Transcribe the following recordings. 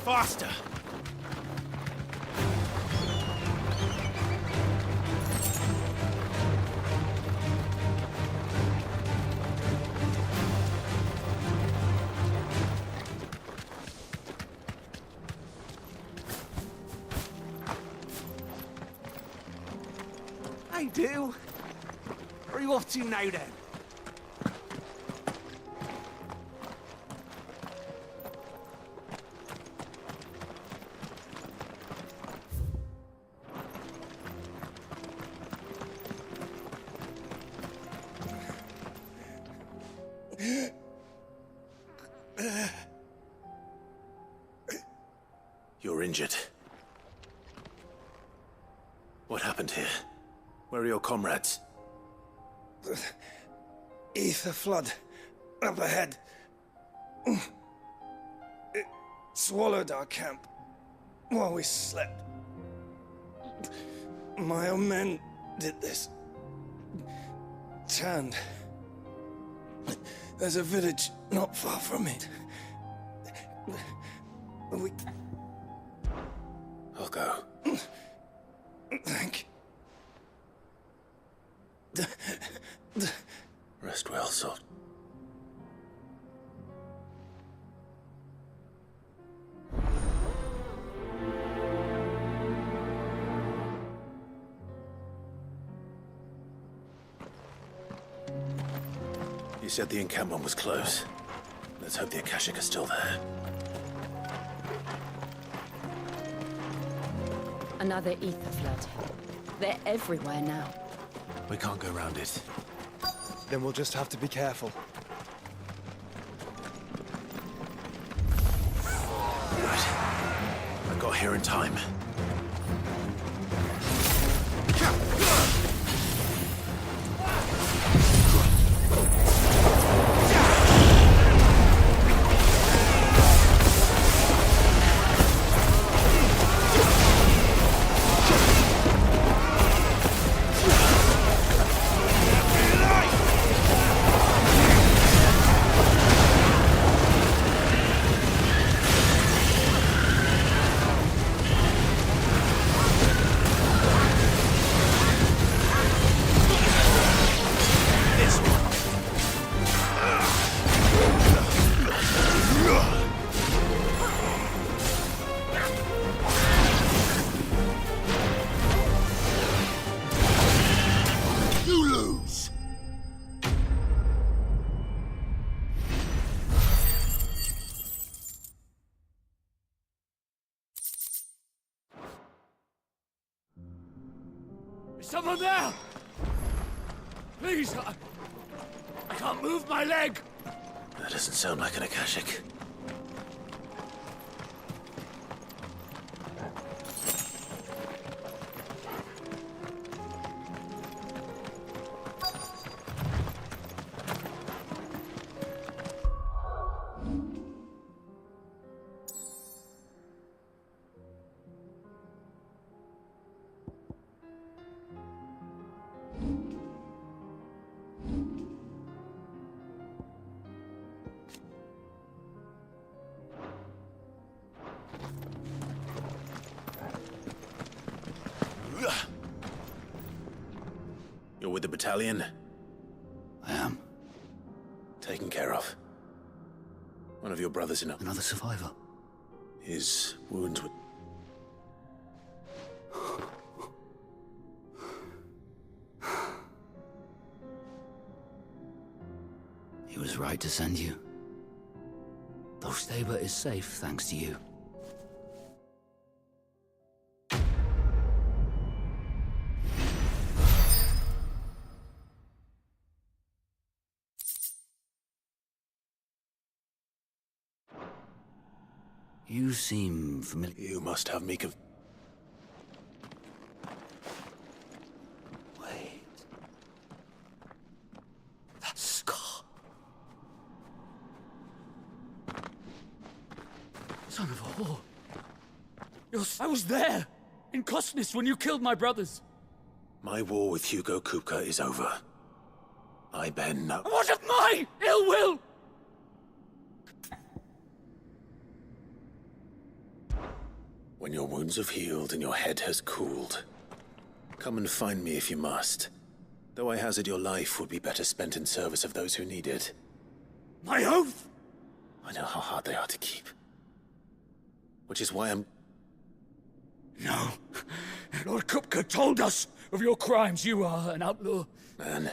Faster! I do. Where are you off to now, then? You're injured. What happened here? Where are your comrades? Ether flood. Up ahead. It swallowed our camp while we slept. My own men did this. Turned. There's a village not far from it. We... I'll go. Thank you. Rest well, Salt. You said the encampment was close. Let's hope the Akashic are still there. Another ether flood. They're everywhere now. We can't go round it. Then we'll just have to be careful. Right. I got here in time. Is someone there? Please, I can't move my leg. That doesn't sound like an Akashic. You're with the battalion? I am. Taken care of. One of your brothers in a... Another survivor. His wounds were... He was right to send you. Though Staber is safe thanks to you. You seem familiar. You must have me Wait. That scar. Son of a whore. I was there. in Kosnis when you killed my brothers. My war with Hugo Kupka is over. I bear no... What of my ill will? When your wounds have healed and your head has cooled, come and find me if you must. Though I hazard your life would be better spent in service of those who need it. My oath! I know how hard they are to keep. Which is why I'm... No. Lord Kupka told us of your crimes. You are an outlaw. Man.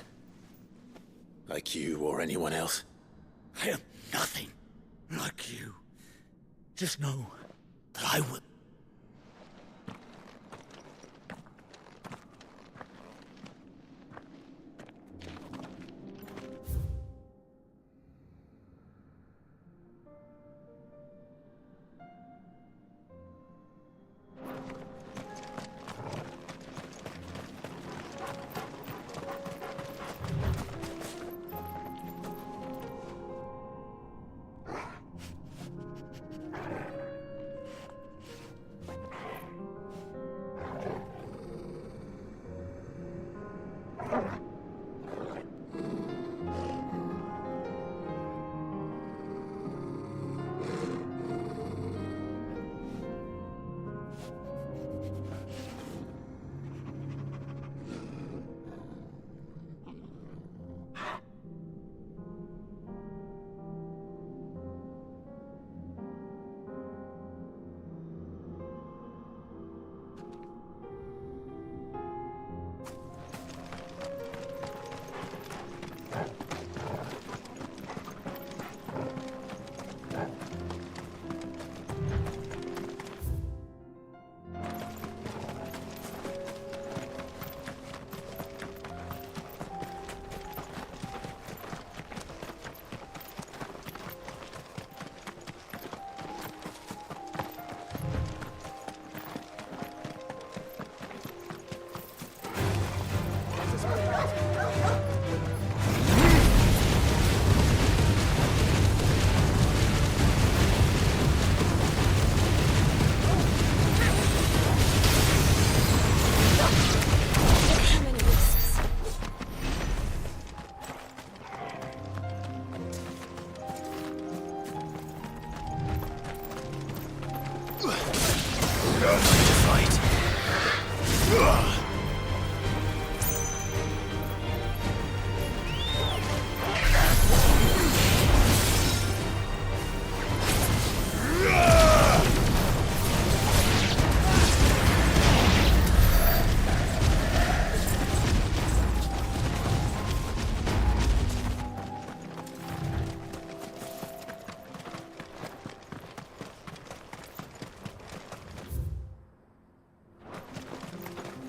Like you or anyone else. I am nothing like you. Just know that I will...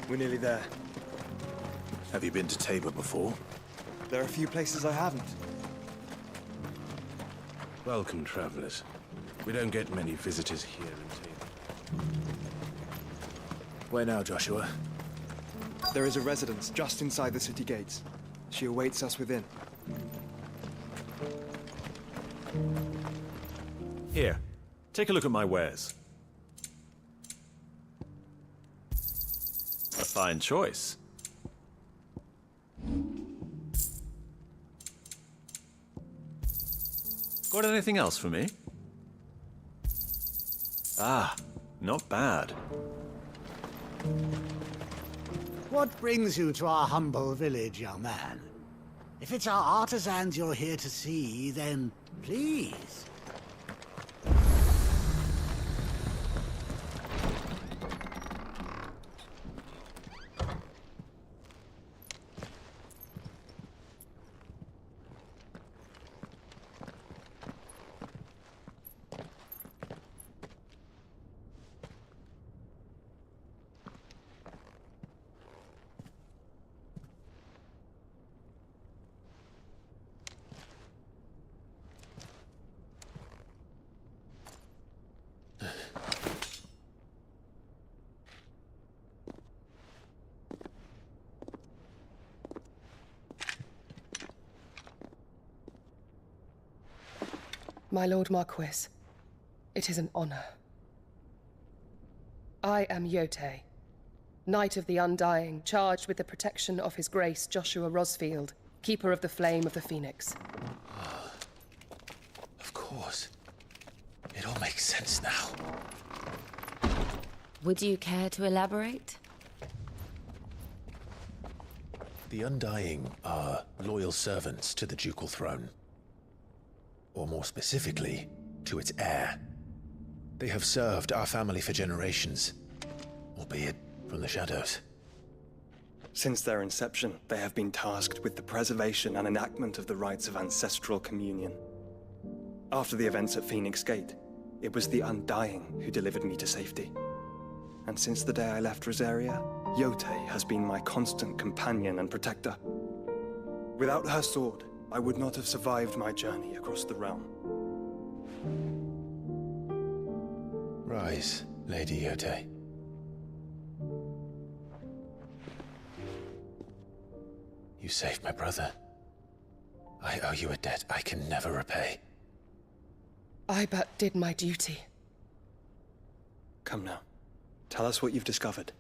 We're nearly there. Have you been to Tabor before? There are a few places I haven't. Welcome, travelers. We don't get many visitors here in Tabor. Where now, Joshua? There is a residence just inside the city gates. She awaits us within. Here, take a look at my wares. A fine choice. Got anything else for me? Ah, not bad. What brings you to our humble village, young man? If it's our artisans you're here to see, then please. My Lord Marquis, it is an honor. I am Yote, Knight of the Undying, charged with the protection of His Grace Joshua Rosfield, Keeper of the Flame of the Phoenix. Of course. It all makes sense now. Would you care to elaborate? The Undying are loyal servants to the ducal throne. Or more specifically, to its heir. They have served our family for generations, albeit from the shadows. Since their inception, they have been tasked with the preservation and enactment of the rites of ancestral communion. After the events at Phoenix Gate, it was the Undying who delivered me to safety. And since the day I left Rosaria, Yotei has been my constant companion and protector. Without her sword, I would not have survived my journey across the realm. Rise, Lady Yotei. You saved my brother. I owe you a debt I can never repay. I but did my duty. Come now. Tell us what you've discovered.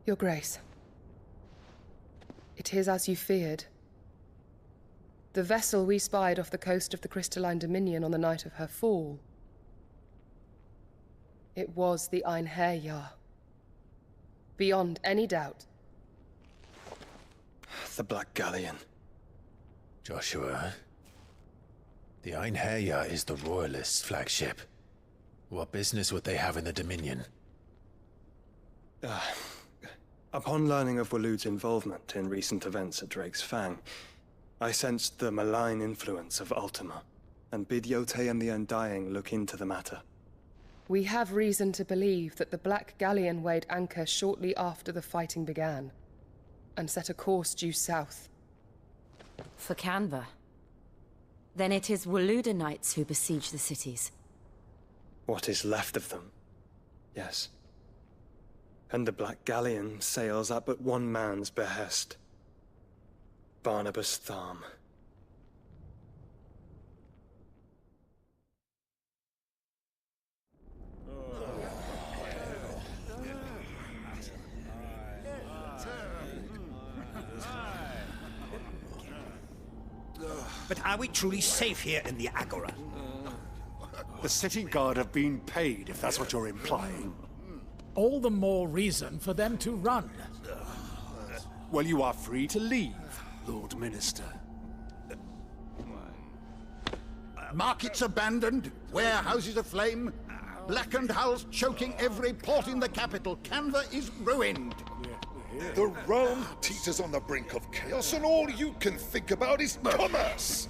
Your Grace. It is as you feared. The vessel we spied off the coast of the Crystalline Dominion on the night of her fall. It was the Einherjar. Beyond any doubt. The Black Galleon. Joshua, the Einherjar is the Royalists' flagship. What business would they have in the Dominion? Upon learning of Waloed's involvement in recent events at Drake's Fang, I sensed the malign influence of Ultima, and bid Yotei and the Undying look into the matter. We have reason to believe that the Black Galleon weighed anchor shortly after the fighting began, and set a course due south. For Canva. Then it is Waloed knights who besiege the cities. What is left of them, yes. And the Black Galleon sails at but one man's behest. Barnabas Tharm. But are we truly safe here in the Agora? The city guard have been paid, if that's what you're implying. All the more reason for them to run. Well, you are free to leave, Lord Minister. Markets abandoned, warehouses aflame, blackened hulls choking every port in the capital. Canva is ruined. The realm teeters on the brink of chaos, and all you can think about is commerce!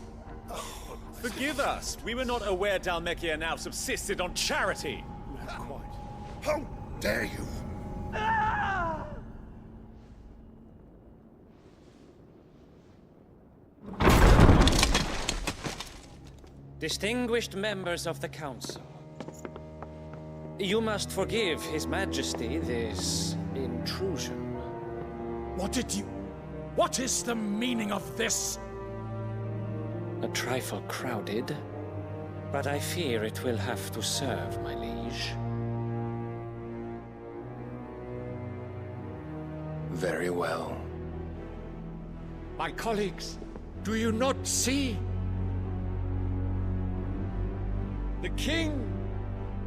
Forgive us! We were not aware Dhalmekia now subsisted on charity! How dare you! Distinguished members of the Council, you must forgive His Majesty this intrusion. What is the meaning of this? A trifle crowded, but I fear it will have to serve, my liege. Very well. My colleagues, do you not see? The King!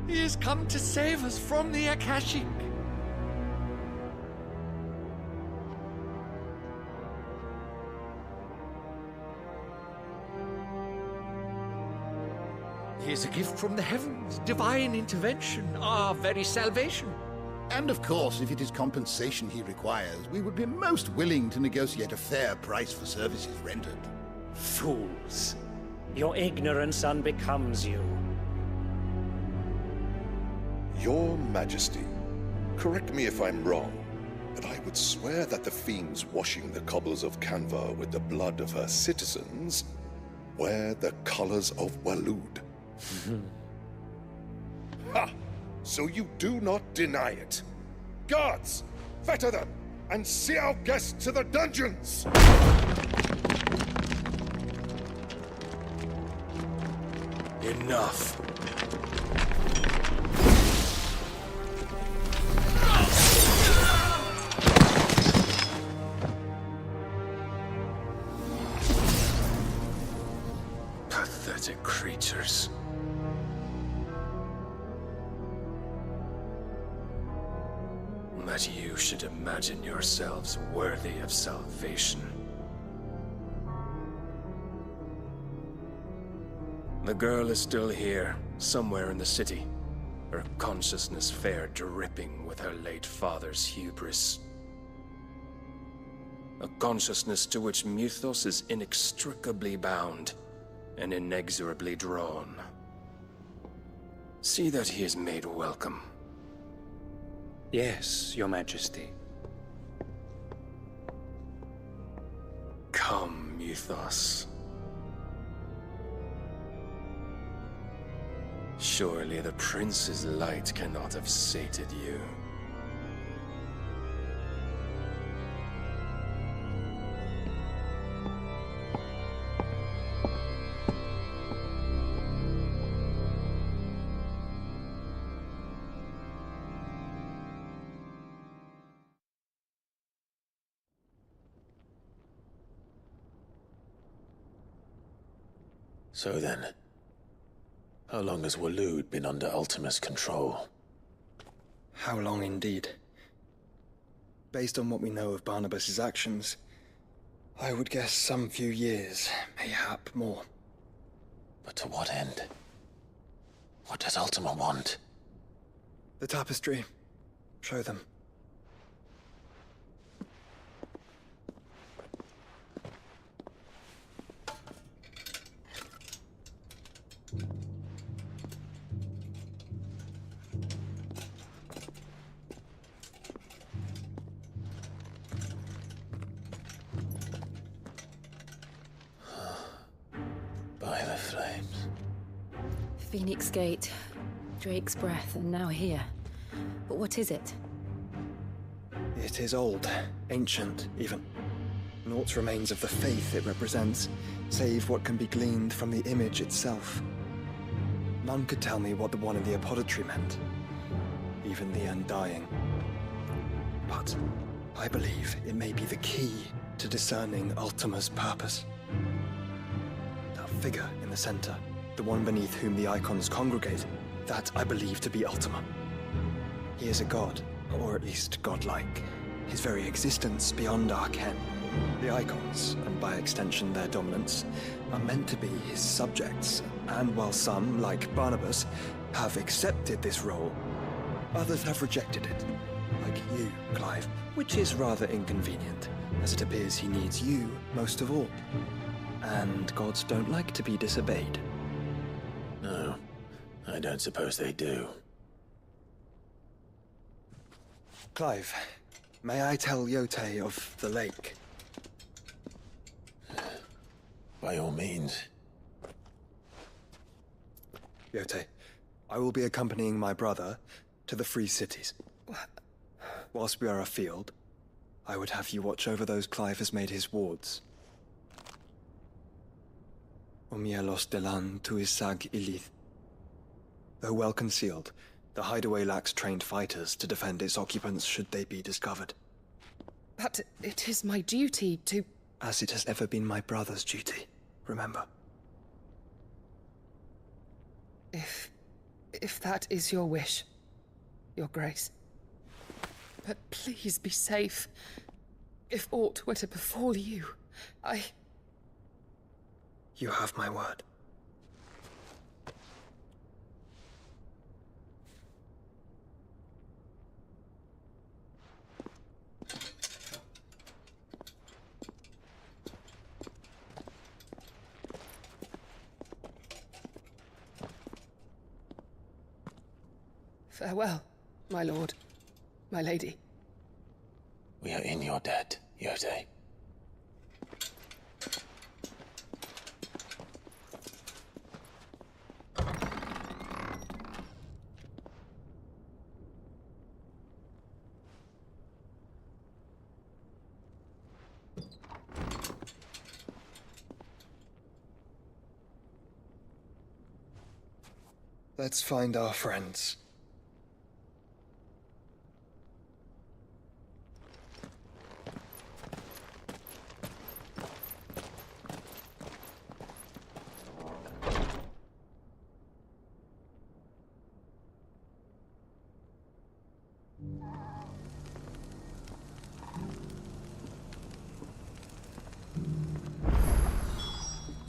He has come to save us from the Akashic! He is a gift from the heavens, divine intervention, our very salvation. And of course, if it is compensation he requires, we would be most willing to negotiate a fair price for services rendered. Fools! Your ignorance unbecomes you. Your Majesty, correct me if I'm wrong, but I would swear that the fiends washing the cobbles of Canva with the blood of her citizens wear the colors of Waloed. Ha! So you do not deny it. Guards, fetter them, and see our guests to the dungeons! Enough. pathetic creatures. That you should imagine yourselves worthy of salvation. The girl is still here, somewhere in the city, her consciousness fair dripping with her late father's hubris. A consciousness to which Mythos is inextricably bound and inexorably drawn. See that he is made welcome. Yes, Your Majesty. Come, Mythos. Surely the prince's light cannot have sated you. So then, how long has Waloed been under Ultima's control? How long indeed? Based on what we know of Barnabas's actions, I would guess some few years, mayhap more. But to what end? What does Ultima want? The tapestry. Show them. By the flames. Phoenix Gate, Drake's Breath, and now here. But what is it? It is old, ancient, even. Naught remains of the faith it represents, save what can be gleaned from the image itself. None could tell me what the one in the apothecary meant, even the Undying. But I believe it may be the key to discerning Ultima's purpose. That figure in the center, the one beneath whom the icons congregate, that I believe to be Ultima. He is a god, or at least godlike, his very existence beyond our ken. The icons, and by extension their dominance, are meant to be his subjects, and while some, like Barnabas, have accepted this role, others have rejected it, like you, Clive, which is rather inconvenient, as it appears he needs you most of all. And gods don't like to be disobeyed. No, I don't suppose they do. Clive, may I tell Yote of the lake? By all means. Yote, I will be accompanying my brother to the Free Cities. Whilst we are afield, I would have you watch over those Clive has made his wards. Omielos delan tuisag ilith. Though well concealed, the hideaway lacks trained fighters to defend its occupants should they be discovered. But it is my duty to... As it has ever been my brother's duty, remember. If that is your wish, Your Grace. But please be safe. If aught were to befall you, You have my word. Farewell, my lord, my lady. We are in your debt, Yote. Let's find our friends.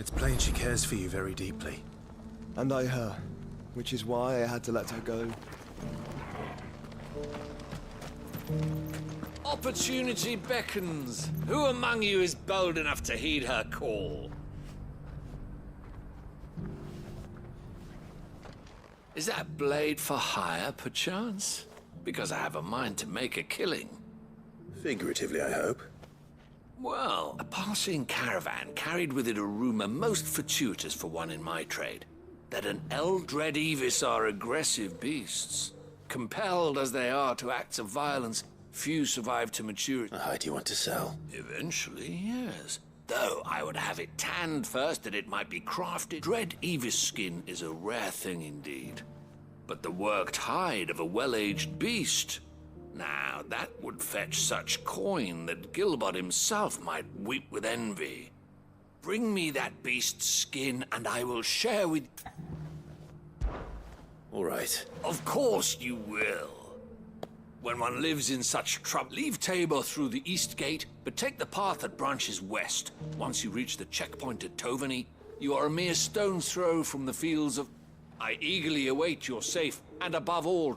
It's plain she cares for you very deeply. And I her, which is why I had to let her go. Opportunity beckons. Who among you is bold enough to heed her call? Is that blade for hire, perchance? Because I have a mind to make a killing. Figuratively, I hope. Well, a passing caravan carried with it a rumor most fortuitous for one in my trade, that an Eldred Evis are aggressive beasts. Compelled as they are to acts of violence, few survive to maturity. Do you want to sell? Eventually, yes. Though I would have it tanned first that it might be crafted. Dread Evis skin is a rare thing indeed. But the worked hide of a well-aged beast, now that would fetch such coin that Gilbert himself might weep with envy. Bring me that beast's skin and I will share with... All right. Of course you will. When one lives in such trouble, leave Tabor through the east gate, but take the path that branches west. Once you reach the checkpoint at Tovany, you are a mere stone's throw from the fields of... I eagerly await your safe, and above all,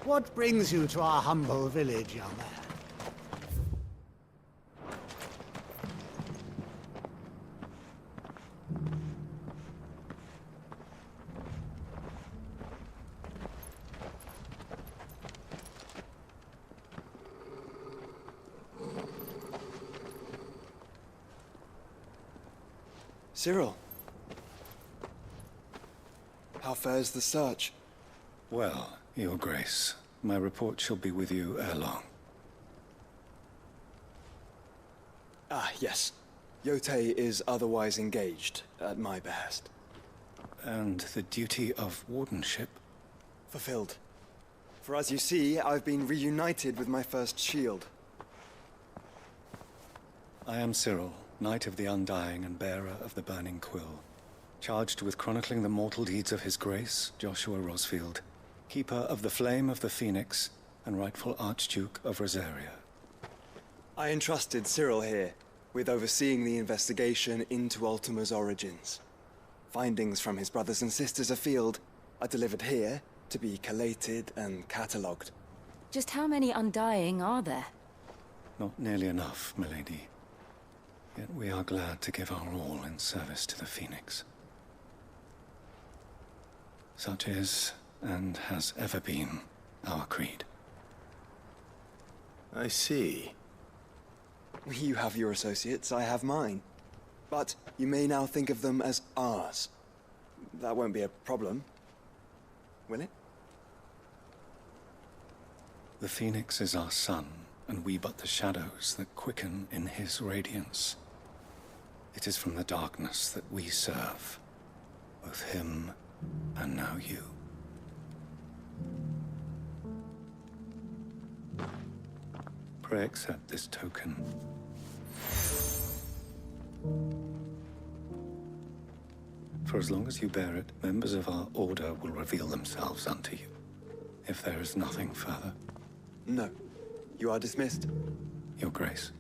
What brings you to our humble village, young man? Cyril. How fares the search? Well, Your Grace, my report shall be with you ere long. Ah, yes. Yotei is otherwise engaged, at my behest. And the duty of wardenship? Fulfilled. For as you see, I've been reunited with my first shield. I am Cyril, Knight of the Undying and bearer of the Burning Quill, charged with chronicling the mortal deeds of His Grace, Joshua Rosfield, Keeper of the Flame of the Phoenix and rightful Archduke of Rosaria. I entrusted Cyril here with overseeing the investigation into Ultima's origins. Findings from his brothers and sisters afield are delivered here to be collated and catalogued. Just how many Undying are there? Not nearly enough, milady. Yet we are glad to give our all in service to the Phoenix. Such is, and has ever been, our creed. I see. You have your associates, I have mine. But you may now think of them as ours. That won't be a problem, will it? The Phoenix is our sun, and we but the shadows that quicken in his radiance. It is from the darkness that we serve, both him and now you. Pray accept this token. For as long as you bear it, members of our order will reveal themselves unto you. If there is nothing further. No. You are dismissed. Your Grace.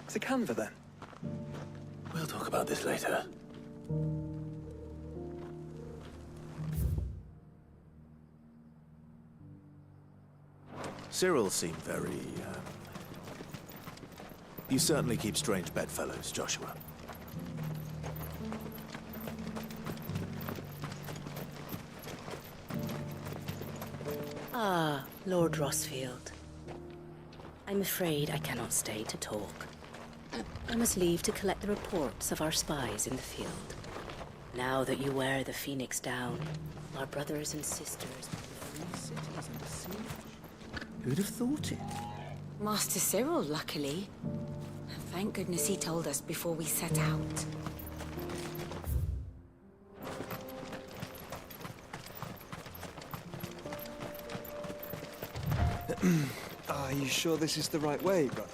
To Canva, then. We'll talk about this later. Cyril seemed very, You certainly keep strange bedfellows, Joshua. Ah, Lord Rosfield. I'm afraid I cannot stay to talk. I must leave to collect the reports of our spies in the field. Now that you wear the Phoenix down, our brothers and sisters... Who'd have thought it? Master Cyril, luckily. Thank goodness he told us before we set out. Are you sure this is the right way, brother?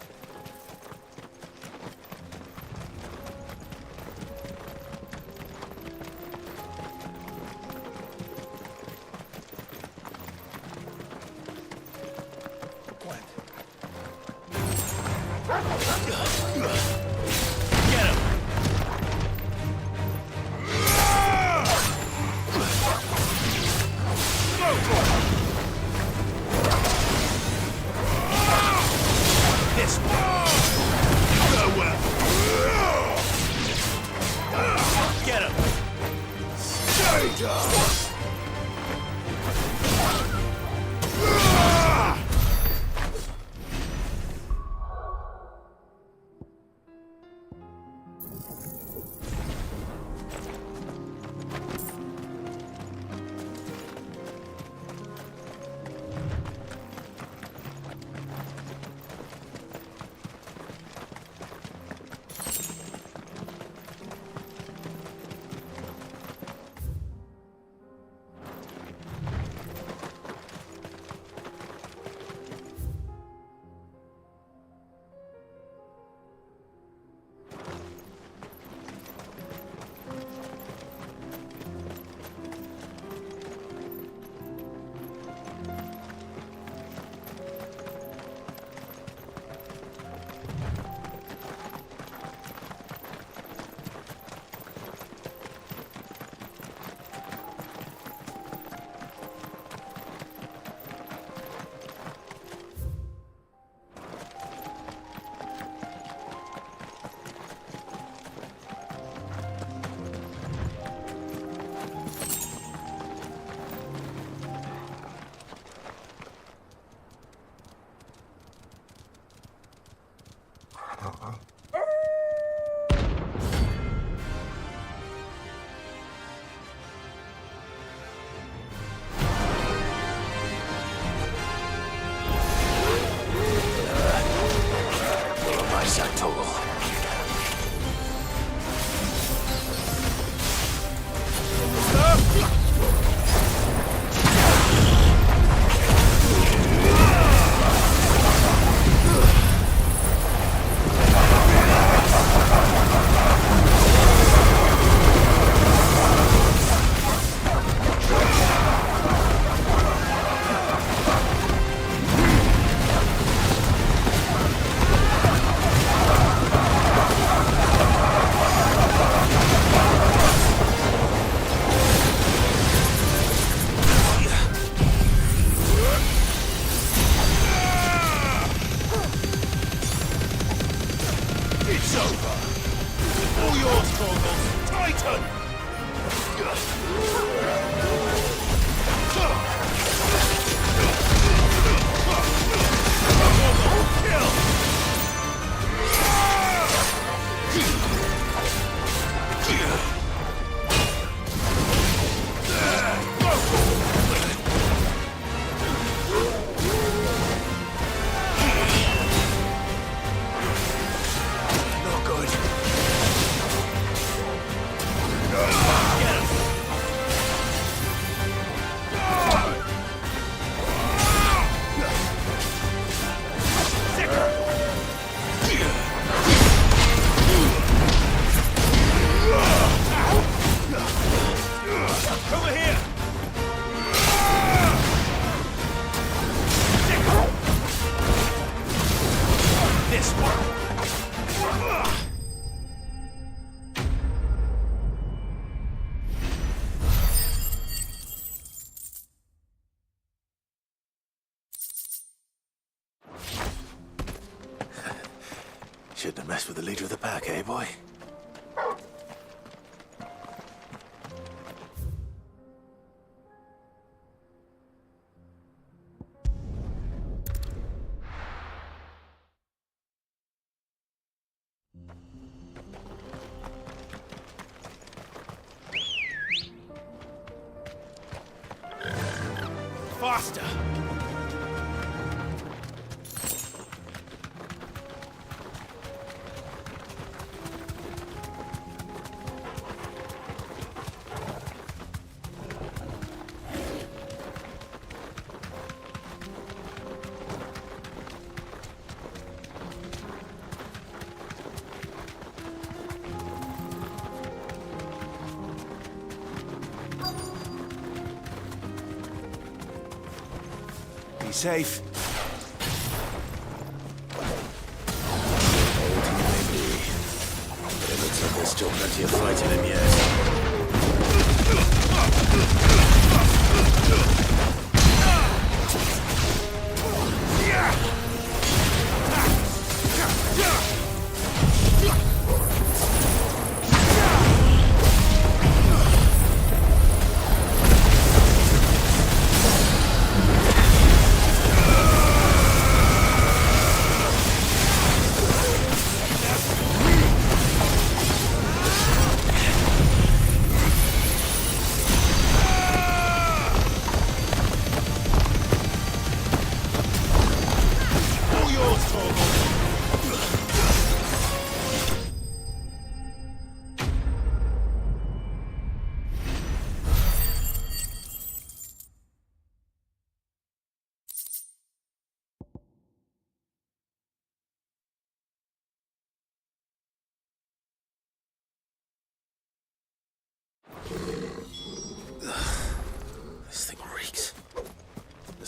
Shouldn't have messed with the leader of the pack, eh, boy? Faster! Be safe. But it looks like there's still plenty of fight in him yet.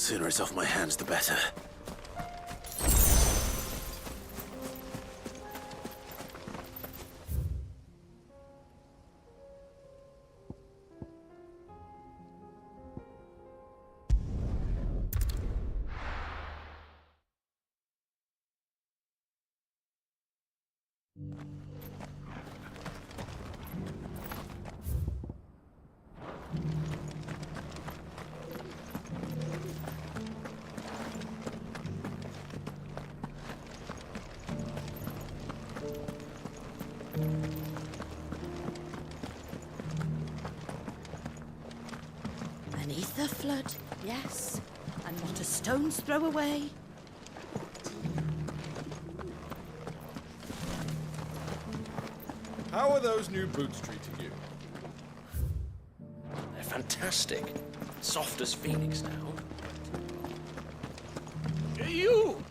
sooner it's off my hands, the better. Beneath the flood, yes. And not a stone's throw away. How are those new boots treating you? They're fantastic. Soft as Phoenix now. You!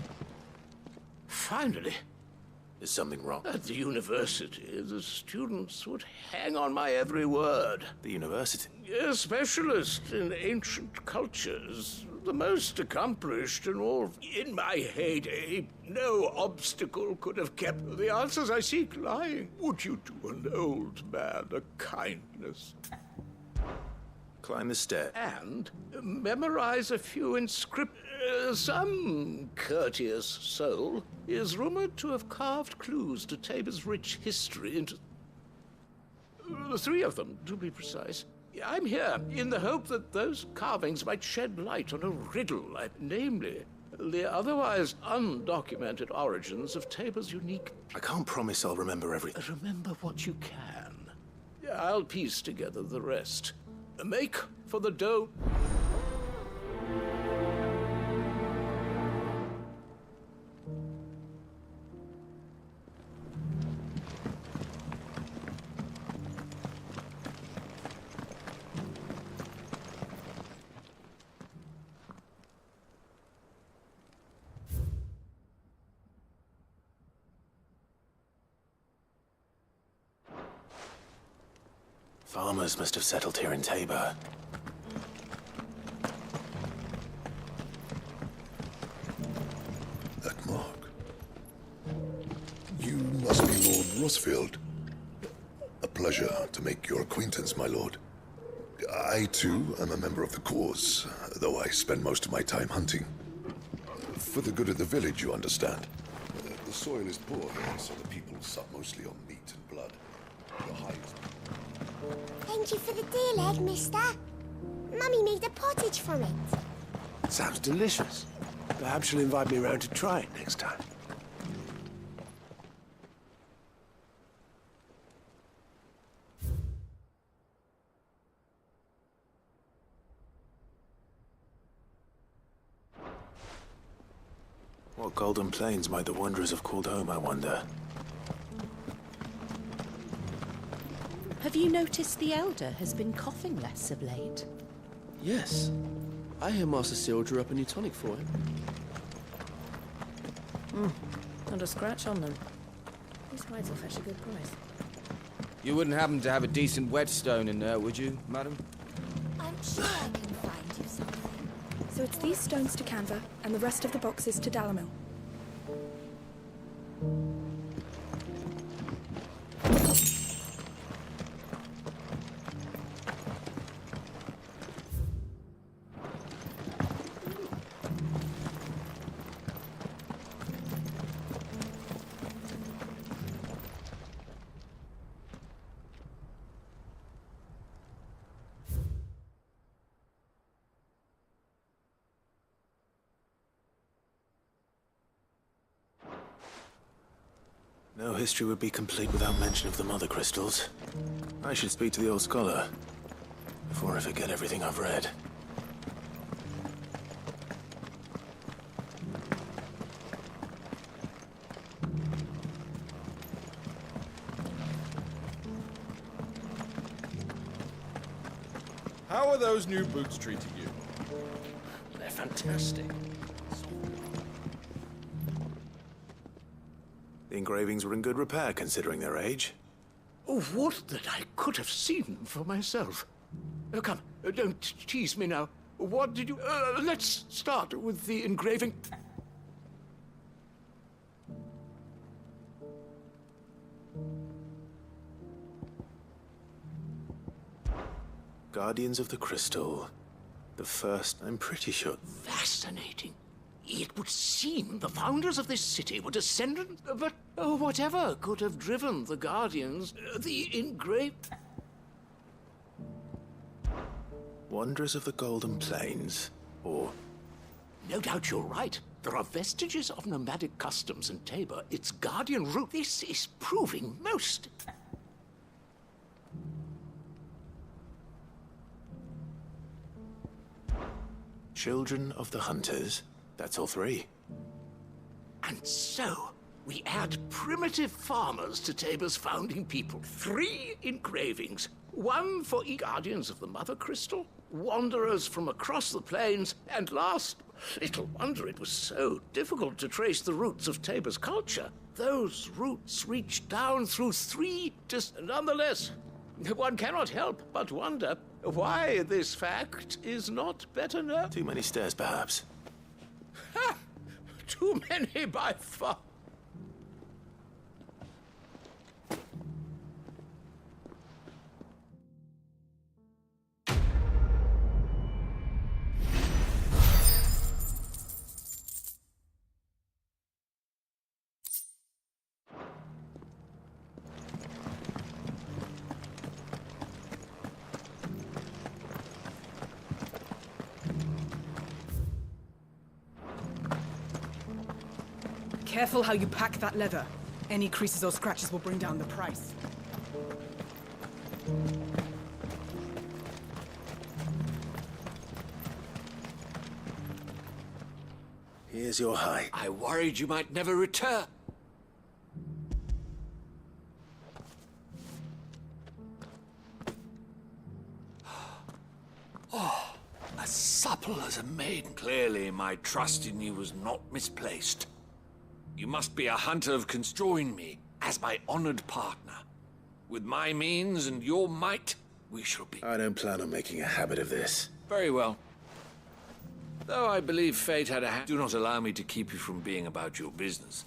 Finally. Is something wrong? At the university, the students would hang on my every word. The university? A specialist in ancient cultures. The most accomplished in all. In my heyday, no obstacle could have kept the answers I seek lying. Would you do an old man a kindness? Climb the stair. And memorize a few inscriptions. Some courteous soul is rumored to have carved clues to Tabor's rich history into... 3 of them, to be precise. I'm here in the hope that those carvings might shed light on a riddle, namely, the otherwise undocumented origins of Tabor's unique... I can't promise I'll remember everything. Remember what you can. I'll piece together the rest. Make for the dough. Farmers must have settled here in Tabor. That mark. You must be Lord Rosfield. A pleasure to make your acquaintance, my lord. I, too, am a member of the cause, though I spend most of my time hunting. For the good of the village, you understand. The soil is poor here, so the people sup mostly on meat and blood. The hides... Thank you for the deer leg, mister. Mummy made a pottage from it. Sounds delicious. Perhaps she'll invite me around to try it next time. What golden plains might the wanderers have called home, I wonder? Have you noticed the Elder has been coughing less of late? Yes. I hear Master Cyril drew up a new tonic for him. Not a scratch on them. These hides will fetch a good price. You wouldn't happen to have a decent whetstone in there, would you, madam? I'm sure I can find you something. So it's these stones to Canva, and the rest of the boxes to Dalamil. No history would be complete without mention of the mother crystals. I should speak to the old scholar before I forget everything I've read. How are those new boots treating you? They're fantastic. The engravings were in good repair, considering their age. Oh, what that I could have seen for myself. Oh, come, don't tease me now. What did you... let's start with the engraving. Guardians of the Crystal. The first, I'm pretty sure. Fascinating. It would seem the founders of this city were descendants, but whatever could have driven the Guardians, the engraved... Wanderers of the Golden Plains, or... No doubt you're right. There are vestiges of nomadic customs in Tabor. Its guardian root. This is proving most... Children of the Hunters. That's all three. And so, we add primitive farmers to Tabor's founding people. 3 engravings. 1 for each Guardians of the Mother Crystal, wanderers from across the plains, and last, little wonder it was so difficult to trace the roots of Tabor's culture. Those roots reach down through 3 nonetheless, one cannot help but wonder why this fact is not better known. Too many stairs, perhaps. Ha! Too many by far. Careful how you pack that leather. Any creases or scratches will bring down the price. Here's your hide. I worried you might never return. Oh, as supple as a maiden. Clearly, my trust in you was not misplaced. You must be a hunter of join me as my honored partner. With my means and your might, we shall be... I don't plan on making a habit of this. Very well. Though I believe fate had a hand, do not allow me to keep you from being about your business.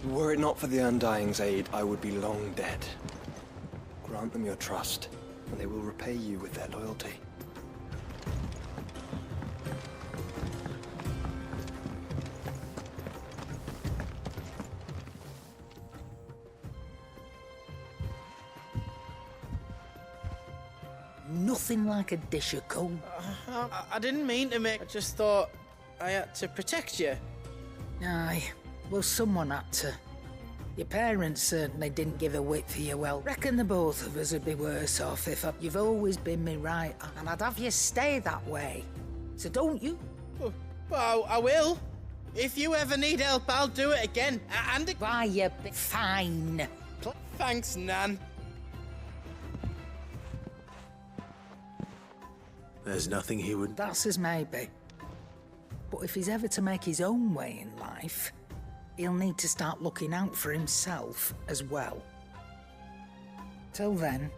Were it not for the Undying's aid, I would be long dead. Grant them your trust, and they will repay you with their loyalty. Nothing like a dish of coal. I didn't mean to make... I just thought I had to protect you. Aye, well, someone had to. Your parents certainly didn't give a whit for you. Well, reckon the both of us would be worse off if you've always been me right, and I'd have you stay that way. So don't you? Well, I will. If you ever need help, I'll do it again. And... Why, you fine. Thanks, Nan. There's nothing he would... That's as maybe. But if he's ever to make his own way in life, he'll need to start looking out for himself as well. Till then,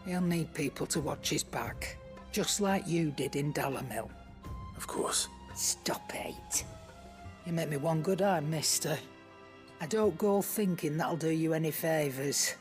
he'll need people to watch his back, just like you did in Dalamil. Of course. Stop it. You make me one good eye, mister. I don't go thinking that'll do you any favours.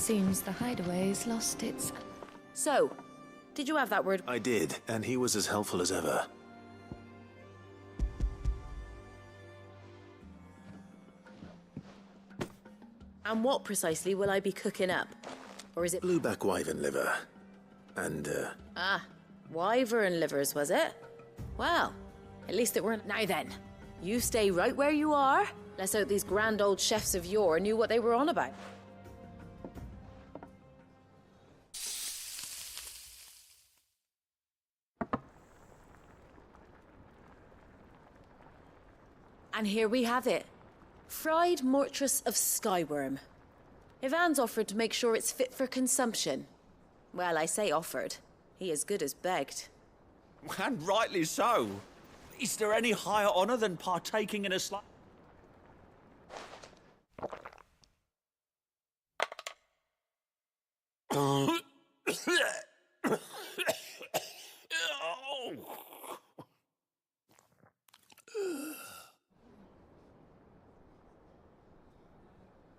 Seems the hideaway's lost its... So, did you have that word? I did, and he was as helpful as ever. And what precisely will I be cooking up? Or is it... Blueback wyvern liver. And, Ah, wyvern livers, was it? Well, at least it weren't... Now then, you stay right where you are. Let's hope these grand old chefs of yore knew what they were on about. And here we have it. Fried mortress of skyworm. Ivan's offered to make sure it's fit for consumption. Well, I say offered. He as good as begged. And rightly so. Is there any higher honor than partaking in a slice?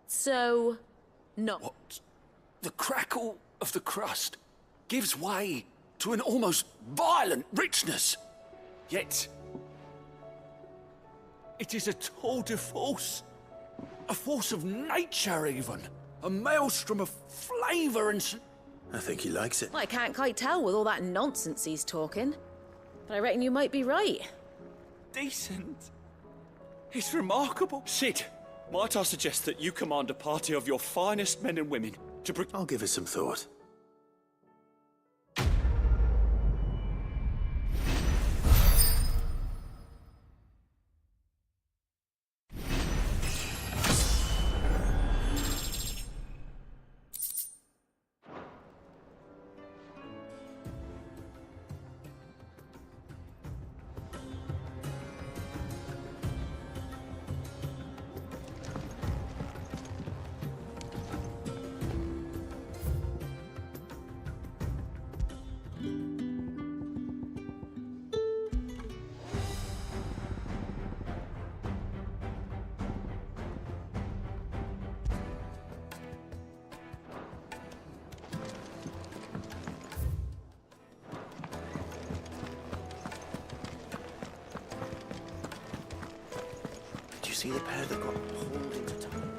So, no. What? The crackle of the crust gives way to an almost violent richness. Yet, it is a tour de force. A force of nature, even. A maelstrom of flavour and... I think he likes it. Well, I can't quite tell with all that nonsense he's talking. But I reckon you might be right. Decent. It's remarkable. Sid, might I suggest that you command a party of your finest men and women to bring... I'll give it some thought. See the pair that got pulled into time.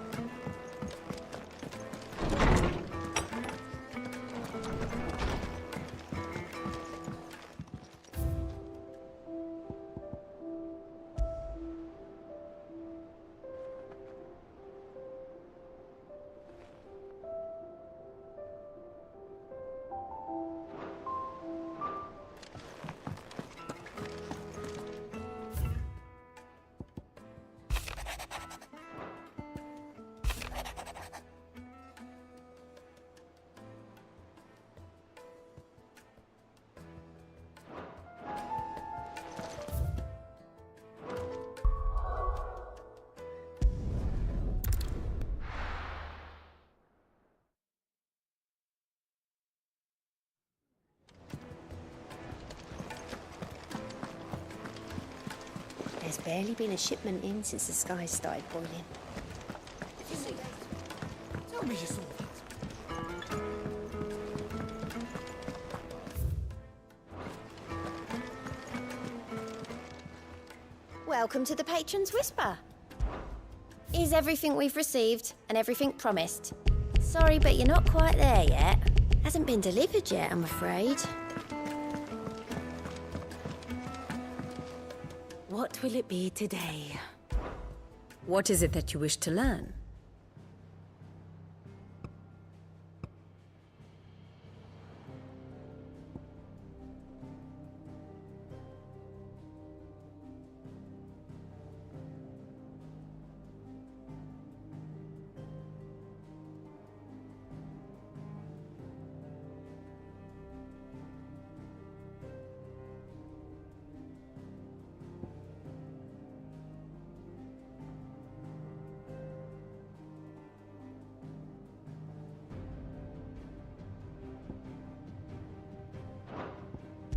There's barely been a shipment in since the skies started boiling. Did you see that? Tell me you saw that. Welcome to the Patron's Whisper. Is everything we've received and everything promised? Sorry, but you're not quite there yet. Hasn't been delivered yet, I'm afraid. What will it be today? What is it that you wish to learn?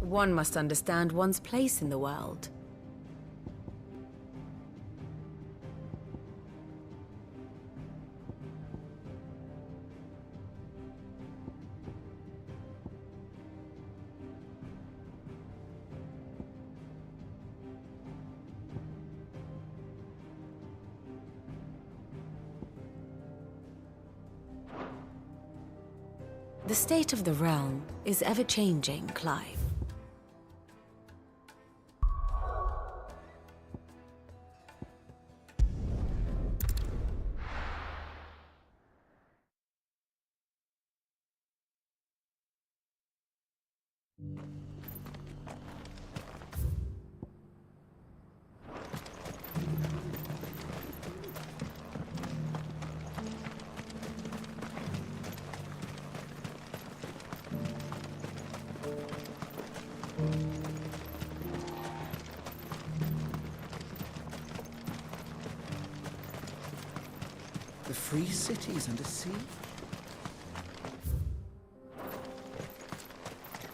One must understand one's place in the world. The state of the realm is ever-changing, Clive. The free cities under sea?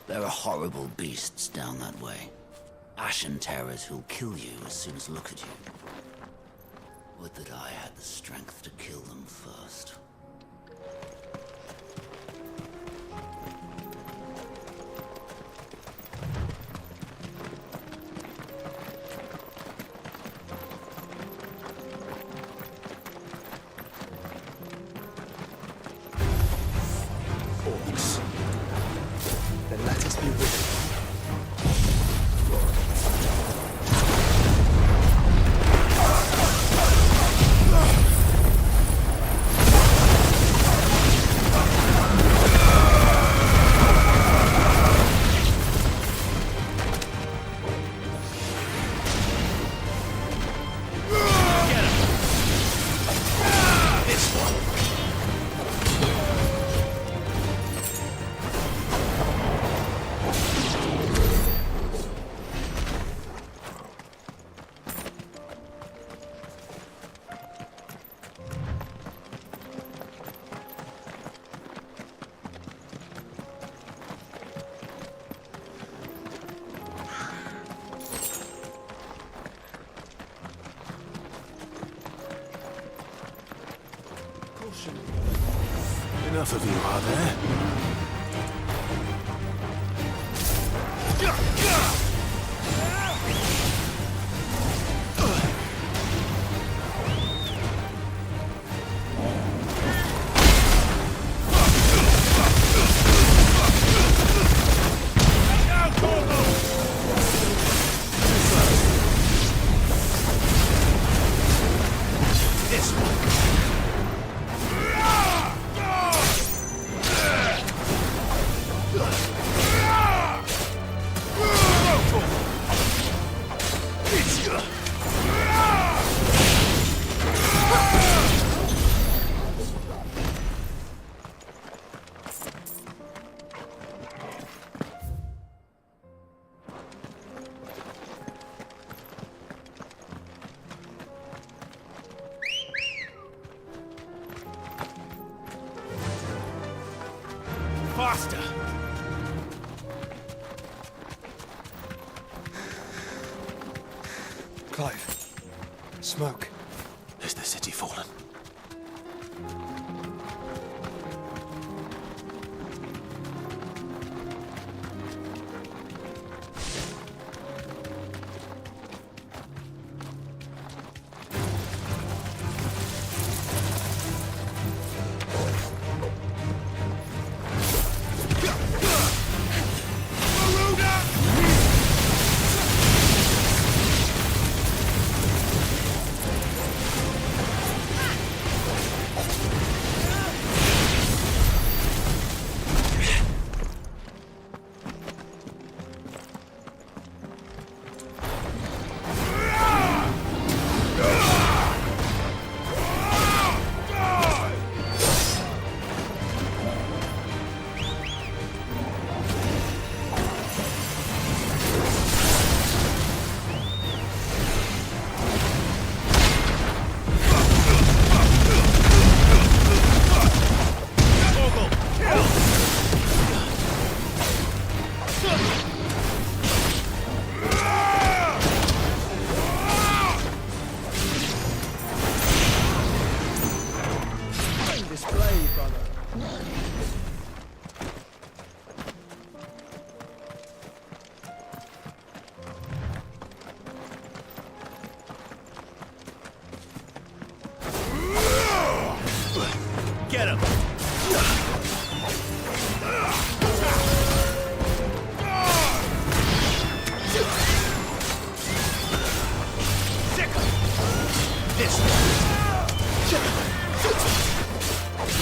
There are horrible beasts down that way. Ashen terrors who'll kill you as soon as look at you. Would that I had the strength to kill them first. Orcs. Then let us be rid of them. Enough of you, are there? This one. Faster! Clive. Smoke. Is the city fallen?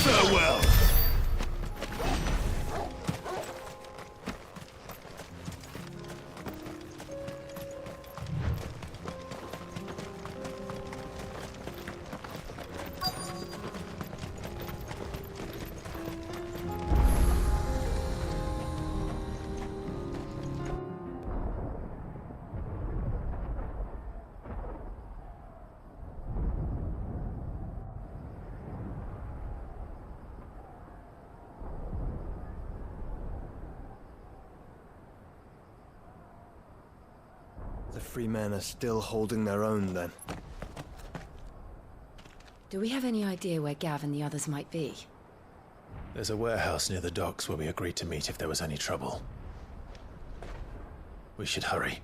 Farewell. The free men are still holding their own, then. Do we have any idea where Gav and the others might be? There's a warehouse near the docks where we agreed to meet if there was any trouble. We should hurry.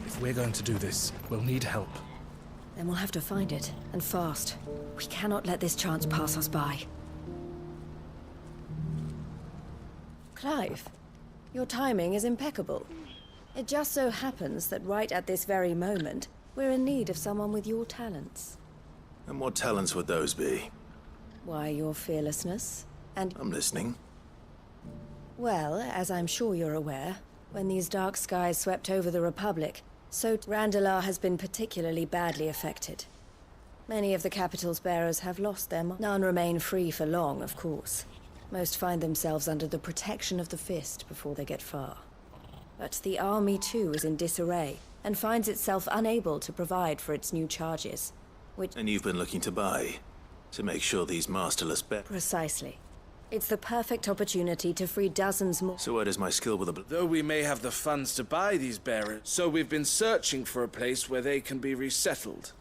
If we're going to do this, we'll need help. Then we'll have to find it, and fast. We cannot let this chance pass us by. Clive, your timing is impeccable. It just so happens that right at this very moment, we're in need of someone with your talents. And what talents would those be? Why, your fearlessness, and... I'm listening. Well, as I'm sure you're aware, when these dark skies swept over the Republic, so Randalar has been particularly badly affected. Many of the capital's bearers have lost them. None remain free for long, of course. Most find themselves under the protection of the Fist before they get far. But the army too is in disarray, and finds itself unable to provide for its new charges, which... And you've been looking to buy, to make sure these masterless Precisely. It's the perfect opportunity to free dozens more... So where does my skill with a... Though we may have the funds to buy these bearers, so we've been searching for a place where they can be resettled.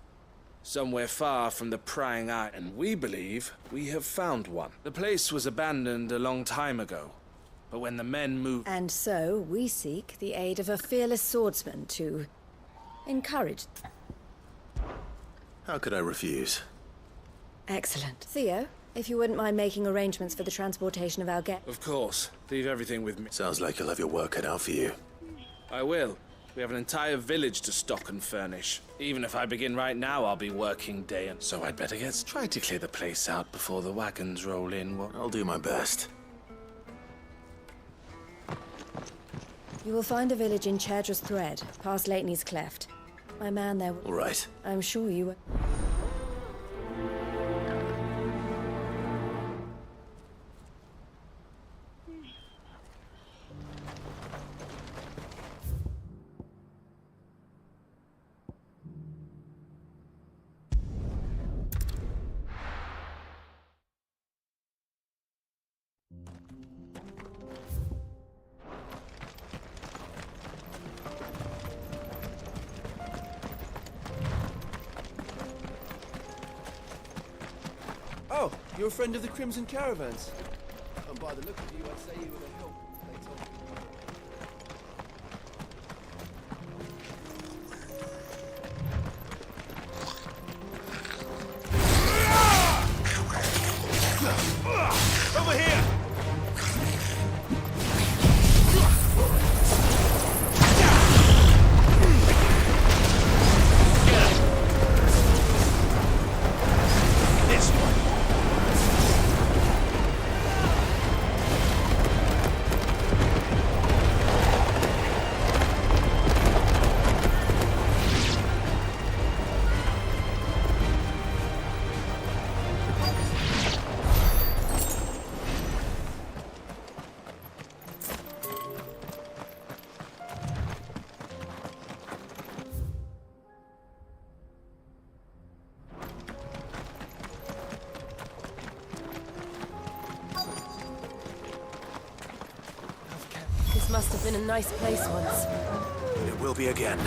Somewhere far from the prying eye, and we believe we have found one. The place was abandoned a long time ago, but when the men moved... And so, we seek the aid of a fearless swordsman to... encourage... How could I refuse? Excellent. Theo, if you wouldn't mind making arrangements for the transportation of our guests. Of course. Leave everything with me. Sounds like you'll have your work cut out for you. I will. We have an entire village to stock and furnish. Even if I begin right now, I'll be working day and... So I'd better try to clear the place out before the wagons roll in. I'll do my best. You will find a village in Chadra's Thread, past Lateney's Cleft. My man there... All right. I'm sure you... Oh, you're a friend of the Crimson Caravans. And by the look of you, I'd say you were the help they told me. Over here! This must have been a nice place once. It will be again.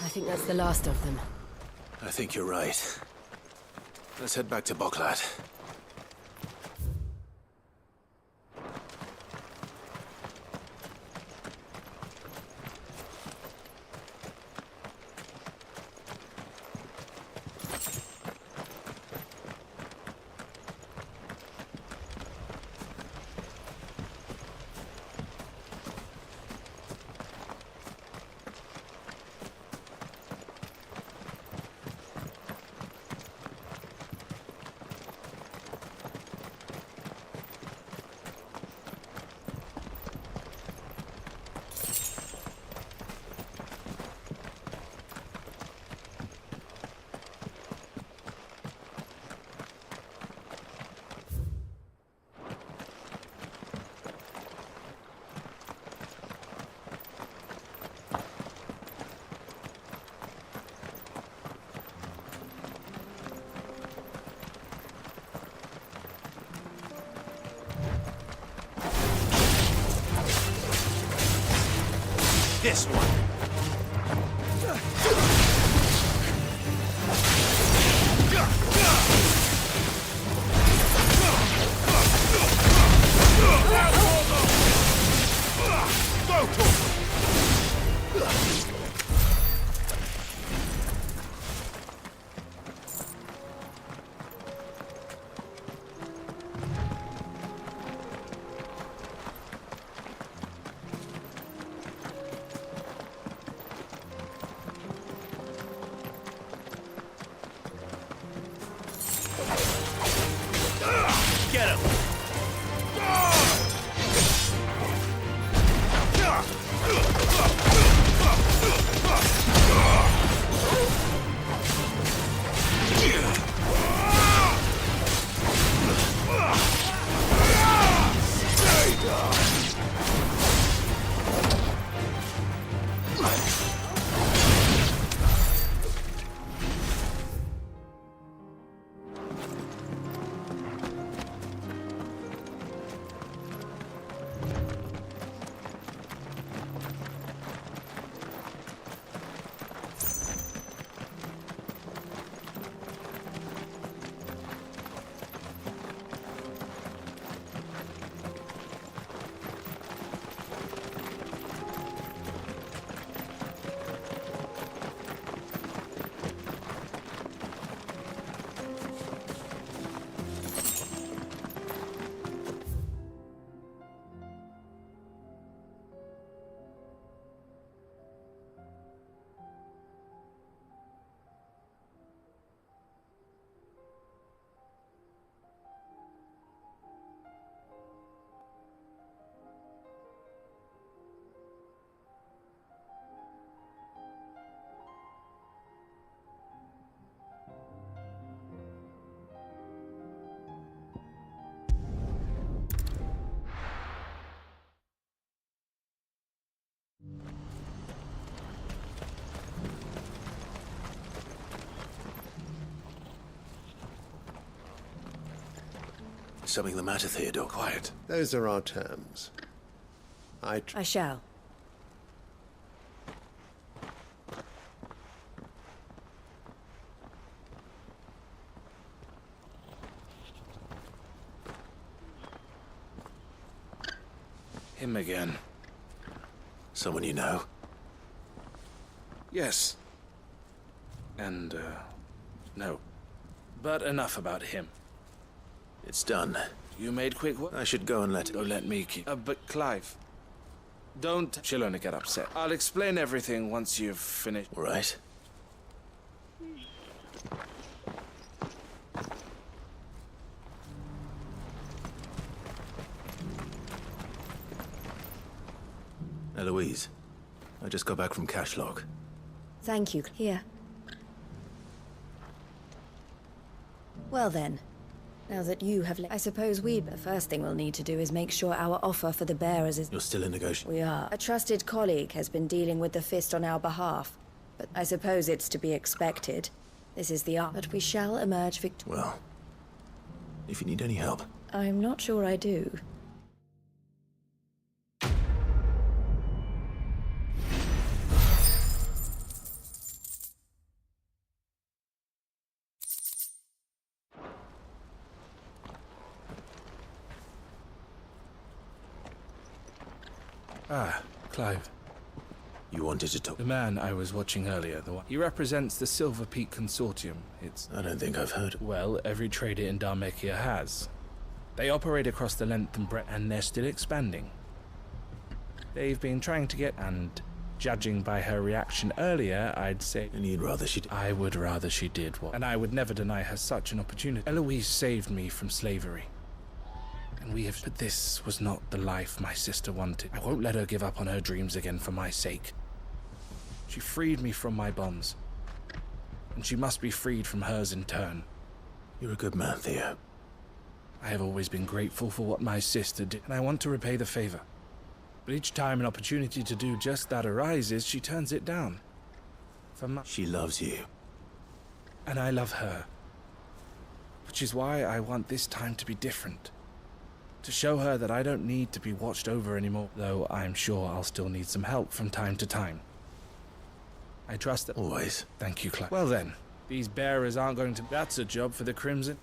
I think that's the last of them. I think you're right. Let's head back to Boklat. This one. something the matter, Theodore? Quiet. Those are our terms. I shall. Him again. Someone you know? Yes. And, no. But enough about him. It's done. You made quick work? I should go and Don't let me keep... but Clive... Don't... She'll only get upset. I'll explain everything once you've finished. All right. Eloise, I just got back from Cashlog. Thank you. Here. Well then, now that you have I suppose the first thing we'll need to do is make sure our offer for the bearers is... You're still in negotiation? We are. A trusted colleague has been dealing with the Fist on our behalf, but I suppose it's to be expected. This is the art, but we shall emerge victorious. Well, if you need any help. I'm not sure I do. Ah, Clive. You wanted to talk? The man I was watching earlier, the one. He represents the Silver Peak Consortium. It's... I don't think I've heard. Well, every trader in Dhalmekia has. They operate across the length and breadth, and they're still expanding. They've been trying to get, and judging by her reaction earlier, I'd say... And you'd rather she did? I would rather she did. And I would never deny her such an opportunity. Eloise saved me from slavery. And we have... But this was not the life my sister wanted. I won't let her give up on her dreams again for my sake. She freed me from my bonds. And she must be freed from hers in turn. You're a good man, Theo. I have always been grateful for what my sister did, and I want to repay the favor. But each time an opportunity to do just that arises, she turns it down. She loves you. And I love her. Which is why I want this time to be different. To show her that I don't need to be watched over anymore, though I'm sure I'll still need some help from time to time. I trust that... Always. Thank you, Clive. Well then, these bearers aren't going to... That's a job for the Crimson.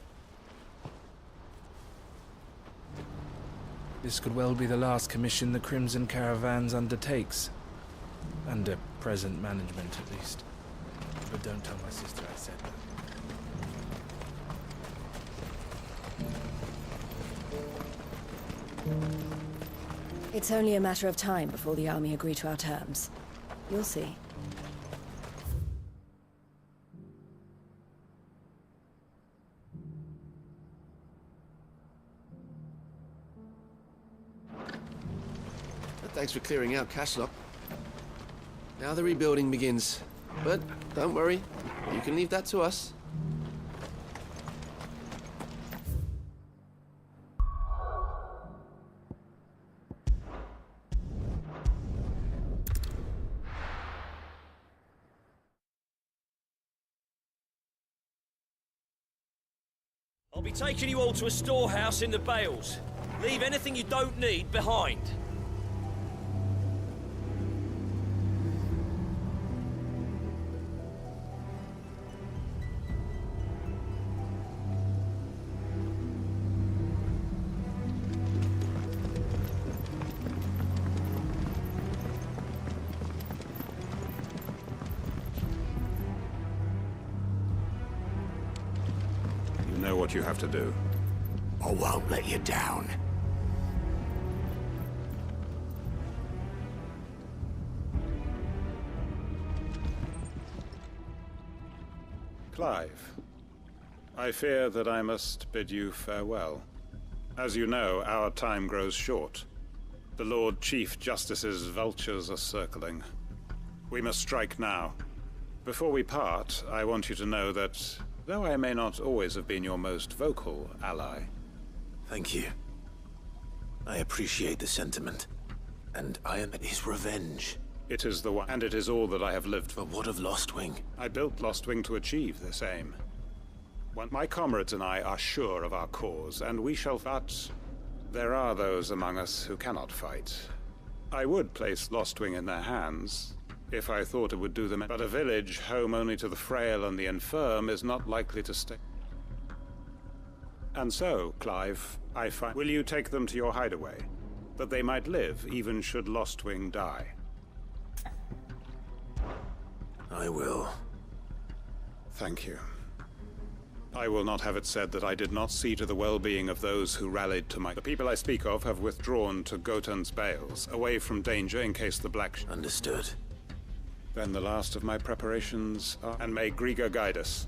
This could well be the last commission the Crimson Caravans undertakes. Under present management, at least. But don't tell my sister I said that. It's only a matter of time before the army agree to our terms. You'll see. Thanks for clearing out Cashlog. Now the rebuilding begins. But don't worry, you can leave that to us. I'll be taking you all to a storehouse in the Bales. Leave anything you don't need behind. Know what you have to do. I won't let you down. Clive, I fear that I must bid you farewell. As you know, our time grows short. The Lord Chief Justice's vultures are circling. We must strike now. Before we part, I want you to know that though I may not always have been your most vocal ally... Thank you. I appreciate the sentiment. And I am his revenge. It is the one, and it is all that I have lived for. But what of Lostwing? I built Lostwing to achieve this aim. My comrades and I are sure of our cause, and we shall fight. There are those among us who cannot fight. I would place Lostwing in their hands, if I thought it would do them. But a village home only to the frail and the infirm is not likely to stay. And so, Clive, will you take them to your hideaway, that they might live even should Lostwing die? I will. Thank you. I will not have it said that I did not see to the well-being of those who rallied to my... The people I speak of have withdrawn to Gotan's Bales, away from danger in case the Black... Understood. Then the last of my preparations are... And may Griga guide us.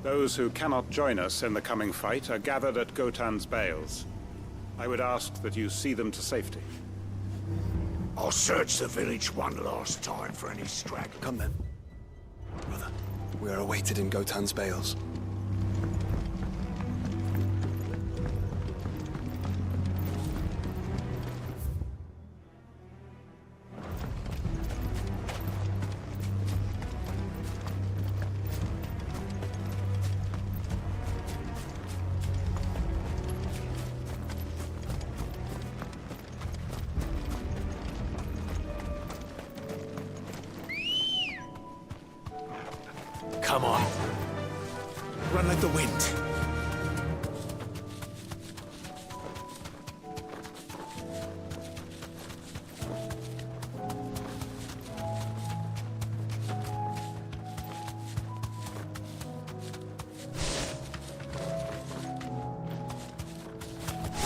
Those who cannot join us in the coming fight are gathered at Gotan's Bales. I would ask that you see them to safety. I'll search the village one last time for any stragglers. Come then. Brother, we are awaited in Gotan's Bales. Come on. Run like the wind.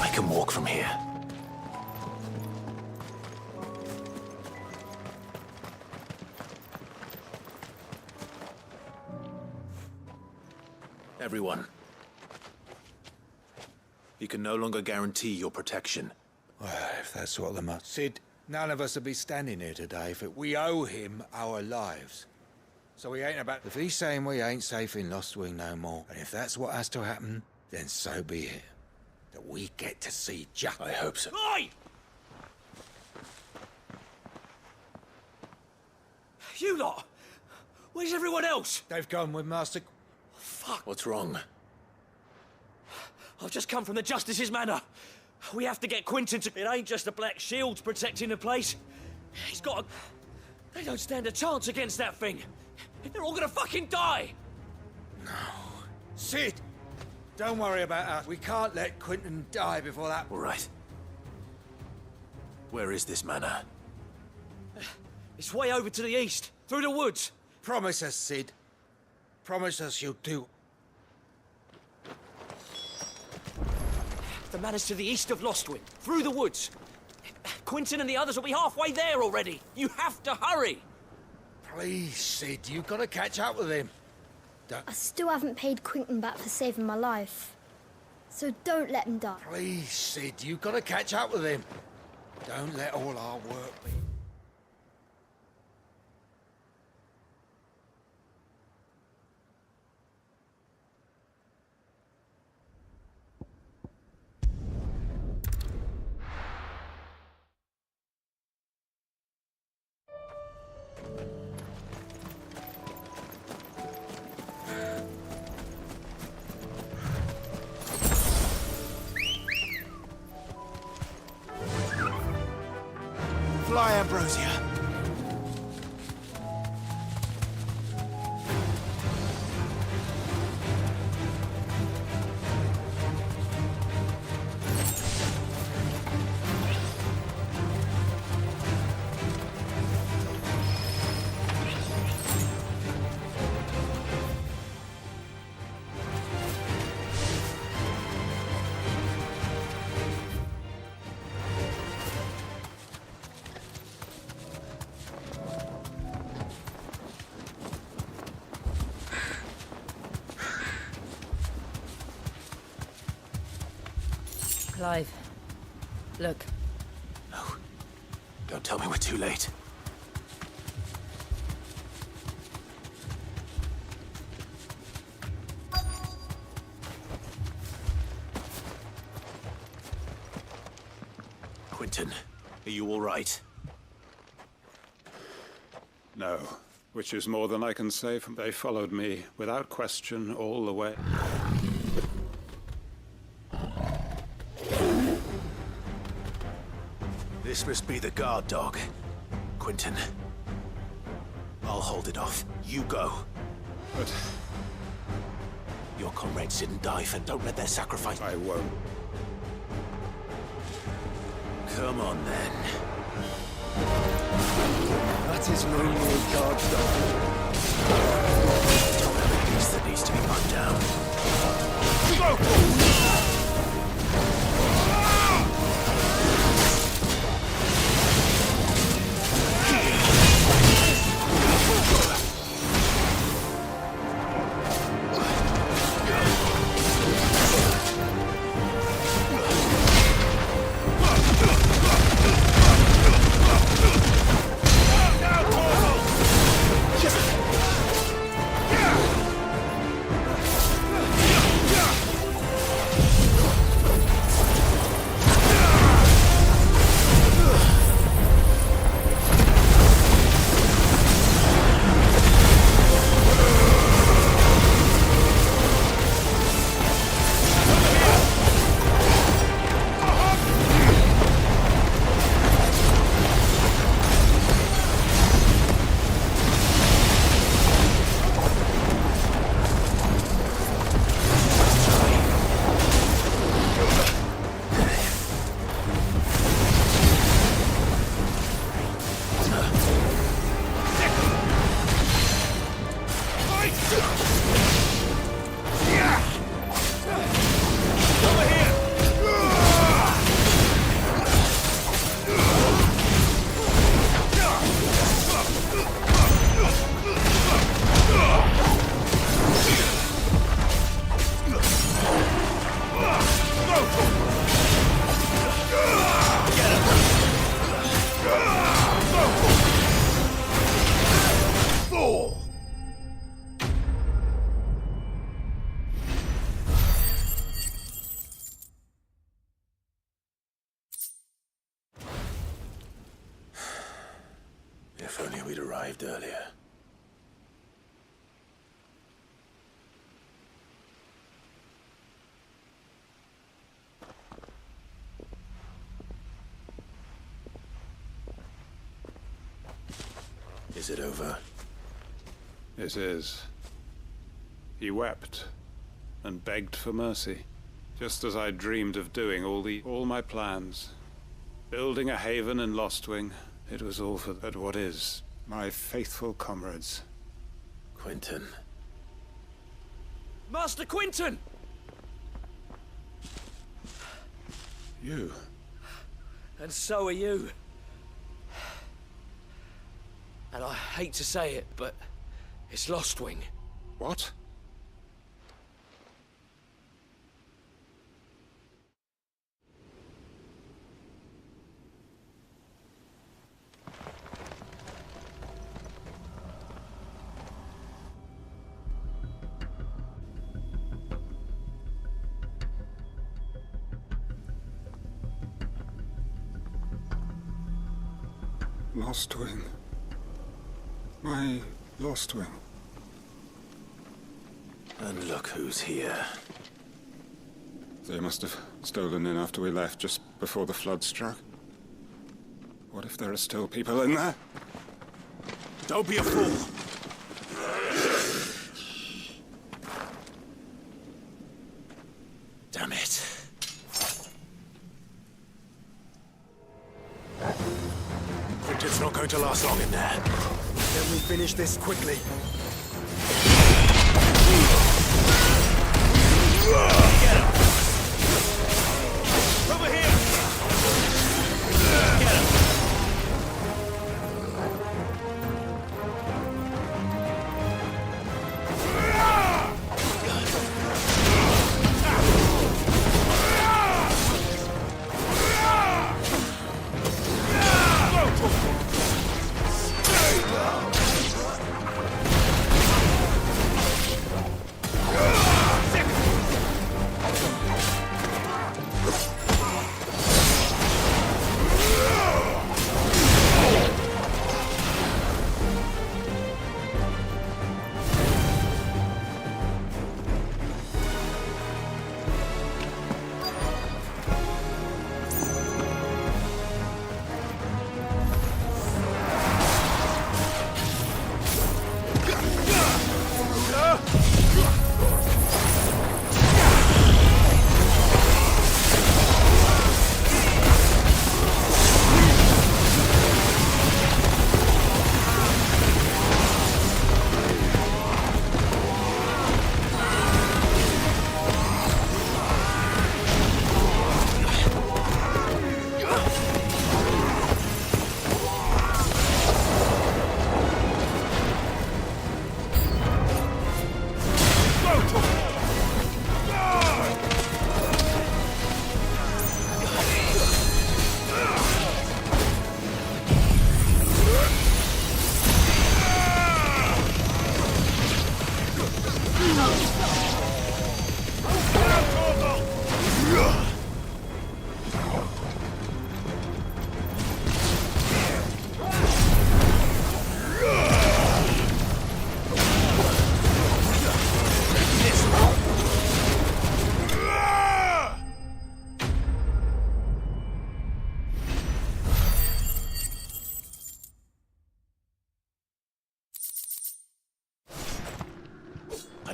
I can walk from here. Everyone. You can no longer guarantee your protection. Well, if that's what the must. Sid, none of us would be standing here today if we owe him our lives. So we ain't about... If he's saying we ain't safe in Lostwing no more, and if that's what has to happen, then so be it. That we get to see Jack. I hope so. Oi! You lot! Where's everyone else? They've gone with Master... Fuck. What's wrong? I've just come from the Justice's Manor. We have to get Quentin to... It ain't just the Black Shields protecting the place. He's got a... They don't stand a chance against that thing. They're all gonna fucking die! No. Sid! Don't worry about us. We can't let Quentin die before that... All right. Where is this manor? It's way over to the east, through the woods. Promise us, Sid. Promise us you'll do... The manor's to the east of Lostwing, through the woods. Quentin and the others will be halfway there already. You have to hurry. Please, Sid, you've got to catch up with him. I still haven't paid Quentin back for saving my life. So don't let him die. Please, Sid, you've got to catch up with him. Don't let all our work be... Fly, Ambrosia. Clive, look. No. Don't tell me we're too late. Quentin, Are you all right? No, which is more than I can say. They followed me without question all the way. This must be the guard dog. Quentin. I'll hold it off. You go. But... Your comrades didn't die, and don't let their sacrifice... I won't. Come on, then. That is no real guard dog. Don't have a beast that needs to be put down. Go! If only we'd arrived earlier. Is it over? It is. He wept and begged for mercy, just as I dreamed of doing all my plans. Building a haven in Lostwing. It was all for what is my faithful comrades. Quentin. Master Quentin! You. And so are you. And I hate to say it, but it's Lostwing. What? Lostwing. My Lostwing. And look who's here. They must have stolen in after we left, just before the flood struck. What if there are still people in there? Don't be a fool! Damn it. It's not going to last long in there. Can we finish this quickly? Get him! Over here! Get him!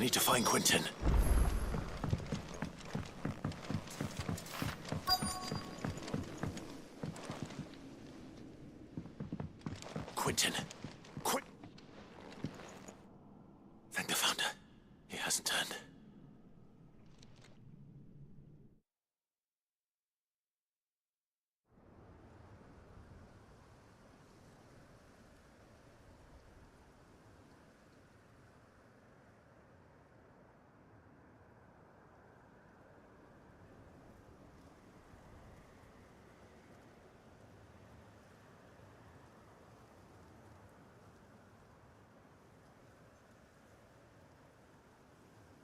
need to find Quentin. Quentin. Thank the Founder. He hasn't turned.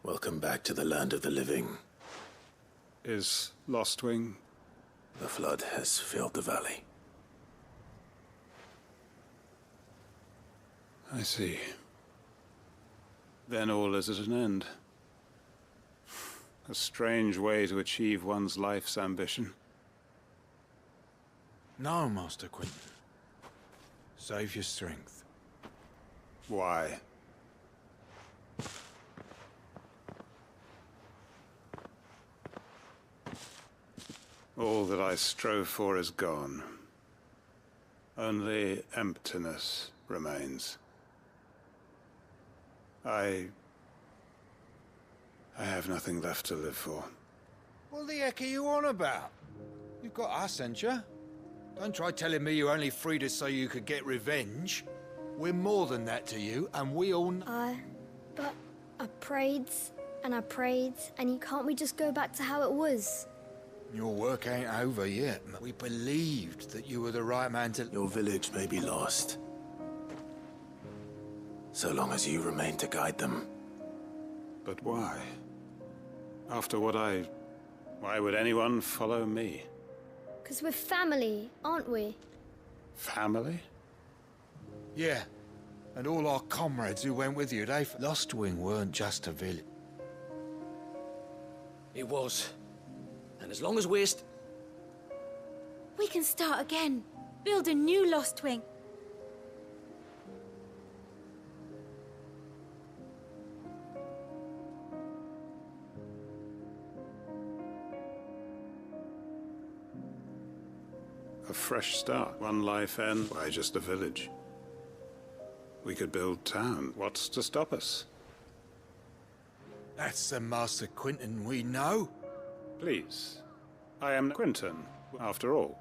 Welcome back to the land of the living. Is Lostwing? The flood has filled the valley. I see. Then all is at an end. A strange way to achieve one's life's ambition. No, Master Quentin. Save your strength. Why? All that I strove for is gone. Only emptiness remains. I have nothing left to live for. What the heck are you on about? You've got us, ain't you? Don't try telling me you only freed us so you could get revenge. We're more than that to you, and we all know. But I prayed, and can't we just go back to how it was? Your work ain't over yet. We believed that you were the right man to... Your village may be lost, so long as you remain to guide them. But why? After what why would anyone follow me? 'Cause we're family, aren't we? Family? Yeah. And all our comrades who went with you, Lostwing weren't just a village. It was. And as long as we're We can start again. Build a new Lostwing. A fresh start. One life end. Why just a village? We could build town. What's to stop us? That's the Master Quentin we know. Please. I am Quentin, after all.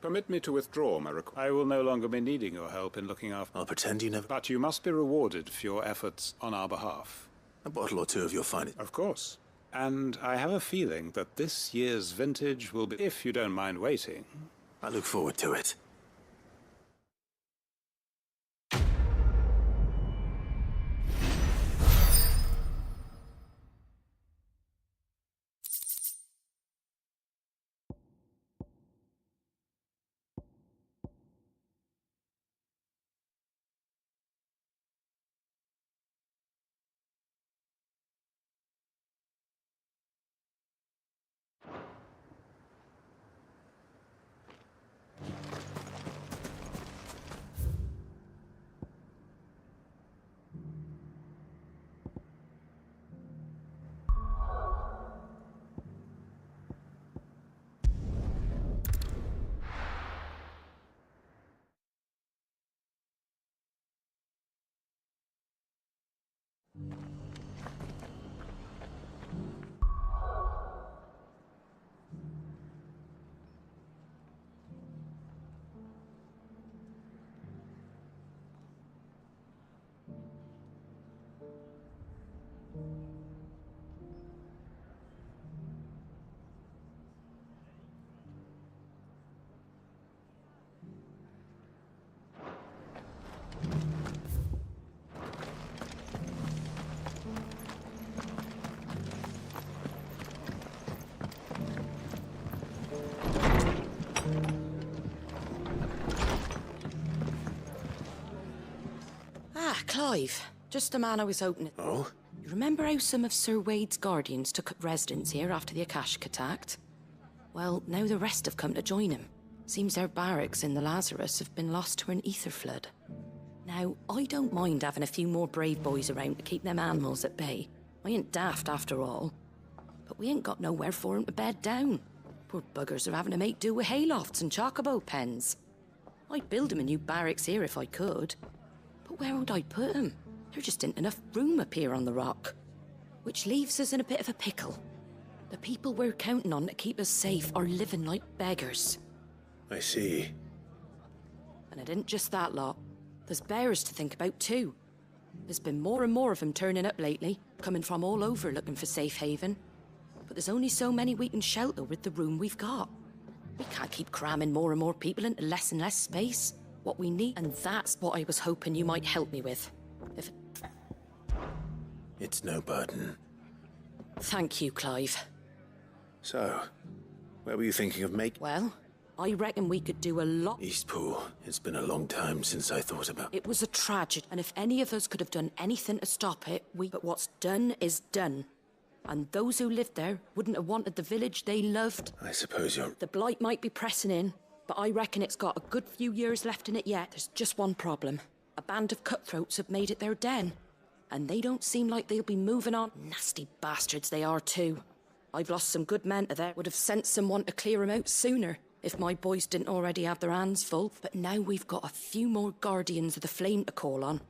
Permit me to withdraw my request. I will no longer be needing your help in looking after... I'll pretend you never... But you must be rewarded for your efforts on our behalf. A bottle or two of your finest. Of course. And I have a feeling that this year's vintage will be... If you don't mind waiting. I look forward to it. Clive. Just the man I was hoping... Oh? You remember how some of Sir Wade's guardians took up residence here after the Akashic attacked? Well, now the rest have come to join him. Seems their barracks in the Lazarus have been lost to an ether flood. Now, I don't mind having a few more brave boys around to keep them animals at bay. I ain't daft after all. But we ain't got nowhere for 'em to bed down. Poor buggers are having to make do with haylofts and chocobo pens. I'd build 'em a new barracks here if I could. But where would I put 'em? There just ain't enough room up here on the rock. Which leaves us in a bit of a pickle. The people we're counting on to keep us safe are living like beggars. I see. And it isn't just that lot. There's bears to think about too. There's been more and more of them turning up lately, coming from all over looking for safe haven. But there's only so many we can shelter with the room we've got. We can't keep cramming more and more people into less and less space. What we need, and that's what I was hoping you might help me with. It's no burden. Thank you, Clive. So, where were you thinking of making? Well, I reckon we could do a lot. Eastpool. It's been a long time since I thought about. It was a tragedy, and if any of us could have done anything to stop it, But what's done is done. And those who lived there wouldn't have wanted the village they loved. I suppose you're... The blight might be pressing in, but I reckon it's got a good few years left in it yet. There's just one problem. A band of cutthroats have made it their den. And they don't seem like they'll be moving on. Nasty bastards they are too. I've lost some good men to there. Would have sent someone to clear 'em out sooner, if my boys didn't already have their hands full. But now we've got a few more guardians of the flame to call on.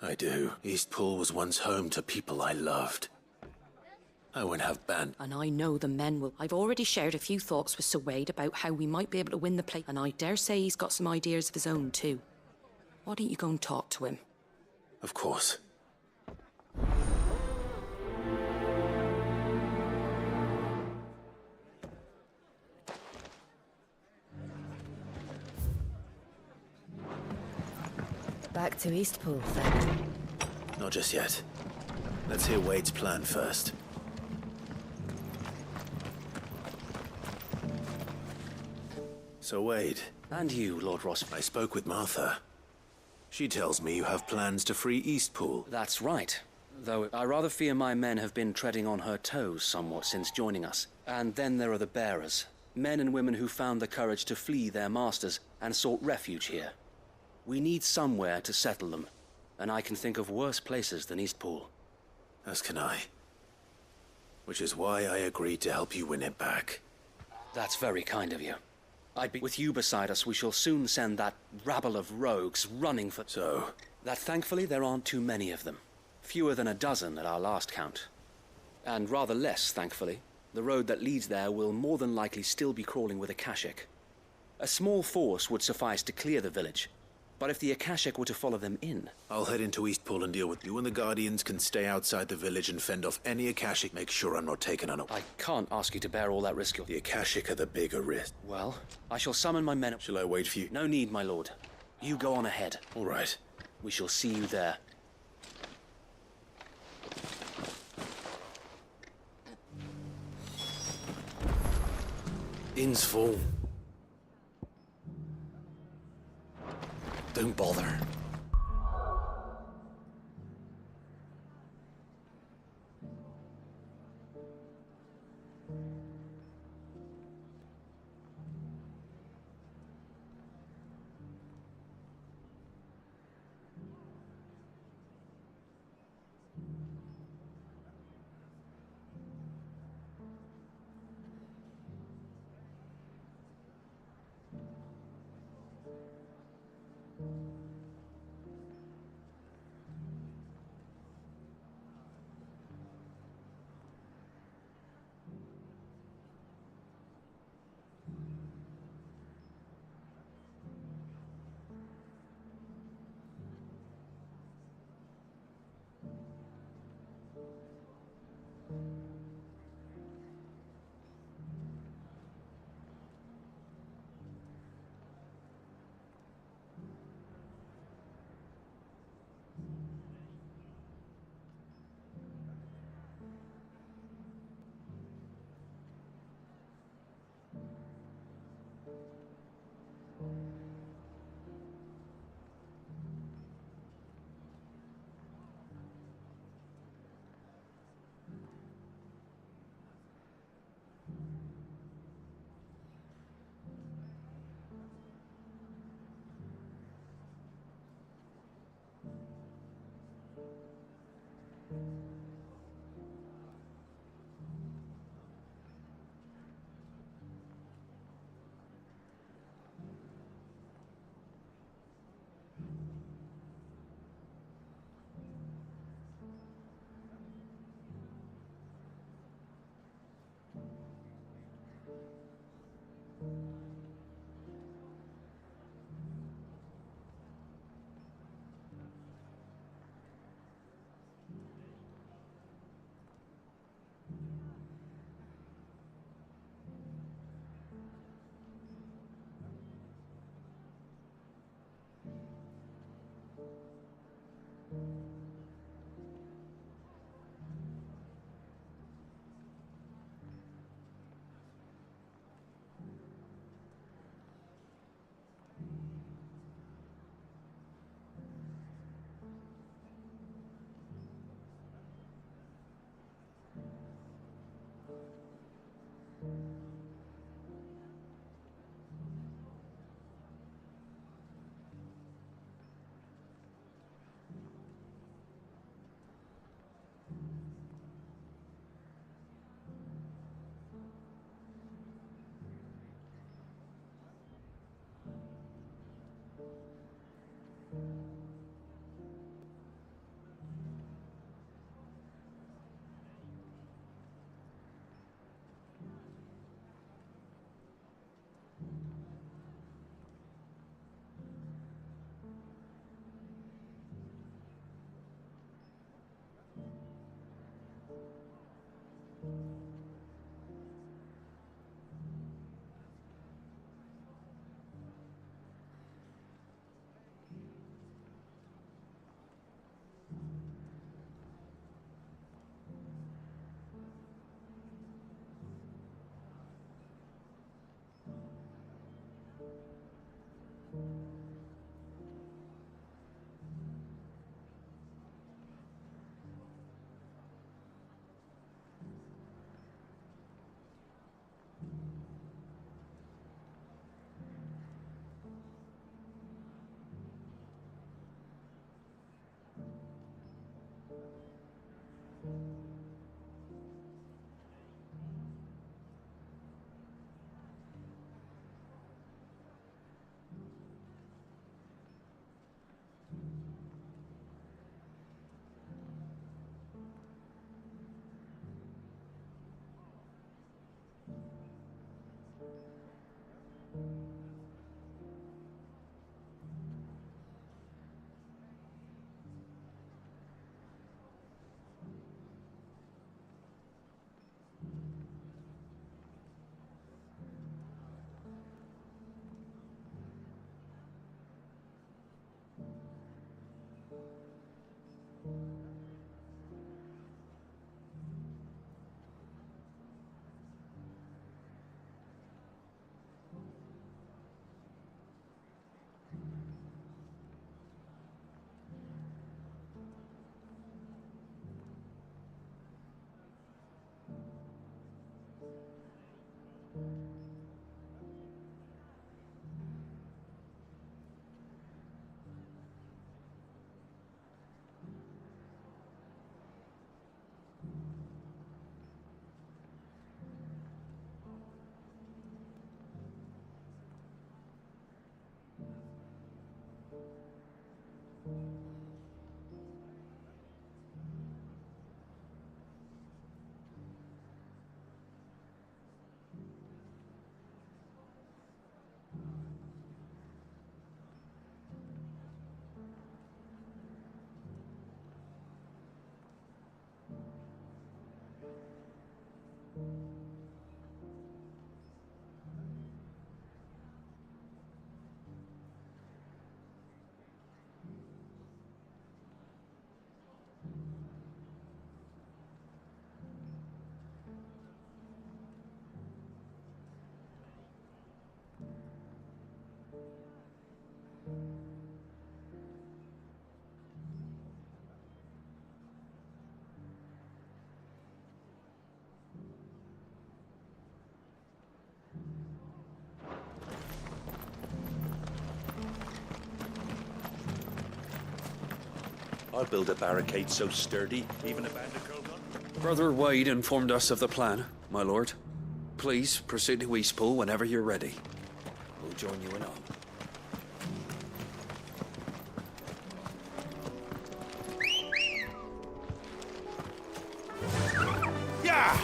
I do. Eastpool was once home to people I loved. I won't have banned. And I know the men will. I've already shared a few thoughts with Sir Wade about how we might be able to win the place. And I dare say he's got some ideas of his own too. Why don't you go and talk to him? Of course. Back to Eastpool, then. Not just yet. Let's hear Wade's plan first. So, Wade. And you, Lord Ross. I spoke with Martha. She tells me you have plans to free Eastpool. That's right. Though I rather fear my men have been treading on her toes somewhat since joining us. And then there are the bearers. Men and women who found the courage to flee their masters and sought refuge here. We need somewhere to settle them. And I can think of worse places than Eastpool. As can I. Which is why I agreed to help you win it back. That's very kind of you. With you beside us, we shall soon send that rabble of rogues running for... So? That thankfully there aren't too many of them. Fewer than a dozen at our last count. And rather less, thankfully. The road that leads there will more than likely still be crawling with Akashic. A small force would suffice to clear the village. But if the Akashic were to follow them in... I'll head into Eastpool and deal with you, and the Guardians can stay outside the village and fend off any Akashic. Make sure I'm not taken on. I can't ask you to bear all that risk. The Akashic are the bigger risk. Well, I shall summon my men... Shall I wait for you? No need, my lord. You go on ahead. All right. We shall see you there. Inn's full. Don't bother. I'd build a barricade so sturdy, even a bandicoot gun. Brother Wade informed us of the plan, my lord. Please proceed to Eastpool whenever you're ready. We'll join you in arm. Yeah!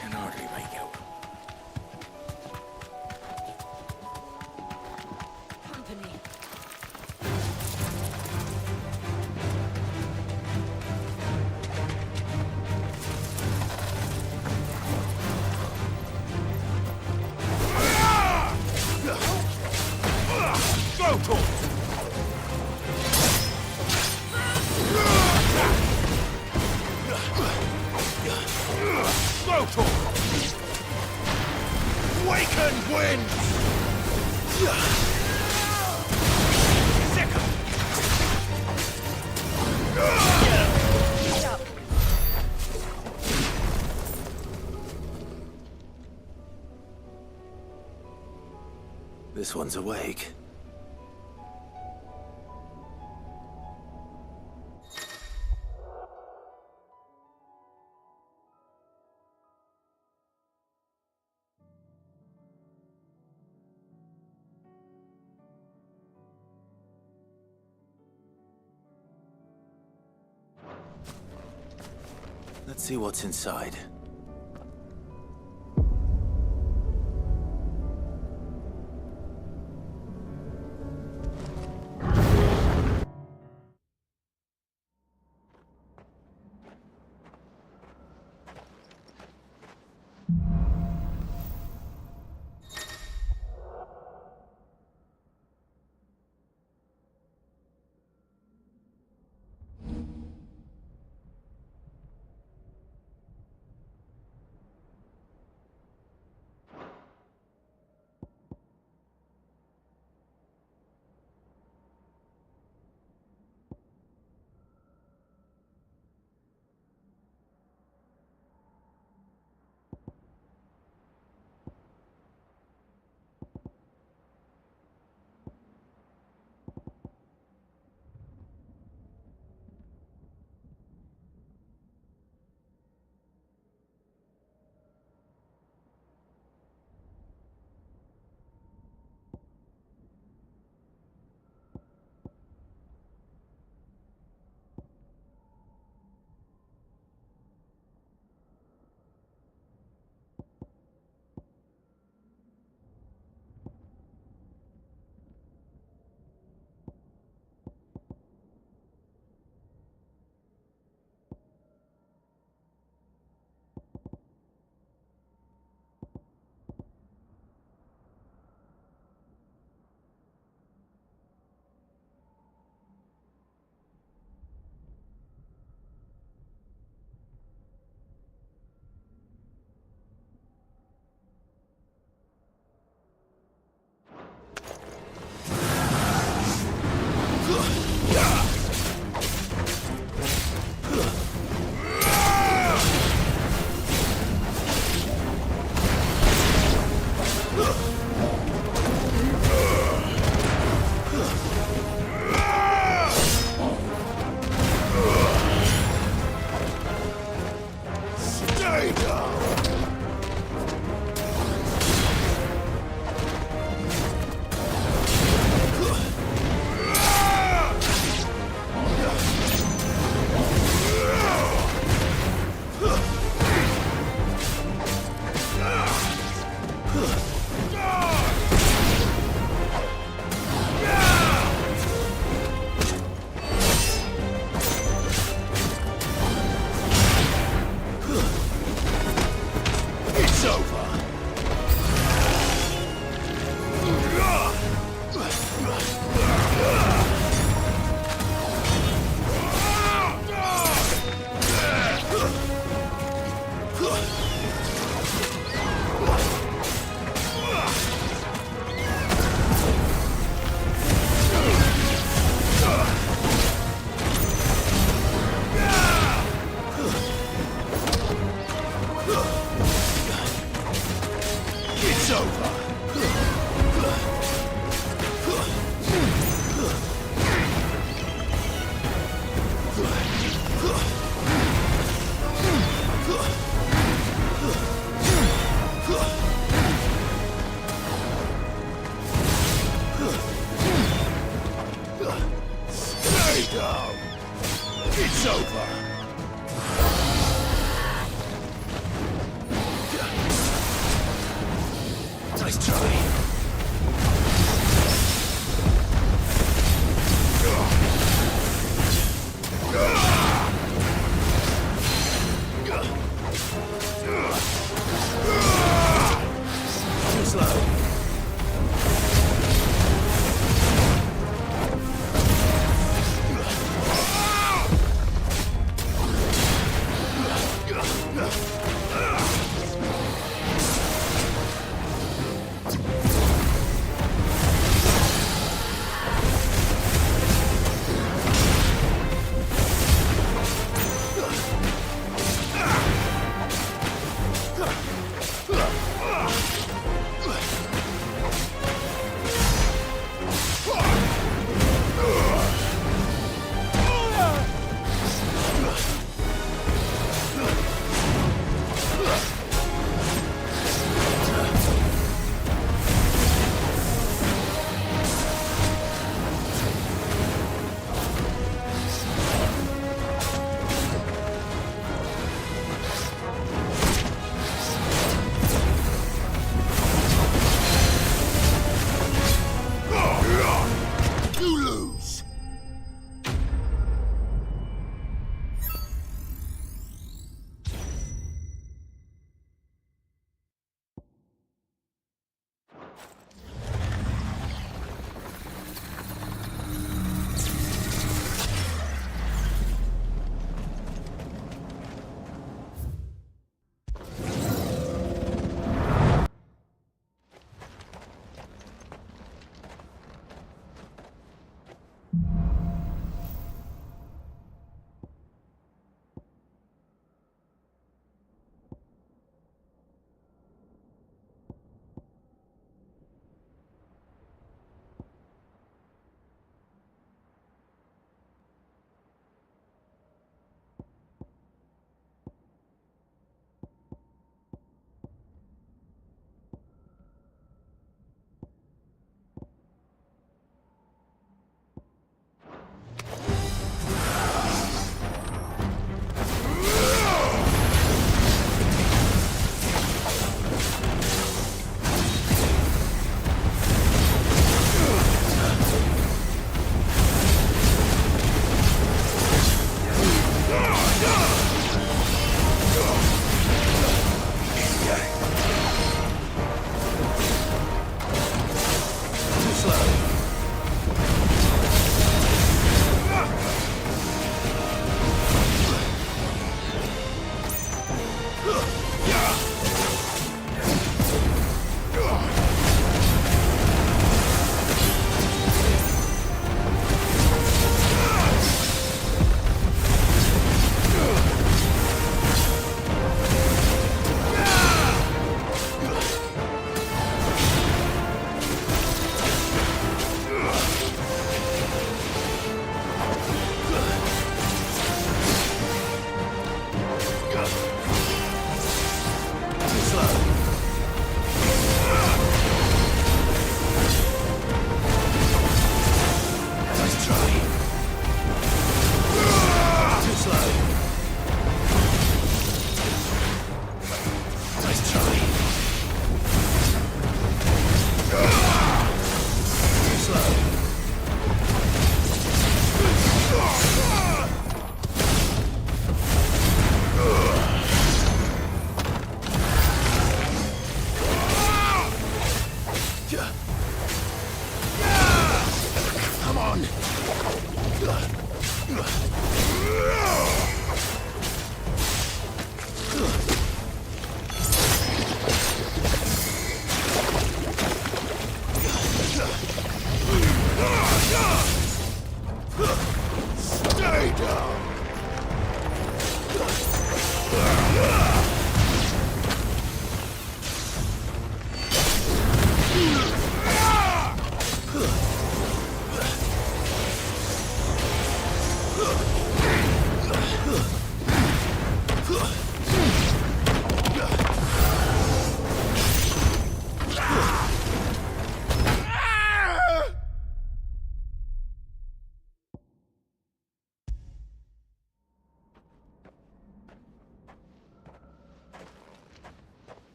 Can hardly make out. Company. Go, Tor! Go, Tor! Waken wind! This one's awake. Let's see what's inside. Stay down. It's over. Nice try. Too slow.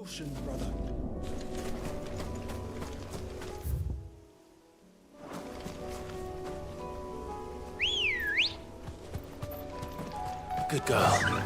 Caution, brother. Good girl.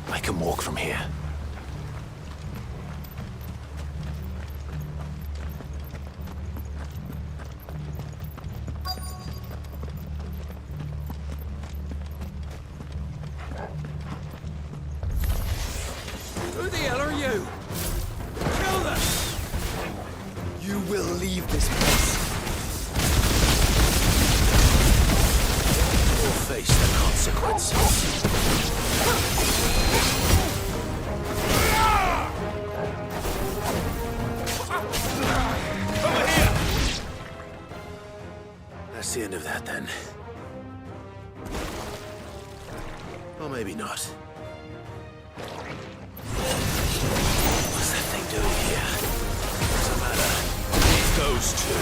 I can walk from here. Who the hell are you? Kill them! You will leave this place. Or face the consequences. Over here! That's the end of that, then. Or maybe not. What's that thing doing here? Doesn't matter. It goes to...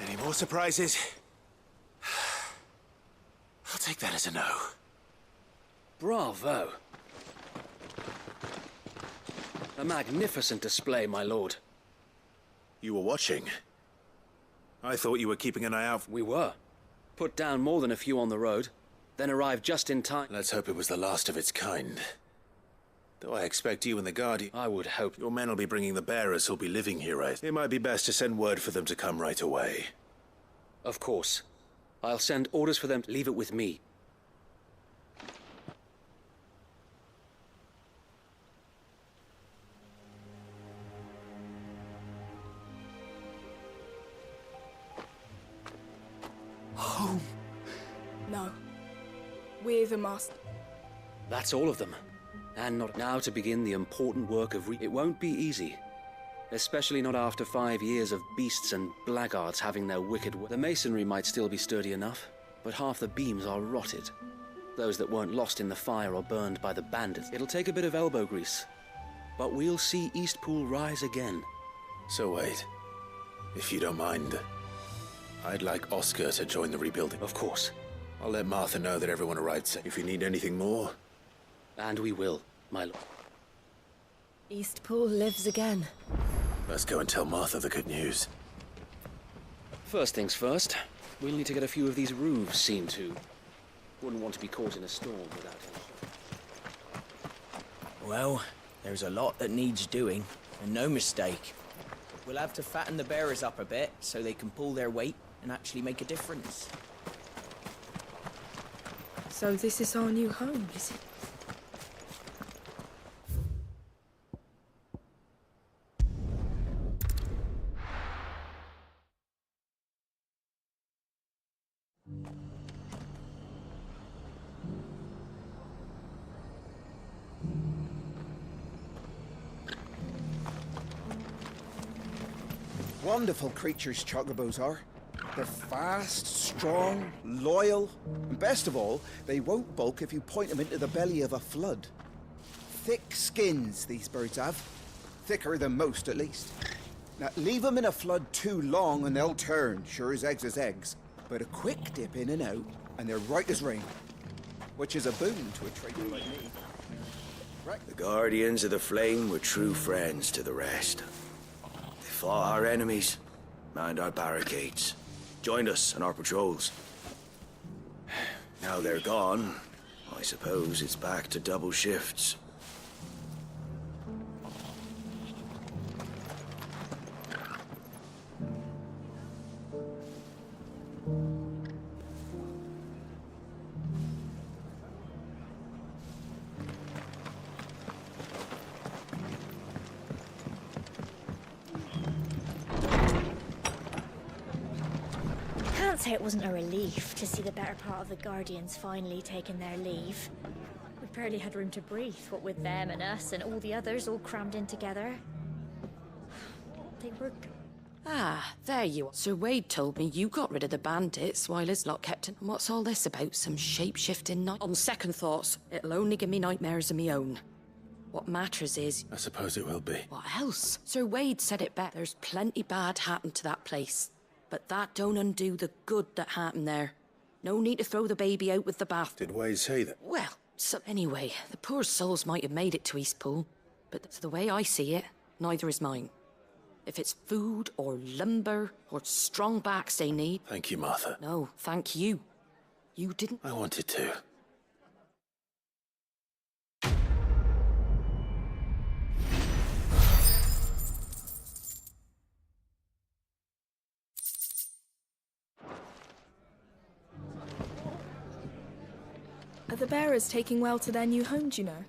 Any more surprises? I'll take that as a no. Bravo. A magnificent display, my lord. You were watching? I thought you were keeping an eye out. We were. Put down more than a few on the road, then arrived just in time. Let's hope it was the last of its kind. Though I expect you and the Guardian... I would hope. Your men will be bringing the bearers who'll be living here, right? It might be best to send word for them to come right away. Of course. I'll send orders for them to leave it with me. Home. No. We're the master. That's all of them. And not now to begin the important work of It won't be easy. Especially not after 5 years of beasts and blackguards having their wicked The masonry might still be sturdy enough, but half the beams are rotted. Those that weren't lost in the fire or burned by the bandits. It'll take a bit of elbow grease. But we'll see Eastpool rise again. So wait. If you don't mind, I'd like Oscar to join the rebuilding. Of course. I'll let Martha know that everyone arrived safe. If you need anything more... And we will, my lord. Eastpool lives again. Let's go and tell Martha the good news. First things first, we'll need to get a few of these roofs seen to. Wouldn't want to be caught in a storm without him. Well, there's a lot that needs doing, and no mistake. We'll have to fatten the bearers up a bit so they can pull their weight and actually make a difference. So this is our new home, is it? Wonderful creatures, chocobos are. They're fast, strong, loyal, and best of all, they won't balk if you point them into the belly of a flood. Thick skins, these birds have. Thicker than most, at least. Now, leave them in a flood too long and they'll turn, sure as eggs is eggs. But a quick dip in and out, and they're right as rain. Which is a boon to a trader like me. Right. The Guardians of the Flame were true friends to the rest. They fought our enemies, manned our barricades, joined us on our patrols. Now they're gone, I suppose it's back to double shifts. Can't say it wasn't a relief to see the better part of the Guardians finally taking their leave. We barely had room to breathe, what with them and us and all the others all crammed in together. They were... Ah, there you are. Sir Wade told me you got rid of the bandits while his lot kept it. What's all this about? Some shape-shifting night? On second thoughts, it'll only give me nightmares of me own. What matters is... I suppose it will be. What else? Sir Wade said it best. There's plenty bad happened to that place. But that don't undo the good that happened there. No need to throw the baby out with the bath. Did Wade say that? Well, so anyway, the poor souls might have made it to Eastpool. But the way I see it, neither is mine. If it's food or lumber or strong backs they need... Thank you, Martha. No, thank you. You didn't... I wanted to. Are the bearers taking well to their new home, do you know?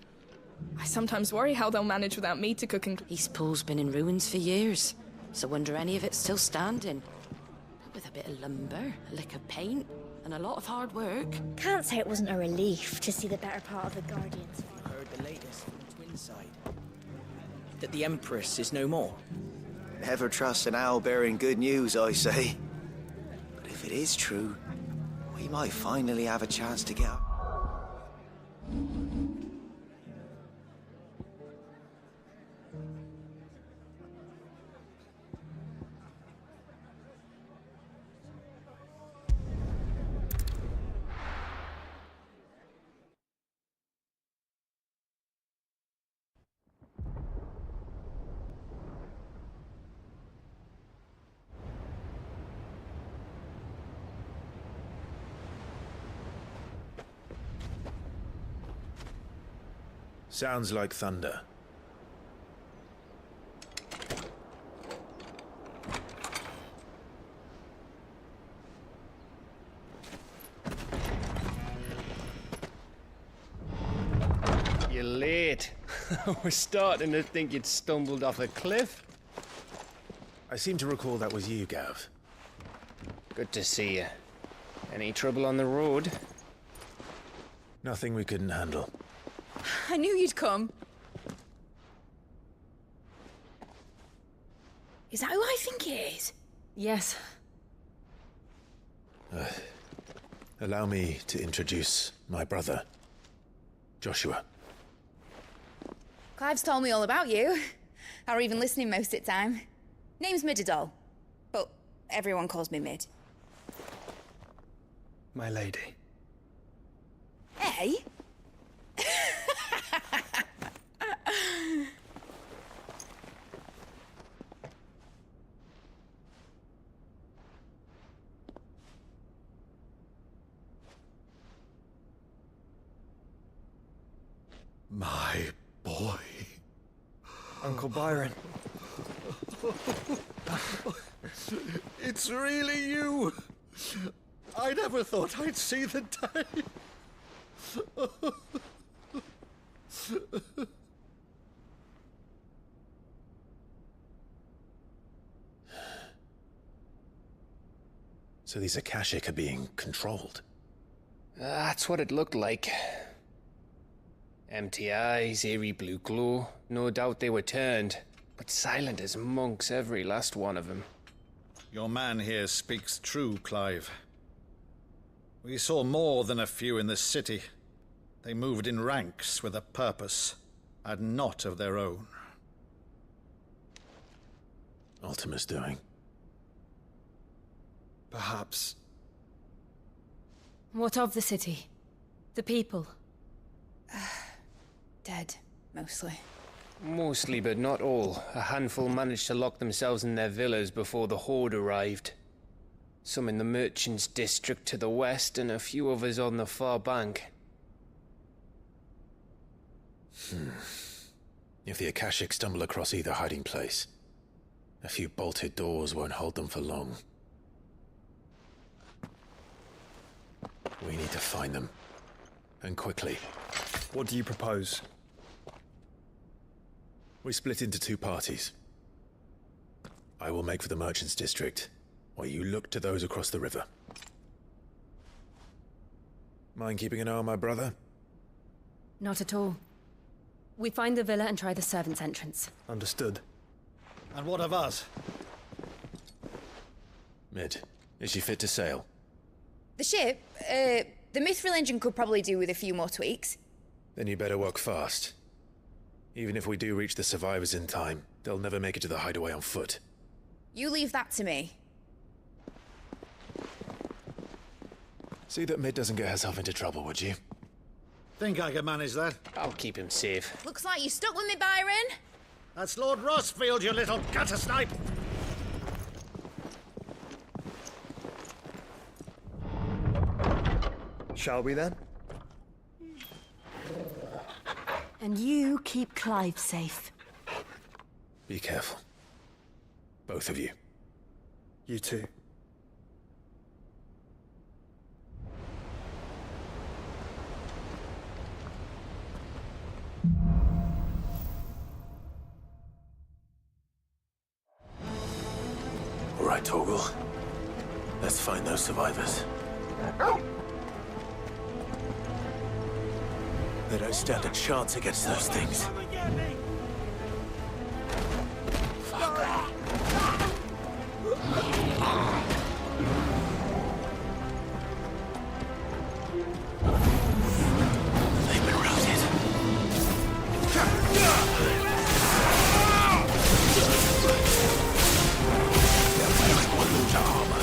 I sometimes worry how they'll manage without me to cook and... Eastpool's been in ruins for years, so wonder any of it's still standing. But with a bit of lumber, a lick of paint, and a lot of hard work. Can't say it wasn't a relief to see the better part of the Guardians. I heard the latest from Twinside. That the Empress is no more. Never trust an owl bearing good news, I say. But if it is true, we might finally have a chance to get out. Sounds like thunder. You're late. We're starting to think you'd stumbled off a cliff. I seem to recall that was you, Gav. Good to see you. Any trouble on the road? Nothing we couldn't handle. I knew you'd come. Is that who I think it is? Yes. Allow me to introduce my brother, Joshua. Clive's told me all about you. Or even listening most of the time. Name's Midadol, but everyone calls me Mid. My lady. Hey? My boy. Uncle Byron. It's really you. I never thought I'd see the day. So these Akashic are being controlled? That's what it looked like. Empty eyes, eerie blue glow. No doubt they were turned, but silent as monks, every last one of them. Your man here speaks true, Clive. We saw more than a few in this city. They moved in ranks with a purpose, and not of their own. Ultima's doing. Perhaps. What of the city? The people? Dead, mostly. Mostly, but not all. A handful managed to lock themselves in their villas before the Horde arrived. Some in the Merchants' District to the west, and a few others on the far bank. If the Akashic stumble across either hiding place, a few bolted doors won't hold them for long. We need to find them. And quickly. What do you propose? We split into two parties. I will make for the Merchants' District, while you look to those across the river. Mind keeping an eye on my brother? Not at all. We find the villa and try the servants' entrance. Understood. And what of us? Mid, is she fit to sail? The ship, the Mithril engine could probably do with a few more tweaks. Then you better work fast. Even if we do reach the survivors in time, they'll never make it to the hideaway on foot. You leave that to me. See that Mid doesn't get herself into trouble, would you? Think I can manage that? I'll keep him safe. Looks like you stuck with me, Byron. That's Lord Rossfield, you little gutter snipe! Shall we then? And you keep Clive safe. Be careful. Both of you. You too. All right, Torgal. Let's find those survivors. They don't stand a chance against those things. They've been routed. They'll be like one lose our armor.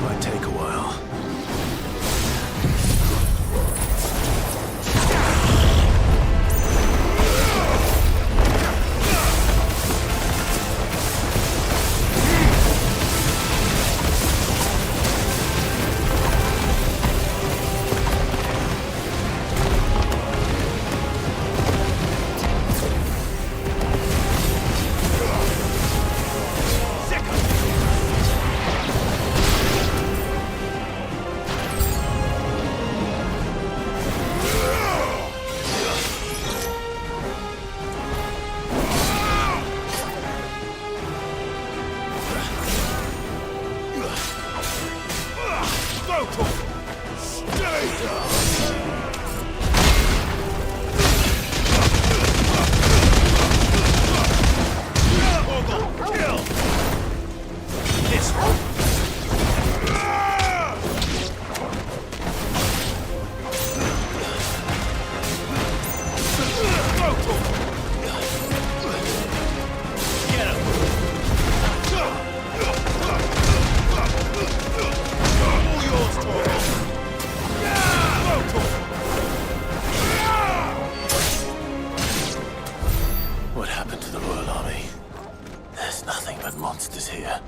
Might take a while. What happened to the Royal Army? There's nothing but monsters here.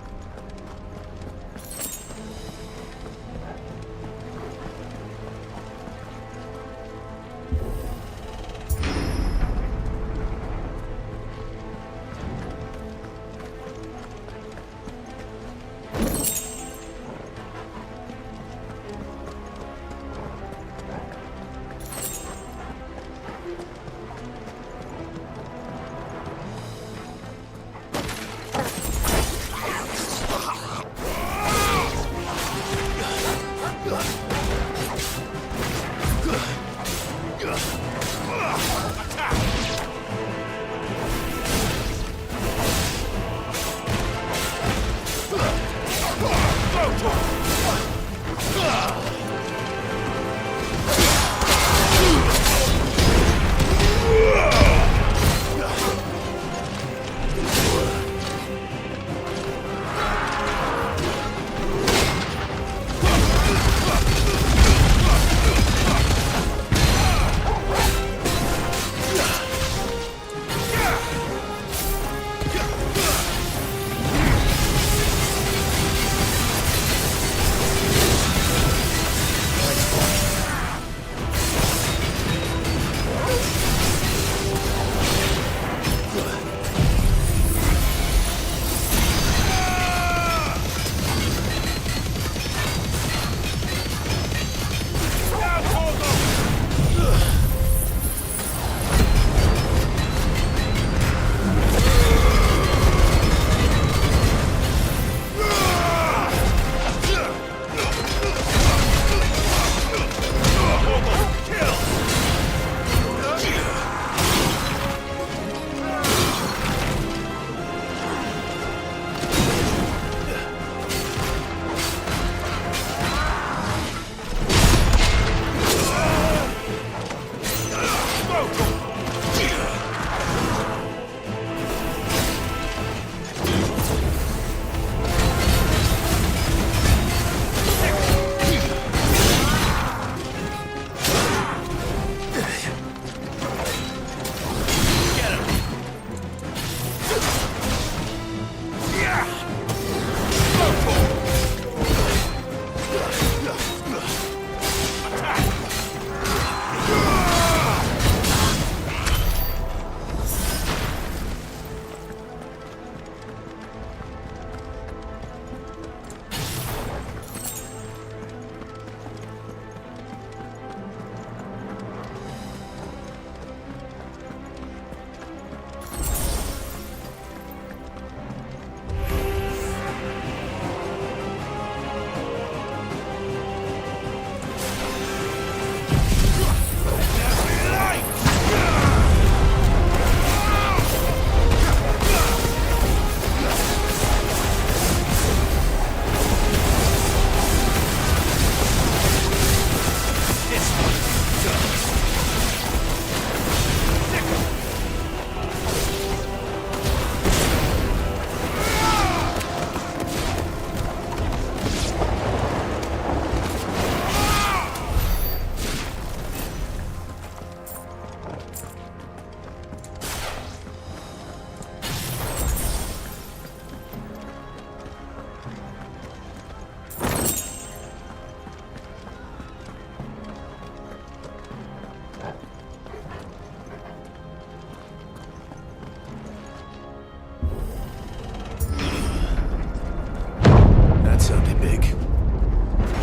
big.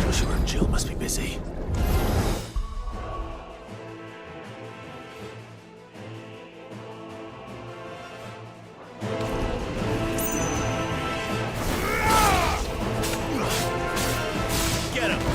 Joshua and Jill must be busy. Get him!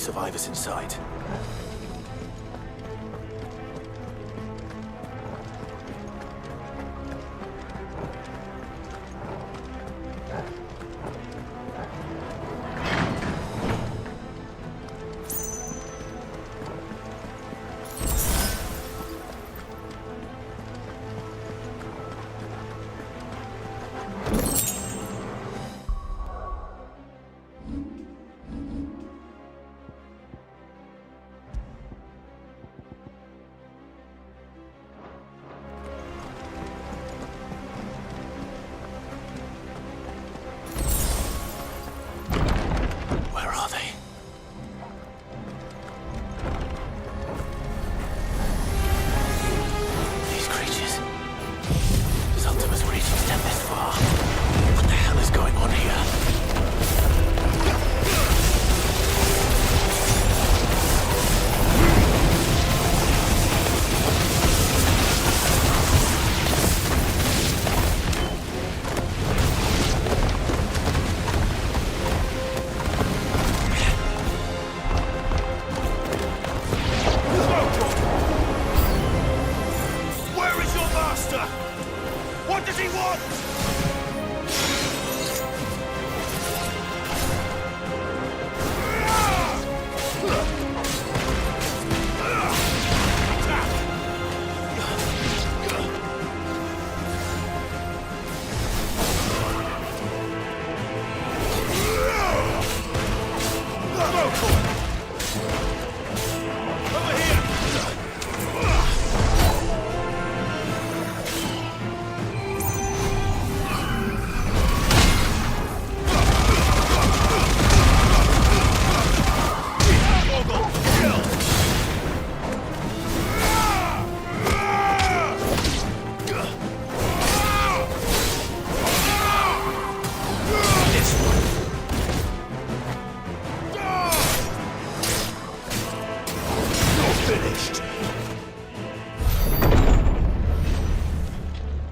Survivors inside.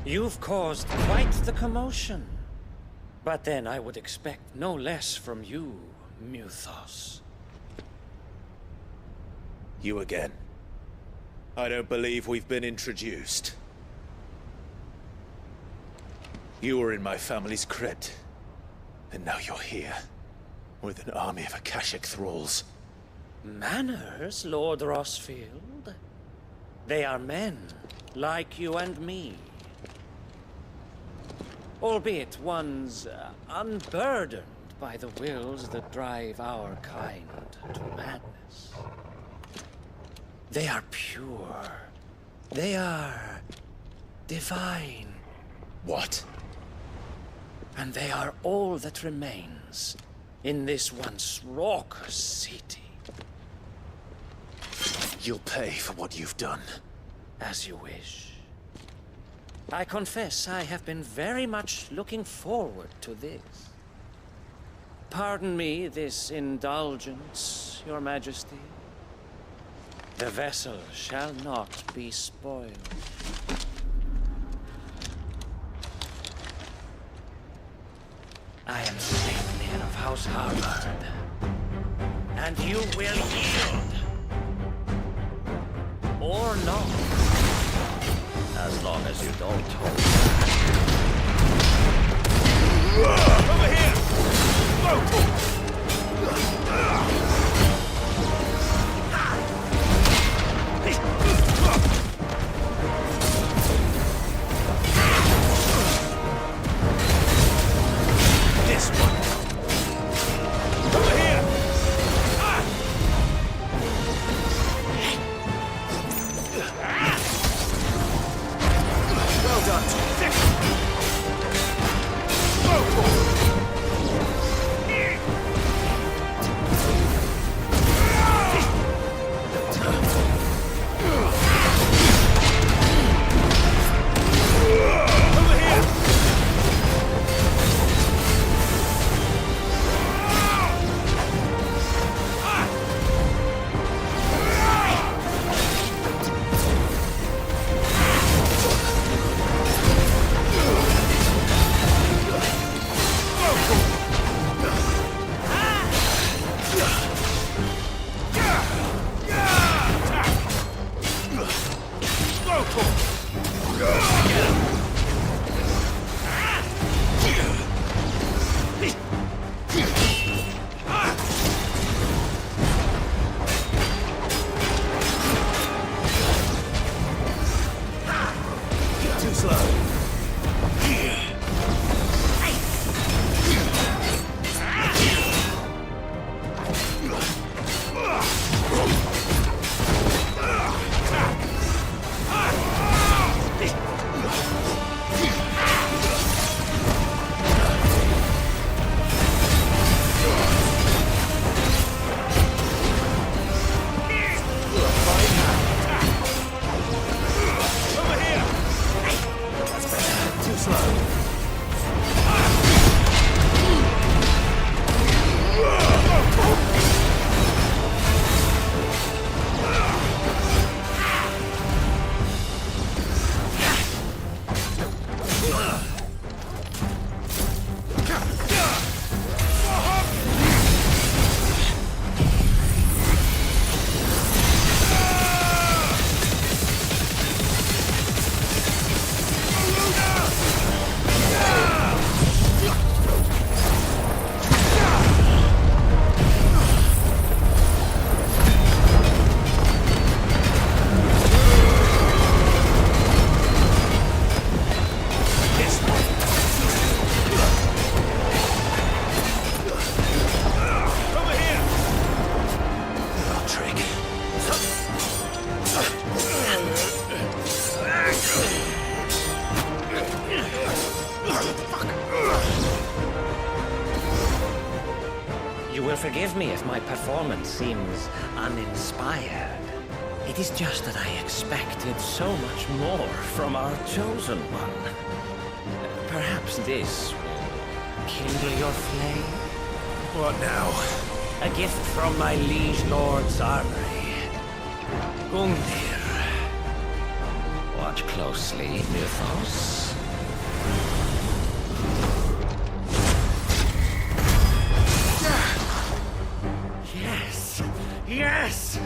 You've caused quite the commotion. But then I would expect no less from you, Muthos. You again. I don't believe we've been introduced. You were in my family's crypt, and now you're here, with an army of Akashic thralls. Manners, Lord Rossfield? They are men, like you and me. Albeit ones unburdened by the wills that drive our kind to madness. They are pure. They are divine. What? And they are all that remains in this once raucous city. You'll pay for what you've done. As you wish. I confess I have been very much looking forward to this. Pardon me this indulgence, Your Majesty. The vessel shall not be spoiled. I am Sleipnir of House Harvard, and you will yield. Or not. As long as you don't hold back. Over here! This one. Over here! Well done. Forgive me if my performance seems uninspired. It is just that I expected so much more from our chosen one. Perhaps this will kindle your flame? What now? A gift from my liege lord's armory. Gungnir. Watch closely, Mythos. Yes!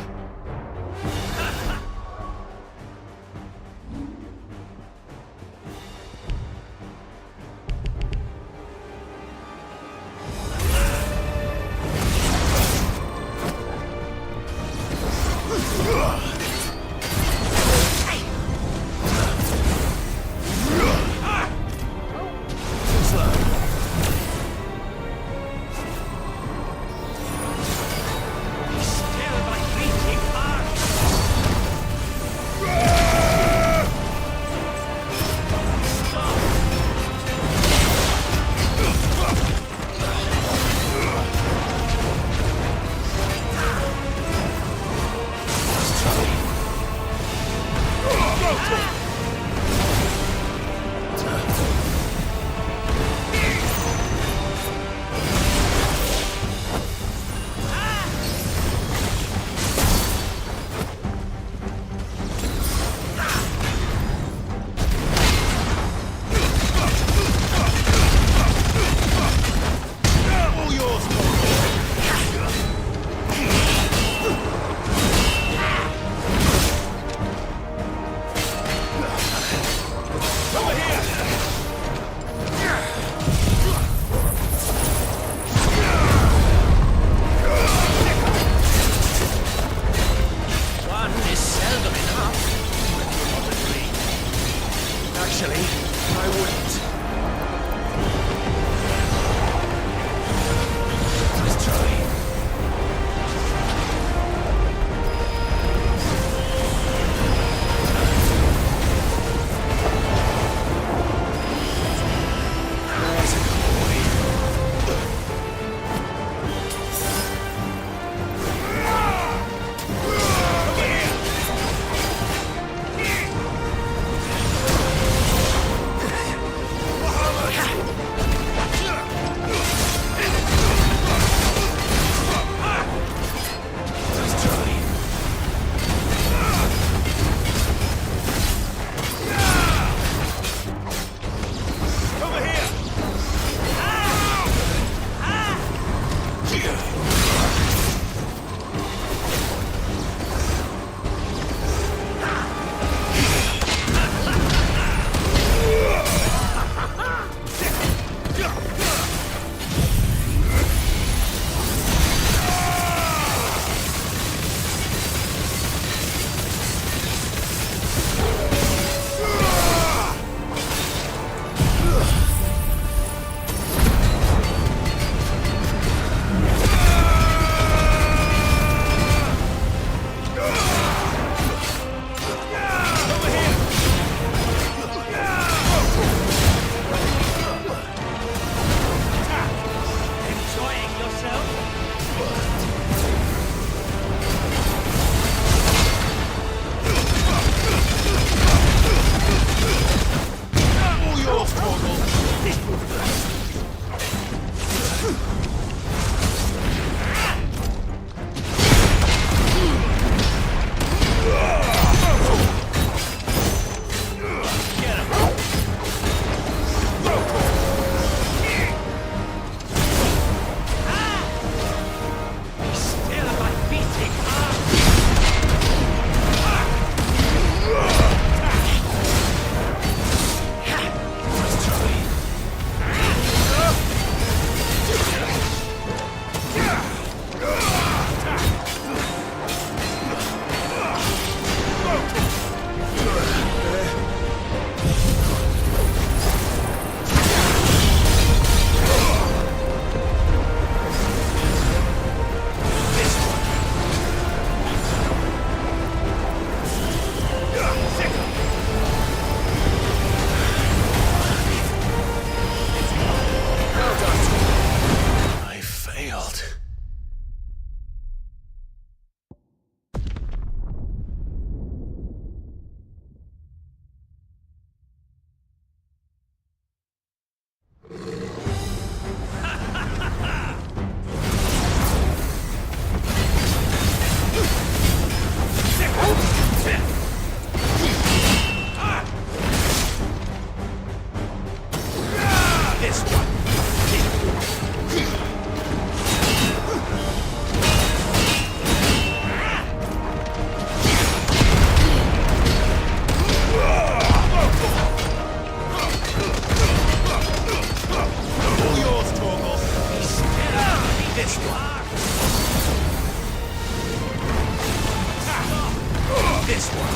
This one.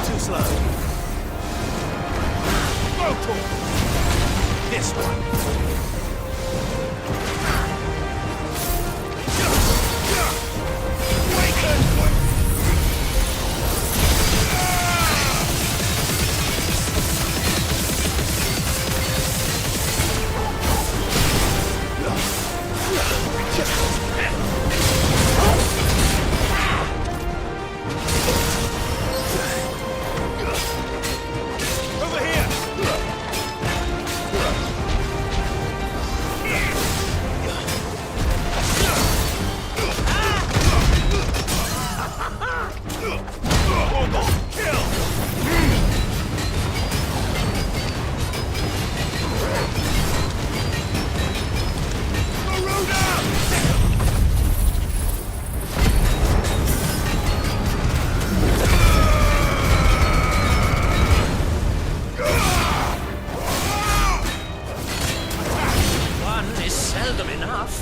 Too slow. Brutal. This one. Awaken! Over here! One is seldom enough.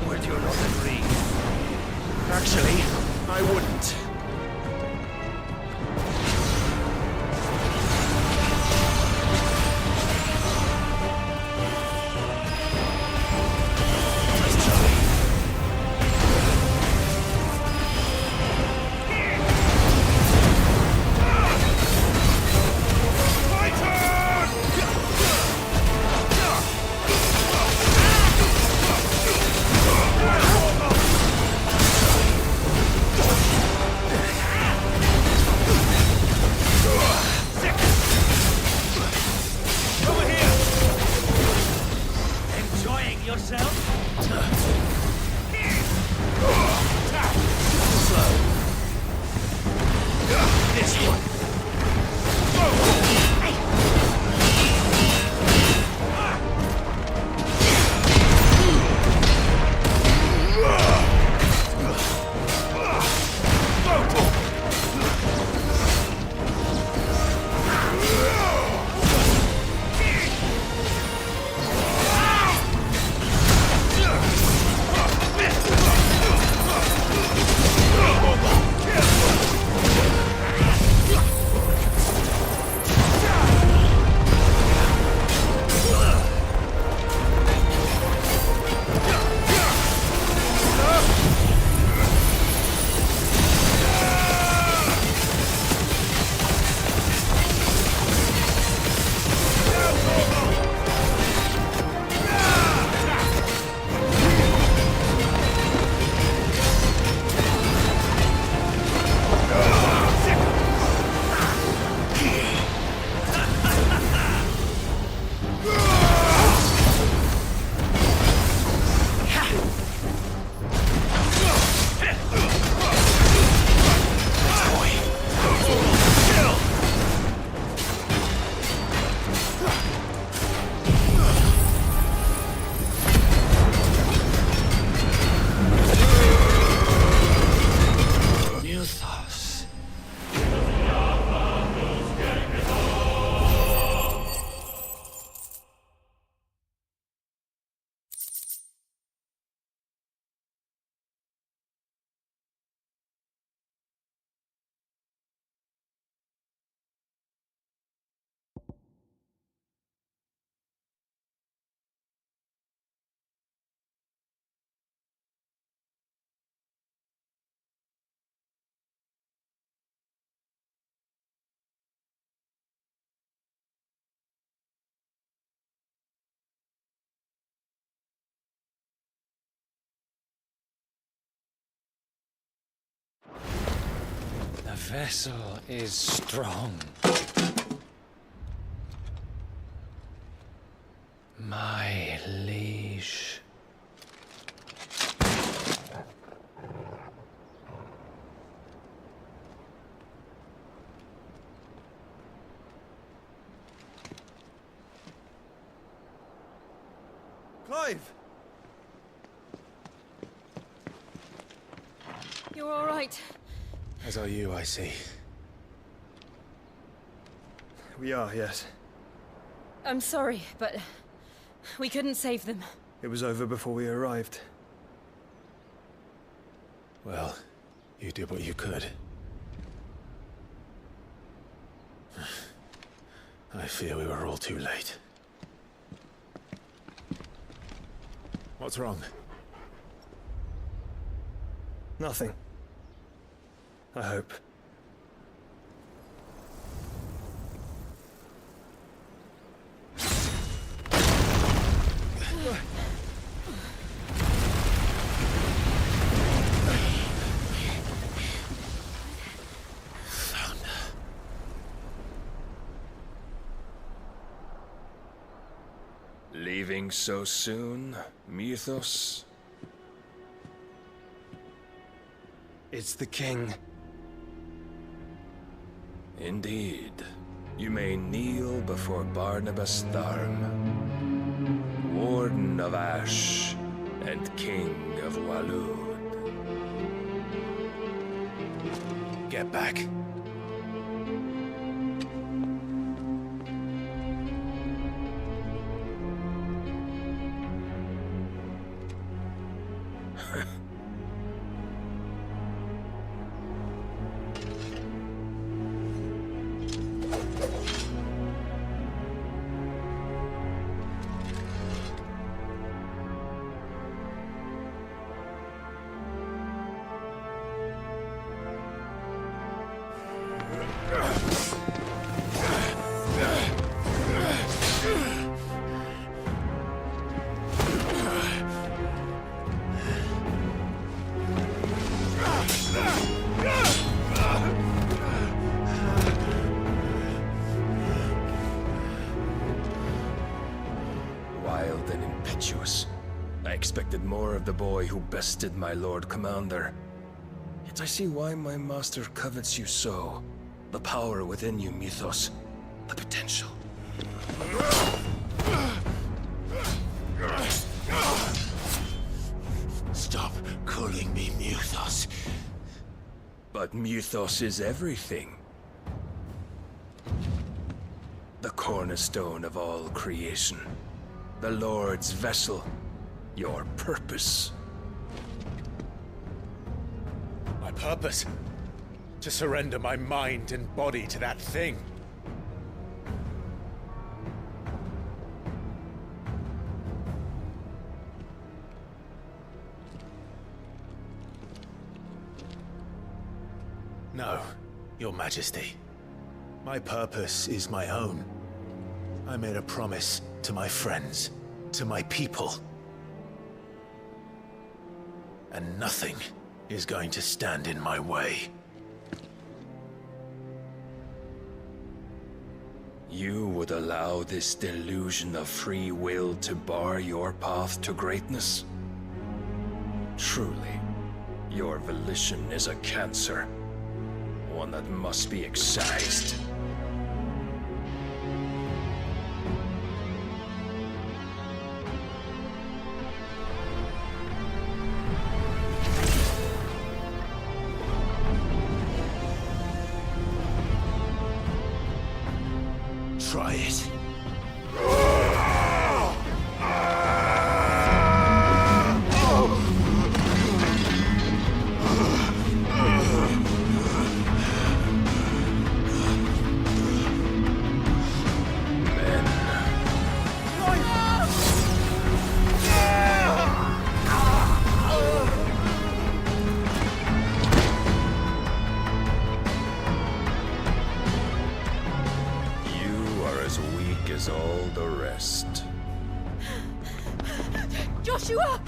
Would you not agree? Actually, I wouldn't. Enjoying yourself? Slow. This one. The vessel is strong. My liege. Clive! You're all right. As are you, I see. We are, yes. I'm sorry, but we couldn't save them. It was over before we arrived. Well, you did what you could. I fear we were all too late. What's wrong? Nothing. I hope. Leaving so soon, Mythos? It's the king. Indeed. You may kneel before Barnabas Tharm, Warden of Ash and King of Walud. Get back. Wild and impetuous. I expected more of the boy who bested my Lord Commander. Yet I see why my master covets you so. The power within you, Mythos. The potential. Stop calling me Mythos. But Mythos is everything. The cornerstone of all creation. The Lord's vessel. Your purpose. My purpose? To surrender my mind and body to that thing. No, Your Majesty. My purpose is my own. I made a promise to my friends, to my people. And nothing is going to stand in my way. You would allow this delusion of free will to bar your path to greatness? Truly, your volition is a cancer. One that must be excised. Try it. As all the rest. Joshua!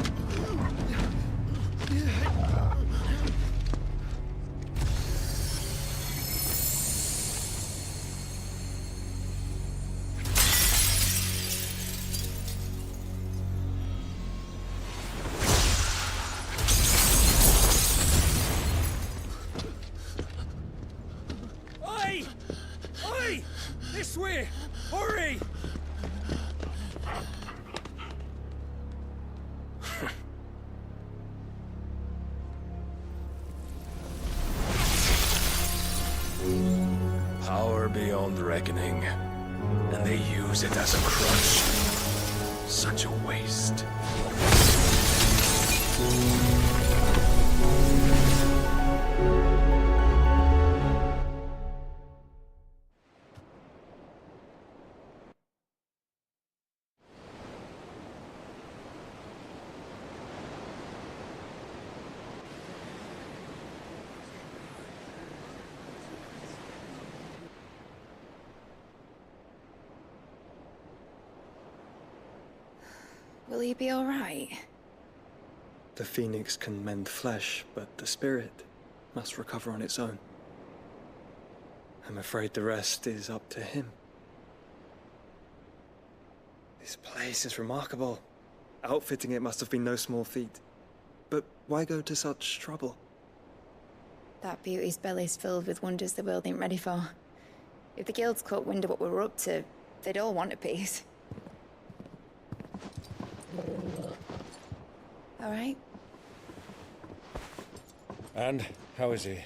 Oi! Oi! This way! Hurry! Power beyond reckoning, and they use it as a crutch. Such a waste. Will he be all right? The phoenix can mend flesh, but the spirit must recover on its own. I'm afraid the rest is up to him. This place is remarkable. Outfitting it must have been no small feat. But why go to such trouble? That beauty's belly's filled with wonders the world ain't ready for. If the guilds caught wind of what we were up to, they'd all want a piece. All right? And how is he?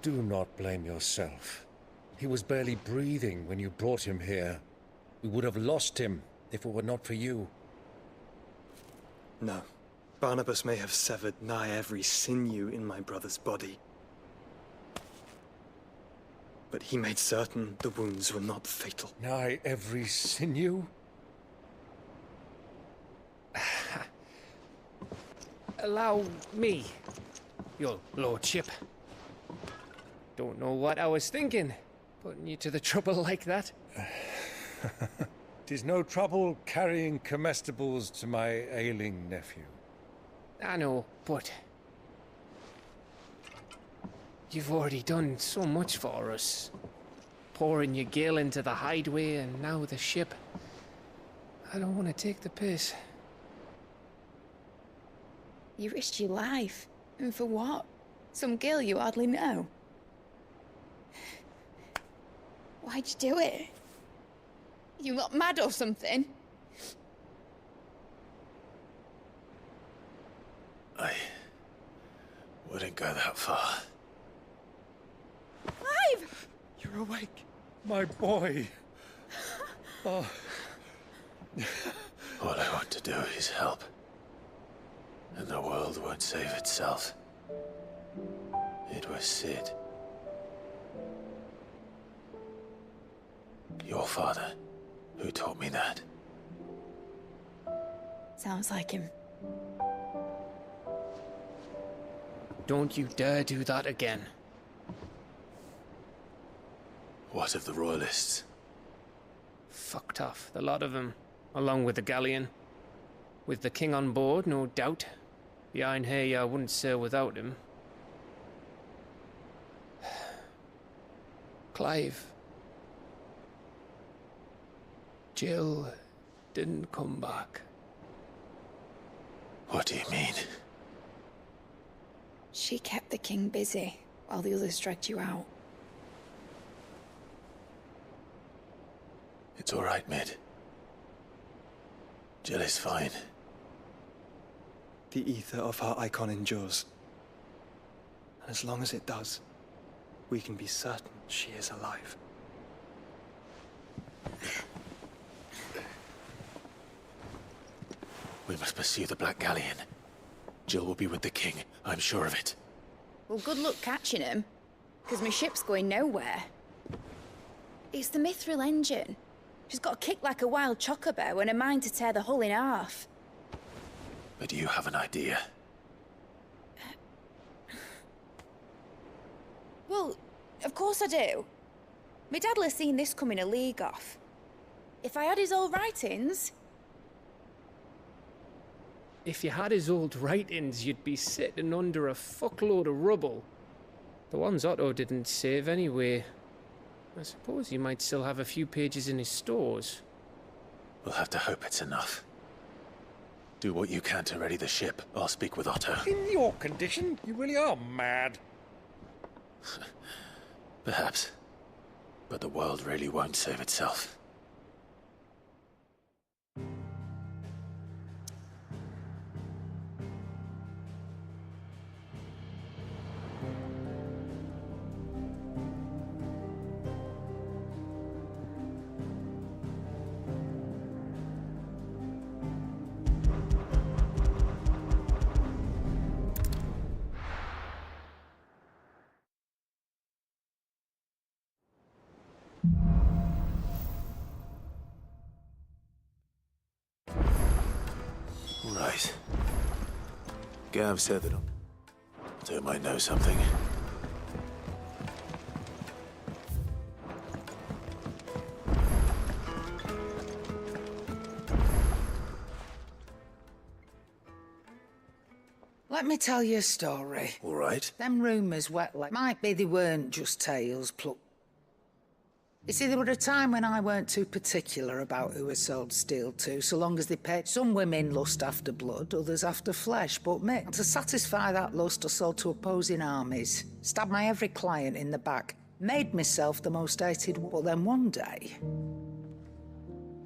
Do not blame yourself. He was barely breathing when you brought him here. We would have lost him if it were not for you. No. Barnabas may have severed nigh every sinew in my brother's body. But he made certain the wounds were not fatal. Nigh every sinew? Allow me, your lordship. Don't know what I was thinking, putting you to the trouble like that. 'Tis no trouble carrying comestibles to my ailing nephew. I know, but you've already done so much for us. Pouring your gale into the hideaway and now the ship. I don't want to take the piss. You risked your life. And for what? Some girl you hardly know. Why'd you do it? You got mad or something? I wouldn't go that far. Clive! You're awake, my boy. Oh. All I want to do is help. And the world won't save itself. It was Sid. Your father, who taught me that. Sounds like him. Don't you dare do that again. What of the Royalists? Fucked off, the lot of them, along with the galleon. With the king on board, no doubt. Behind here, I wouldn't sail without him. Clive. Jill didn't come back. What do you mean? She kept the king busy while the others dragged you out. It's all right, Mid. Jill is fine. The ether of her icon endures. And as long as it does, we can be certain she is alive. We must pursue the Black Galleon. Jill will be with the king, I'm sure of it. Well, good luck catching him, because my ship's going nowhere. It's the Mithril engine. She's got a kick like a wild chocobo and a mind to tear the hull in half. But you have an idea. Well, of course I do. My dad'll have seen this coming a league off. If I had his old writings... If you had his old writings, you'd be sitting under a fuckload of rubble. The ones Otto didn't save anyway. I suppose he might still have a few pages in his stores. We'll have to hope it's enough. Do what you can to ready the ship. I'll speak with Otto. In your condition, you really are mad. Perhaps. But the world really won't save itself. Right. Gav said that Otto might know something. Let me tell you a story. All right. Them rumours wet might be they weren't just tales plucked. You see, there were a time when I weren't too particular about who I sold steel to, so long as they paid. Some women lust after blood, others after flesh, but me, to satisfy that lust, I sold to opposing armies, stabbed my every client in the back, made myself the most hated, but then one day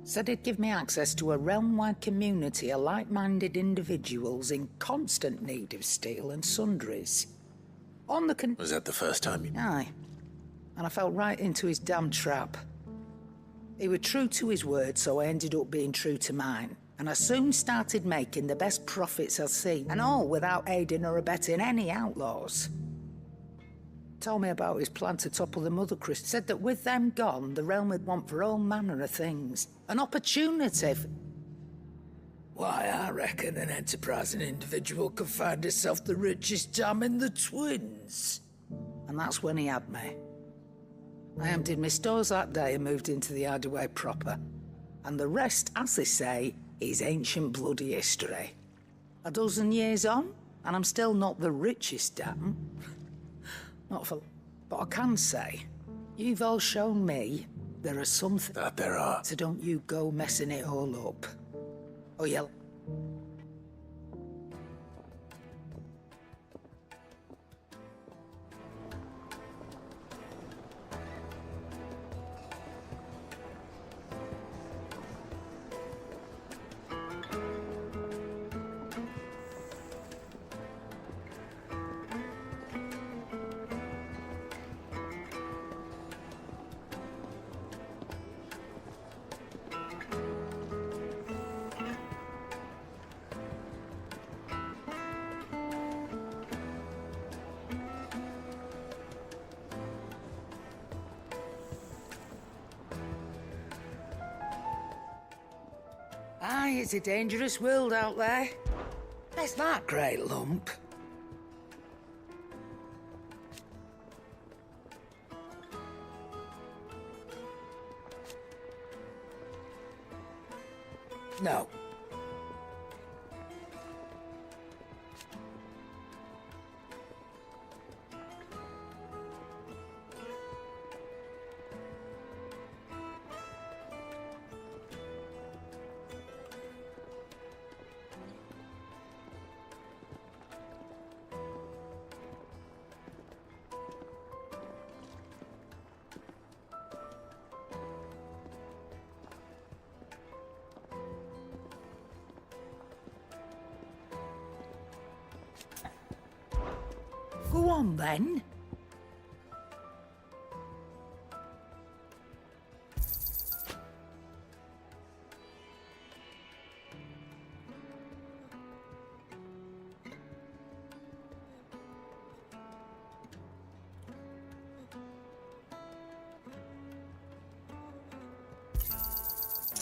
said he'd give me access to a realm-wide community of like-minded individuals in constant need of steel and sundries. On the Was that the first time you... Aye. And I fell right into his damn trap. He was true to his word, so I ended up being true to mine. And I soon started making the best profits I've seen, and all without aiding or abetting any outlaws. Told me about his plan to topple the Mother Christ. Said that with them gone, the realm would want for all manner of things. An opportunity. Why, I reckon an enterprising individual could find himself the richest dam in the Twins. And that's when he had me. I emptied my stores that day and moved into the hideaway proper. And the rest, as they say, is ancient bloody history. A dozen years on, and I'm still not the richest dam. Not for... But I can say, you've all shown me there are some things... That there are. So don't you go messing it all up. Oh, yeah. Aye, it's a dangerous world out there. There's that great lump. No. Go on, then.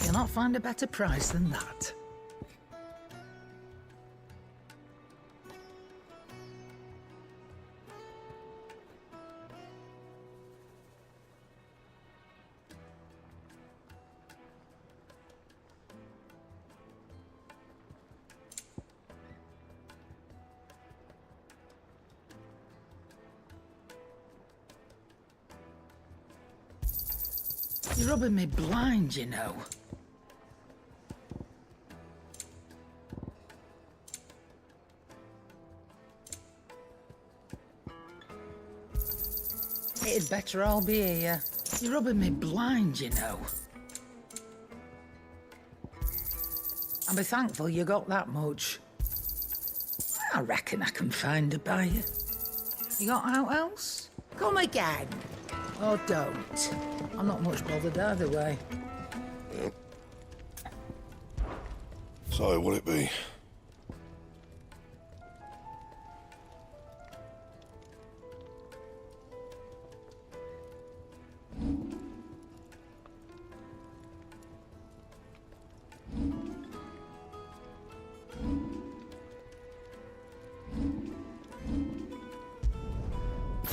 You'll not find a better price than that. You're rubbing me blind, you know. It'd better all be here. You're rubbing me blind, you know. I'll be thankful you got that much. I reckon I can find a buyer. You got out else? Come again. Or don't. I'm not much bothered either way. Yep. So, what'll it be?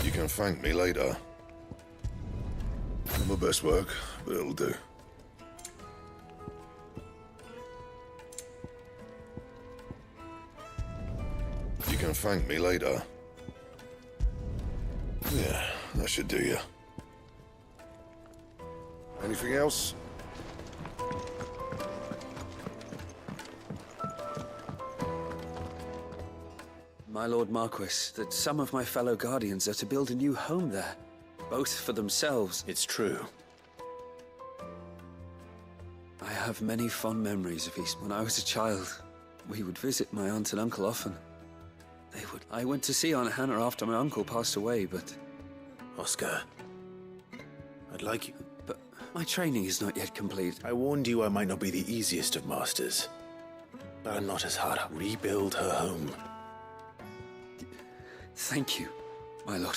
You can thank me later. Not my best work, but it'll do. You You can thank me later. Yeah, that should do you. Anything else? My Lord Marquis, that some of my fellow Guardians are to build a new home there, both for themselves. It's true. I have many fond memories of East. When I was a child, we would visit my aunt and uncle often. I went to see Aunt Hannah after my uncle passed away, but... Oscar, I'd like you... But my training is not yet complete. I warned you I might not be the easiest of masters, but I'm not as hard. Rebuild her home. Thank you, my lord.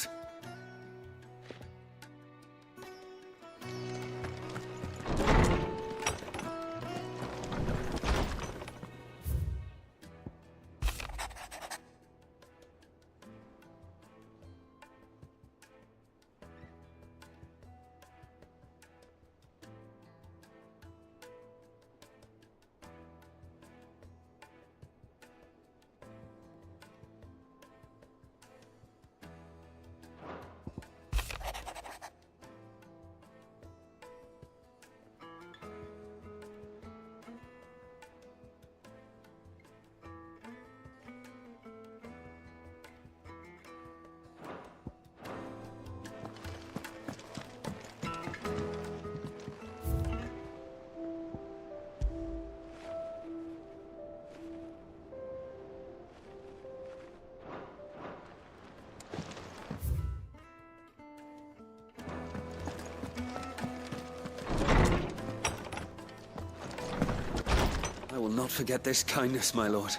I will not forget this kindness, my lord.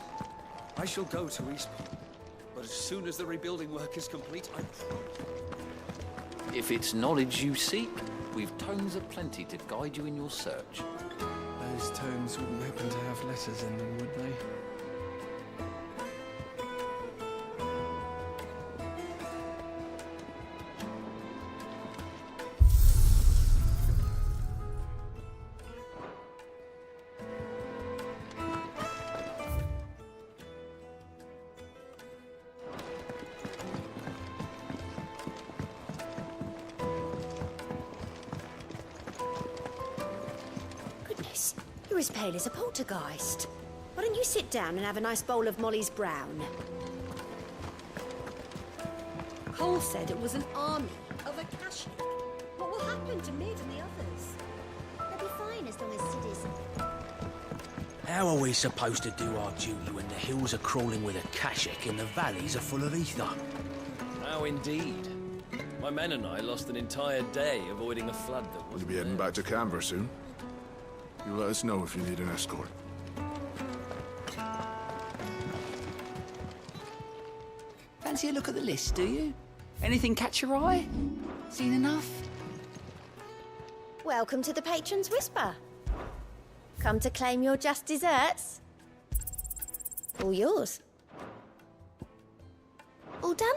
I shall go to Eastport, but as soon as the rebuilding work is complete, I promise. If it's knowledge you seek, we've tomes aplenty to guide you in your search. Those tomes wouldn't happen to have letters in them, would they? You're as pale as a poltergeist. Why don't you sit down and have a nice bowl of Molly's brown? Cole said it was an army of Akashic. What will happen to Mid and the others? They'll be fine as long as Sid is. How are we supposed to do our duty when the hills are crawling with Akashic and the valleys are full of ether? How indeed. My men and I lost an entire day avoiding a flood that was... We'll be heading back to Canberra soon. You let us know if you need an escort. Fancy a look at the list, do you? Anything catch your eye? Seen enough? Welcome to the Patron's Whisper. Come to claim your just desserts? All yours. All done?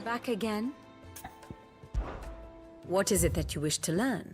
Back again? What is it that you wish to learn?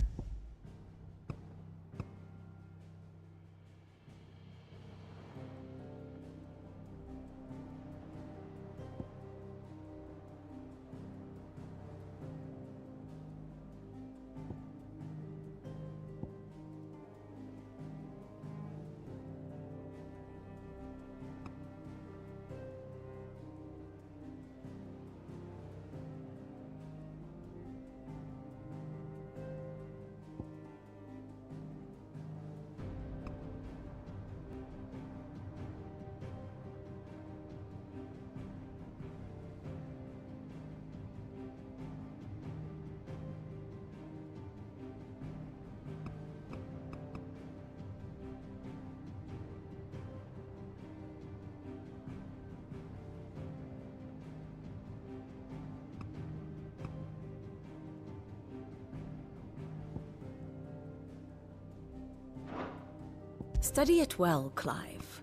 Study it well, Clive.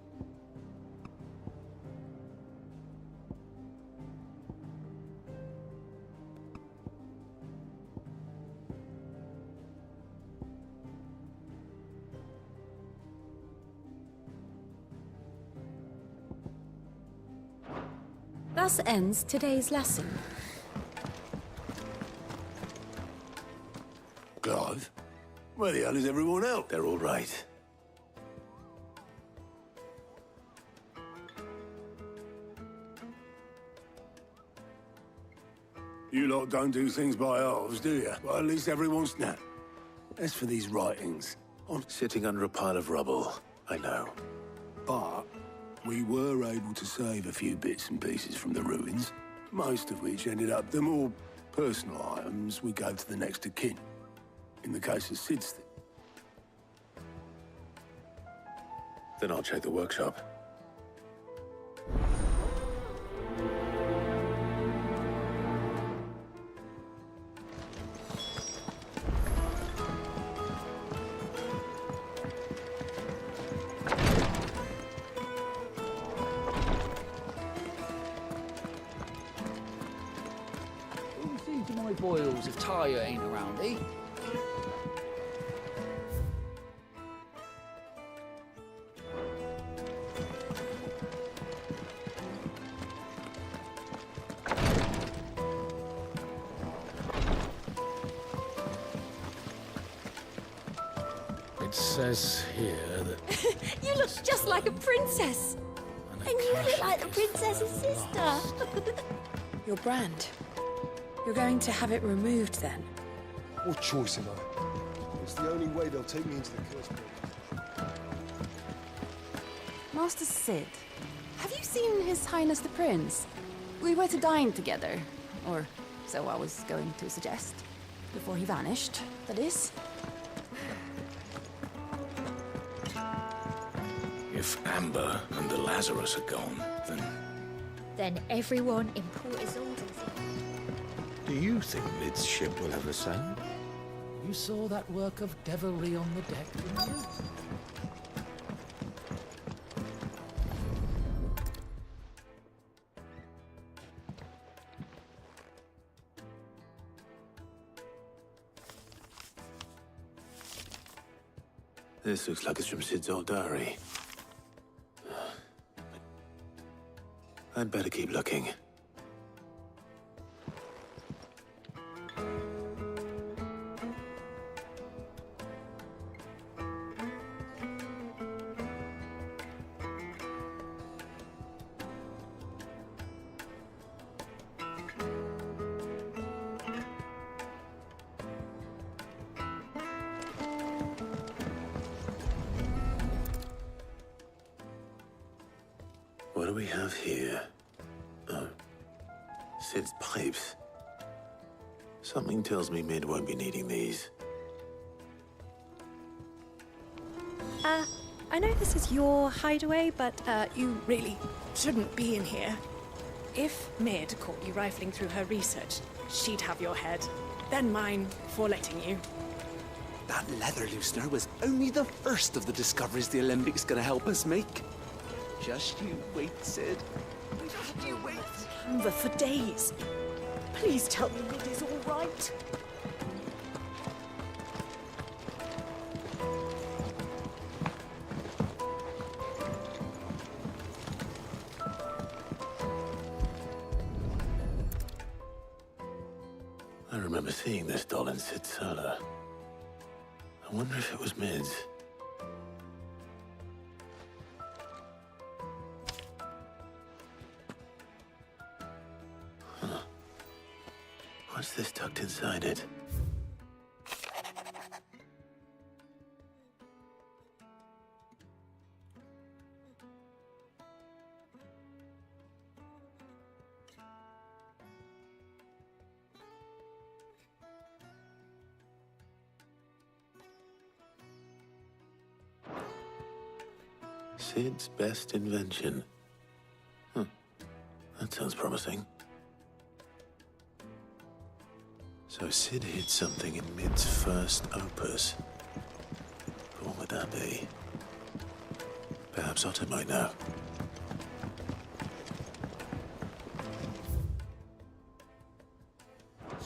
Thus ends today's lesson. Clive? Where the hell is everyone else? They're all right. You lot don't do things by halves, do you? Well, at least everyone's snapped. As for these writings, I'm sitting under a pile of rubble. I know. But we were able to save a few bits and pieces from the ruins, most of which ended up the more personal items we gave to the next of kin. In the case of Sid's thing. Then I'll check the workshop. See to my boils if Tyre ain't around, eh? It says here that... You look just like a princess! And you look like the princess's sister! Your brand. You're going to have it removed then? What choice am I? It's the only way they'll take me into the curse pit. Master Sid, have you seen His Highness the Prince? We were to dine together, or so I was going to suggest. Before he vanished, that is. If Amber and the Lazarus are gone, Then everyone in Port Isolde is do you think Lid's ship will ever sail? You saw that work of devilry on the deck, didn't you? This looks like it's from Sid's old diary. I'd better keep looking. What do we have here? Oh. Sid's pipes. Something tells me Mid won't be needing these. I know this is your hideaway, but you really shouldn't be in here. If Mid caught you rifling through her research, she'd have your head. Then mine for letting you. That leather loosener was only the first of the discoveries the Alembics gonna help us make. Just you wait, Sid. Just you wait. Hunger for days. Please tell me Mid is all right. I remember seeing this doll in Sid's cellar. I wonder if it was Mid's. What's this tucked inside it? Sid's best invention. That sounds promising. So Sid hid something in Mid's first opus. What would that be? Perhaps Otto might know.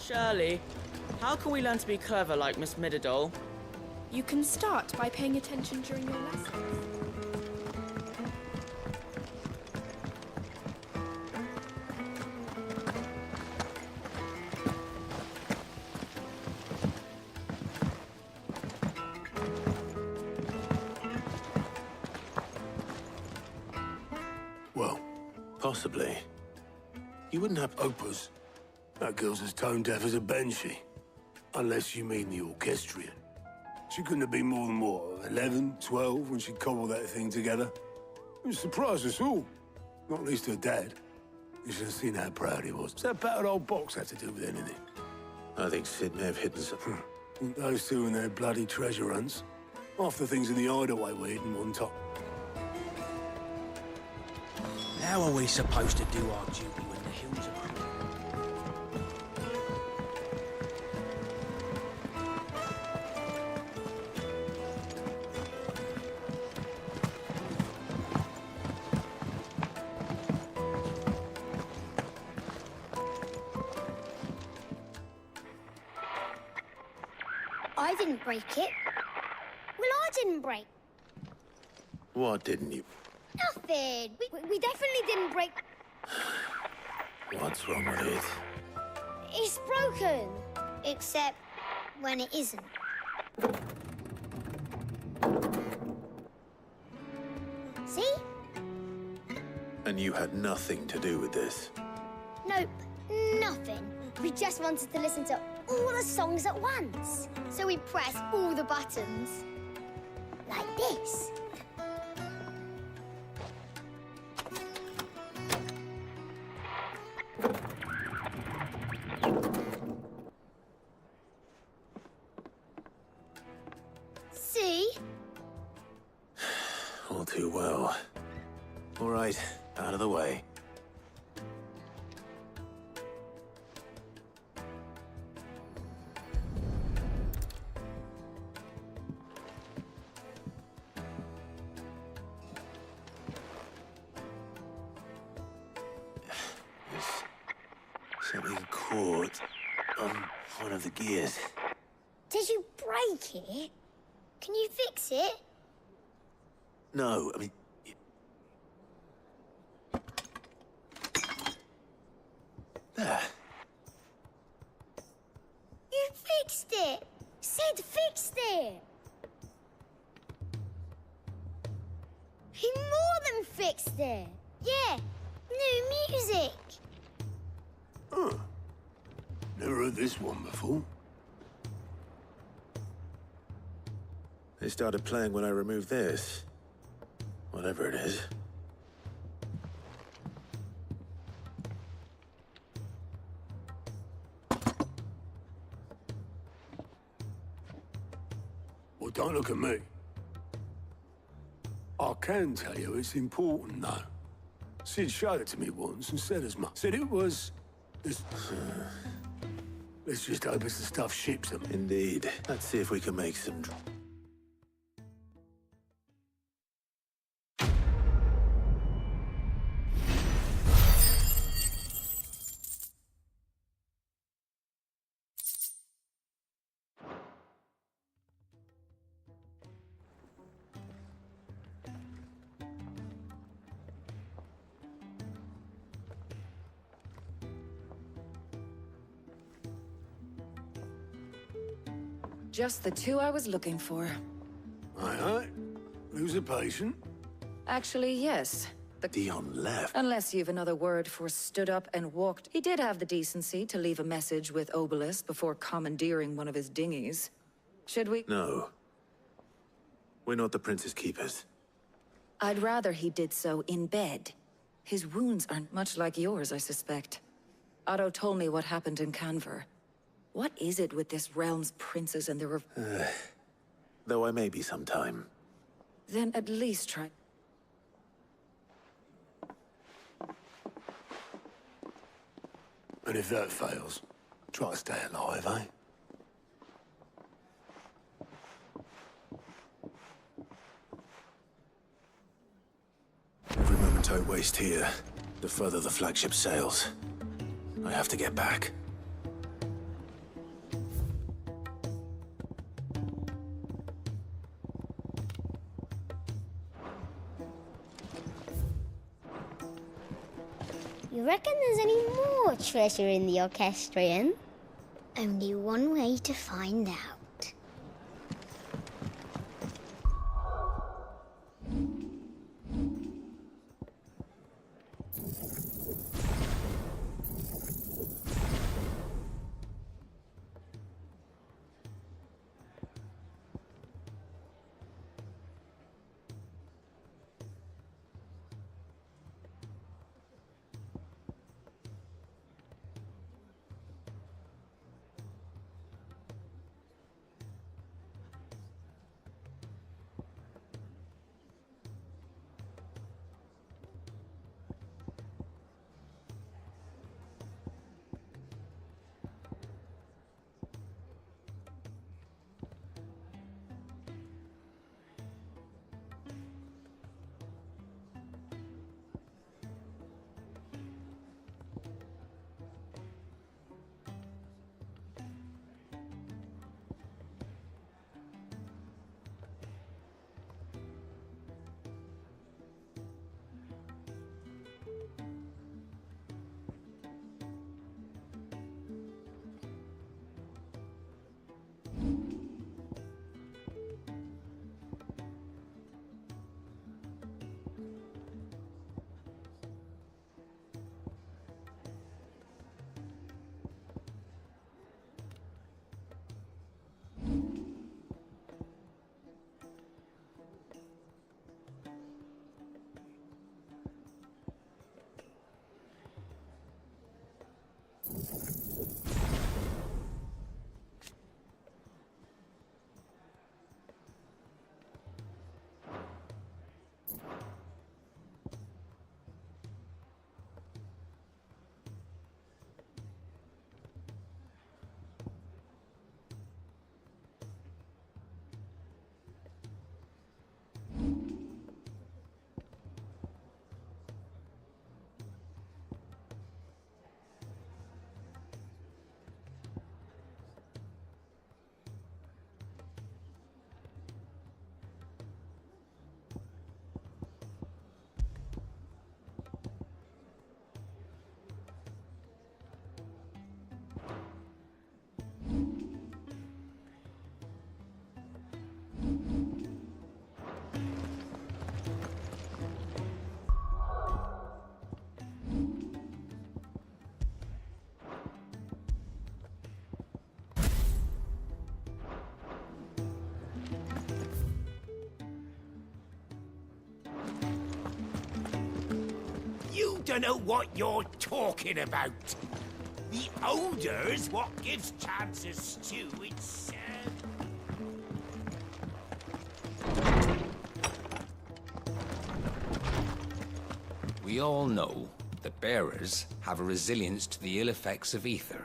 Shirley, how can we learn to be clever like Miss Middledole? You can start by paying attention during your lessons. Well, possibly. You wouldn't have... Opus. That girl's as tone deaf as a banshee. Unless you mean the orchestrion. She couldn't have been more than, what, 11, 12 when she cobbled that thing together? It surprised us all. Not least her dad. You should have seen how proud he was. What's that battered old box have to do with anything? I think Sid may have hidden some... Those two and their bloody treasure hunts. Half the things in the hideaway were hidden on top. How are we supposed to do our duty when the hills are cruel? I didn't break it. Well, I didn't break. What didn't you? Nothing. We definitely didn't break. What's wrong with it? It's broken. Except when it isn't. See? And you had nothing to do with this? Nope. Nothing. We just wanted to listen to all the songs at once. So we pressed all the buttons. Like this. See? All too well. All right, out of the way. Something caught on one of the gears. Did you break it? Can you fix it? No, I mean... There. You fixed it! Sid fixed it! He more than fixed it! Yeah, new music! Huh. Never heard this one before. They started playing when I removed this. Whatever it is. Well, don't look at me. I can tell you it's important, though. Sid showed it to me once and said as much. Said it was... Let's just hope it's the stuff ships them. Indeed. Let's see if we can make some... Just the two I was looking for. Aye. Who's a patient? Actually, yes. Dion left. Unless you've another word for stood up and walked. He did have the decency to leave a message with Obelisk before commandeering one of his dinghies. Should we? No. We're not the Prince's keepers. I'd rather he did so in bed. His wounds aren't much like yours, I suspect. Otto told me what happened in Canver. What is it with this realm's princes and their... Though I may be sometime. Then at least try... And if that fails, try to stay alive, eh? Don't waste here. The further the flagship sails. I have to get back. You reckon there's any more treasure in the orchestrion? Only one way to find out. You don't know what you're talking about. The odor's what gives chances to its... We all know that bearers have a resilience to the ill effects of ether.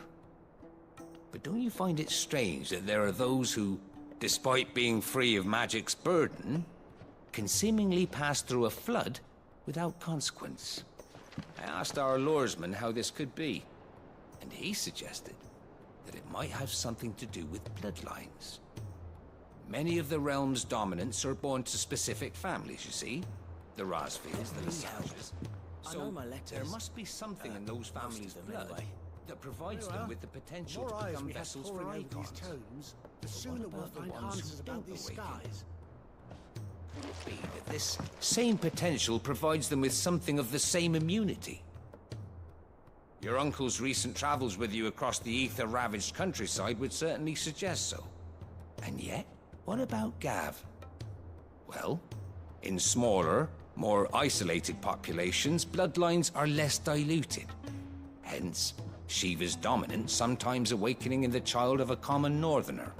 But don't you find it strange that there are those who, despite being free of magic's burden, can seemingly pass through a flood without consequence? I asked our luresman how this could be, and he suggested that it might have something to do with bloodlines. Many of the realm's dominants are born to specific families, you see. The Rosfields, the Lessanges. So there must be something in those families' blood that provides them with the potential to become vessels for icons. The sooner we'll find answers about these skies. Could it be that this same potential provides them with something of the same immunity? Your uncle's recent travels with you across the ether-ravaged countryside would certainly suggest so. And yet, what about Gav? Well, in smaller, more isolated populations, bloodlines are less diluted. Hence, Shiva's dominance sometimes awakening in the child of a common northerner.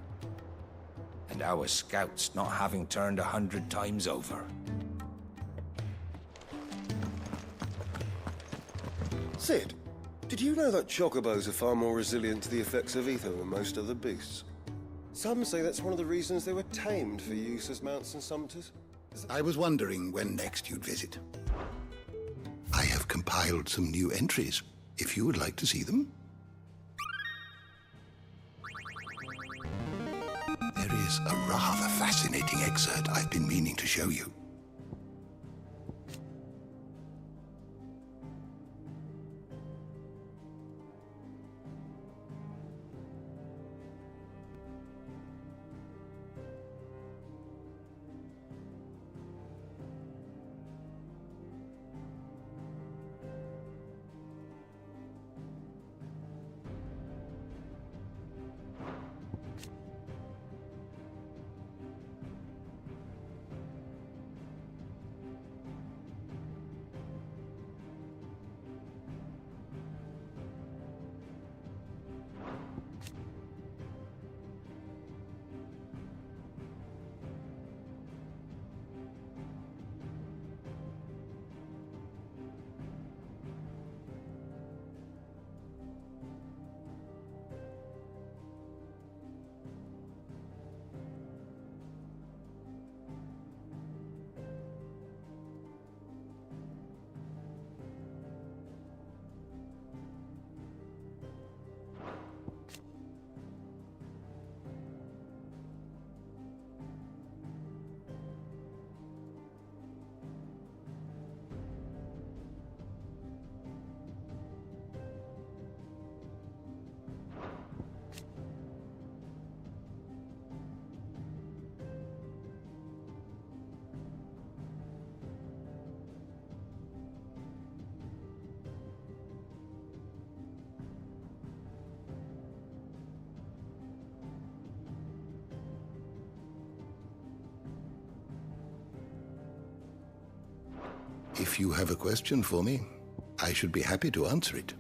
And our scouts not having turned 100 times over. Sid, did you know that chocobos are far more resilient to the effects of ether than most other beasts? Some say that's one of the reasons they were tamed for use as mounts and sumpters. I was wondering when next you'd visit. I have compiled some new entries, if you would like to see them. There is a rather fascinating excerpt I've been meaning to show you. If you have a question for me, I should be happy to answer it.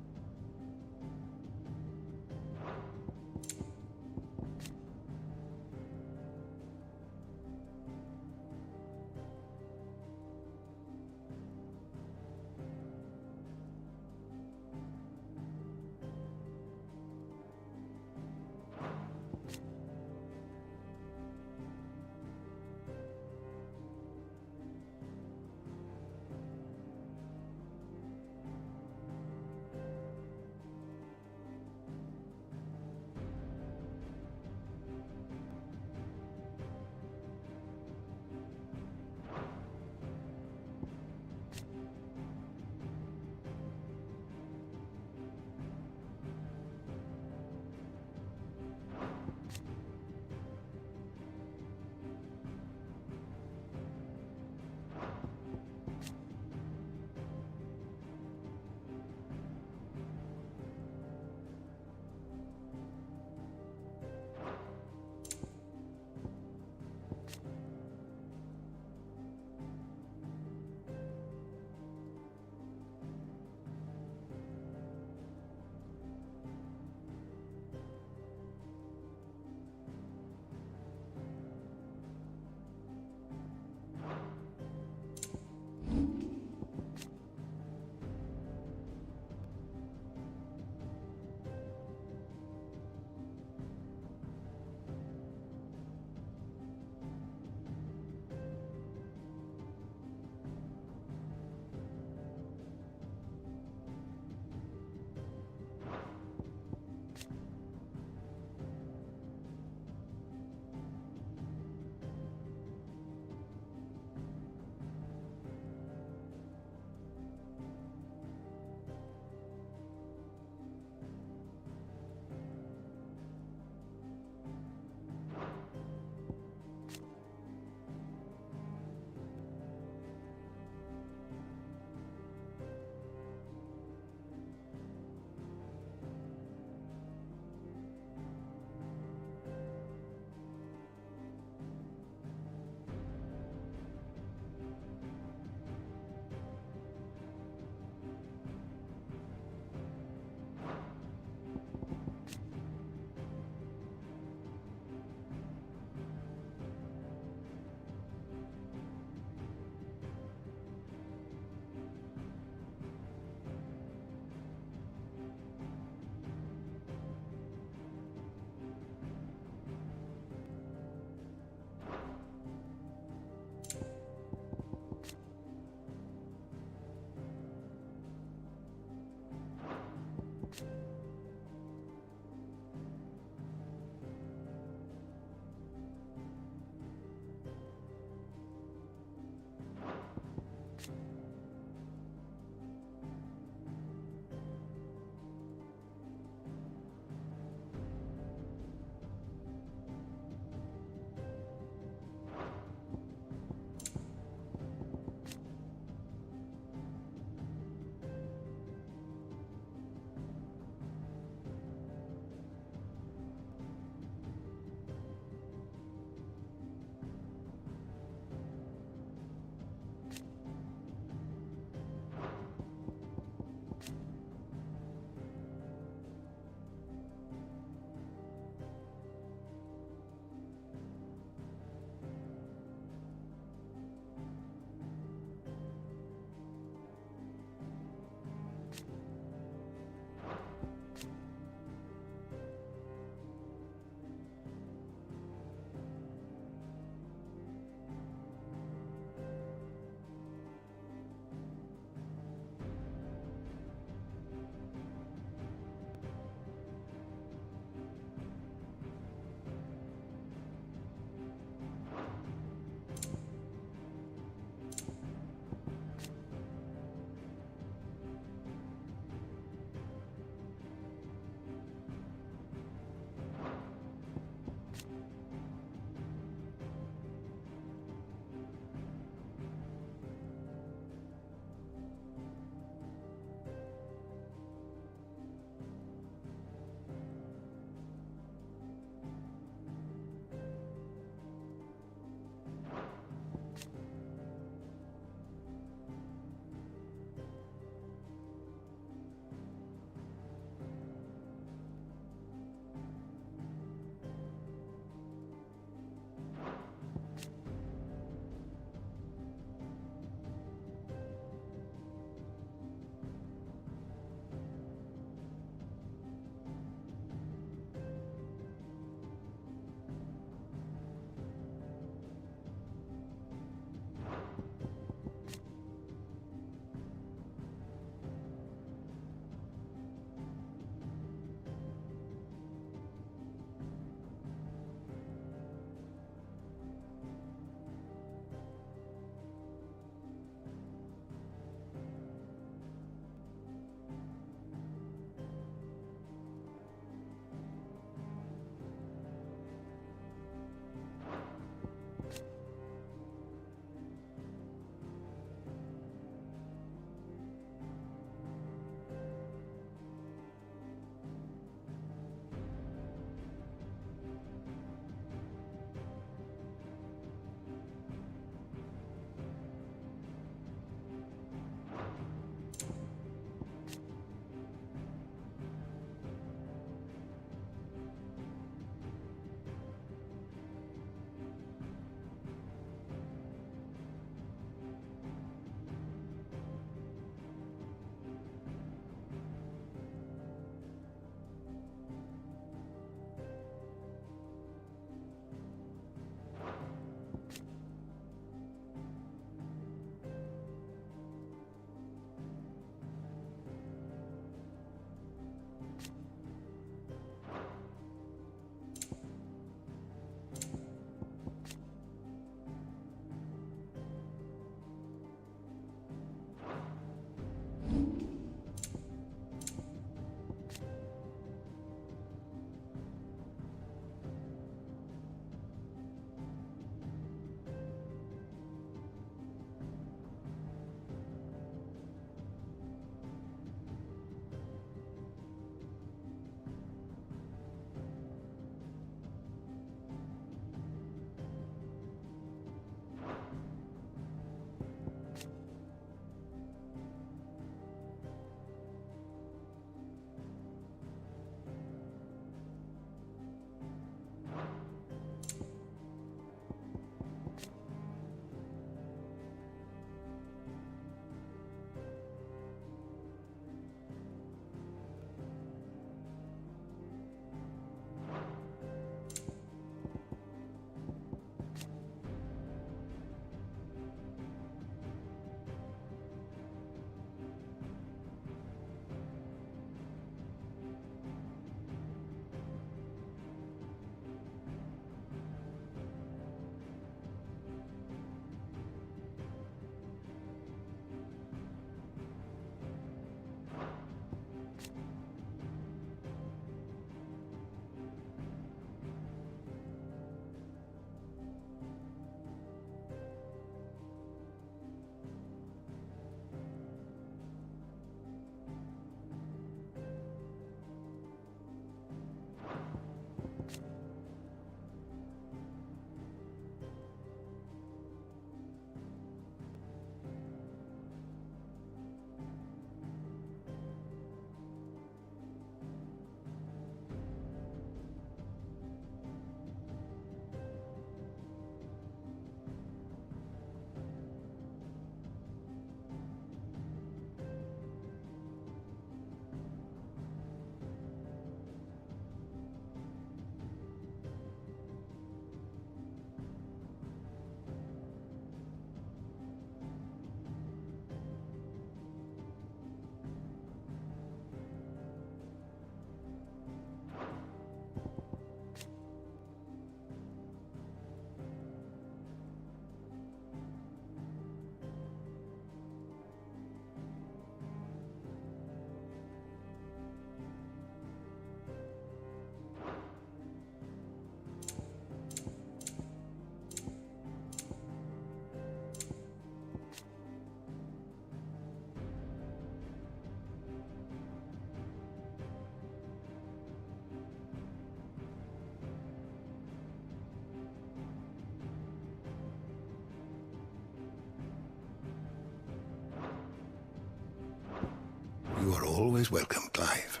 You are always welcome, Clive.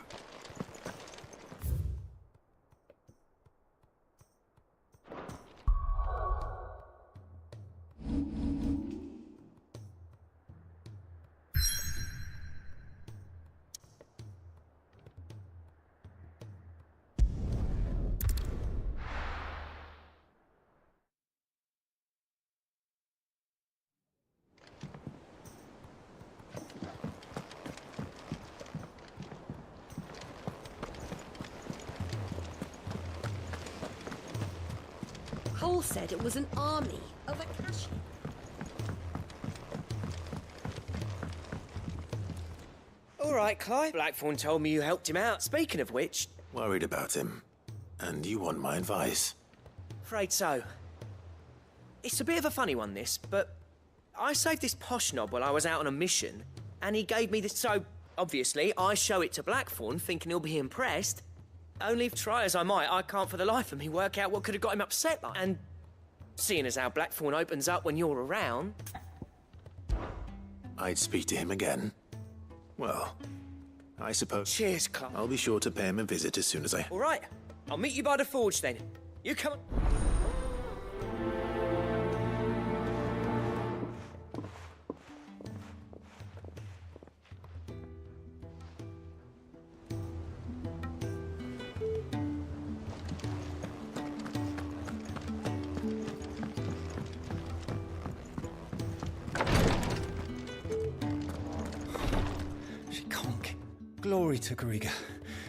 Cole said it was an army of Akashi. All right, Clive. Blackthorn told me you helped him out. Speaking of which... Worried about him. And you want my advice? Afraid so. It's a bit of a funny one, this, but I saved this posh knob while I was out on a mission, and he gave me this, so obviously I show it to Blackthorn thinking he'll be impressed. Only if try as I might, I can't for the life of me work out what could have got him upset like. And seeing as how Blackthorn opens up when you're around... I'd speak to him again. Well, I suppose... Cheers, Clive. I'll be sure to pay him a visit as soon as I... All right, I'll meet you by the forge then. You come on. Glory to Griga.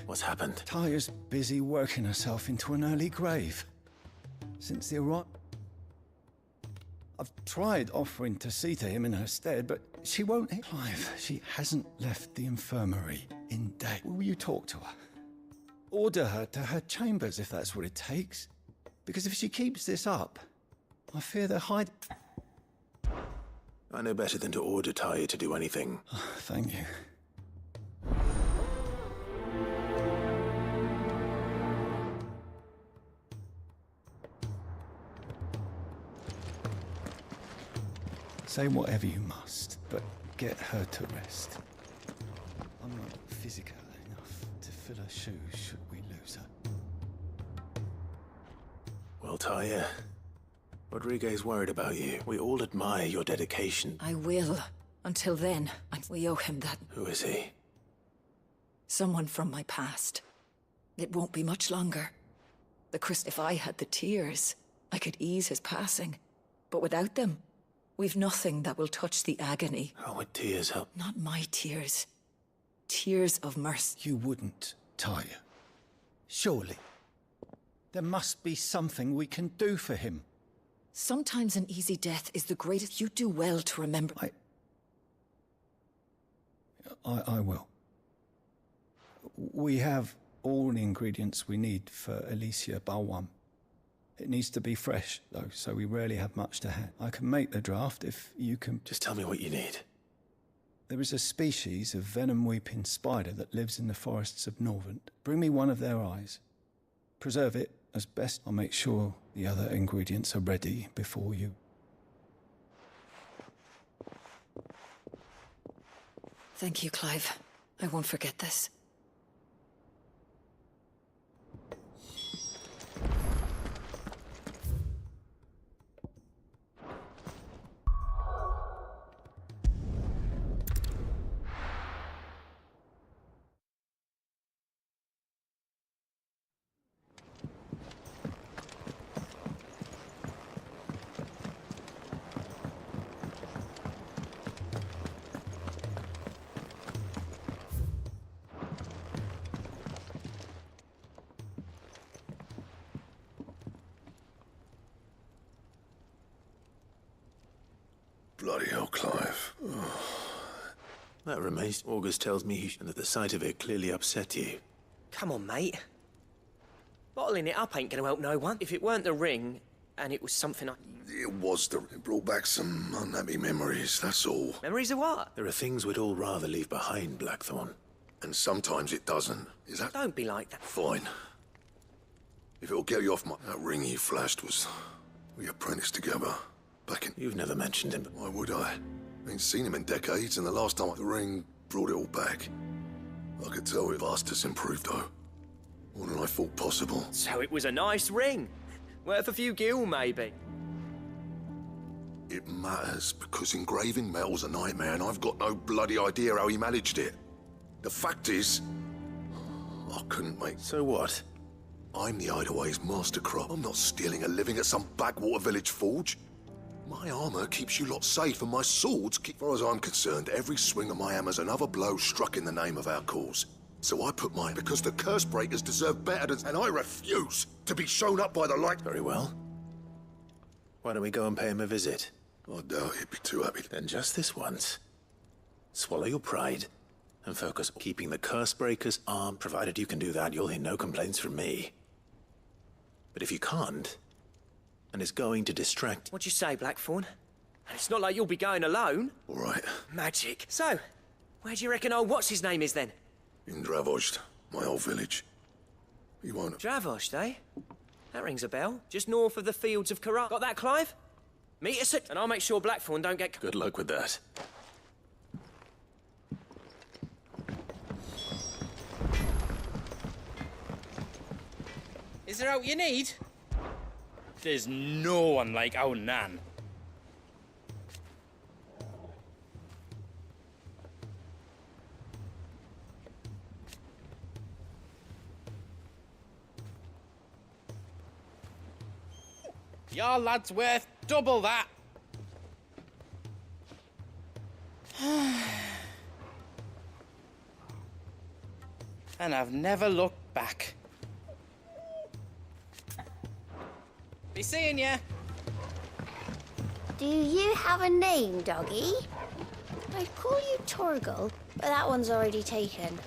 What's happened? Taya's busy working herself into an early grave. Since the arrival... I've tried offering to see to him in her stead, but she won't... Clive, she hasn't left the infirmary in day. Will you talk to her? Order her to her chambers if that's what it takes. Because if she keeps this up, I fear they'll hide... I know better than to order Taya to do anything. Thank you. Say whatever you must, but get her to rest. I'm not physical enough to fill her shoes should we lose her. Well, Taya, Rodriguez worried about you. We all admire your dedication. I will. Until then, we owe him that. Who is he? Someone from my past. It won't be much longer. If I had the tears, I could ease his passing. But without them, we've nothing that will touch the agony. How would tears help? Not my tears. Tears of mercy. You wouldn't, Taya. Surely. There must be something we can do for him. Sometimes an easy death is the greatest. You do well to remember. I will. We have all the ingredients we need for Alicia Balwam. It needs to be fresh, though, so we rarely have much to hand. I can make the draft if you can... Just tell me what you need. There is a species of venom-weeping spider that lives in the forests of Norvent. Bring me one of their eyes. Preserve it as best. I'll make sure the other ingredients are ready before you. Thank you, Clive. I won't forget this. Bloody hell, Clive. That remains. August tells me that the sight of it clearly upset you. Come on, mate. Bottling it up ain't gonna help no one. If it weren't the ring, and it was something I... It was it brought back some unhappy memories, that's all. Memories of what? There are things we'd all rather leave behind, Blackthorn. And sometimes it doesn't. Is that... Don't be like that. Fine. If it'll get you off my... That ring you flashed was... We apprenticed together. Back in... You've never mentioned him. Why would I? Ain't seen him in decades, and the last time the ring brought it all back. I could tell it vast has improved, though. More than I thought possible. So it was a nice ring. Worth a few gil, maybe. It matters, because engraving metal's a nightmare, and I've got no bloody idea how he managed it. The fact is, I couldn't make... So what? I'm the Hideaway's master crop. I'm not stealing a living at some backwater village forge. My armor keeps you lot safe, and my swords keep... As far as I'm concerned, every swing of my hammer's another blow struck in the name of our cause. So I put mine because the curse breakers deserve better than... And I refuse to be shown up by the like... Very well. Why don't we go and pay him a visit? I doubt he'd be too happy. Then just this once. Swallow your pride and focus on keeping the curse breakers armed. Provided you can do that, you'll hear no complaints from me. But if you can't, and it's going to distract... What'd you say, Blackthorn? And it's not like you'll be going alone. All right. Magic. So, where do you reckon old what's-his-name is then? In Dravost, my old village. He won't... Dravost, eh? That rings a bell. Just north of the fields of Karat. Got that, Clive? Meet us at... And I'll make sure Blackthorn don't get... Good luck with that. Is there out you need? There's no one like our Nan. Your lad's worth double that. And I've never looked back. Be seeing ya. Do you have a name, doggy? I'd call you Torgal, but that one's already taken.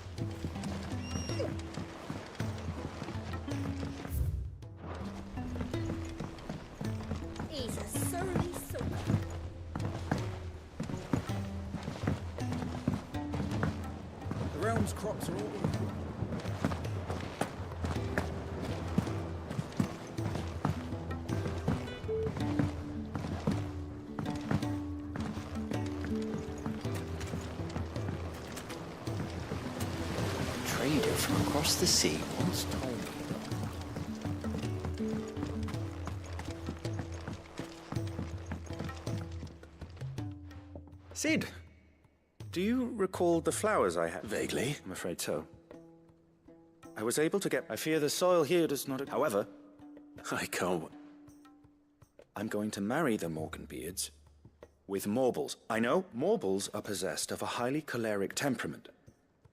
He's a surly soul. The realm's crops are all... Trader from across the sea once told me. Sid, do you recall the flowers I had? Vaguely. I'm afraid so. I was able to get... I fear the soil here does not... However... I can't... I'm going to marry the Morganbeards with Morbles. I know Morbles are possessed of a highly choleric temperament.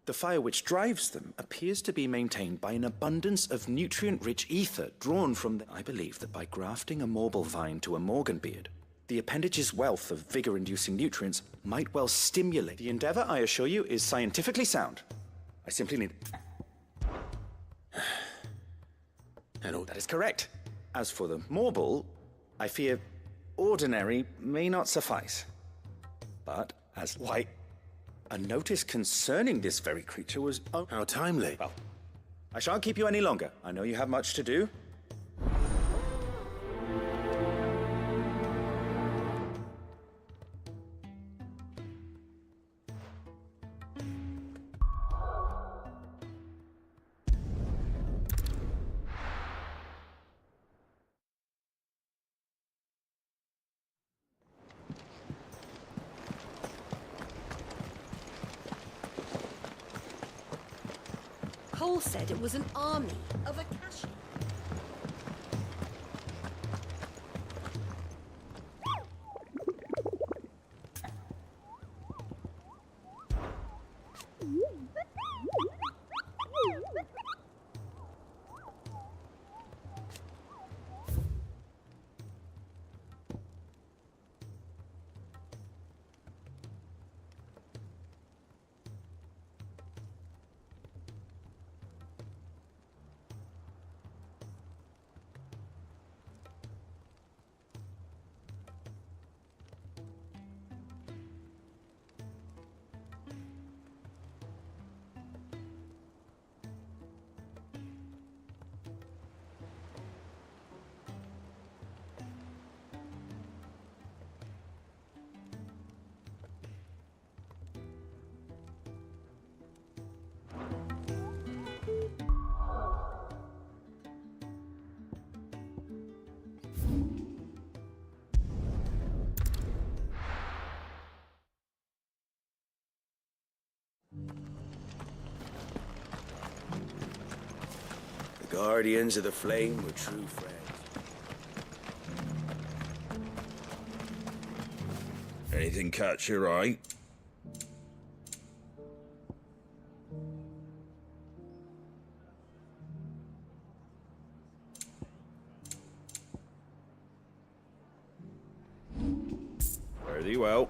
The fire which drives them appears to be maintained by an abundance of nutrient-rich ether drawn from the... I believe that by grafting a Morble vine to a Morganbeard, the appendage's wealth of vigor-inducing nutrients might well stimulate. The endeavor, I assure you, is scientifically sound. I simply need... That is correct. As for the Morble, I fear ordinary may not suffice. But as why... A notice concerning this very creature was... Oh, how timely. Well, I shan't keep you any longer. I know you have much to do. Cole said it was an army of Akashi. Guardians of the Flame were true friends. Anything catch your eye? Fare thee well.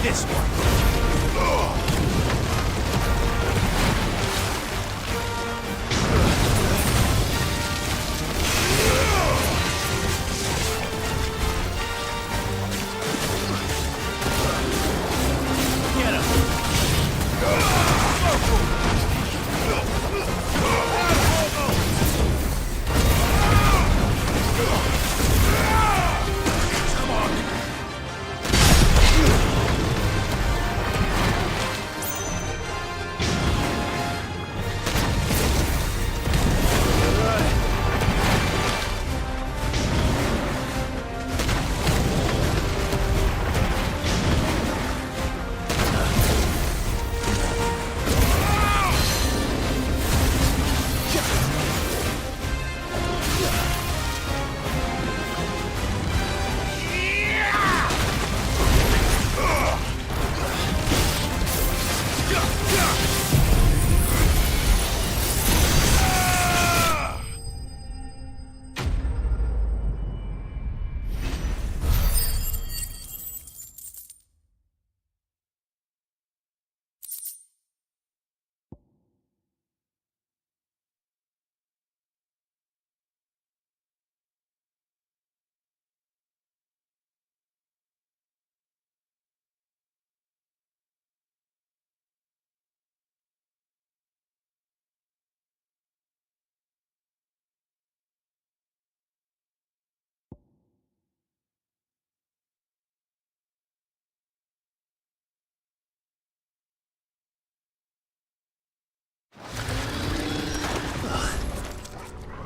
this one.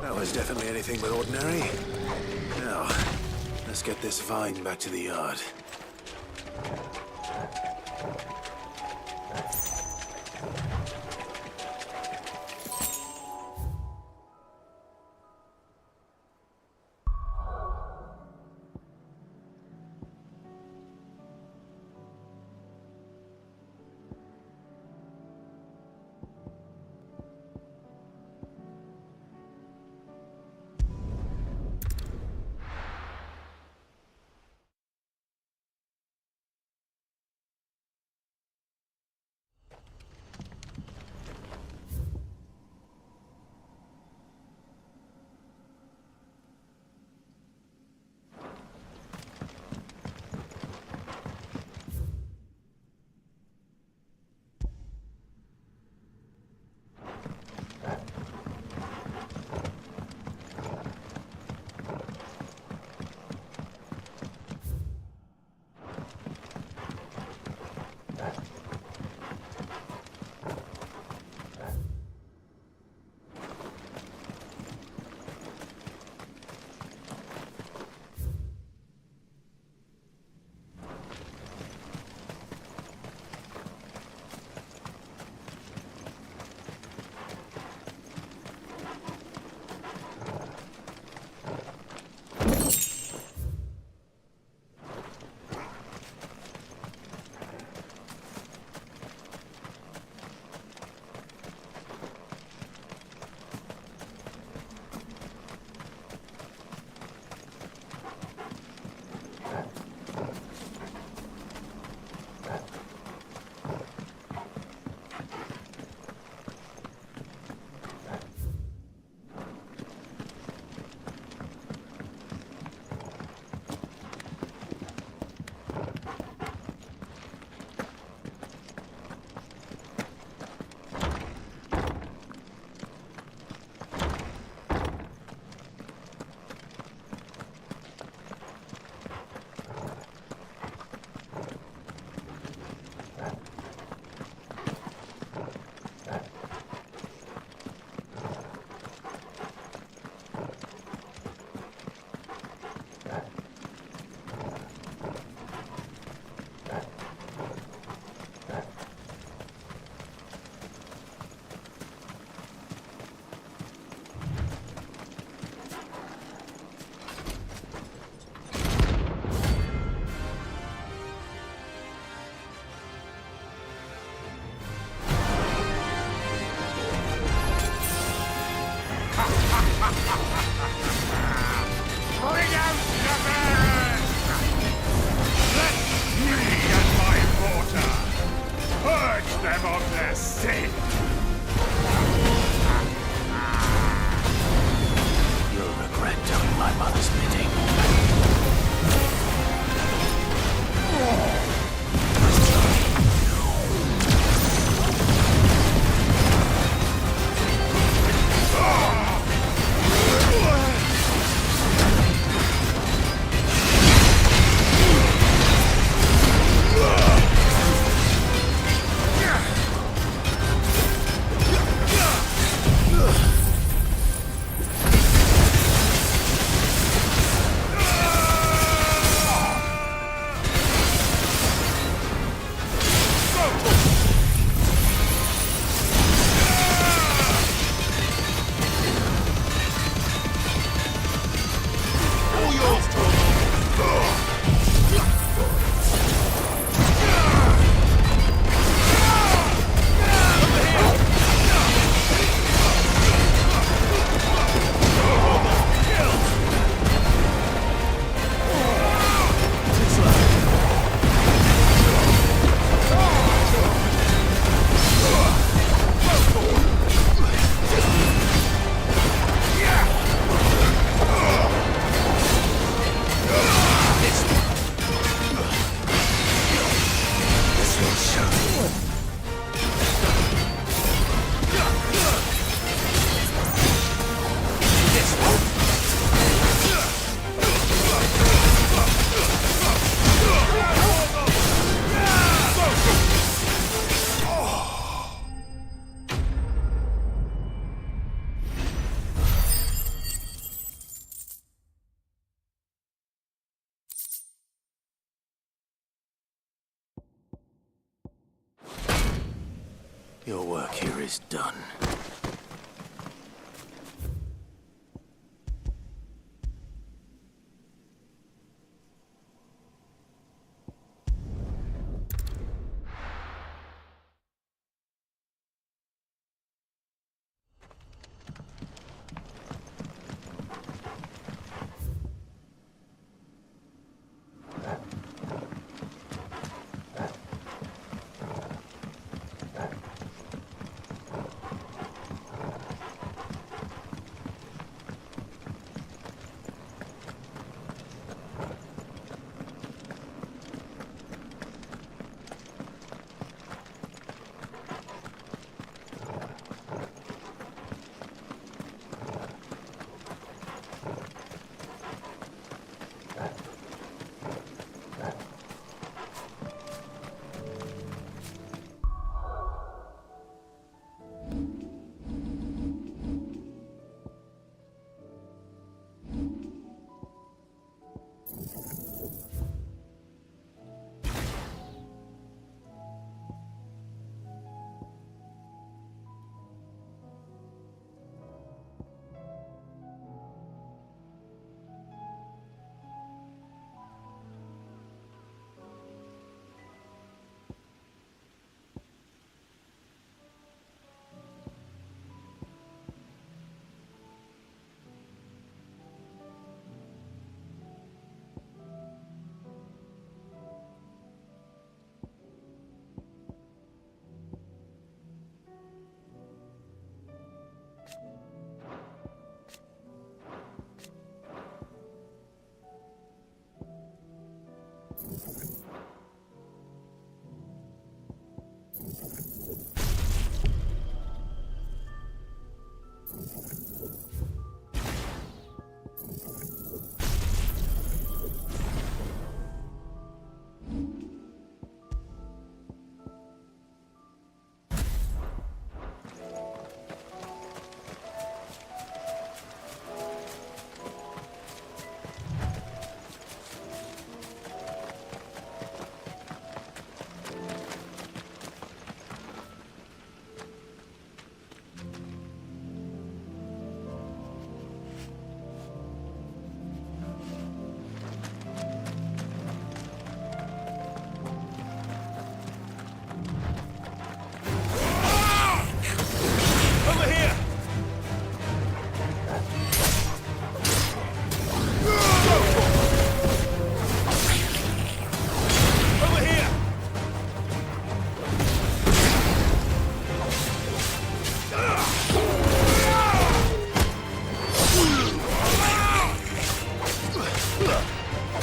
That was definitely anything but ordinary. Now, let's get this vine back to the yard. Bring out the bearers! Let me and my boy Your work here is done.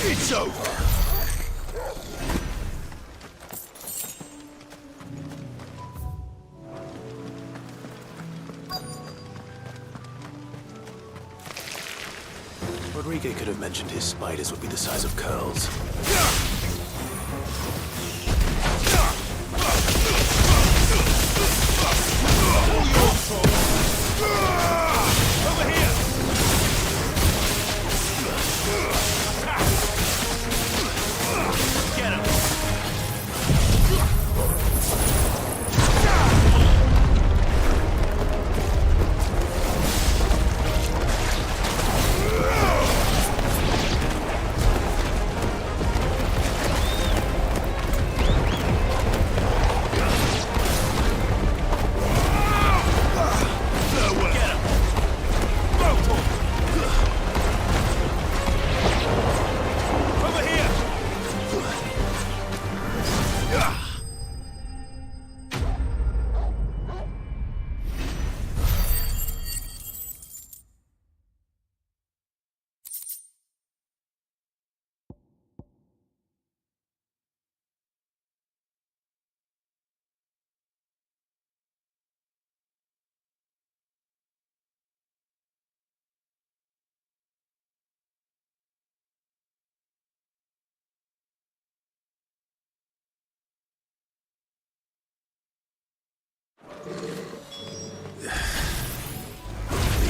It's over. Rodriguez could have mentioned his spiders would be the size of curls.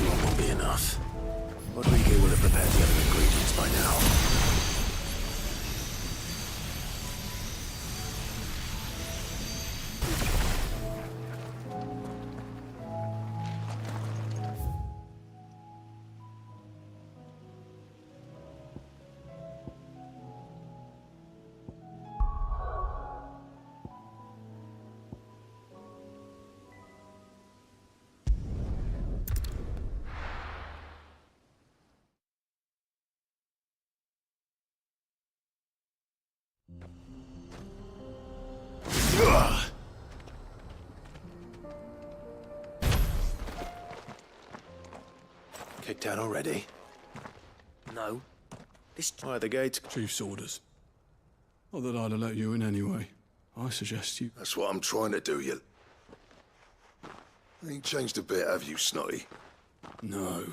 One won't be enough. Rodriguez will have prepared the other ingredients by now. town already? No. Why are the gates? Chief's orders. Not that I'd have let you in anyway. I suggest you... That's what I'm trying to do, you... Ain't changed a bit, have you, Snotty? No.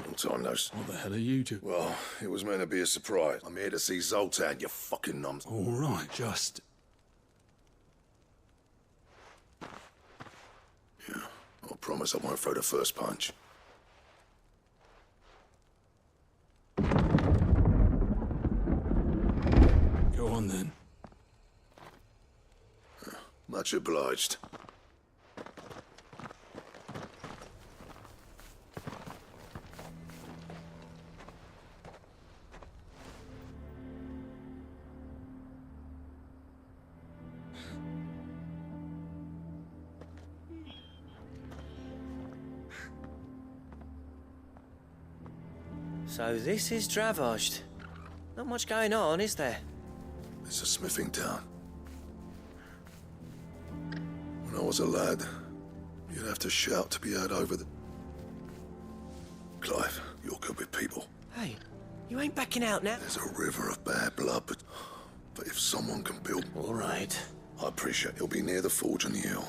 Long time no... What the hell are you doing? Well, it was meant to be a surprise. I'm here to see Zoltan, you fucking nums. All right, just... Yeah, I promise I won't throw the first punch. Go on, then. Much obliged. So this is Dravaged. Not much going on, is there? It's a smithing town. When I was a lad, you'd have to shout to be heard over the... Clive, you're good with people. Hey, you ain't backing out now. There's a river of bad blood, but if someone can build... All right. I appreciate it'll be near the forge on the hill.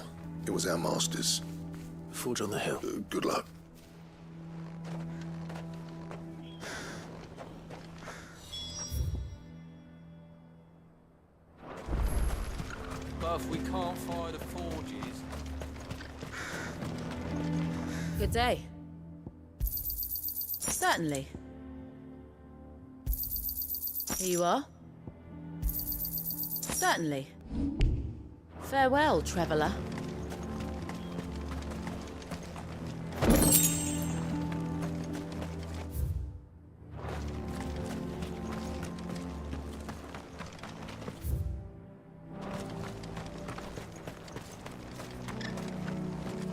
It was our master's. Forge on the hill. Good luck. We can't fire the forges. Good day. Certainly. Here you are. Certainly. Farewell, traveller.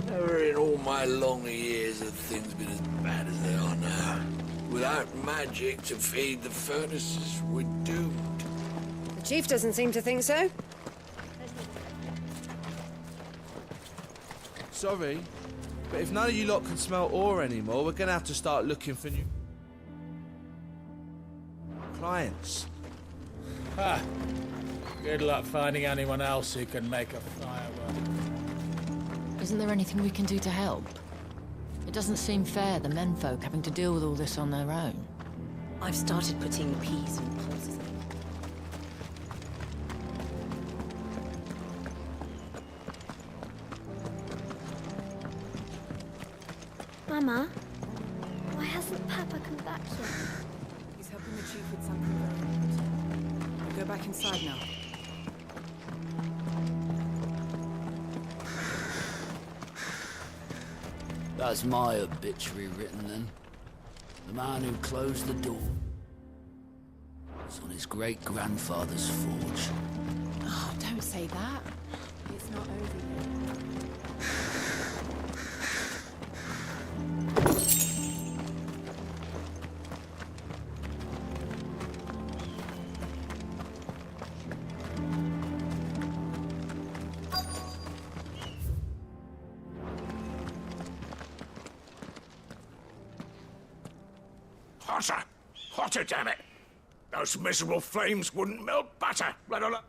Never in all my long years have things been as bad as they are now. Without magic to feed the furnaces, we're doomed. The chief doesn't seem to think so. Sorry, but if none of you lot can smell ore anymore, we're gonna have to start looking for new clients. Ha! Good luck finding anyone else who can make a firework. Isn't there anything we can do to help? It doesn't seem fair, the menfolk having to deal with all this on their own. I've started putting peas in pulses. Mama, why hasn't Papa come back yet? He's helping the chief with something very important. We'll go back inside now. That's my obituary written then. The man who closed the door. It's on his great-grandfather's forge. Oh, don't say that. It's not over yet. Hotter! Hotter, damn it! Those miserable flames wouldn't melt butter, let alone...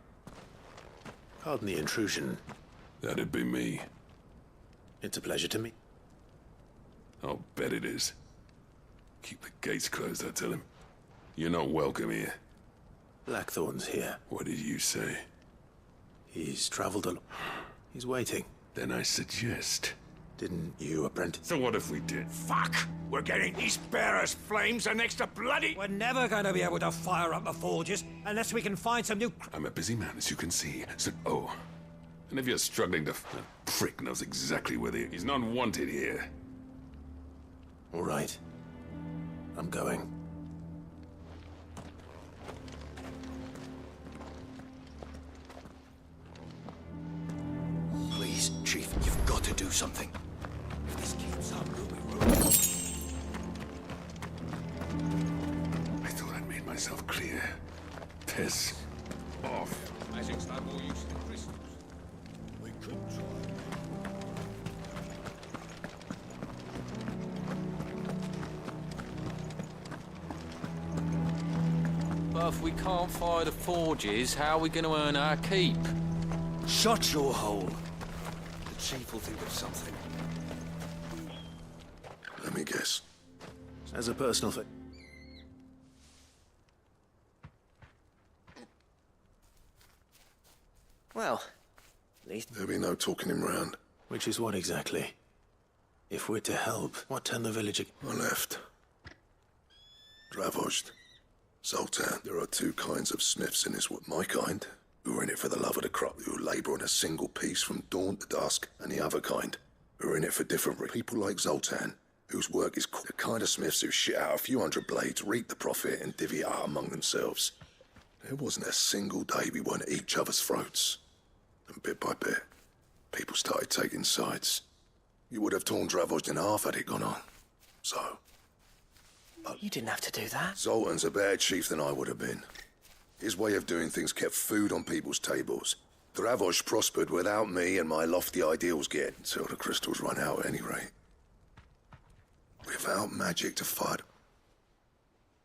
Pardon the intrusion. That'd be me. It's a pleasure to meet. I'll bet it is. Keep the gates closed, I tell him. You're not welcome here. Blackthorn's here. What did you say? He's traveled a... He's waiting. Then I suggest... Didn't you, apprentice? So what if we did? Fuck! We're getting these bearers' flames are next to bloody... We're never going to be able to fire up the forges unless we can find some new... I'm a busy man, as you can see, so... Oh. And if you're struggling to... That prick knows exactly where he's not wanted here. All right. I'm going. Please, Chief, you've got to do something. If this keeps up, we'll be ruined. I thought I'd made myself clear. Piss off. Magic's no more use than crystals. We could try. But if we can't fire the forges, how are we going to earn our keep? Shut your hole. The chief will think of something. Let me guess. As a personal Well, at least... There'll be no talking him round. Which is what exactly? If we're to help, what turned the village... I left. Dravozd. Zoltan. There are two kinds of smiths in this world. My kind, who are in it for the love of the crop, who labour on a single piece from dawn to dusk, and the other kind, who are in it for different reasons. People like Zoltan, whose work is the kind of smiths who shit out a few hundred blades, reap the profit, and divvy it out among themselves. There wasn't a single day we weren't at each other's throats. And bit by bit, people started taking sides. You would have torn Dravozd in half had it gone on. So... You didn't have to do that. Zoltan's a better chief than I would have been. His way of doing things kept food on people's tables. Dravozd prospered without me and my lofty ideals getting until the crystals run out at any rate. Without magic to fight...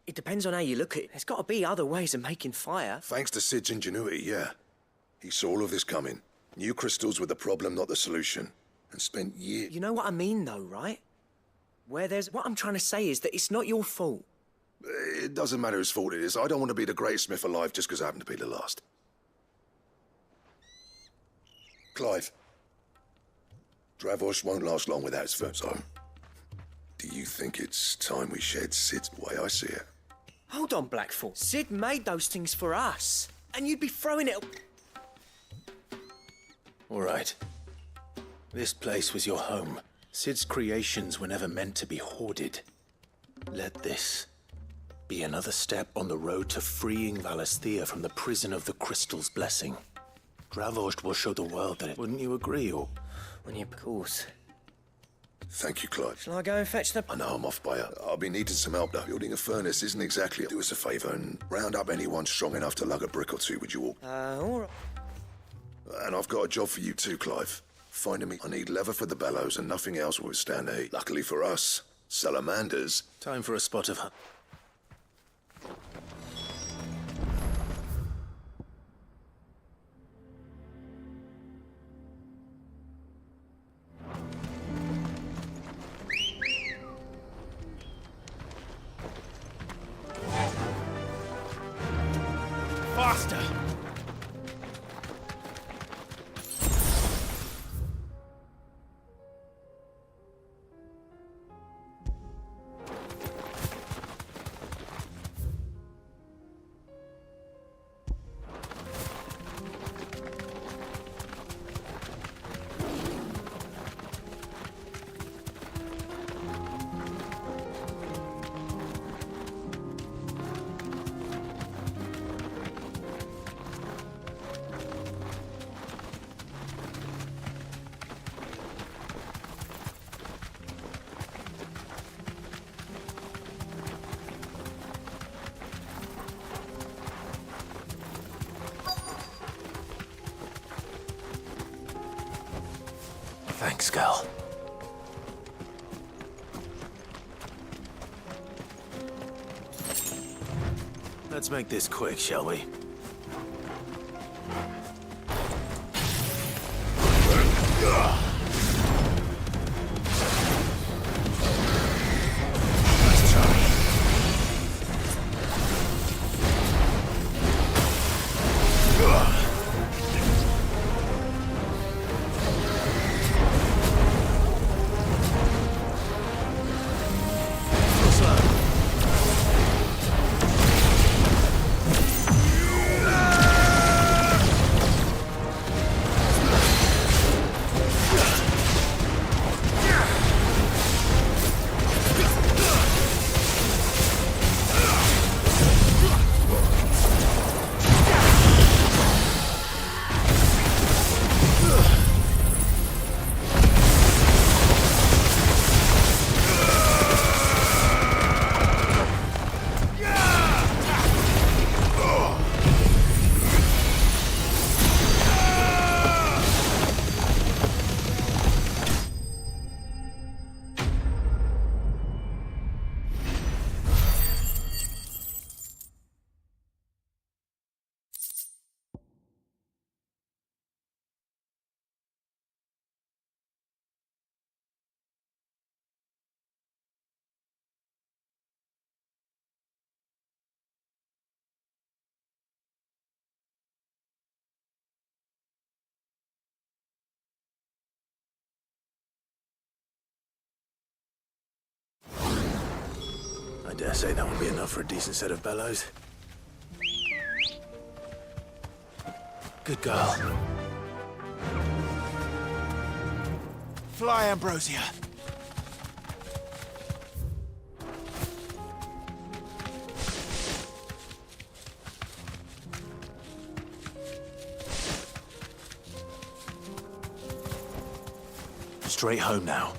It depends on how you look at it. There's got to be other ways of making fire. Thanks to Sid's ingenuity, yeah. He saw all of this coming. Knew crystals were the problem, not the solution. And spent years... You know what I mean, though, right? What I'm trying to say is that it's not your fault. It doesn't matter whose fault it is. I don't want to be the greatest smith alive just because I happen to be the last. Clive. Dravozd won't last long without his first so. Do you think it's time we shed Sid's the way I see it? Hold on, Blackthorn. Sid made those things for us. And you'd be throwing it... All right. This place was your home. Sid's creations were never meant to be hoarded. Let this be another step on the road to freeing Valisthea from the prison of the Crystal's blessing. Dravozd will show the world that it... Wouldn't you agree, or... When you... Of course. Thank you, Clive. Shall I go and fetch the... I know I'm off by it. I'll be needing some help, though. Building a furnace isn't exactly... Do us a favour and round up anyone strong enough to lug a brick or two, would you all? All right. And I've got a job for you too, Clive. Finding me. I need leather for the bellows and nothing else will withstand the heat. Luckily for us, salamanders... Time for a spot of... Faster! Thanks, girl. Let's make this quick, shall we? I dare say that won't be enough for a decent set of bellows. Good girl. Fly, Ambrosia. Straight home now.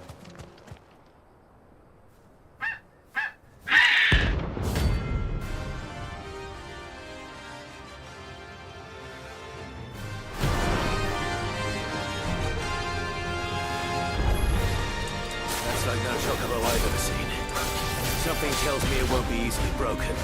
That's like no chocobo I've ever seen. Something tells me it won't be easily broken.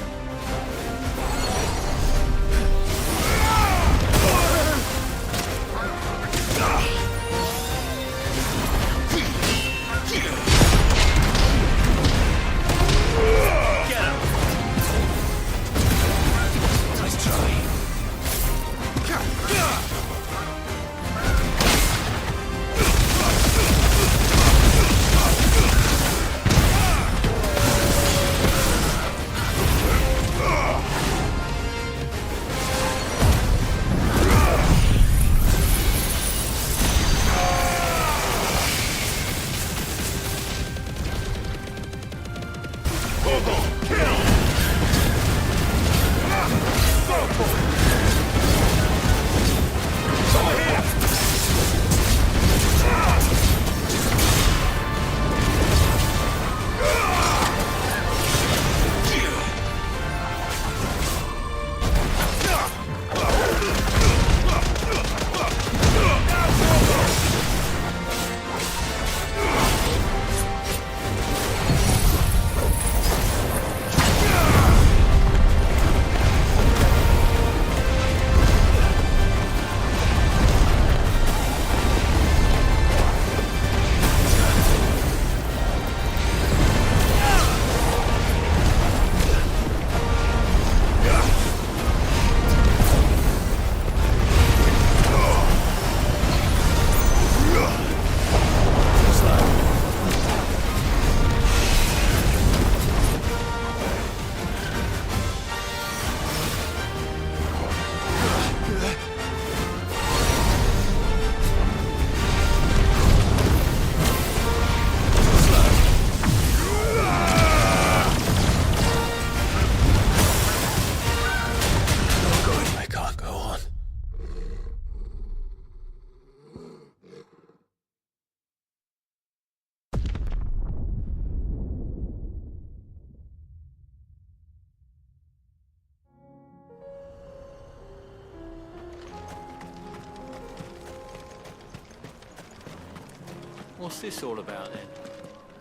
What's this all about then?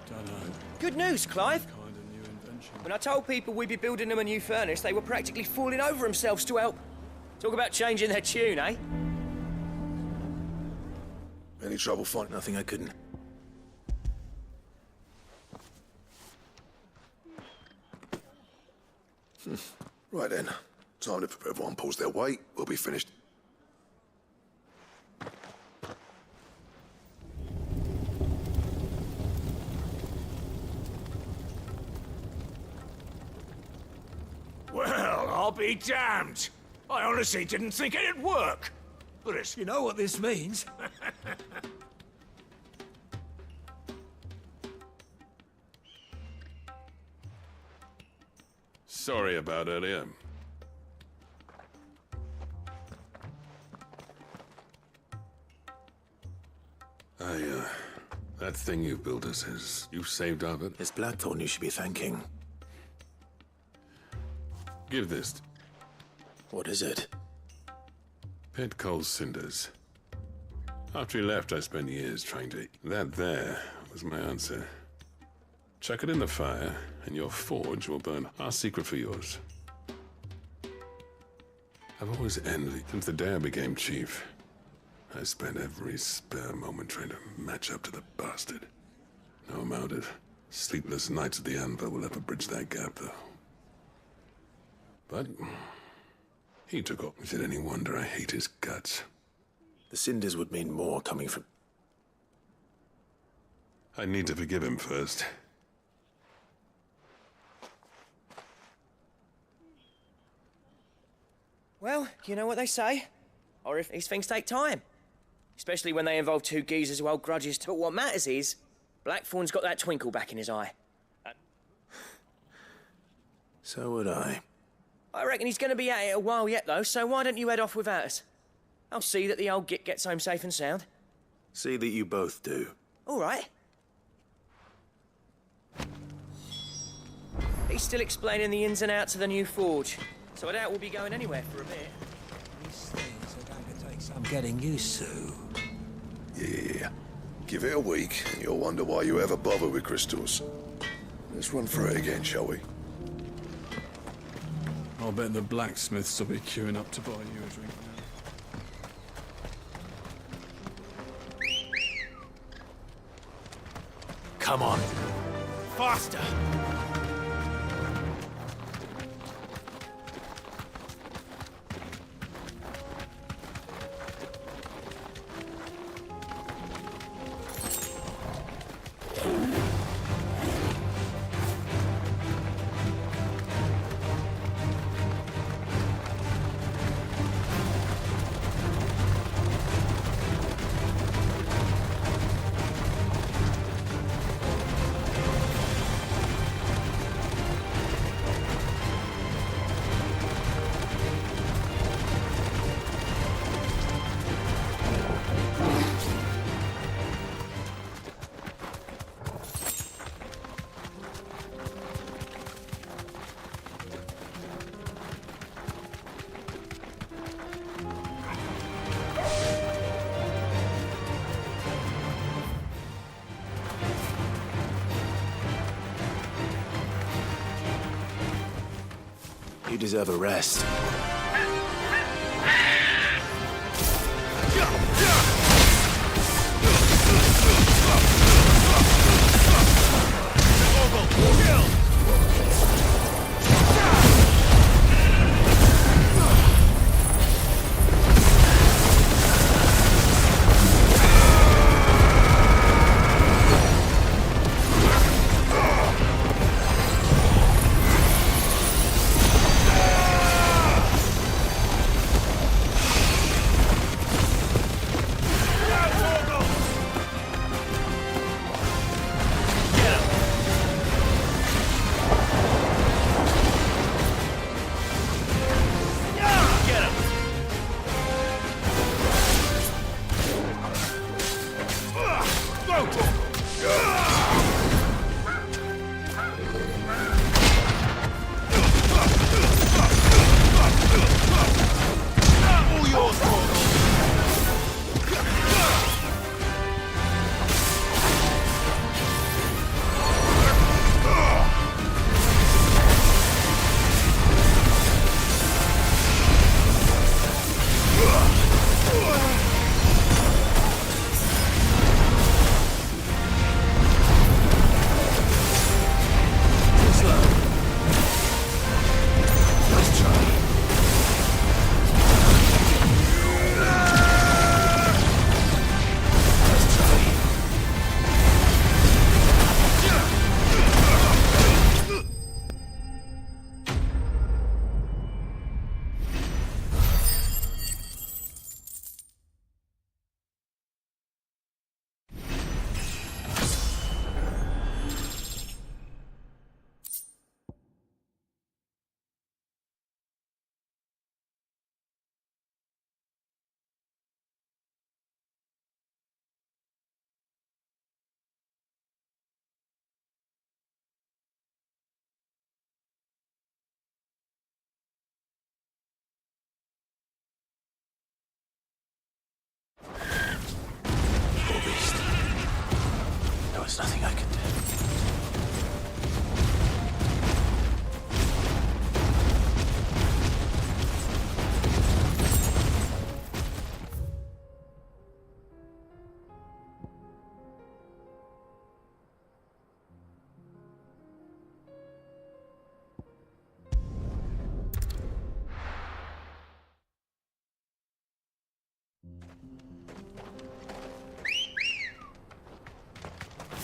Dunno. Good news, Clive. Kind of new invention. When I told people we'd be building them a new furnace, they were practically falling over themselves to help. Talk about changing their tune, eh? Any trouble finding? Nothing I couldn't. Right then. Time to prepare everyone pulls their weight. We'll be finished. Well, I'll be damned. I honestly didn't think it'd work. But it's... You know what this means? Sorry about earlier. That thing you built us is... You saved of it? It's Blackthorn you should be thanking. Give this. What is it? Pet coal cinders. After he left, I spent years trying to... That there was my answer. Chuck it in the fire, and your forge will burn our secret for yours. I've always envied, since the day I became chief. I spent every spare moment trying to match up to the bastard. No amount of sleepless nights at the anvil will ever bridge that gap, though. But he took off. Is it any wonder I hate his guts? The cinders would mean more coming from... I need to forgive him first. Well, you know what they say. Or if these things take time. Especially when they involve two geezers who hold grudges. But what matters is, Blackthorn's got that twinkle back in his eye. So would I. I reckon he's going to be at it a while yet, though, so why don't you head off without us? I'll see that the old git gets home safe and sound. See that you both do. All right. He's still explaining the ins and outs of the new forge, so I doubt we'll be going anywhere for a bit. These things are going to take some getting used to. Yeah. Give it a week, and you'll wonder why you ever bother with crystals. Let's run through it again, shall we? I'll bet the blacksmiths will be queuing up to buy you a drink now. Come on. Faster! You deserve a rest. There's nothing I can do.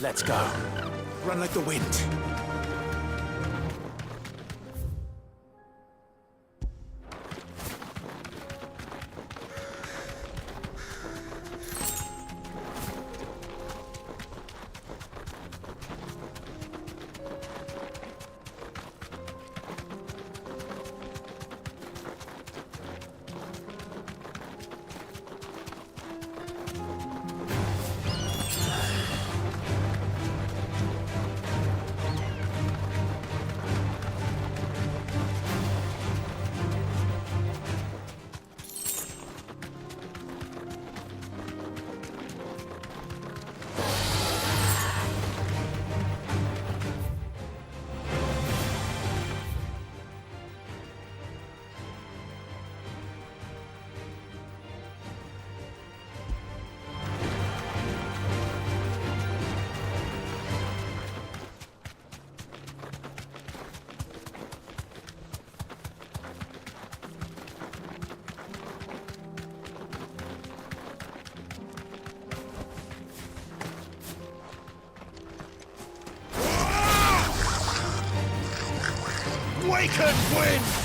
Let's go. Run like the wind. Taken, Gwyn!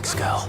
Thanks, girl.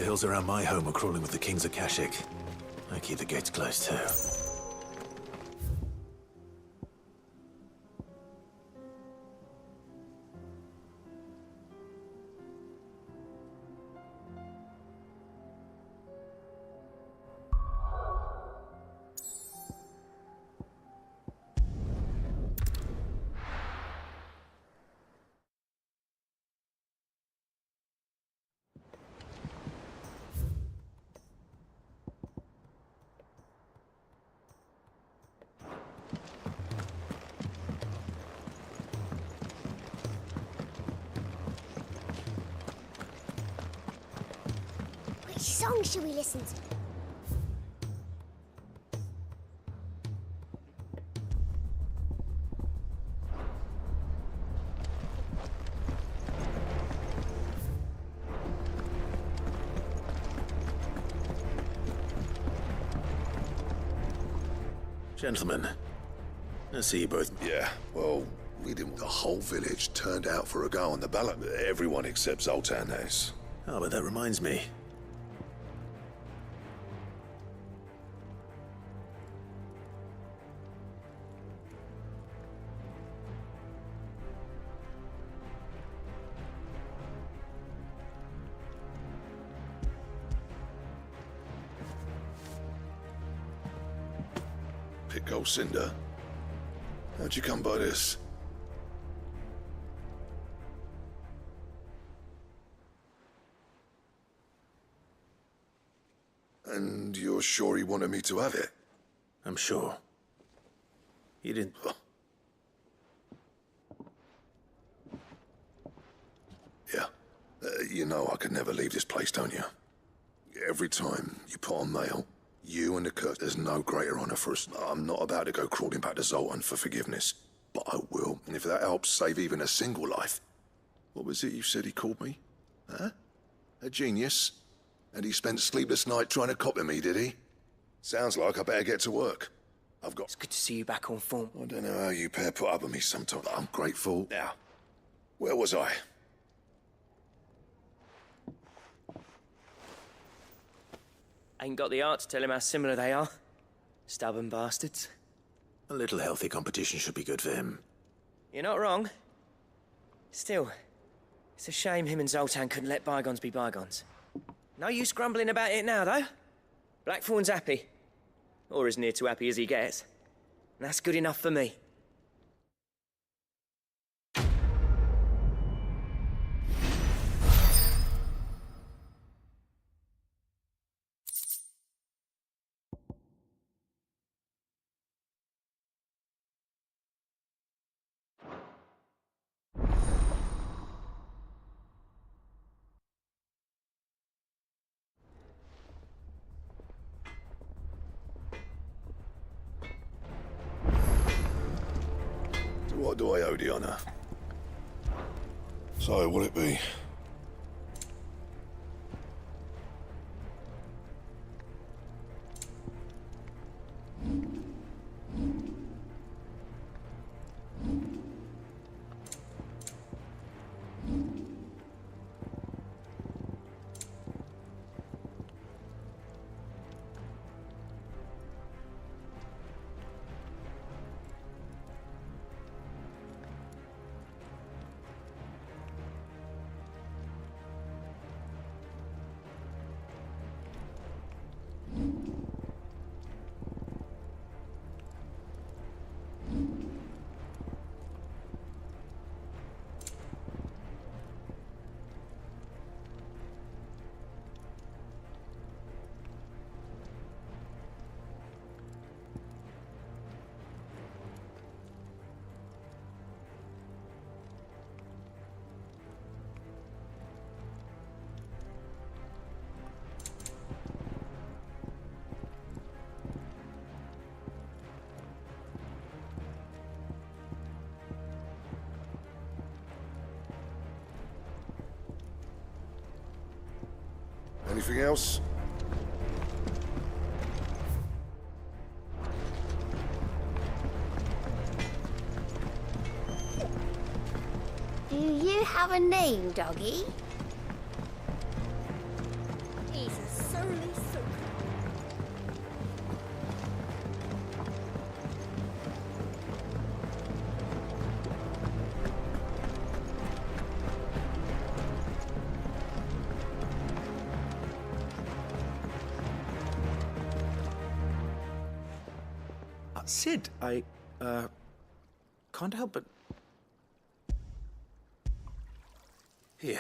hills around my home are crawling with the Kings of Kashik. I keep the gates closed too. Which song should we listen to? Gentlemen, I see you both. Yeah, well, we didn't. The whole village turned out for a go on the ballot. Everyone except Zoltan has. Oh, but that reminds me. Pickle Cinder. How'd you come by this? And you're sure he wanted me to have it? I'm sure. He didn't. Yeah. You know I could never leave this place, don't you? Every time you put on mail, you and the Kurt, there's no greater honor for us. I'm not about to go crawling back to Zoltan for forgiveness, but I will. And if that helps save even a single life. What was it you said he called me? Huh? A genius? And he spent sleepless night trying to copy me, did he? Sounds like I better get to work. I've got... It's good to see you back on form. I don't know how you pair put up with me sometimes. I'm grateful. Now, where was I? Ain't got the art to tell him how similar they are. Stubborn bastards. A little healthy competition should be good for him. You're not wrong. Still, it's a shame him and Zoltan couldn't let bygones be bygones. No use grumbling about it now, though. Blackthorn's happy. Or as near to happy as he gets. And that's good enough for me. What do I owe the honor? So, will it be? Anything else? Do you have a name, doggy? Sid, I, can't help but... Here.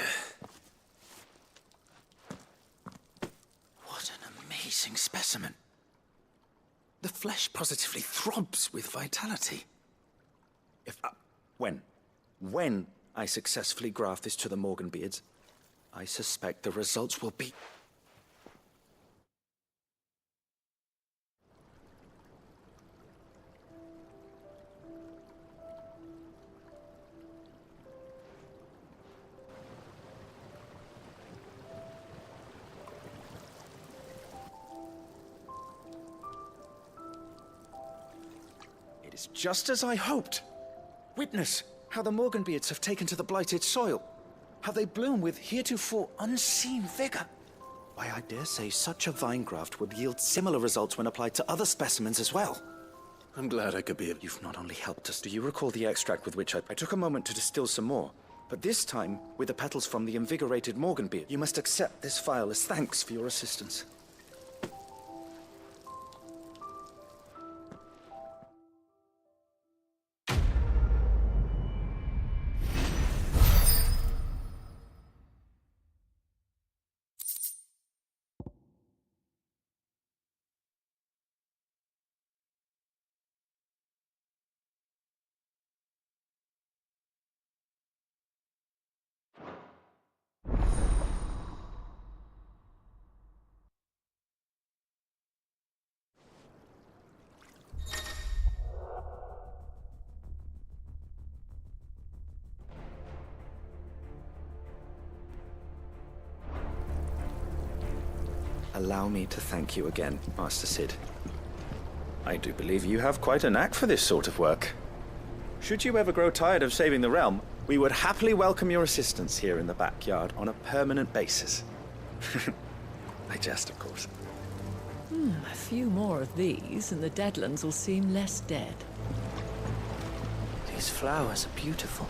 What an amazing specimen. The flesh positively throbs with vitality. If, when I successfully graft this to the Morganbeards, I suspect the results will be... It is just as I hoped. Witness how the Morganbeards have taken to the blighted soil. How they bloom with heretofore unseen vigor. Why, I dare say such a vine graft would yield similar results when applied to other specimens as well. I'm glad I could be of... You've not only helped us. Do you recall the extract with which I took a moment to distill some more? But this time, with the petals from the invigorated Morganbeard. You must accept this phial as thanks for your assistance. Allow me to thank you again, Master Sid. I do believe you have quite a knack for this sort of work. Should you ever grow tired of saving the realm, we would happily welcome your assistance here in the backyard on a permanent basis. I jest, of course. A few more of these, and the Deadlands will seem less dead. These flowers are beautiful.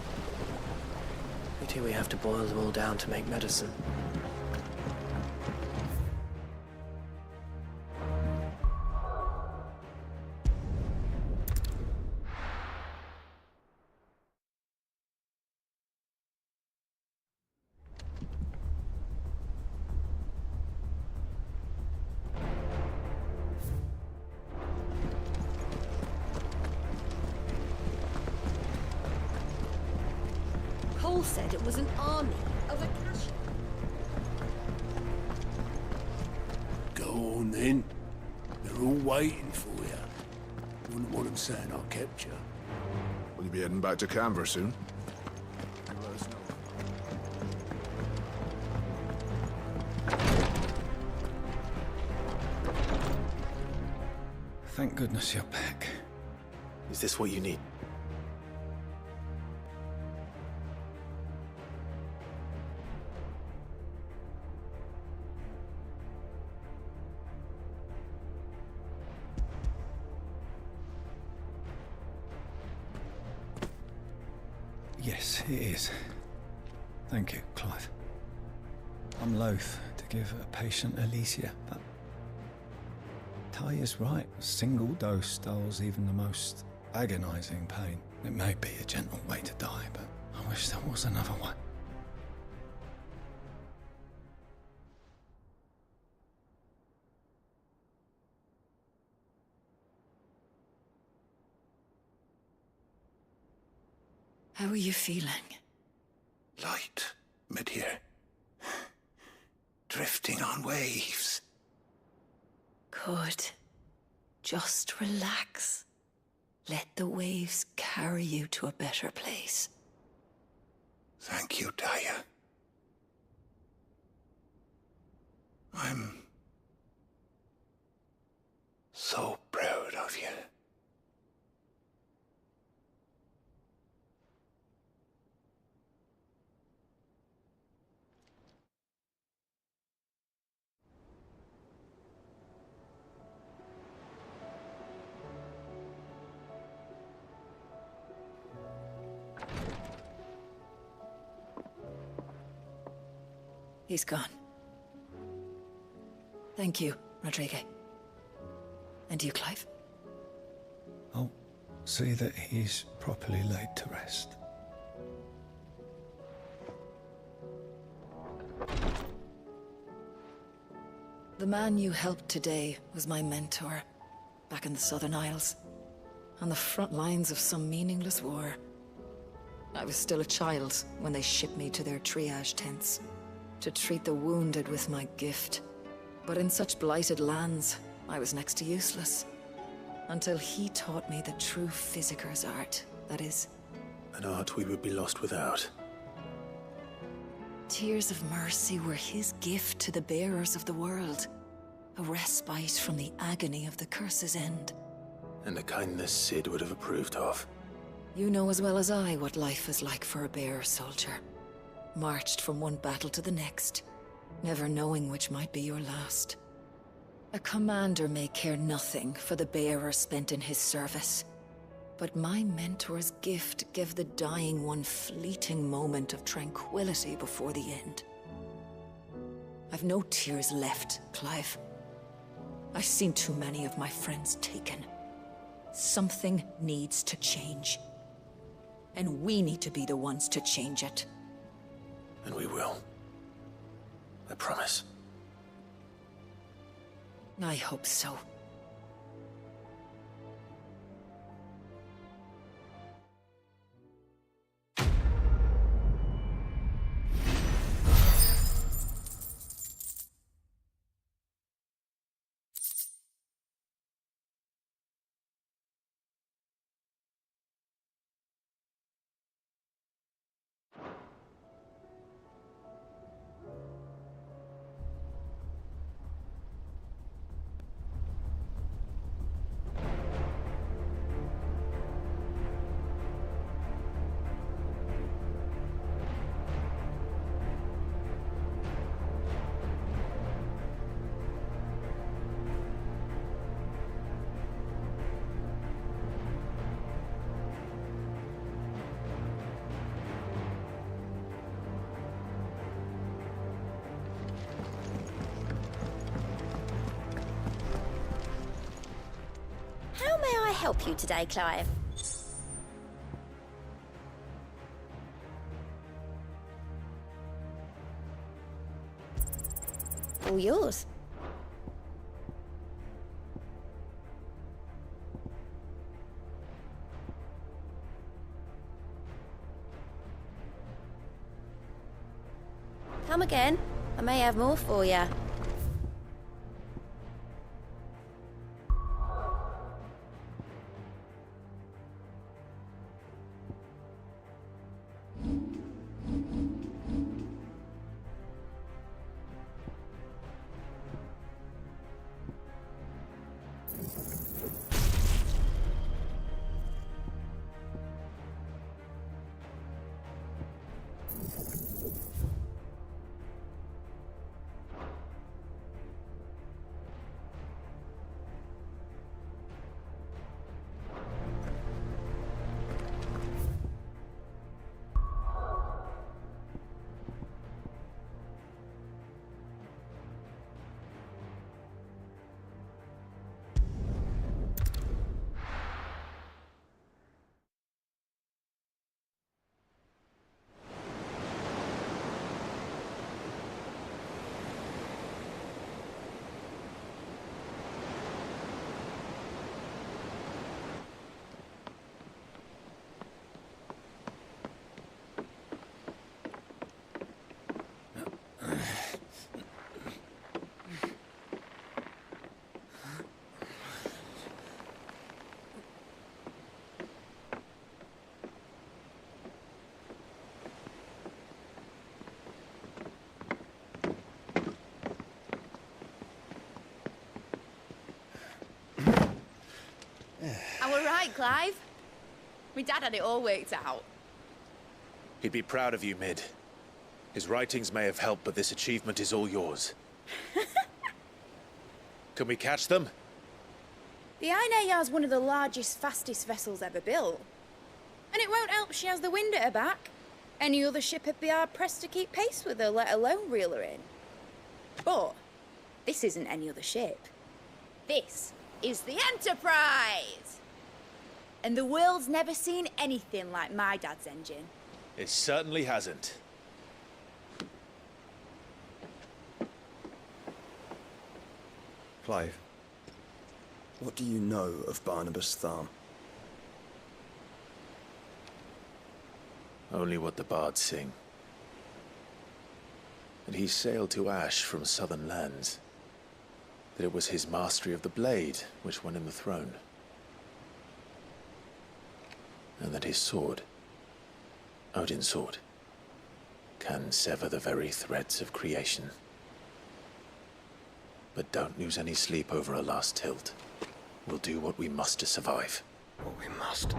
Pity we have to boil them all down to make medicine. Cole said it was an army of Acacia. Go on then. They're all waiting for you. Wouldn't want them saying I kept you. Will you be heading back to Canberra soon? Thank goodness you're back. Is this what you need? Yes, it is. Thank you, Clive. I'm loath to give a patient Alicia, but Talia's right. A single dose dulls even the most agonizing pain. It may be a gentle way to die, but I wish there was another one. How are you feeling? Light, mid-here. Drifting on waves. Good. Just relax. Let the waves carry you to a better place. Thank you, Talia. I'm so proud of you. He's gone. Thank you, Rodrigo. And you, Clive? see that he's properly laid to rest. The man you helped today was my mentor, back in the Southern Isles, on the front lines of some meaningless war. I was still a child when they shipped me to their triage tents, to treat the wounded with my gift. But in such blighted lands, I was next to useless. Until he taught me the true physicker's art, that is. An art we would be lost without. Tears of mercy were his gift to the bearers of the world. A respite from the agony of the curse's end. And a kindness Sid would have approved of. You know as well as I what life is like for a bearer soldier. Marched from one battle to the next, never knowing which might be your last. A commander may care nothing for the bearer spent in his service. But my mentor's gift gave the dying one fleeting moment of tranquility before the end. I've no tears left, Clive. I've seen too many of my friends taken. Something needs to change. And we need to be the ones to change it. And we will. I promise. I hope so. How may I help you today, Clive? All yours. Come again. I may have more for you. I were right, Clive. My dad had it all worked out. He'd be proud of you, Mid. His writings may have helped, but this achievement is all yours. Can we catch them? The Ainayar's one of the largest, fastest vessels ever built. And it won't help she has the wind at her back. Any other ship would be hard-pressed to keep pace with her, let alone reel her in. But this isn't any other ship. This is the Enterprise! And the world's never seen anything like my dad's engine. It certainly hasn't. Clive, what do you know of Barnabas Tharm? Only what the bards sing. That he sailed to Ash from southern lands. That it was his mastery of the blade which won him the throne. And that his sword, Odin's sword, can sever the very threads of creation. But don't lose any sleep over a last tilt. We'll do what we must to survive. What we must.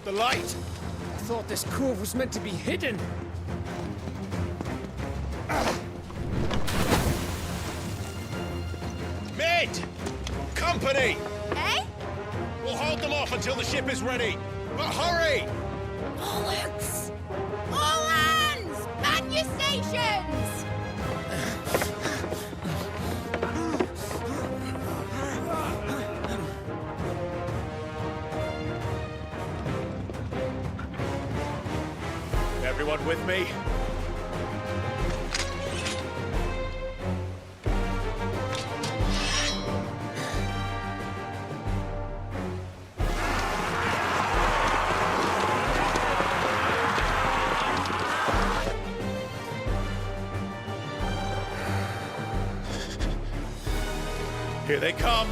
The light! I thought this cove was meant to be hidden. Mid! Company! Eh? We'll hold them off until the ship is ready. But hurry! Bollocks! All hands! Man your stations! Everyone with me? Here they come!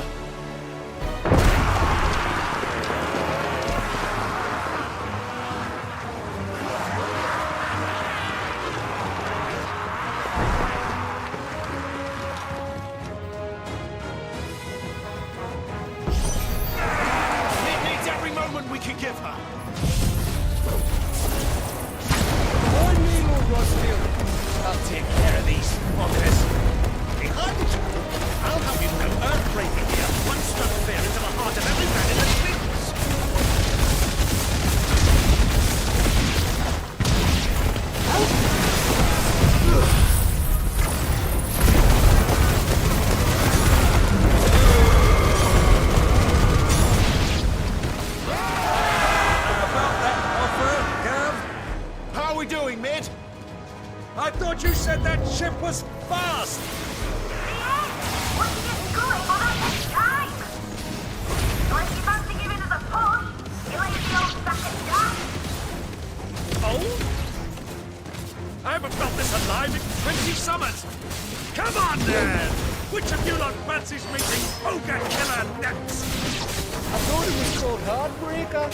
I'll take care of these fuckers. Behind! I'll have you know earth-breaking here. One struck fear into the heart of every man in the streets. About that offer, Gav? How are we doing, Mid? I thought you said that ship was fast! Oh? I haven't felt this alive in 20 summers! Come on, then! Which of you lot fancies meeting Ogre Killer next? I thought it was called Heartbreaker.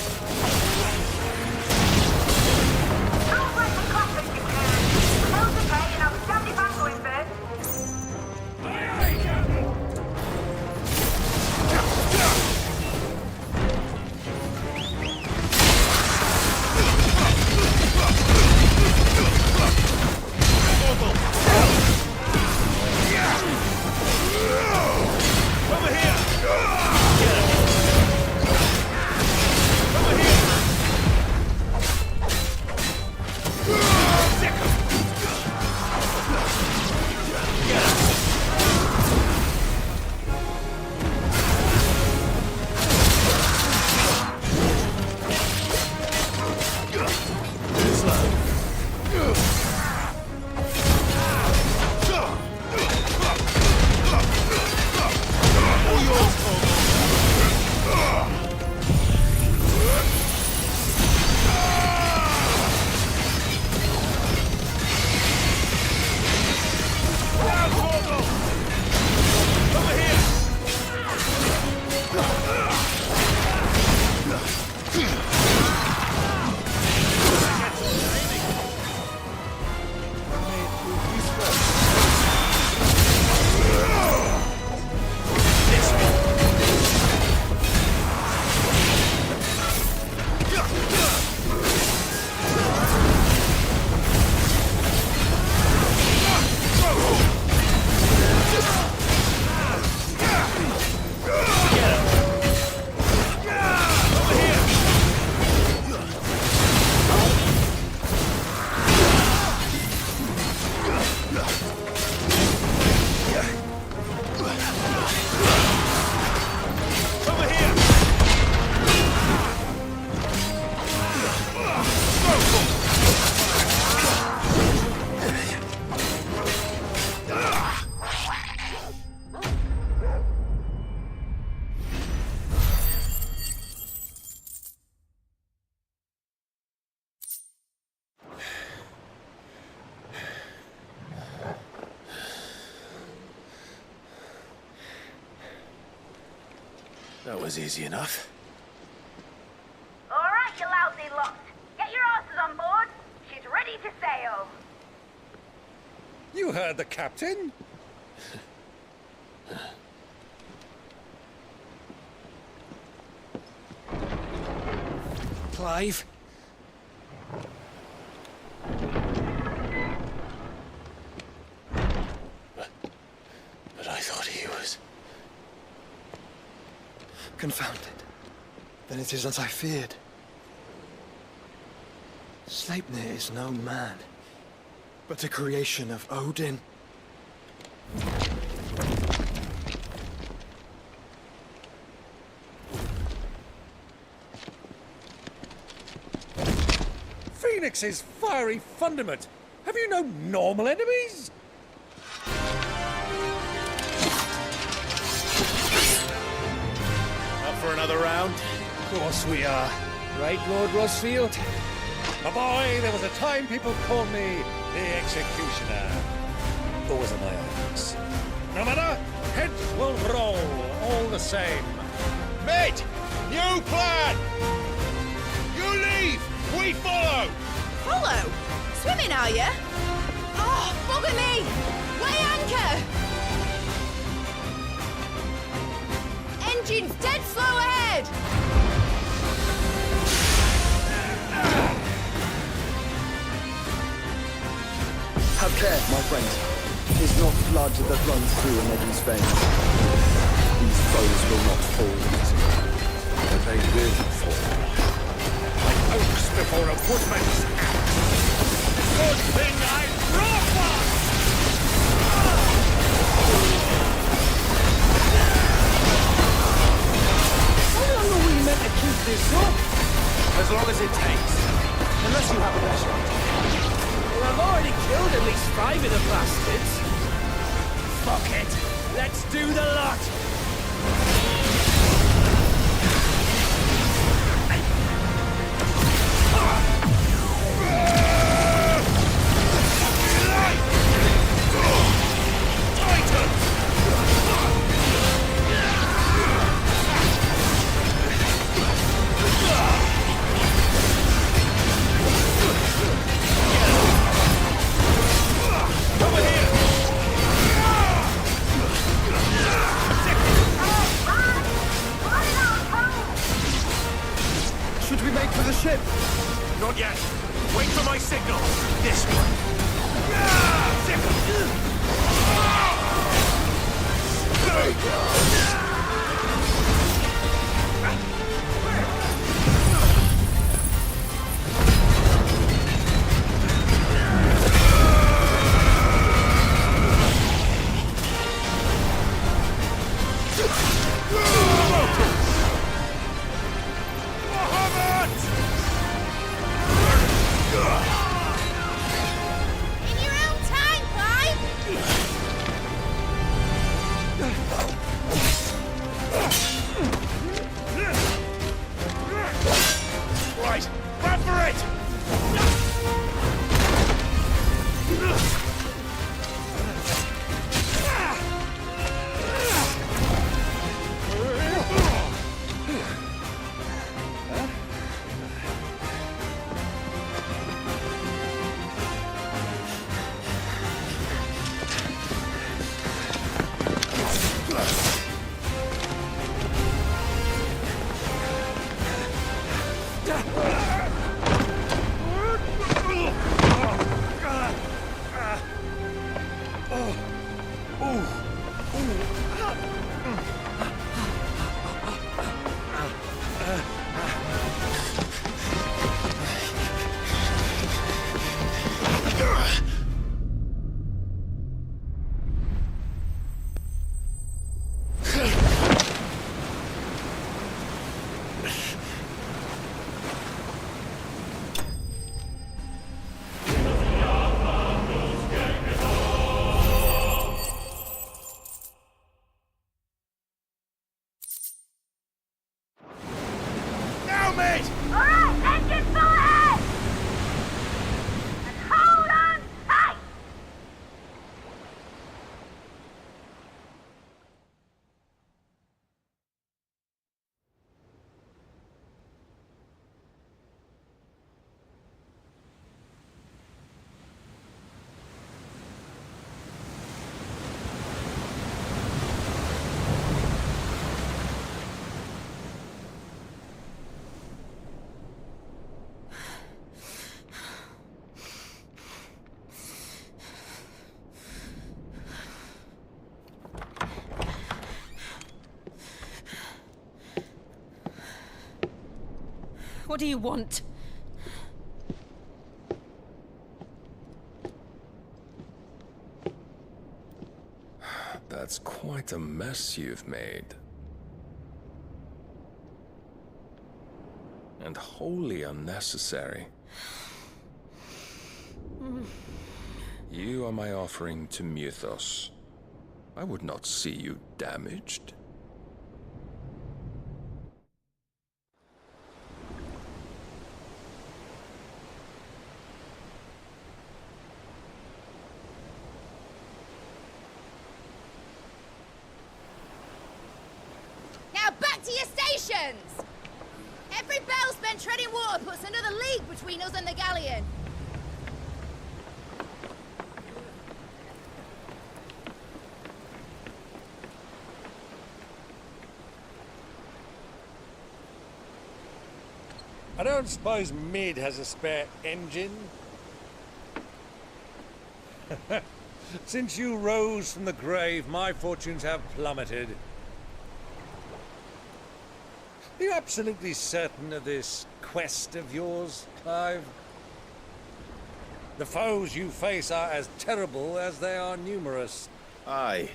That was easy enough. All right, you lousy lot. Get your asses on board. She's ready to sail. You heard the captain. Clive? But I thought he was... Confounded. Then it is as I feared. Sleipnir is no man, but a creation of Odin. Phoenix's fiery fundament. Have you no normal enemies? Up for another round? Of course we are. Right, Lord Rosfield? My boy, there was a time people called me the Executioner. Those are my eyes. No matter, heads will roll all the same. Mate! New plan! You leave! We follow! Follow? Swimming, are you? Oh, bugger me! Weigh anchor! Engine's dead slow ahead! Have care, my friend. It is not blood that runs through an Eddie's veins. These foes will not fall easily. But they will fall. Like oaks before a woodman's axe. Good thing I brought one! How long are we meant to keep this up? As long as it takes. Unless you have a better. Well, I've already killed at least 5 of the bastards. Fuck it. Let's do the lot. Should we make for the ship? Not yet. Wait for my signal. This one. In your own time, Clive! Right, run for it! What do you want? That's quite a mess you've made. And wholly unnecessary. You are my offering to Mythos. I would not see you damaged. Now back to your stations! Every bell spent treading water puts another league between us and the galleon. I don't suppose Mid has a spare engine? Since you rose from the grave, my fortunes have plummeted. Are you absolutely certain of this quest of yours, Clive? The foes you face are as terrible as they are numerous. Aye.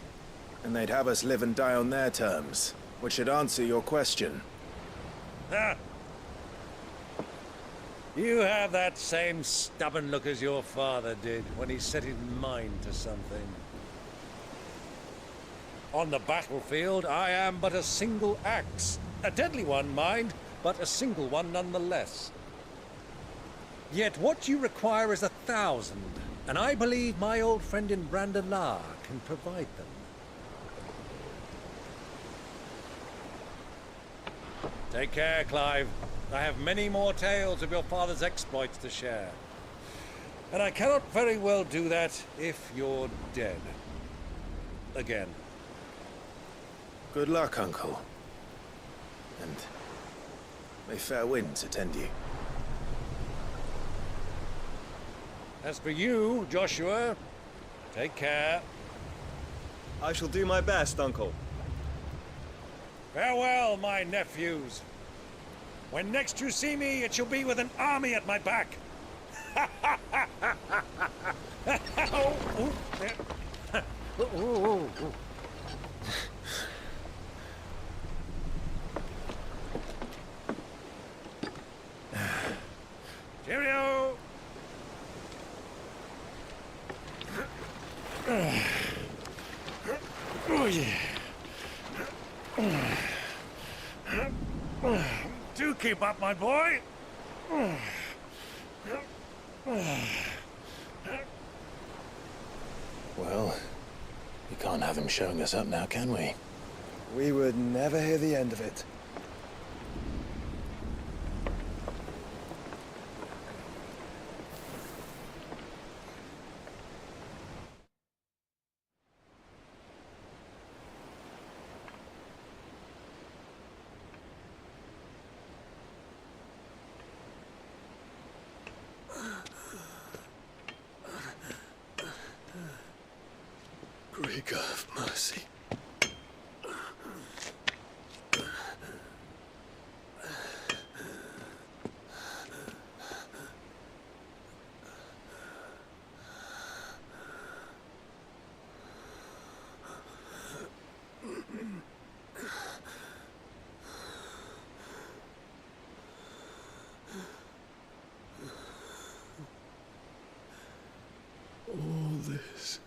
And they'd have us live and die on their terms, which should answer your question. Ha! You have that same stubborn look as your father did when he set his mind to something. On the battlefield, I am but a single axe. A deadly one, mind, but a single one nonetheless. Yet what you require is 1,000, and I believe my old friend in Brandalar can provide them. Take care, Clive. I have many more tales of your father's exploits to share. And I cannot very well do that if you're dead. Again. Good luck, Uncle. And may fair winds attend you. As for you, Joshua, take care. I shall do my best, Uncle. Farewell, my nephews. When next you see me, it shall be with an army at my back. Cheerio! Oh, yeah. Do keep up, my boy. Well, we can't have him showing us up now, can we? We would never hear the end of it. Great God of mercy. All this.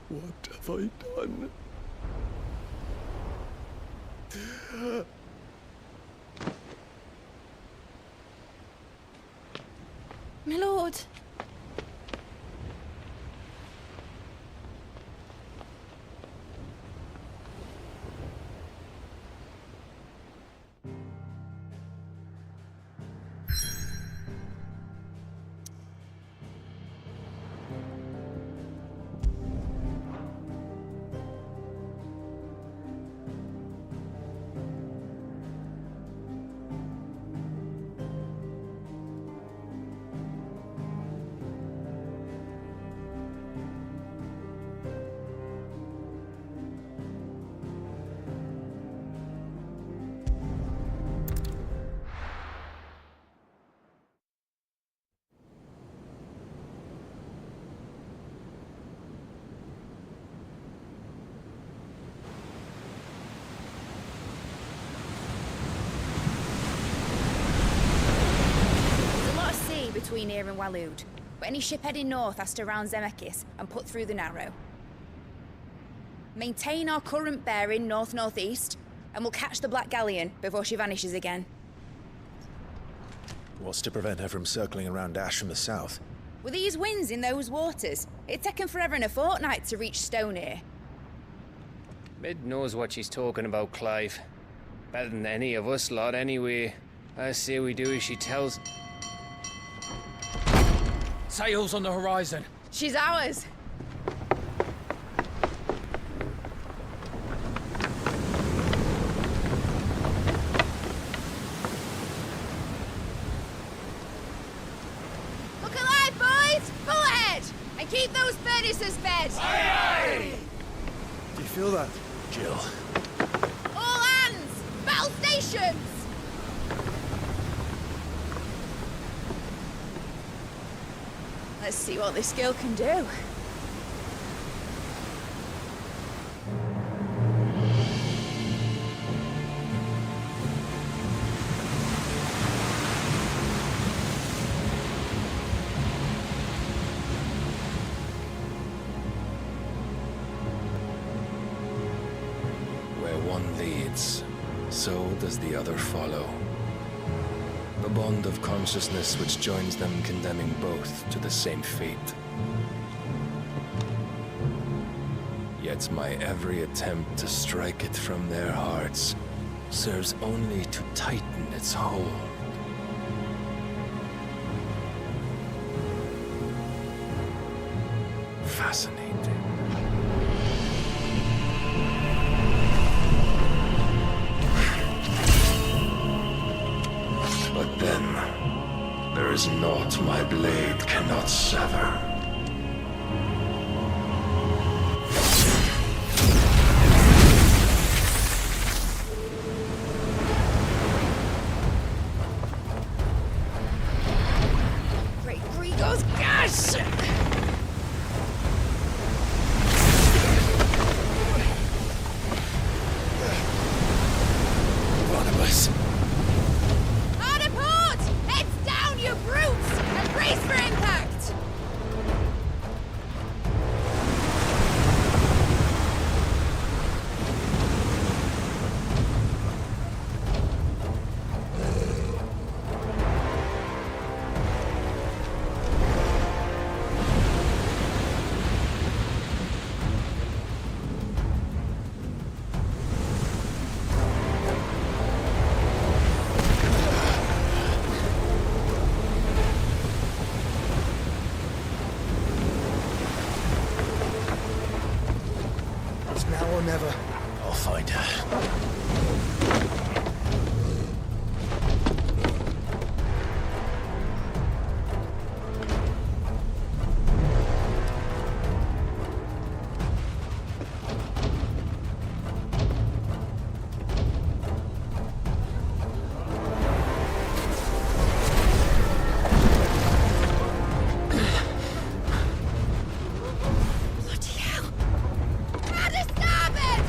What have I done? My lord. between here and Waloed, but any ship heading north has to round Zemeckis and put through the Narrow. Maintain our current bearing north-northeast, and we'll catch the Black Galleon before she vanishes again. What's to prevent her from circling around Ash from the south? With these winds in those waters, it'd take 'em forever and a fortnight to reach Stonehere. Mid knows what she's talking about, Clive. Better than any of us lot, anyway. I say we do as she tells. Sails on the horizon. She's ours. Look alive, boys! Pull ahead! And keep those furnaces fed! Aye, aye! Do you feel that? Jill. All hands! Battle stations! Let's see what this girl can do. Where one leads, so does the other follow. The bond of consciousness which joins them condemning both to the same fate. Yet my every attempt to strike it from their hearts serves only to tighten its hold. Fascinating. But then, there is naught my blade cannot sever. Great Grigos gas! Barnabas. Hard a port! Heads down, you brutes! And brace for impact! It's now or never. I'll find her. Bloody hell! Out of starboard!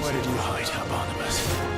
Where did you hide her, Barnabas?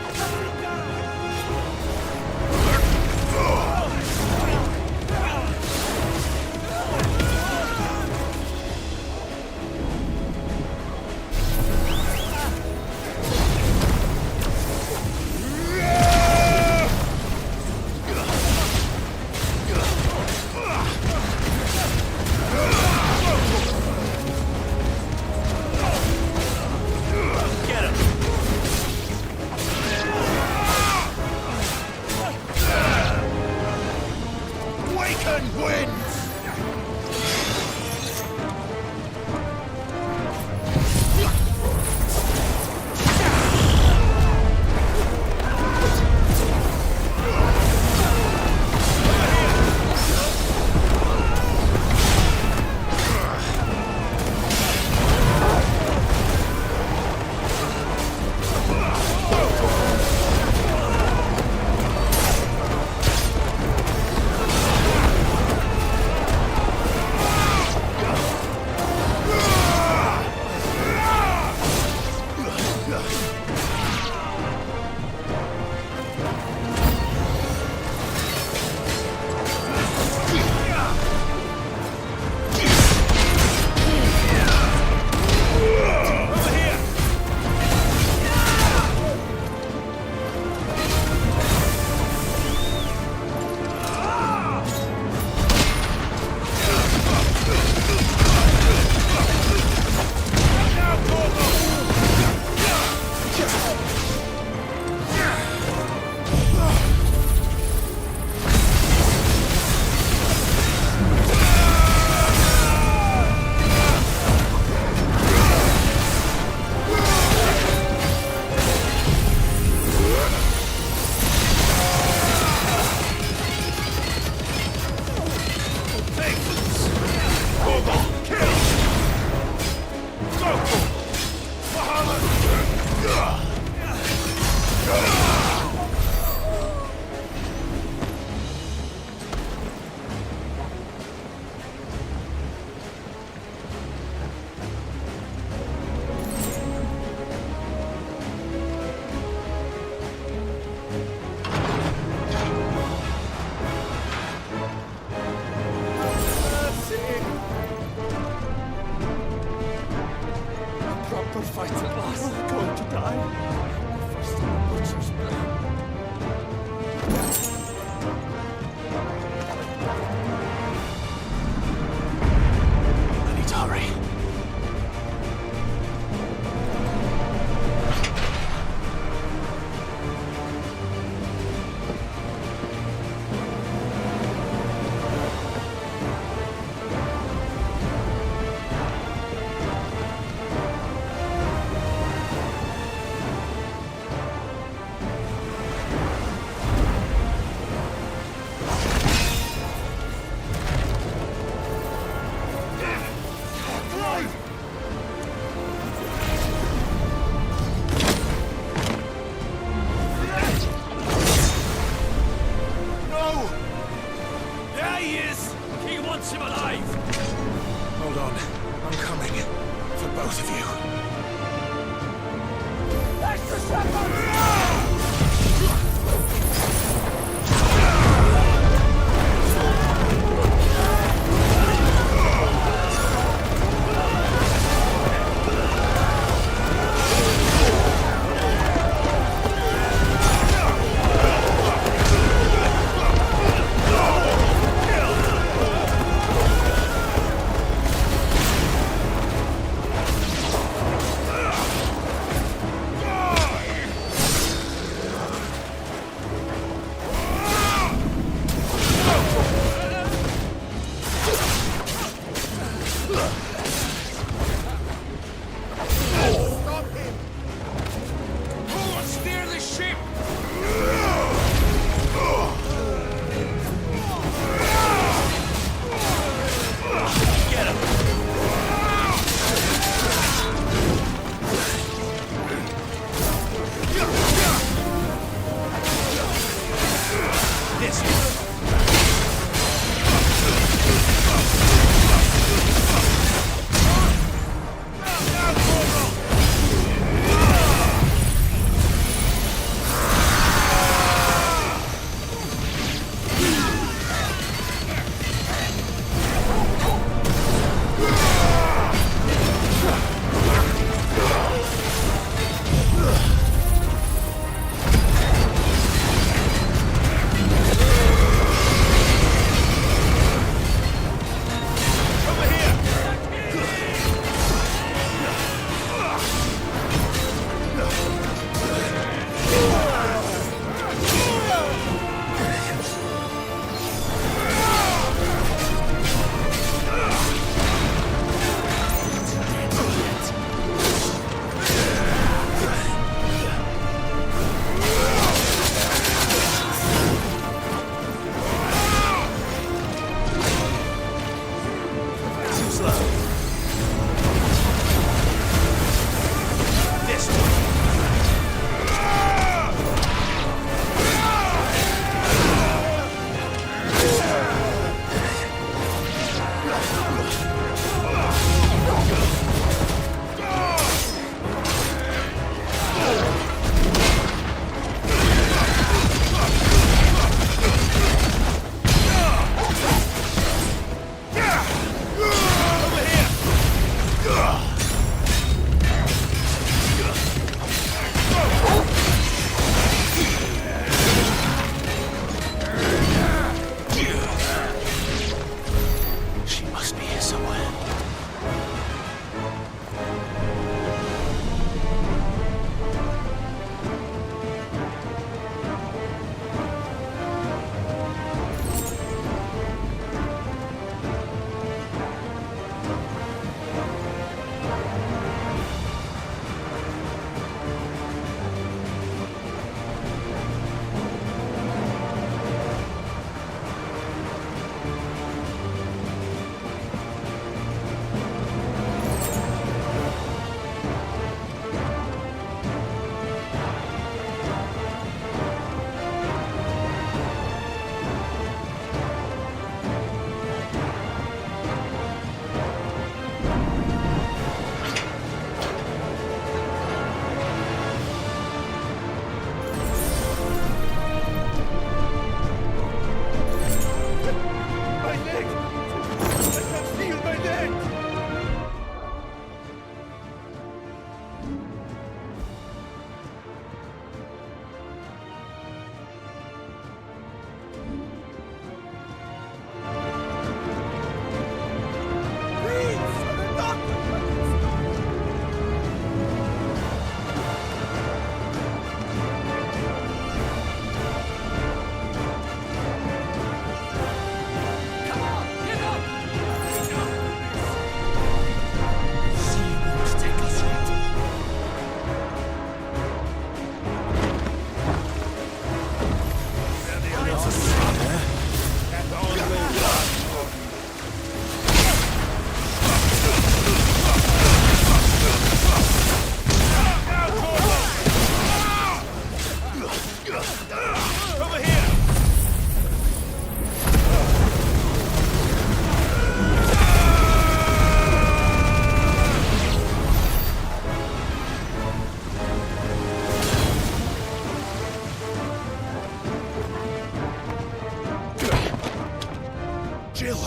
Jill!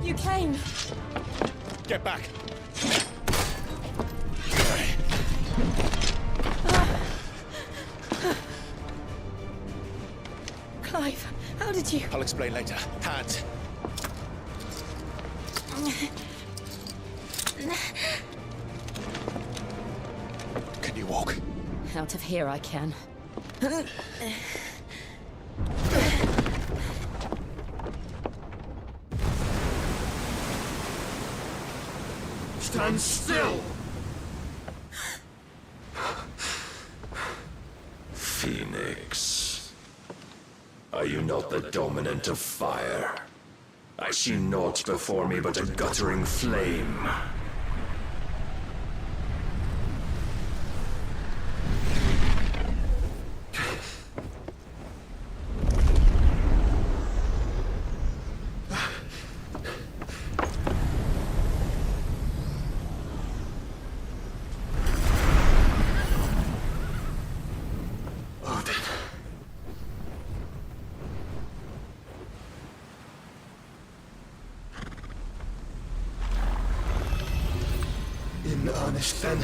You came. Get back! Clive, how did you... I'll explain later. Hands! Can you walk? Out of here I can. Stand still! Phoenix. Are you not the dominant of fire? I see naught before me but a guttering flame. In earnest, then.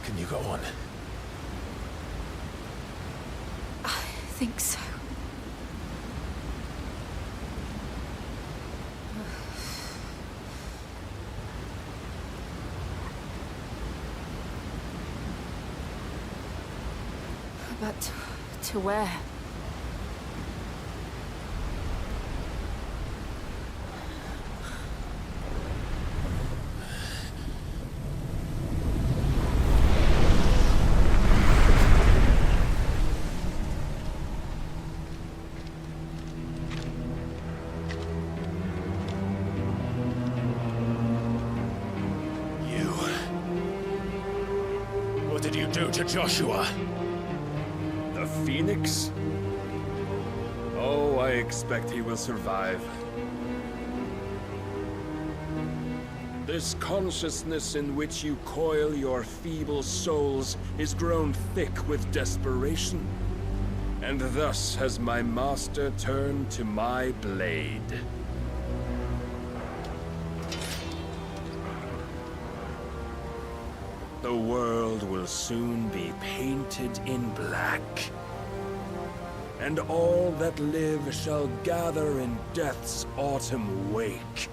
Can you go on? I think so. But to where? What did you do to Joshua? The Phoenix? Oh, I expect he will survive. This consciousness in which you coil your feeble souls is grown thick with desperation. And thus has my master turned to my blade. The world will soon be painted in black. And all that live shall gather in death's autumn wake.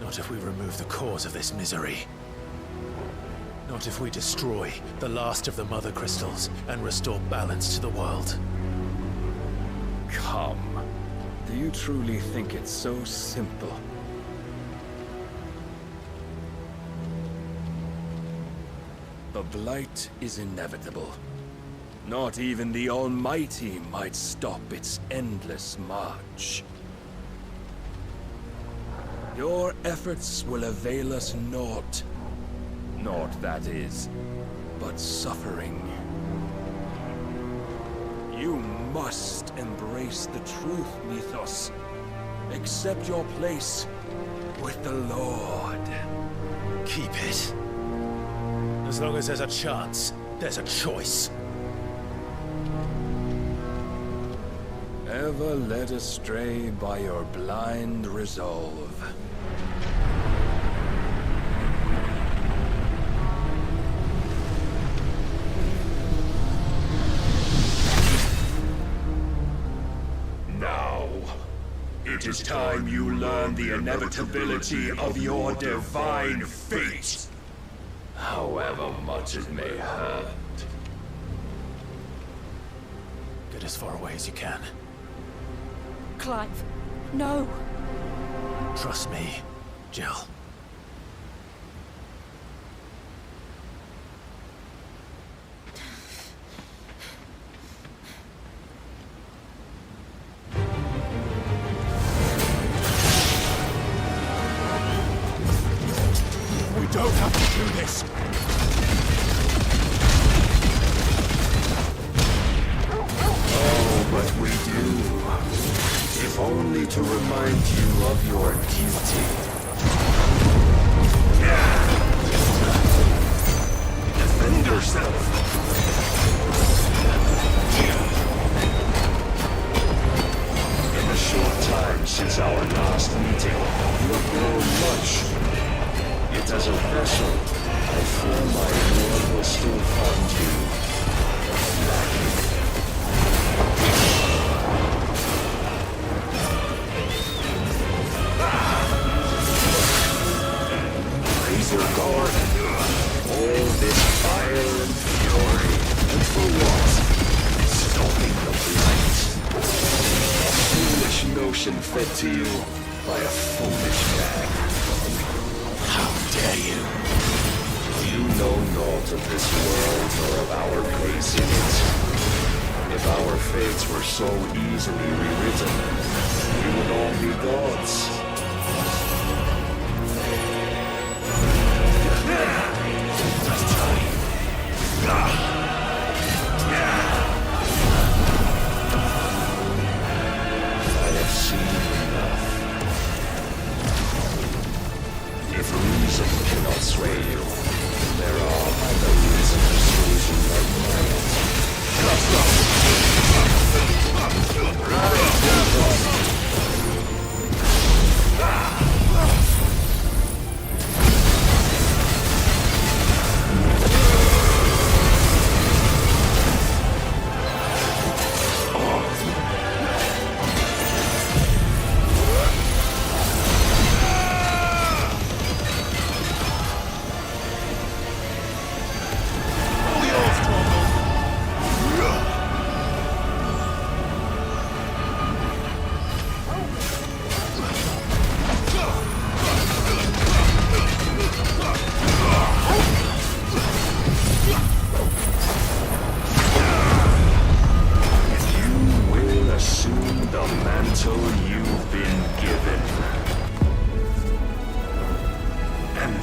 Not if we remove the cause of this misery. Not if we destroy the last of the Mother Crystals and restore balance to the world. Come. Do you truly think it's so simple? The Blight is inevitable. Not even the Almighty might stop its endless march. Your efforts will avail us naught. Naught, that is, but suffering. You must embrace the truth, Mythos. Accept your place with the Lord. Keep it. As long as there's a chance, there's a choice. Ever led astray by your blind resolve. Now, it is time you learn the inevitability of your divine fate. However much it may hurt. Get as far away as you can. Clive, no. Trust me, Jill. We don't have to do this. Oh, but we do. If only to remind you of your duty. Defend yourself! In the short time since our last meeting, you have grown much. Yet as a vessel, I fear my Lord will still find you lacking. Raise your guard. All this fire and fury. And for what? Stopping the blight. A foolish notion fed to you by a foolish man. How dare you? You know naught of this world or of our place in it. If our fates were so easily rewritten, we would all be gods. I have seen enough. If reason cannot sway you, there are other reasons reason like might.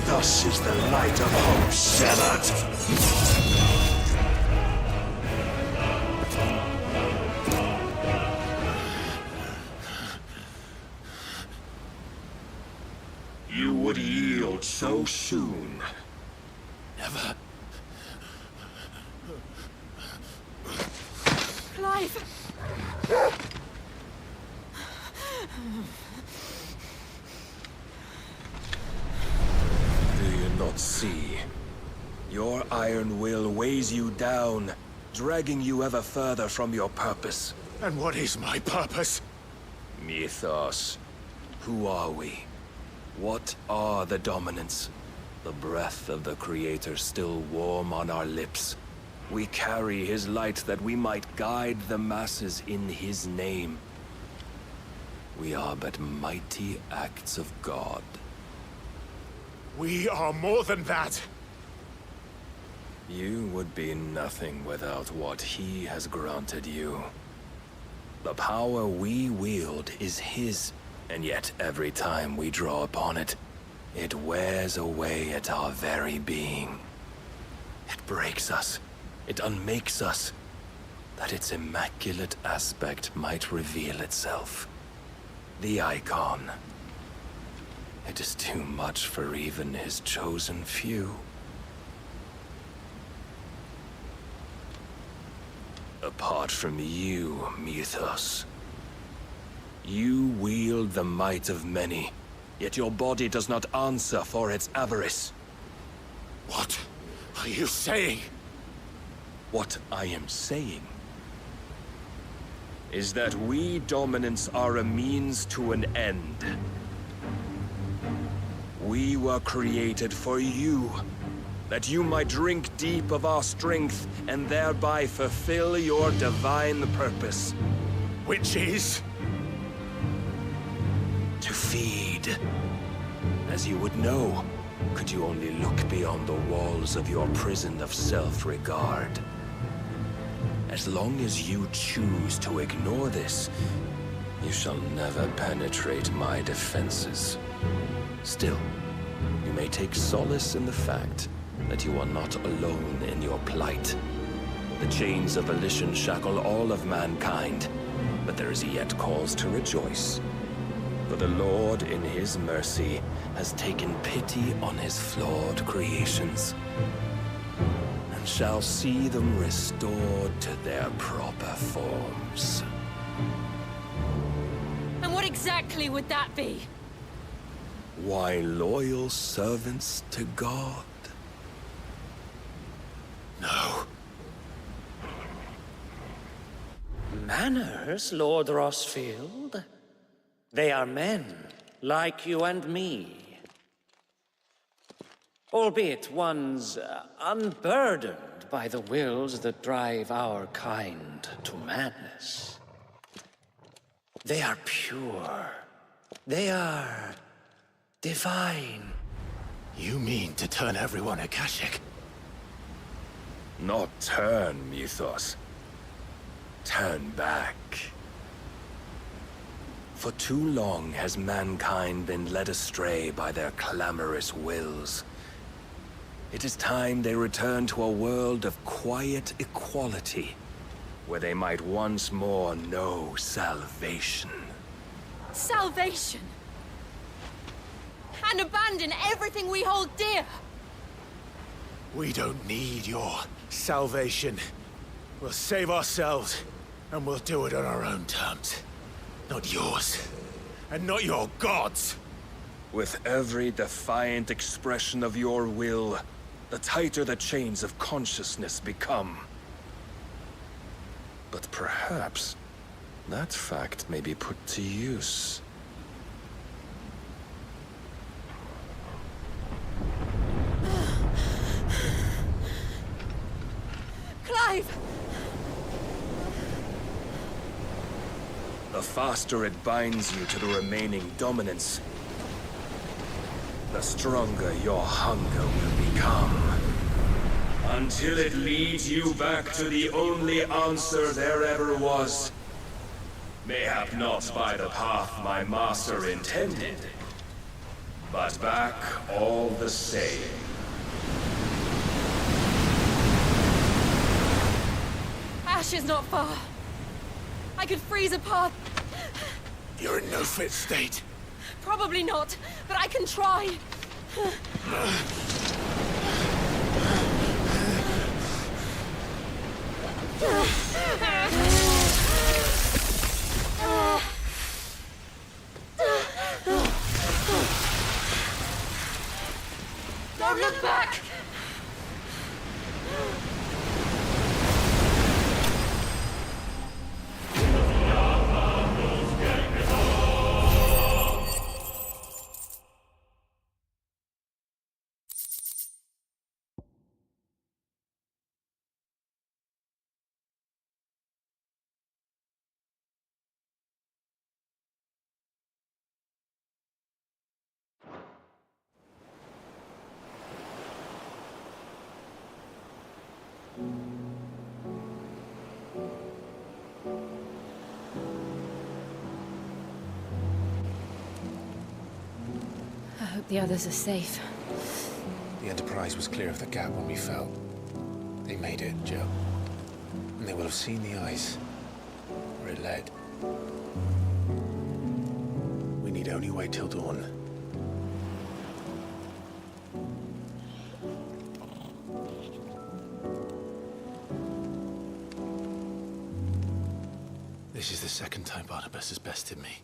Thus is the light of hope severed. You would would yield so soon. Never. Clive! Do you not see? Your iron will weighs you down, dragging you ever further from your purpose. And what is my purpose? Mythos. Who are we? What are the dominants? The breath of the Creator still warm on our lips. We carry his light that we might guide the masses in his name. We are but mighty acts of God. We are more than that. You would be nothing without what he has granted you. The power we wield is his, and yet every time we draw upon it, it wears away at our very being. It breaks us. It unmakes us, that its immaculate aspect might reveal itself. The icon. It is too much for even his chosen few. Apart from you, Mythos, you wield the might of many, yet your body does not answer for its avarice. What are you saying? What I am saying is that we dominants are a means to an end. We were created for you, that you might drink deep of our strength and thereby fulfill your divine purpose. Which is? To feed. As you would know, could you only look beyond the walls of your prison of self-regard. As long as you choose to ignore this, you shall never penetrate my defenses. Still, you may take solace in the fact that you are not alone in your plight. The chains of volition shackle all of mankind, but there is yet cause to rejoice. For the Lord, in his mercy, has taken pity on his flawed creations, and shall see them restored to their proper forms. And what exactly would that be? Why, loyal servants to God. No. Manners, Lord Rossfield? They are men, like you and me. Albeit ones unburdened by the wills that drive our kind to madness. They are pure. They are divine. You mean to turn everyone Akashic? Not turn, Mythos. Turn back. For too long has mankind been led astray by their clamorous wills. It is time they return to a world of quiet equality, where they might once more know salvation. Salvation? And abandon everything we hold dear? We don't need your salvation. We'll save ourselves, and we'll do it on our own terms. Not yours. And not your gods. With every defiant expression of your will, the tighter the chains of consciousness become. But perhaps that fact may be put to use. Clive! The faster it binds you to the remaining dominance, the stronger your hunger will become. Until it leads you back to the only answer there ever was. Mayhap not by the path my master intended, but back all the same. Ash is not far. I could freeze a path. You're in no fit state. Probably not, but I can try. Don't look back! I hope the others are safe. The Enterprise was clear of the gap when we fell. They made it, Jill. And they will have seen the ice where it led. We need only wait till dawn. This is the second time Barnabas has bested me.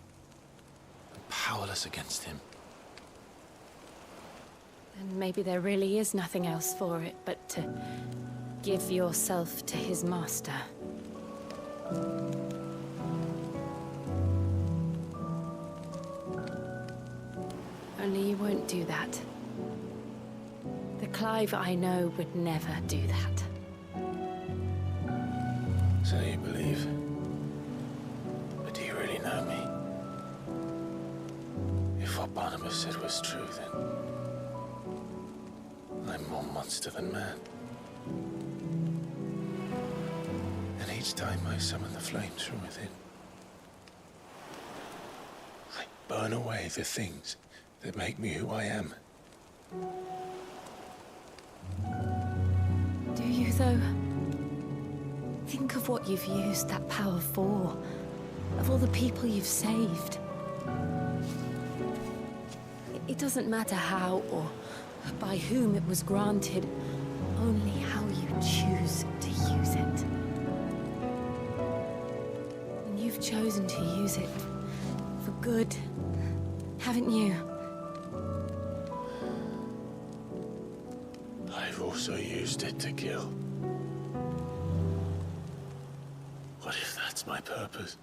I'm powerless against him. And maybe there really is nothing else for it but to give yourself to his master. Only you won't do that. The Clive I know would never do that. So you believe? But do you really know me? If what Barnabas said was true, then I'm more monster than man. And each time I summon the flames from within, I burn away the things that make me who I am. Do you, though? Think of what you've used that power for. Of all the people you've saved. It doesn't matter how or by whom it was granted, only how you choose to use it. And you've chosen to use it for good, haven't you? I've also used it to kill. What if that's my purpose?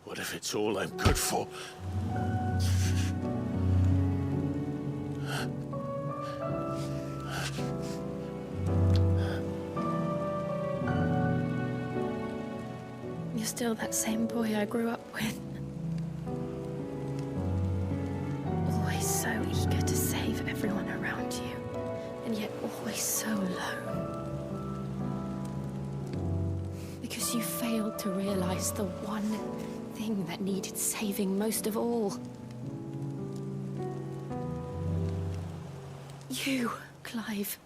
What if it's all I'm good for? You're still that same boy I grew up with. Always so eager to save everyone around you, and yet always so alone. Because you failed to realize the one thing that needed saving most of all. You, Clive.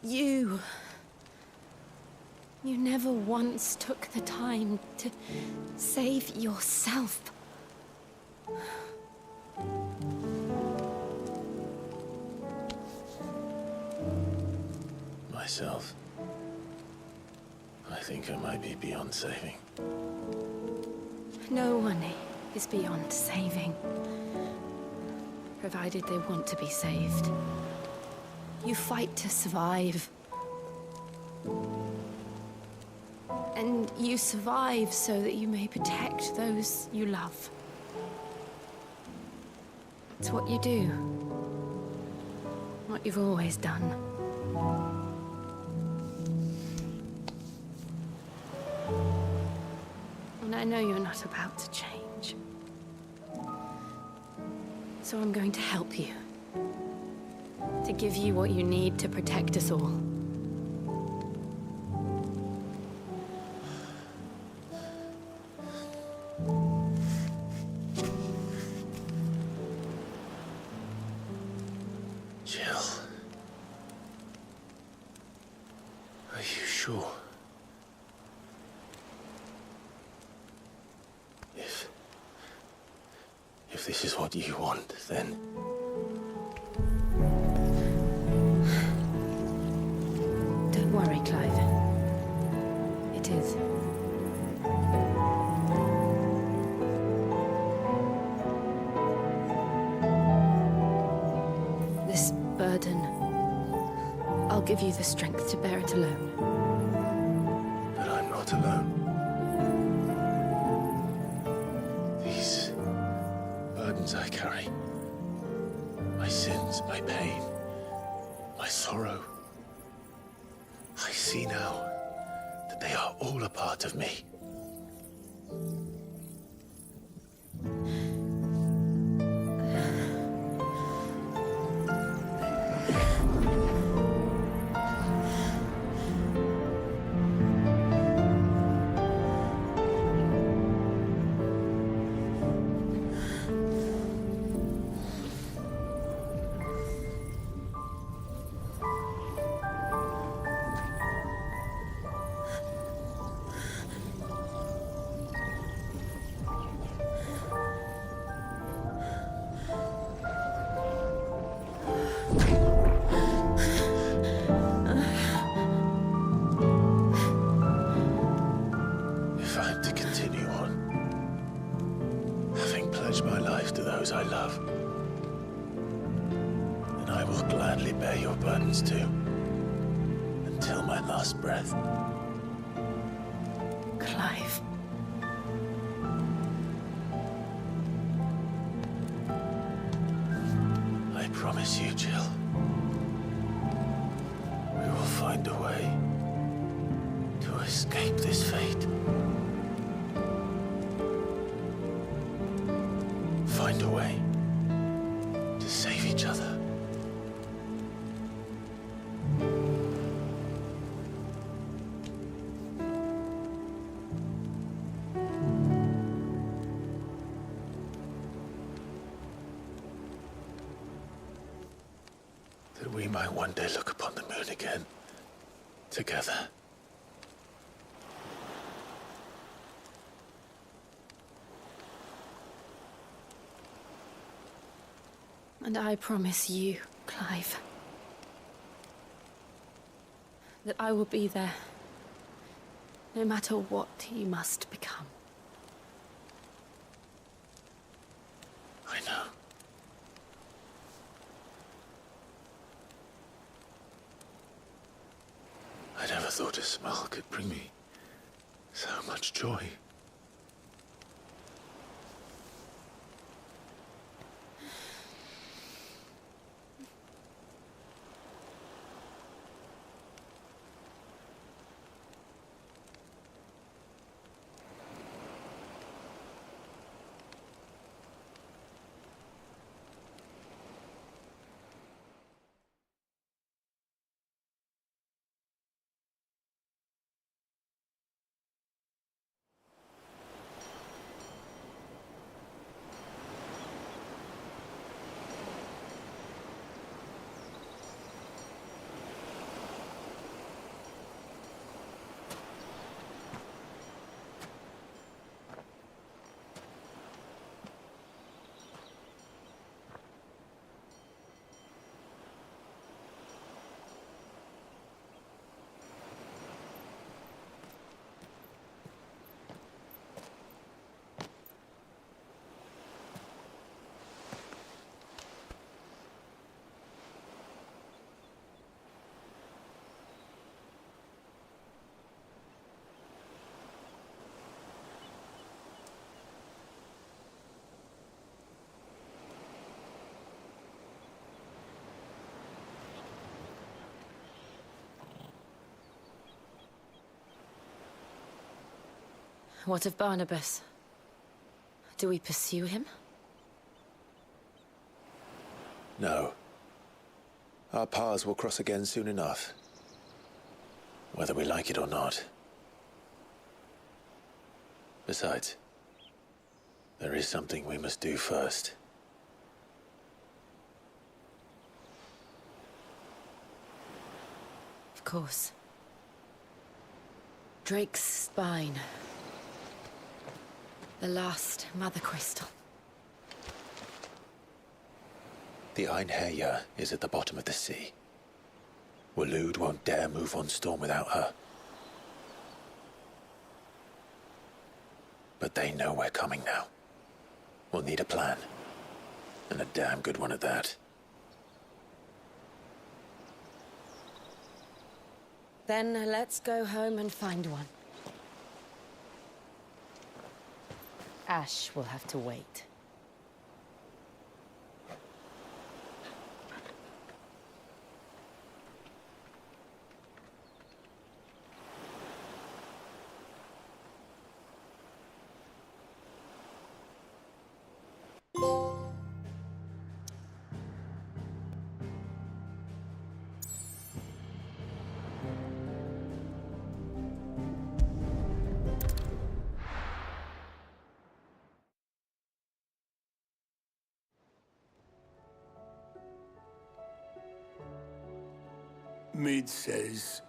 You. You never once took the time to save yourself. Myself. I think I might be beyond saving. No one is beyond saving. Provided they want to be saved. You fight to survive. And you survive so that you may protect those you love. It's what you do. What you've always done. And I know you're not about to change. So I'm going to help you. To give you what you need to protect us all. Jill. Are you sure? If this is what you want, then burden, I'll give you the strength to bear it alone. But I'm not alone. These burdens I carry, my sins, my pain, my sorrow, I see now that they are all a part of me. If I'm to continue on, having pledged my life to those I love, then I will gladly bear your burdens too, until my last breath. Clive. I promise you, Jill, we will find a way to escape this fate. Find a way to save each other. That we might one day look upon the moon again, together. And I promise you, Clive, that I will be there, no matter what you must become. I know. I never thought a smile could bring me so much joy. What of Barnabas? Do we pursue him? No. Our paths will cross again soon enough, whether we like it or not. Besides, there is something we must do first. Of course. Drake's spine. The last Mother Crystal. The Einherjar is at the bottom of the sea. Waloed won't dare move on Storm without her. But they know we're coming now. We'll need a plan. And a damn good one at that. Then let's go home and find one. Ash will have to wait. Mid says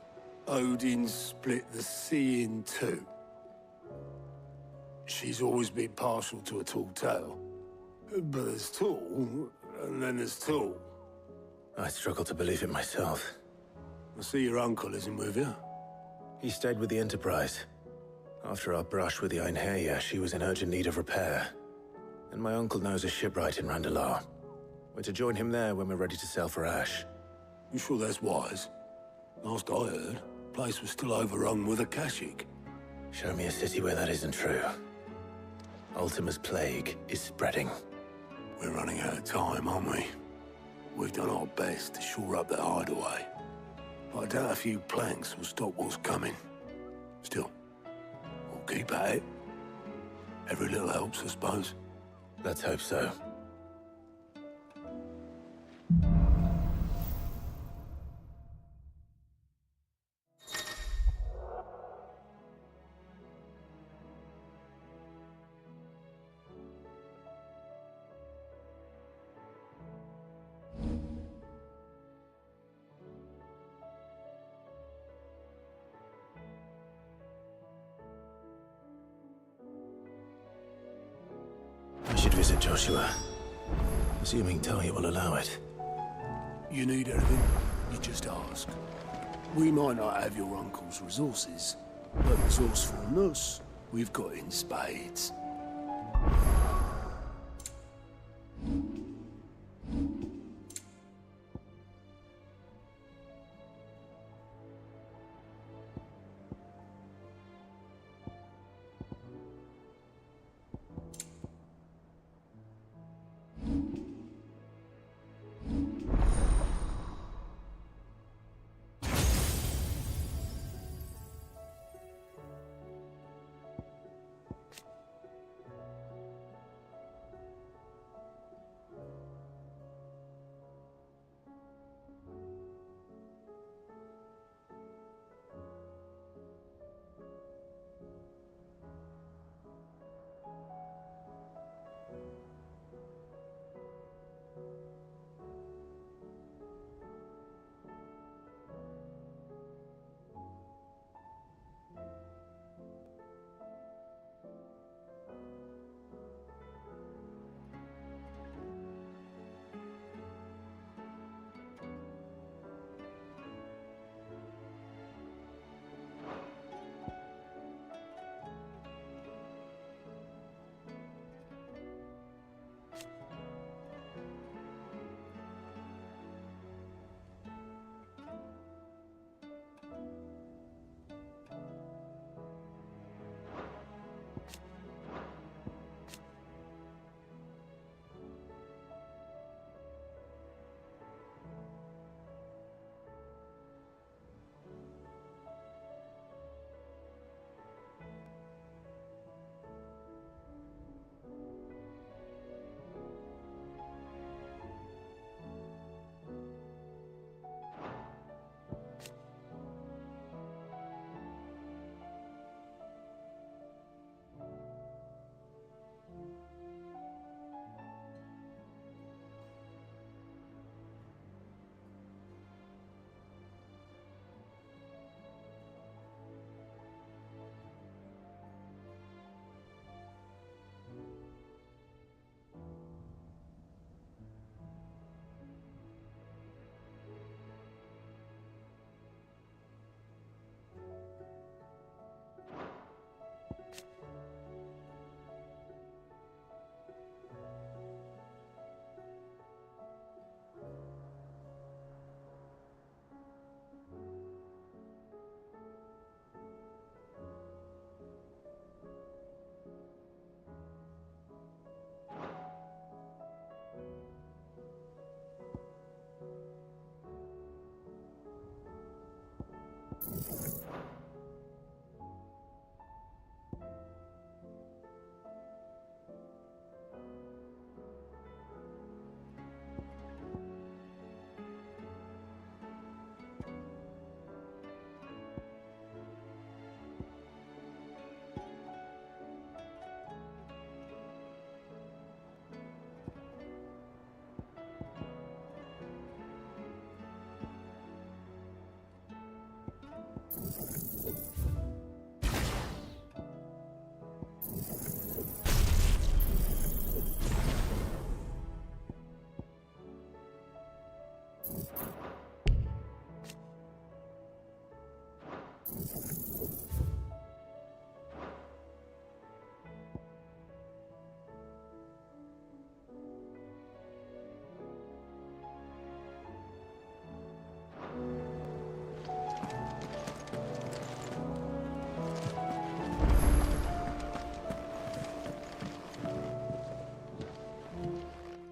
Odin split the sea in two. She's always been partial to a tall tale. But there's tall, and then there's tall. I struggle to believe it myself. I see your uncle isn't with you. He stayed with the Enterprise. After our brush with the Einherja, she was in urgent need of repair. And my uncle knows a shipwright in Randalar. We're to join him there when we're ready to sail for Ash. You sure that's wise? Last I heard, the place was still overrun with Akashic. Show me a city where that isn't true. Ultima's plague is spreading. We're running out of time, aren't we? We've done our best to shore up that hideaway. But I doubt a few planks will stop what's coming. Still, we'll keep at it. Every little helps, I suppose. Let's hope so. I should visit Joshua. Assuming Talia will allow it. You need anything, you just ask. We might not have your uncle's resources, but resourcefulness, we've got in spades.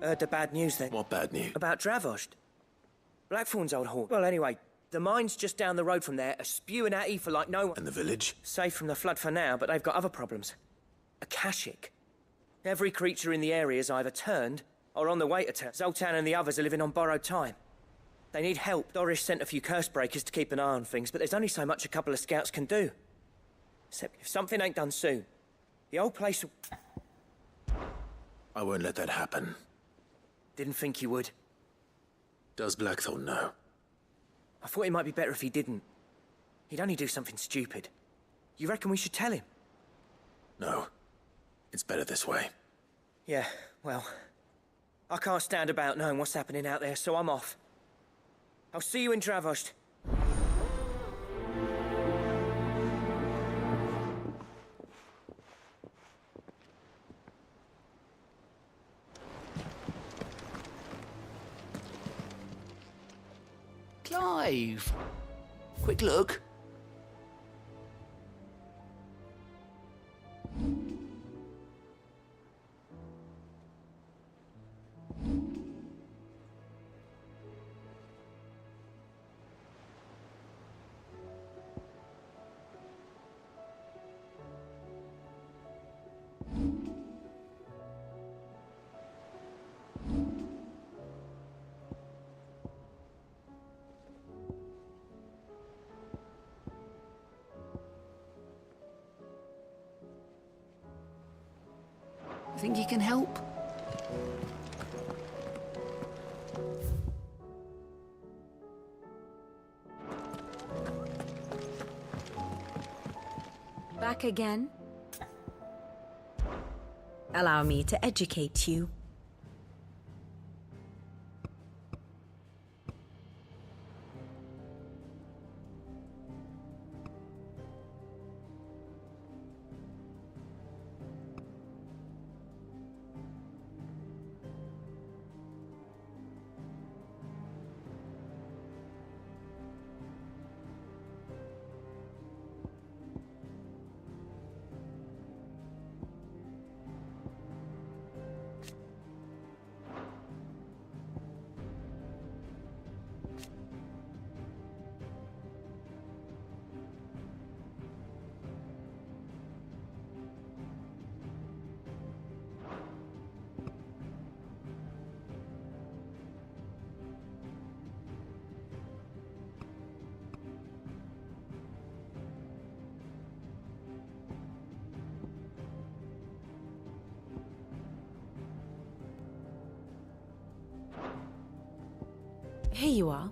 Heard the bad news then? What bad news? About Dravost. Blackthorn's old haunt. Well, anyway, the mines just down the road from there are spewing out ether like no one. And the village? Safe from the flood for now, but they've got other problems. Akashic. Every creature in the area is either turned or on the way to turn. Zoltan and the others are living on borrowed time. They need help. Doris sent a few curse breakers to keep an eye on things, but there's only so much a couple of scouts can do. Except if something ain't done soon, the old place will... I won't let that happen. Didn't think you would. Does Blackthorn know? I thought it might be better if he didn't. He'd only do something stupid. You reckon we should tell him? No. It's better this way. Yeah, well... I can't stand about knowing what's happening out there, so I'm off. I'll see you in Dravost. Clive! Quick look. Think you can help? Back again? Allow me to educate you. Here you are.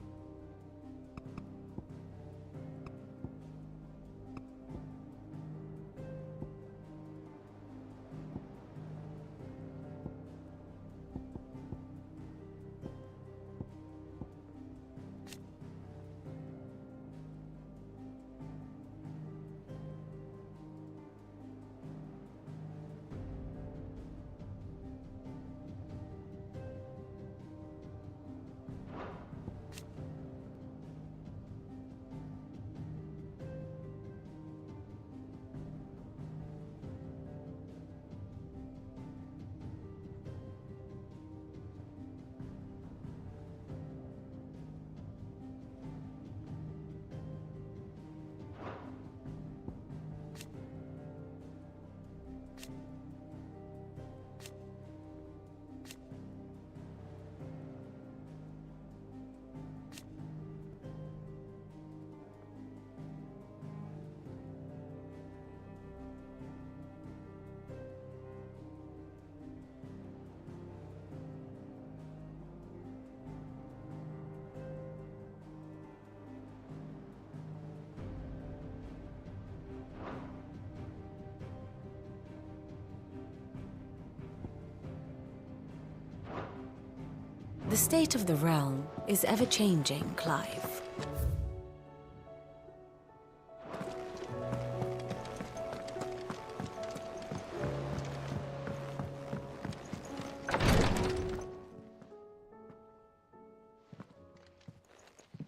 The state of the realm is ever-changing, Clive.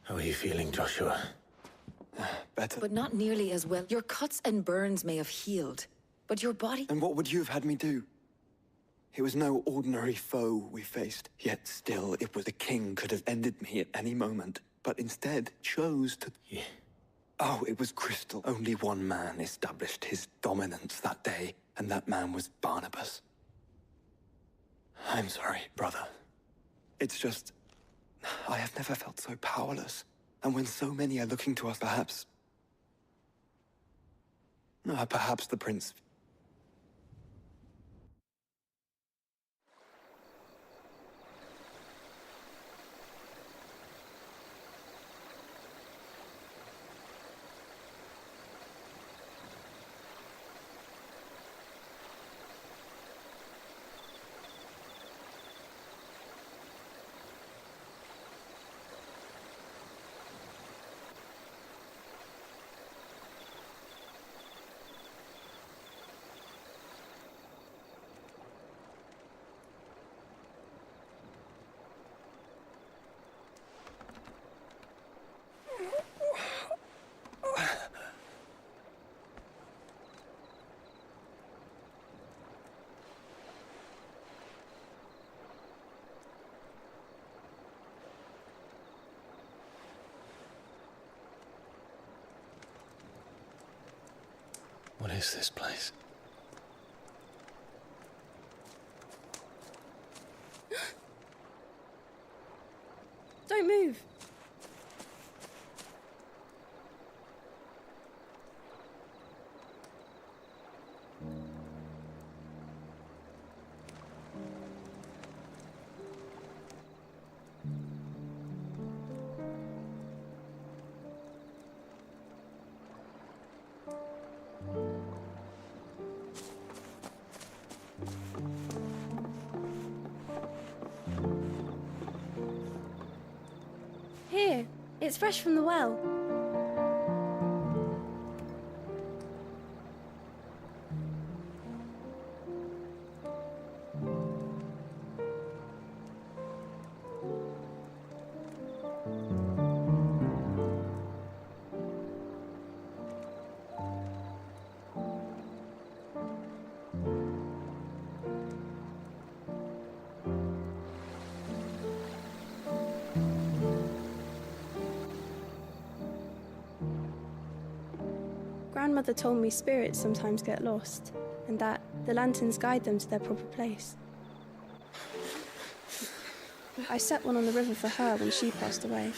How are you feeling, Joshua? Better. But not nearly as well. Your cuts and burns may have healed, but your body... And what would you have had me do? It was no ordinary foe we faced, yet still it was the king could have ended me at any moment, but instead chose to... Yeah. Oh, it was crystal. Only one man established his dominance that day, and that man was Barnabas. I'm sorry, brother. It's just... I have never felt so powerless. And when so many are looking to us, perhaps the prince... What is this place? Don't move. Here, it's fresh from the well. Grandmother told me spirits sometimes get lost, and that the lanterns guide them to their proper place. I set one on the river for her when she passed away.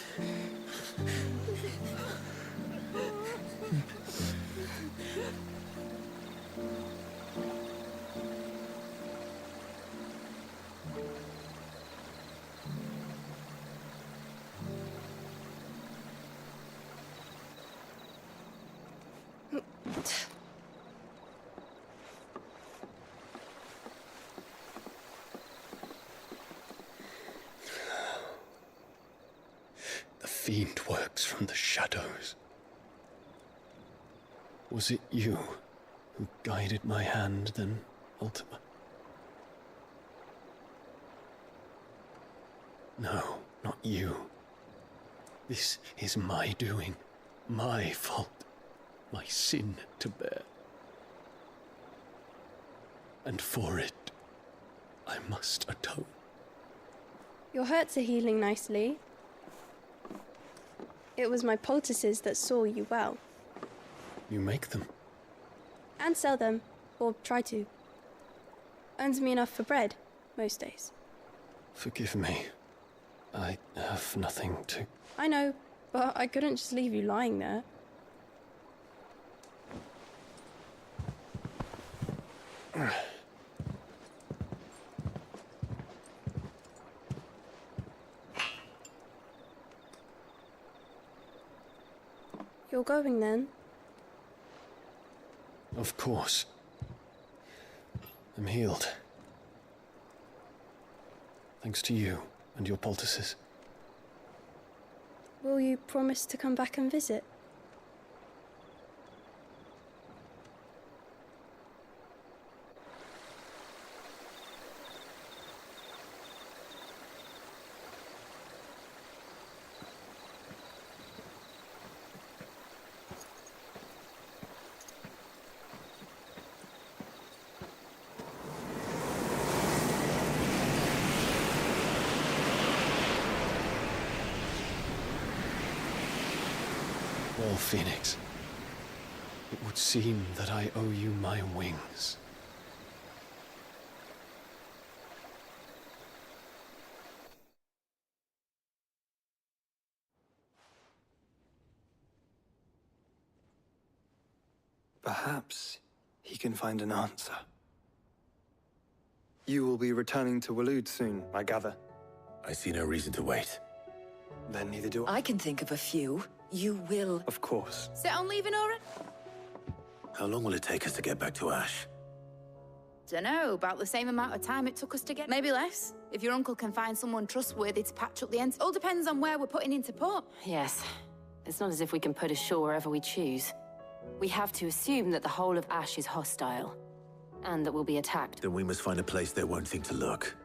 The fiend works from the shadows. Was it you who guided my hand, then, Ultima? No, not you. This is my doing, my fault, my sin to bear. And for it, I must atone. Your hurts are healing nicely. It was my poultices that saw you well. You make them? And sell them, or try to. Earns me enough for bread, most days. Forgive me. I have nothing to... I know, but I couldn't just leave you lying there. You're going then? Of course. I'm healed. Thanks to you and your poultices. Will you promise to come back and visit? Well, Phoenix, it would seem that I owe you my wings. Perhaps he can find an answer. You will be returning to Waloed soon, I gather. I see no reason to wait. Then neither do I. I can think of a few. You will. Of course. Set on leaving, Oren? How long will it take us to get back to Ash? Dunno, about the same amount of time it took us to get... Maybe less, if your uncle can find someone trustworthy to patch up the ends. All depends on where we're putting into port. Yes. It's not as if we can put ashore wherever we choose. We have to assume that the whole of Ash is hostile, and that we'll be attacked. Then we must find a place they won't think to look.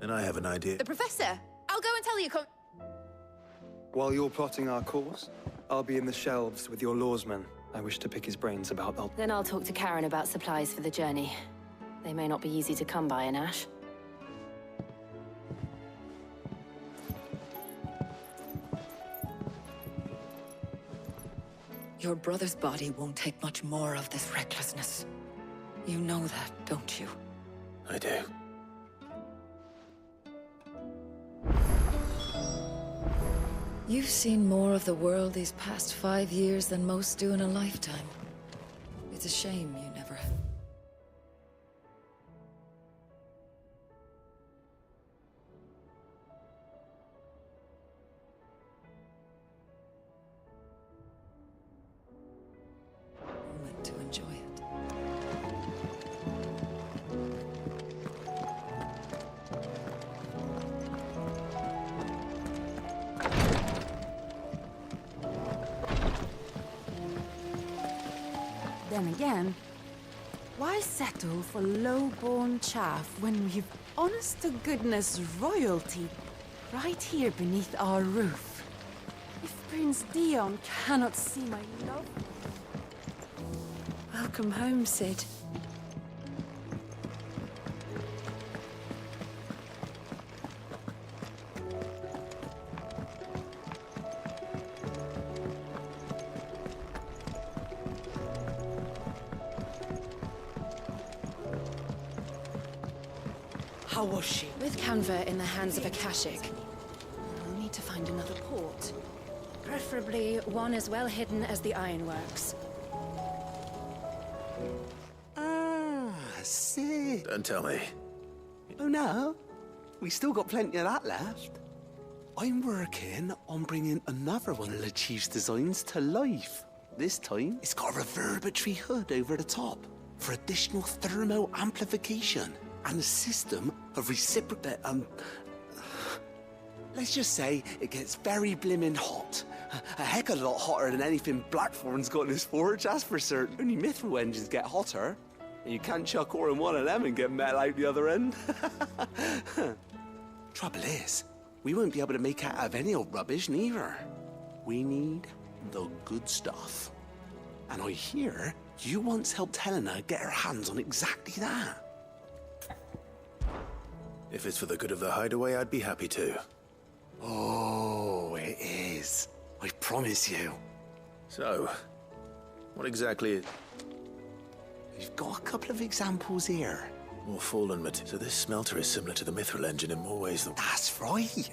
And I have an idea. The Professor! I'll go and tell you... While you're plotting our course, I'll be in the shelves with your lawsman. I wish to pick his brains about... Then I'll talk to Karen about supplies for the journey. They may not be easy to come by in Ash. Your brother's body won't take much more of this recklessness. You know that, don't you? I do. You've seen more of the world these past 5 years than most do in a lifetime. It's a shame you never have. Moment to enjoy it. Then again, why settle for low-born chaff when we've honest-to-goodness royalty right here beneath our roof? If Prince Dion cannot see my love... Welcome home, Sid. How was she? With Canva in the hands of Akashic. We'll need to find another port. Preferably one as well hidden as the ironworks. Sid. Don't tell me. Oh, no. We still got plenty of that left. I'm working on bringing another one of the Chief's designs to life. This time, it's got a reverberatory hood over the top for additional thermal amplification and a system of reciprocal... let's just say it gets very blimmin' hot. A heck of a lot hotter than anything Blackthorn's got in his forge, that's for certain. Only Mithril engines get hotter. And you can't chuck ore in one of them and get metal out the other end. Trouble is, we won't be able to make out of any old rubbish, neither. We need the good stuff. And I hear you once helped Helena get her hands on exactly that. If it's for the good of the hideaway, I'd be happy to. Oh, it is. I promise you. So, what exactly... You've got a couple of examples here. More fallen material. So this smelter is similar to the Mithril engine in more ways than... That's right.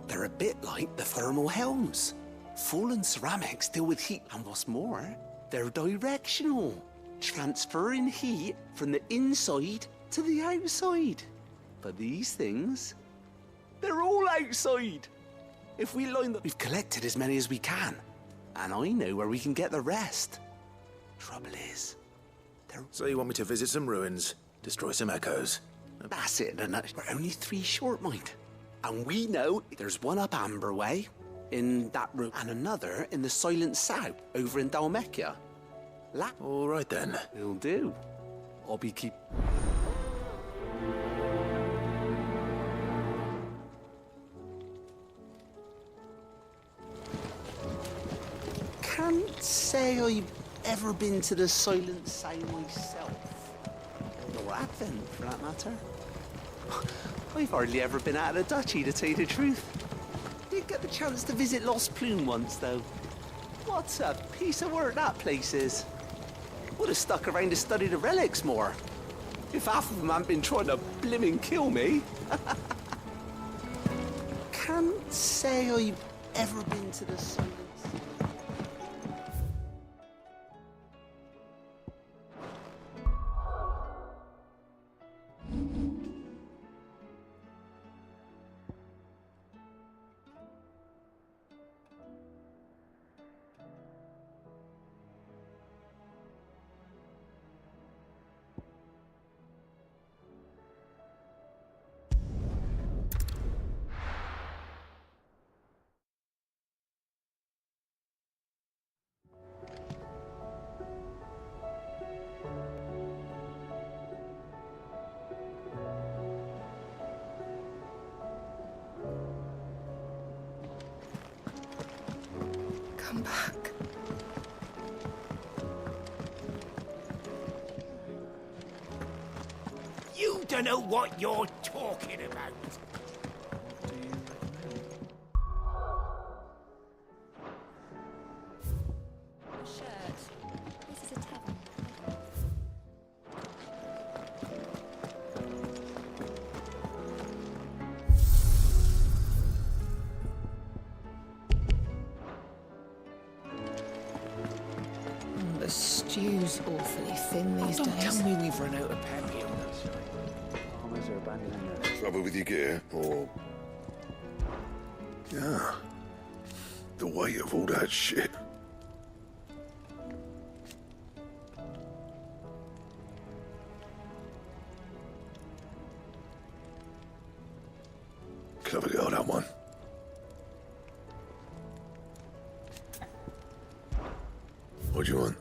They're a bit like the thermal helms. Fallen ceramics deal with heat, and what's more, they're directional, transferring heat from the inside to the outside. But these things, they're all outside. If we line them, we've collected as many as we can, and I know where we can get the rest. Trouble is, So you want me to visit some ruins, destroy some echoes? That's it, and we're only 3 short, mind. And we know there's one up Amber Way, in that room, and another in the Silent South, over in Dalmecchia. All right then. Will do. I'll be keep... Can't say I've ever been to the Silent South myself. Or Advent, for that matter. I've hardly ever been out of the duchy, to tell you the truth. Did get the chance to visit Lost Plume once, though. What a piece of work that place is. Would have stuck around to study the relics more. If half of them hadn't been trying to blimmin' kill me. Can't say I've ever been to the Silent South. Come back. You don't know what you're talking about. The stew's awfully thin these days. Don't tell me we've run out of perfume. Farmers are abandoning their... Trouble with your gear, or... Yeah. The weight of all that shit. Clever girl, that one. What do you want?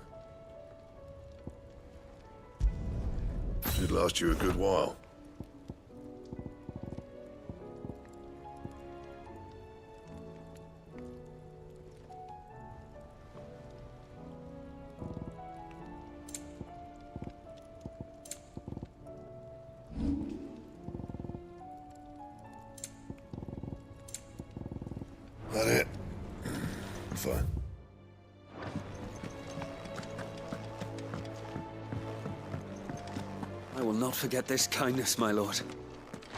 Should last you a good while. That it? Fine. I will not forget this kindness, my lord.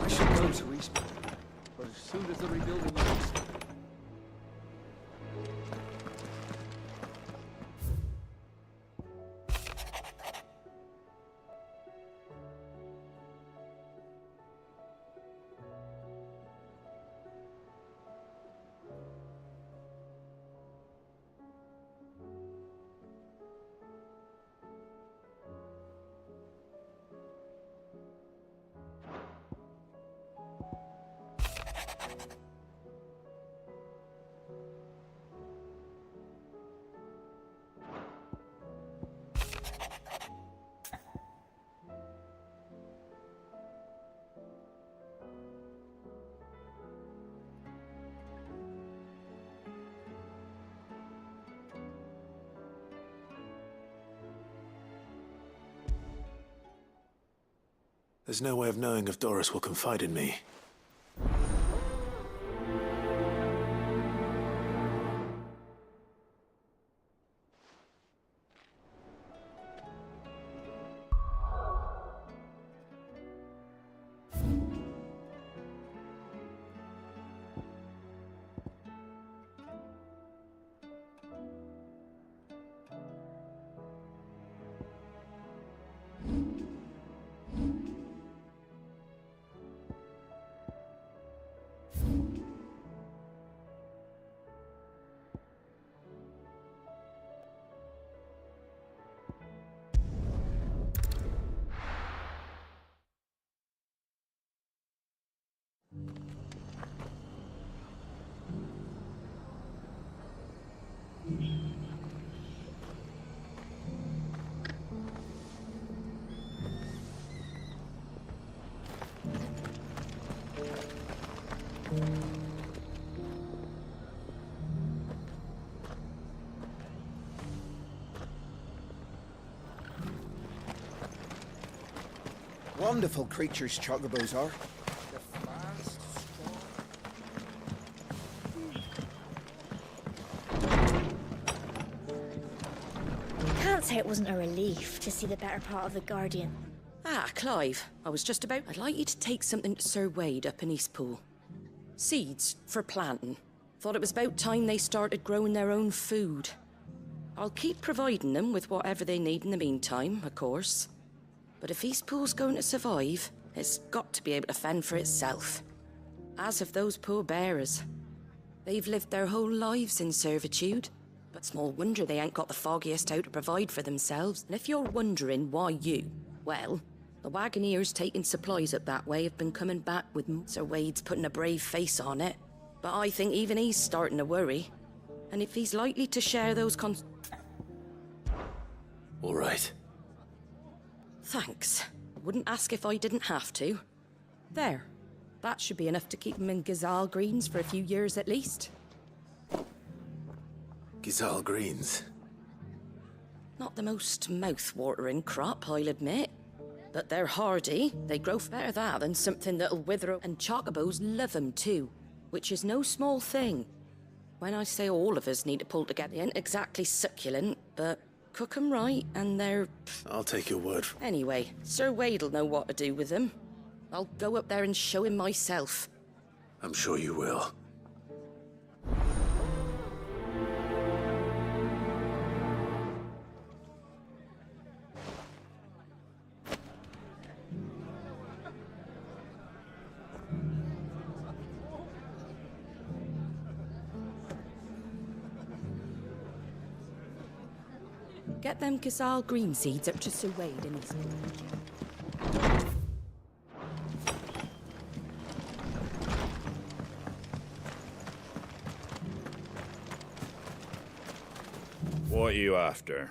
I shall go to Eastbourne, but as soon as the rebuilding begins. There's no way of knowing if Doris will confide in me. Wonderful creatures, chocobos are. Can't say it wasn't a relief to see the better part of the Guardian. Ah, Clive. I was just about... I'd like you to take something to Sir Wade up in Eastpool. Seeds for planting. Thought it was about time they started growing their own food. I'll keep providing them with whatever they need in the meantime, of course. But if Eastpool's going to survive, it's got to be able to fend for itself. As have those poor bearers. They've lived their whole lives in servitude. But small wonder they ain't got the foggiest how to provide for themselves. And if you're wondering why you, well, the Wagoneers taking supplies up that way have been coming back with Sir Wade's putting a brave face on it. But I think even he's starting to worry. And if he's likely to share those All right. Thanks. Wouldn't ask if I didn't have to. There. That should be enough to keep them in Gazal Greens for a few years at least. Gazal Greens? Not the most mouth-watering crop, I'll admit. But they're hardy. They grow better that than something that'll wither, and chocobos love them too, which is no small thing. When I say all of us need to pull together, they ain't exactly succulent, but cook 'em right and they're... I'll take your word for it. Anyway, Sir Wade'll know what to do with them. I'll go up there and show him myself. I'm sure you will. Get them Gazal green seeds up to Sir Wade and his... What are you after?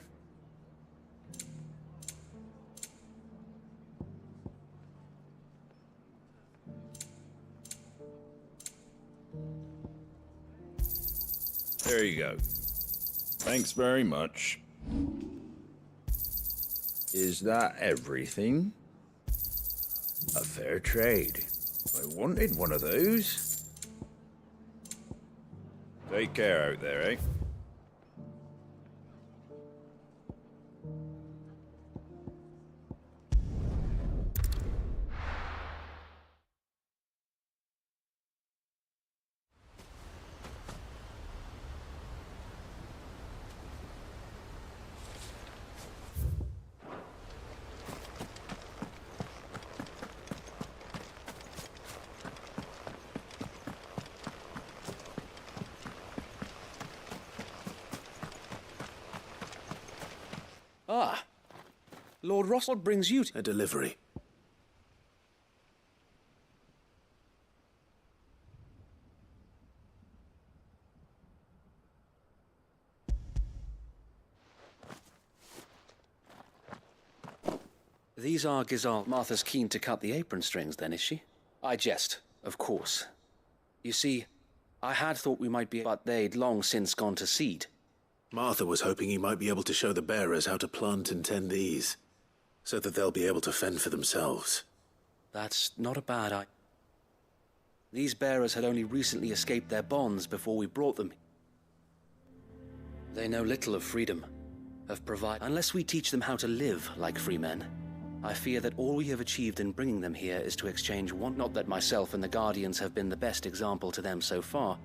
There you go. Thanks very much. Is that everything? A fair trade. I wanted one of those. Take care out there, eh? Ah, Lord Russell brings you a delivery. These are Gazal. Martha's keen to cut the apron strings, then, is she? I jest, of course. You see, I had thought we might be, but they'd long since gone to seed. Martha was hoping he might be able to show the bearers how to plant and tend these, so that they'll be able to fend for themselves. That's not a bad idea. These bearers had only recently escaped their bonds before we brought them. They know little of freedom, unless we teach them how to live like free men. I fear that all we have achieved in bringing them here is to exchange one. Not that myself and the Guardians have been the best example to them so far,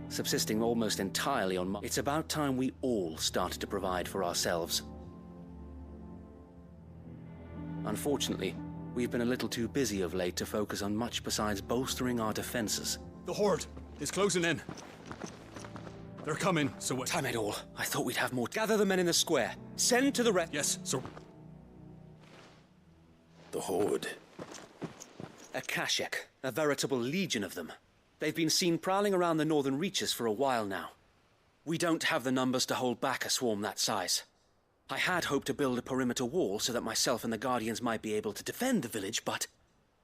subsisting almost entirely on It's about time we all started to provide for ourselves. Unfortunately, we've been a little too busy of late to focus on much besides bolstering our defenses. The Horde is closing in. They're coming, so what? Damn it all. I thought we'd have more. Gather the men in the square. Send to the rest. Yes, sir. The Horde. A Kashek, a veritable legion of them. They've been seen prowling around the northern reaches for a while now. We don't have the numbers to hold back a swarm that size. I had hoped to build a perimeter wall so that myself and the Guardians might be able to defend the village, but...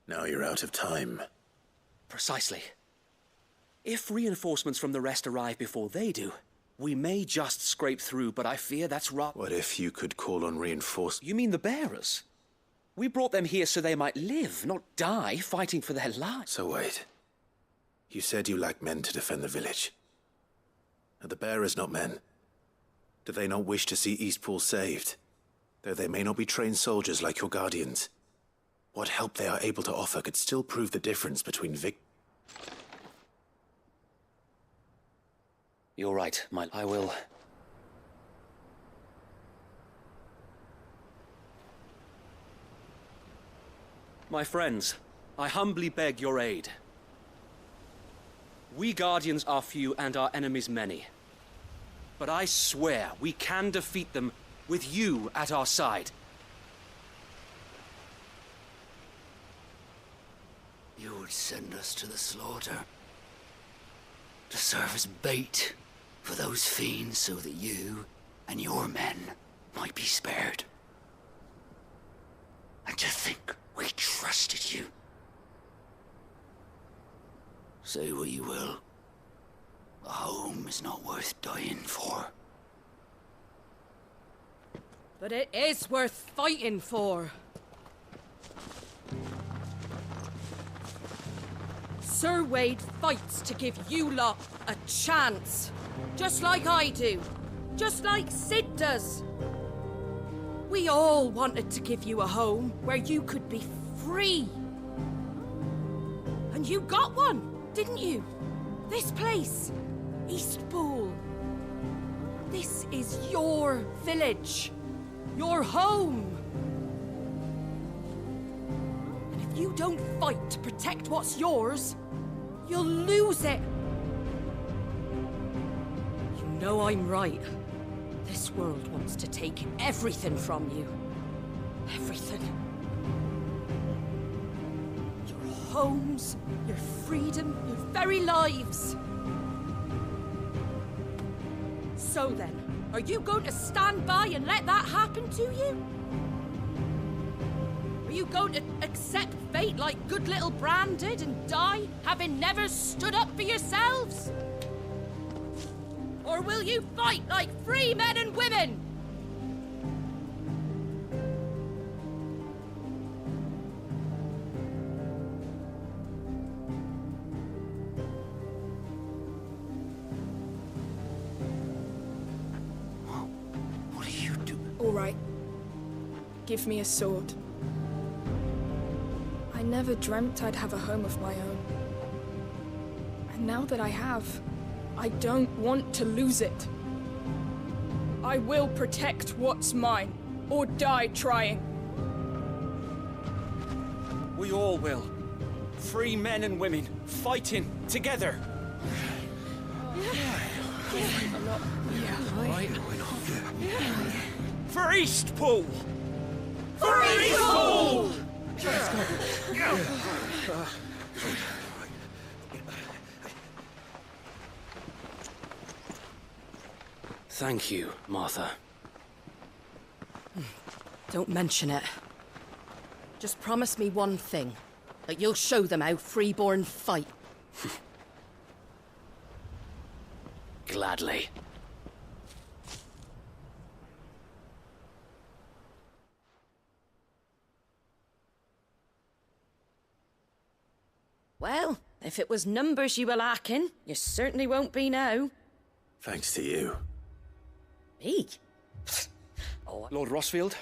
Now you're out of time. Precisely. If reinforcements from the rest arrive before they do, we may just scrape through, but I fear that's What if you could call on reinforcements? You mean the bearers? We brought them here so they might live, not die fighting for their lives. So wait. You said you lack men to defend the village. Are the bearers not men? Do they not wish to see Eastpool saved? Though they may not be trained soldiers like your guardians. What help they are able to offer could still prove the difference between You're right, I will. My friends, I humbly beg your aid. We Guardians are few and our enemies many. But I swear we can defeat them with you at our side. You would send us to the slaughter. To serve as bait for those fiends so that you and your men might be spared. And to think we trusted you. Say what you will. A home is not worth dying for. But it is worth fighting for. Sir Wade fights to give you lot a chance. Just like I do. Just like Sid does. We all wanted to give you a home where you could be free. And you got one, didn't you? This place, Eastpool. This is your village. Your home. And if you don't fight to protect what's yours, you'll lose it. You know I'm right. This world wants to take everything from you. Everything. Your homes, your freedom, your very lives. So then, are you going to stand by and let that happen to you? Are you going to accept fate like good little Bran did and die, having never stood up for yourselves? Or will you fight like free men and women? What do you do? All right. Give me a sword. I never dreamt I'd have a home of my own. And now that I have, I don't want to lose it. I will protect what's mine, or die trying. We all will. Free men and women, fighting together. For Eastpool! For Eastpool! Let's go. Thank you, Martha. Don't mention it. Just promise me one thing. That you'll show them how freeborn fight. Gladly. Well, if it was numbers you were lacking, you certainly won't be now. Thanks to you. Me? Oh, Lord Rossfield,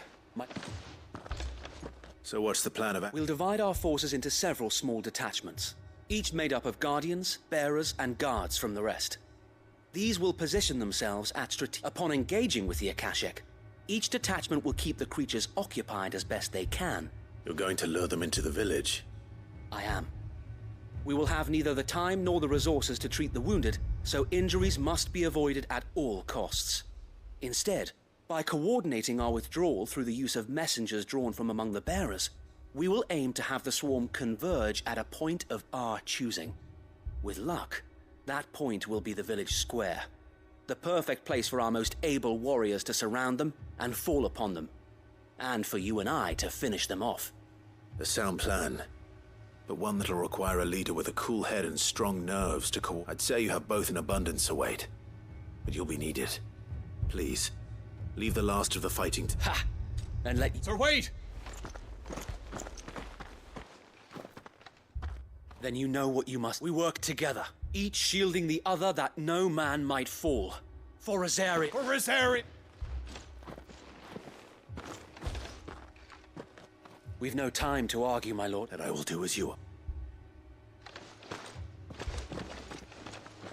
So what's the plan of... We'll divide our forces into several small detachments, each made up of guardians, bearers, and guards from the rest. These will position themselves at upon engaging with the Akashic. Each detachment will keep the creatures occupied as best they can. You're going to lure them into the village? I am. We will have neither the time nor the resources to treat the wounded, so injuries must be avoided at all costs. Instead, by coordinating our withdrawal through the use of messengers drawn from among the bearers, we will aim to have the swarm converge at a point of our choosing. With luck, that point will be the village square, the perfect place for our most able warriors to surround them and fall upon them, and for you and I to finish them off. A sound plan, but one that'll require a leader with a cool head and strong nerves to I'd say you have both in abundance, Sir Wade, but you'll be needed. Please, leave the last of the fighting Ha! And let... Sir Wade! Then you know what you must. We work together, each shielding the other that no man might fall. For Azari. For Azari! We've no time to argue, my lord. And I will do as you are.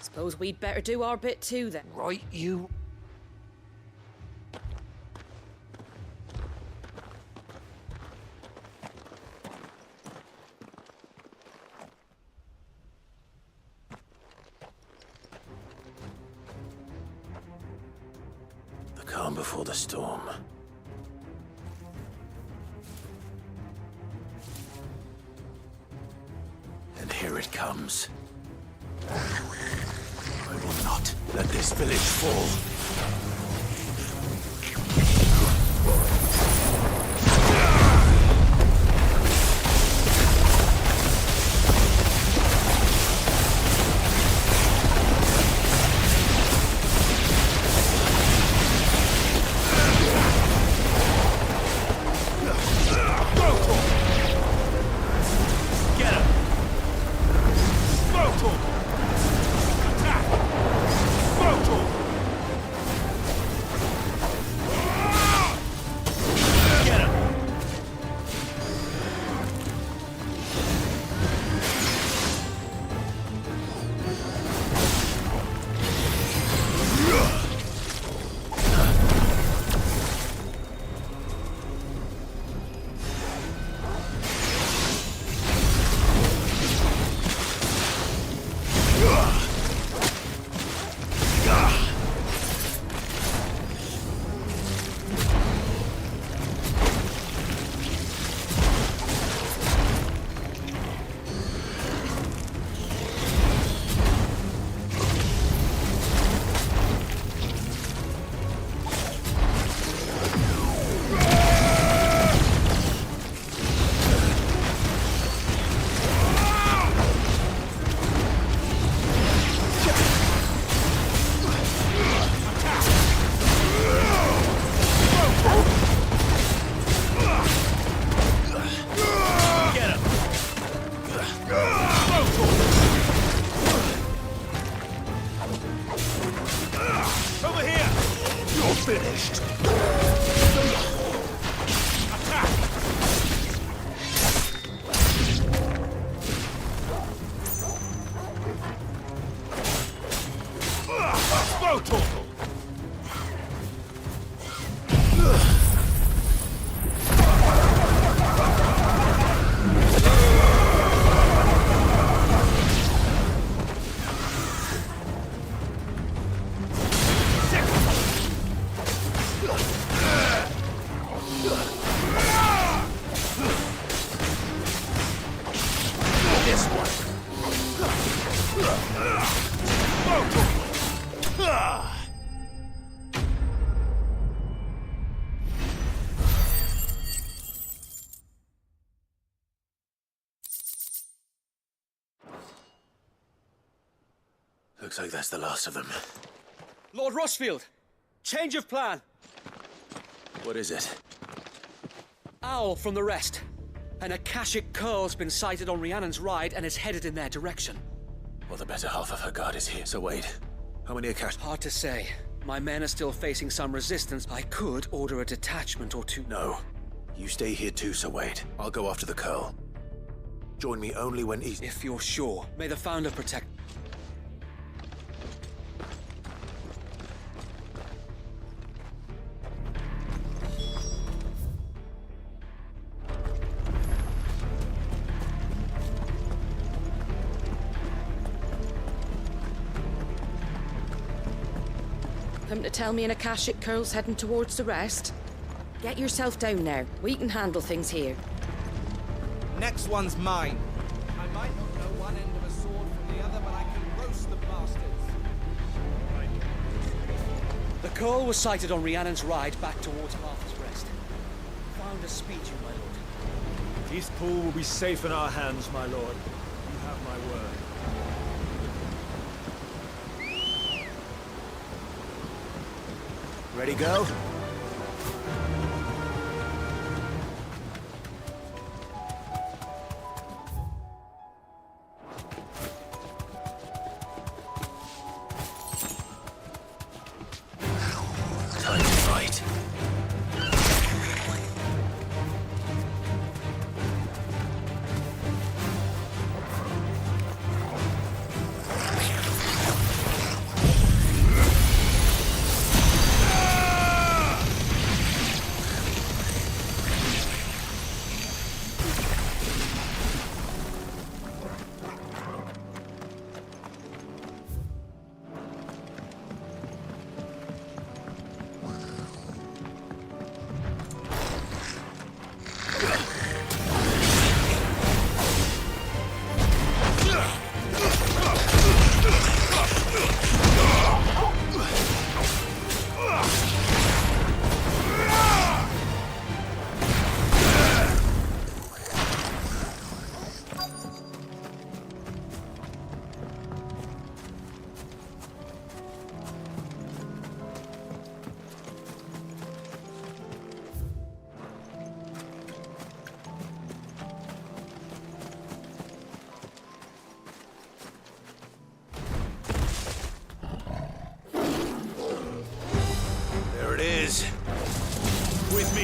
Suppose we'd better do our bit too, then. Right, you. The calm before the storm. And here it comes. I will not let this village fall. Looks like that's the last of them. Lord Rossfield! Change of plan! What is it? Owl from the rest. An Akashic curl's been sighted on Rhiannon's ride and is headed in their direction. Well, the better half of her guard is here. So wait, how many Akash? Hard to say. My men are still facing some resistance. I could order a detachment or two. No. You stay here too, Sir Wade. I'll go after the curl. Join me only when he's... If you're sure. May the Founder protect... Come to tell me an Akashic curl's heading towards the rest? Get yourself down now. We can handle things here. Next one's mine. I might not know one end of a sword from the other, but I can roast the bastards. The curl was sighted on Rhiannon's ride back towards Martha's Rest. Found a speed you, my lord. Eastpool will be safe in our hands, my lord. You have my word. Ready, go?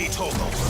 Ready, Torgal.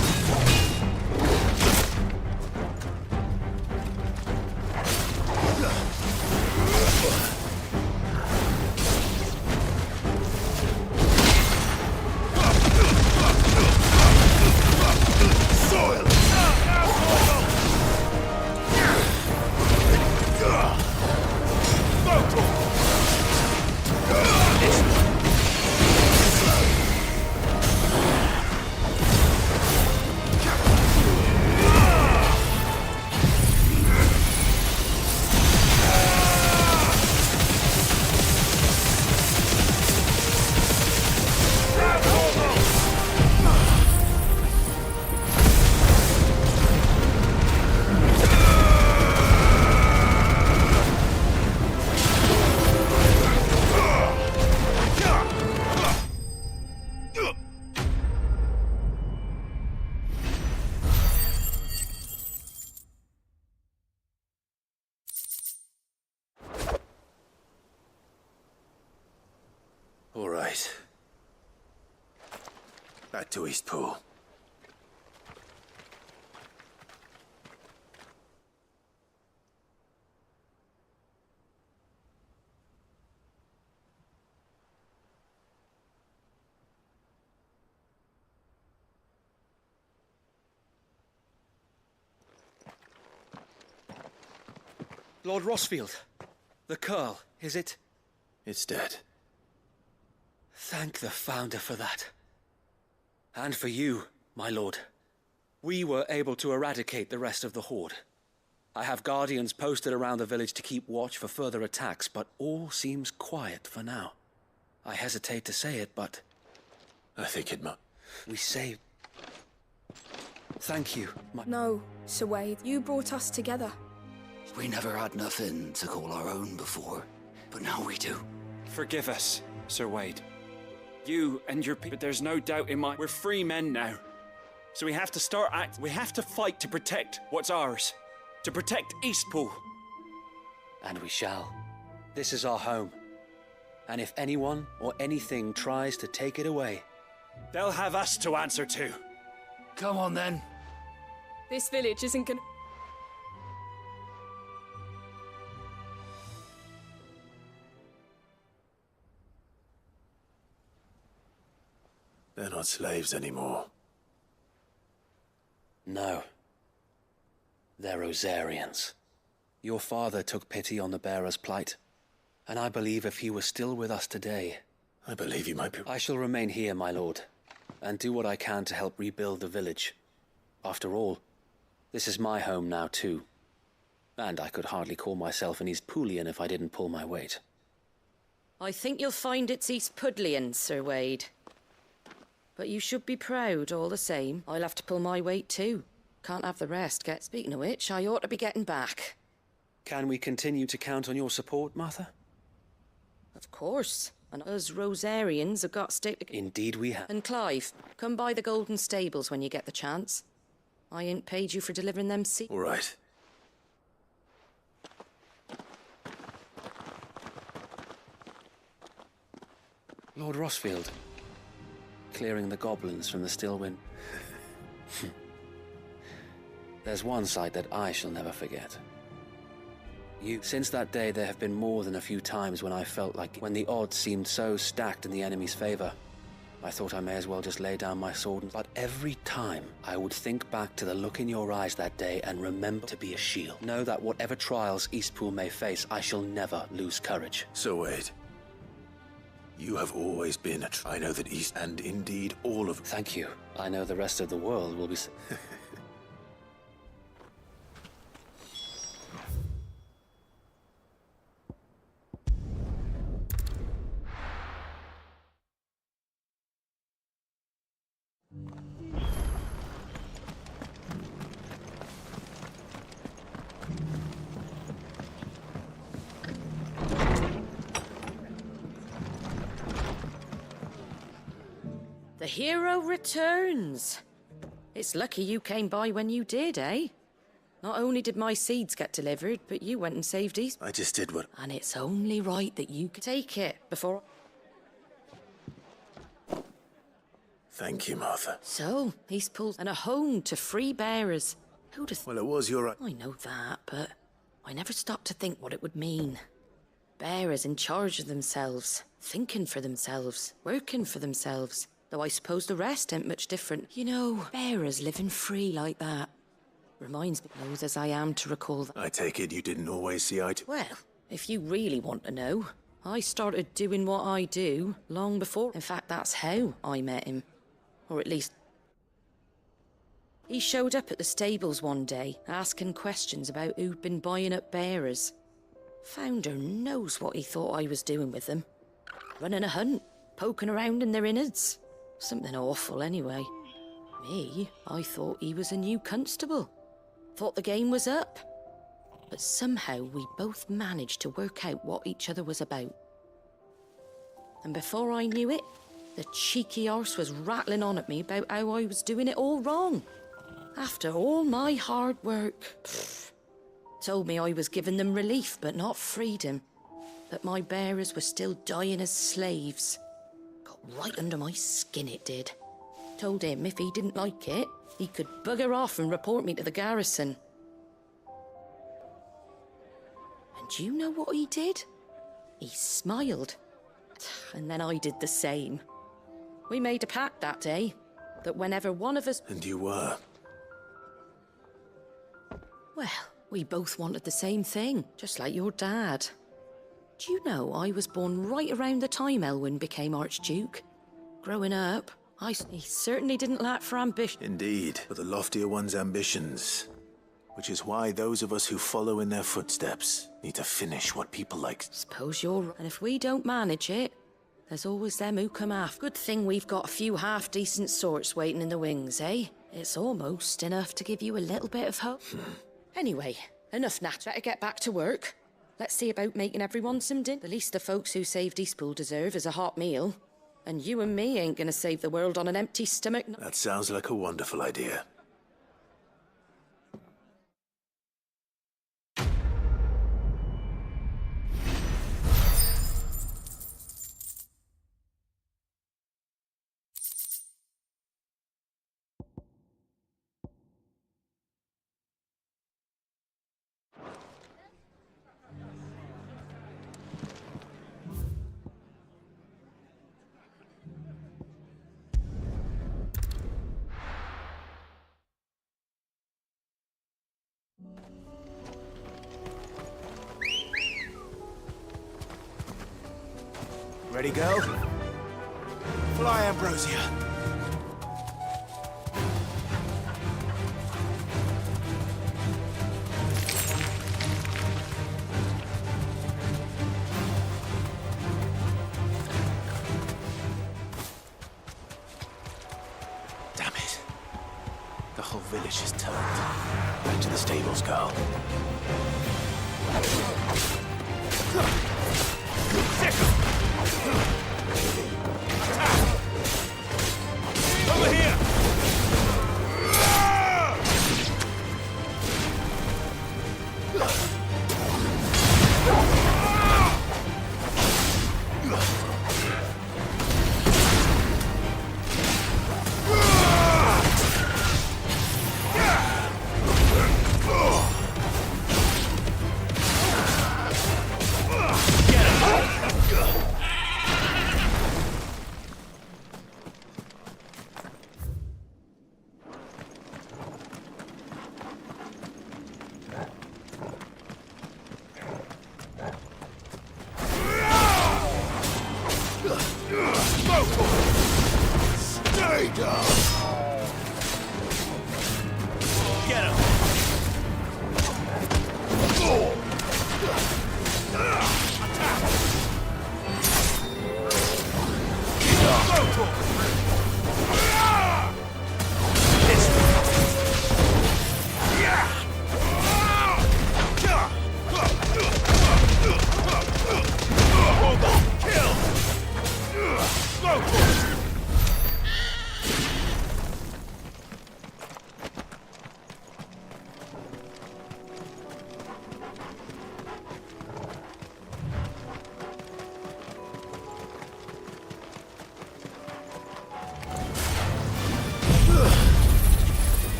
All right. Back to Eastpool. Lord Rossfield, the Curl, is it? It's dead. Thank the Founder for that. And for you, my lord. We were able to eradicate the rest of the Horde. I have guardians posted around the village to keep watch for further attacks, but all seems quiet for now. I hesitate to say it, but... I think it might... We saved... Thank you, my... No, Sir Wade, you brought us together. We never had nothing to call our own before, but now we do. Forgive us, Sir Wade. You and your people, there's no doubt in my... We're free men now. So we have to start we have to fight to protect what's ours. To protect Eastpool. And we shall. This is our home. And if anyone or anything tries to take it away... They'll have us to answer to. Come on then. This village isn't gonna... They're not slaves anymore. No. They're Rosarians. Your father took pity on the bearer's plight, and I believe if he was still with us today... I believe you might be... I shall remain here, my lord, and do what I can to help rebuild the village. After all, this is my home now too. And I could hardly call myself an Eastpoolian if I didn't pull my weight. I think you'll find it's Eastpudlian, Sir Wade. But you should be proud, all the same. I'll have to pull my weight too. Can't have the rest. Speaking of which, I ought to be getting back. Can we continue to count on your support, Martha? Of course. And us Rosarians have got to stick together. Indeed we have. And Clive, come by the Golden Stables when you get the chance. I ain't paid you for delivering them seeds. All right. Lord Rossfield. Clearing the goblins from the still wind. There's one sight that I shall never forget. Since that day, there have been more than a few times when I felt like when the odds seemed so stacked in the enemy's favor, I thought I may as well just lay down my sword. But every time, I would think back to the look in your eyes that day and remember to be a shield. Know that whatever trials Eastpool may face, I shall never lose courage. So Wade, you have always been a... I know that East, and indeed all of... Thank you. I know the rest of the world will be... The hero returns. It's lucky you came by when you did, eh? Not only did my seeds get delivered, but you went and saved East. I just did what... And it's only right that you could take it before... Thank you, Martha. So, East Pool's and a home to free bearers. Who'd have... Well, it was your... I know that, but I never stopped to think what it would mean. Bearers in charge of themselves, thinking for themselves, working for themselves. Though I suppose the rest ain't much different. You know, bearers living free like that. Reminds me, old as I am, to recall that. I take it you didn't always see eye to... Well, if you really want to know, I started doing what I do long before. In fact, that's how I met him. Or at least... He showed up at the stables one day, asking questions about who'd been buying up bearers. Founder knows what he thought I was doing with them. Running a hunt, poking around in their innards. Something awful, anyway. Me, I thought he was a new constable. Thought the game was up. But somehow we both managed to work out what each other was about. And before I knew it, the cheeky arse was rattling on at me about how I was doing it all wrong. After all my hard work. Told me I was giving them relief, but not freedom. That my bearers were still dying as slaves. Got right under my skin, it did. Told him if he didn't like it, he could bugger off and report me to the garrison. And do you know what he did? He smiled. And then I did the same. We made a pact that day, that whenever one of us... And you were? Well, we both wanted the same thing, just like your dad. Do you know I was born right around the time Elwyn became Archduke? Growing up, he certainly didn't lack for ambition. Indeed, but the loftier one's ambitions. Which is why those of us who follow in their footsteps need to finish what people like... Suppose you're right. And if we don't manage it, there's always them who come after. Good thing we've got a few half-decent sorts waiting in the wings, eh? It's almost enough to give you a little bit of hope. Anyway, enough natter. Better get back to work. Let's see about making everyone some dinner. The least the folks who saved Eastpool deserve is a hot meal. And you and me ain't gonna save the world on an empty stomach. That sounds like a wonderful idea. Ready, go? Fly, Ambrosia. Damn it. The whole village is turned. Back to the stables, girl. Over here! Stay down! Get him!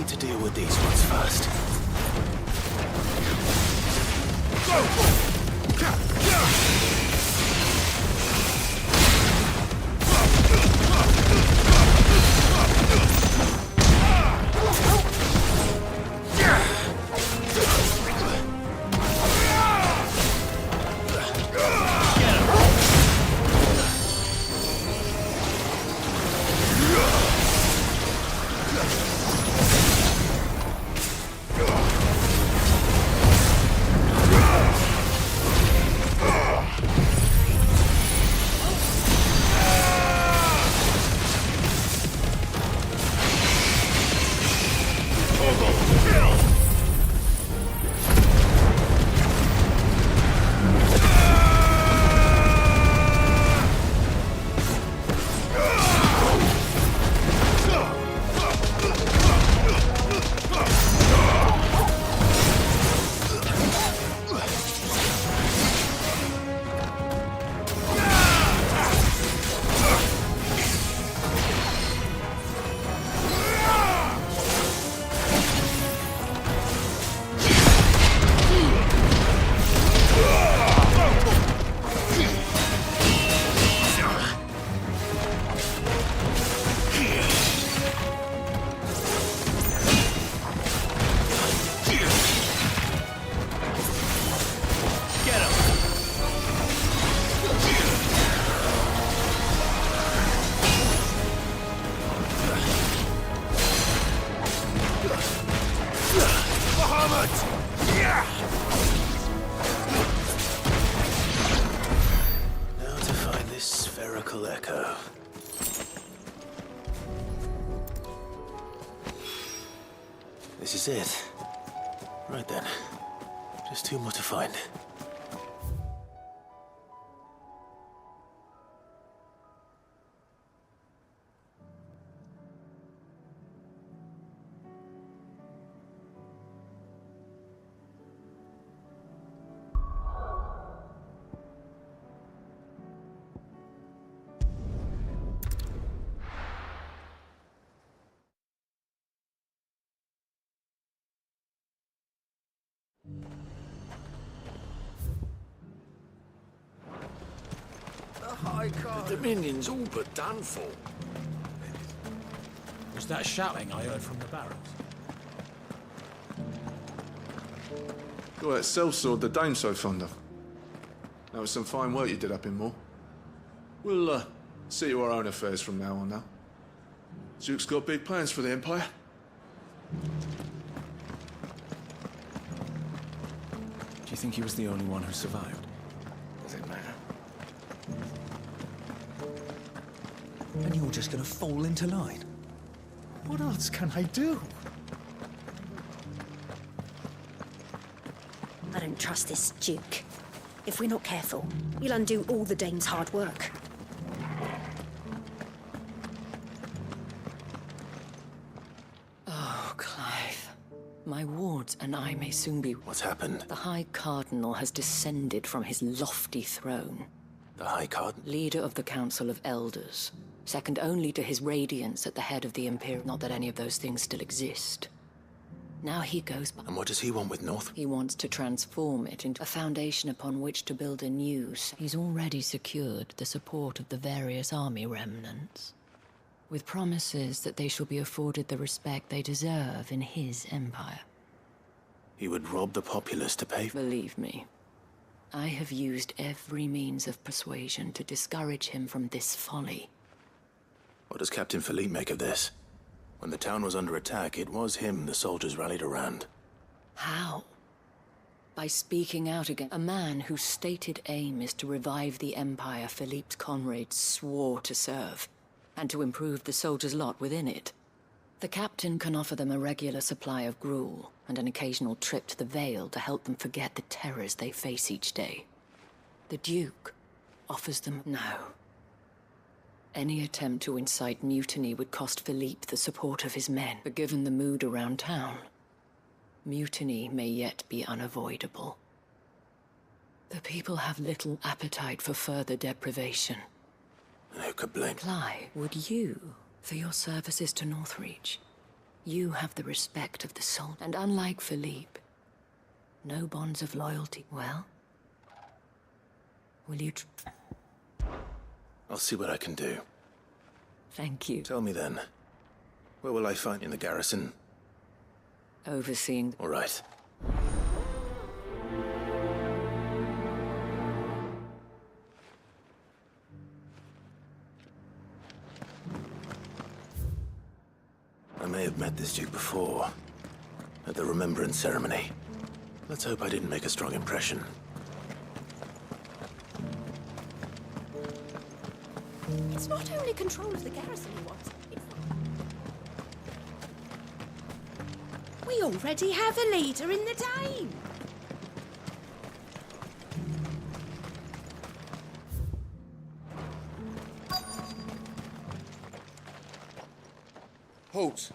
need to deal with these ones first. Now to find this spherical echo. This is it. Right then. Just two more to find. The Dominion's all but done for. Was that shouting I heard from the barracks? Got that sellsword the Dame's so fond of. That was some fine work you did up in Moor. We'll, see to our own affairs from now on now. Duke's got big plans for the Empire. Do you think he was the only one who survived? Does it matter? And you're just gonna fall into line? What else can I do? I don't trust this Duke. If we're not careful, he'll undo all the Dame's hard work. Oh, Clive. My wards and I may soon be... What's happened? The High Cardinal has descended from his lofty throne. The High Cardinal? Leader of the Council of Elders. Second only to his Radiance at the head of the Imperial. Not that any of those things still exist. Now he goes by... And what does he want with North? He wants to transform it into a foundation upon which to build a new... He's already secured the support of the various army remnants, with promises that they shall be afforded the respect they deserve in his empire. He would rob the populace to pay... Believe me, I have used every means of persuasion to discourage him from this folly. What does Captain Philippe make of this? When the town was under attack, it was him the soldiers rallied around. How? By speaking out against a man whose stated aim is to revive the empire Philippe's comrades swore to serve, and to improve the soldiers' lot within it. The captain can offer them a regular supply of gruel, and an occasional trip to the Vale to help them forget the terrors they face each day. The Duke offers them no. Any attempt to incite mutiny would cost Philippe the support of his men, but given the mood around town, mutiny may yet be unavoidable. The people have little appetite for further deprivation. And who could blame? Clive, would you, for your services to Northreach, You have the respect of the soul, and unlike Philippe, no bonds of loyalty. Well, will you I'll see what I can do. Thank you. Tell me then, where will I find in the garrison? Overseeing. All right. I may have met this Duke before, at the Remembrance Ceremony. Let's hope I didn't make a strong impression. It's not only control of the garrison he wants. We already have a leader in the Dame. Halt.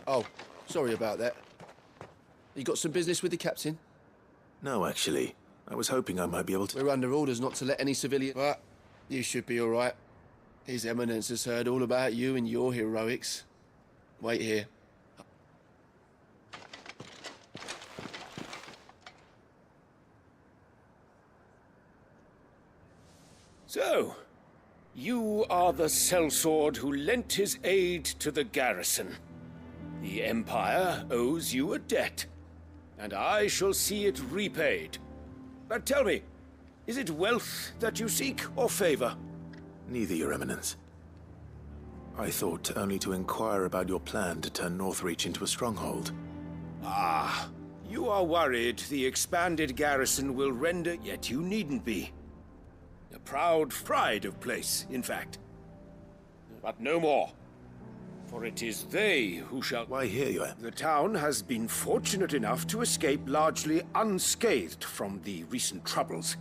Oh, sorry about that. You got some business with the captain? No, actually. I was hoping I might be able to... We're under orders not to let any civilian... But you should be all right. His Eminence has heard all about you and your heroics. Wait here. So, you are the sellsword who lent his aid to the garrison. The Empire owes you a debt, and I shall see it repaid. But tell me, is it wealth that you seek, or favor? Neither, Your Eminence. I thought only to inquire about your plan to turn Northreach into a stronghold. Ah, you are worried the expanded garrison will render, yet you needn't be. A proud pride of place, in fact. But no more. For it is they who shall... Why here you are? The town has been fortunate enough to escape largely unscathed from the recent troubles.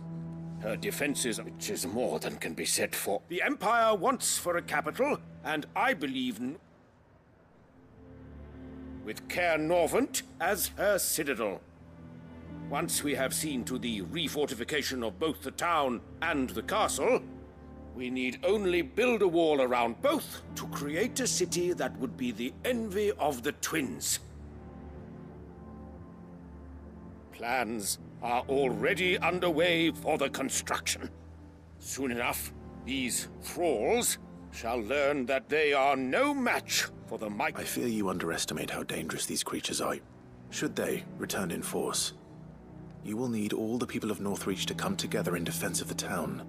Her defenses, which is more than can be said for. The Empire wants for a capital, and I believe... with Caer Norvent as her citadel. Once we have seen to the refortification of both the town and the castle, we need only build a wall around both to create a city that would be the envy of the twins. Plans are already underway for the construction. Soon enough, these thralls shall learn that they are no match for the might... I fear you underestimate how dangerous these creatures are. Should they return in force, you will need all the people of Northreach to come together in defense of the town.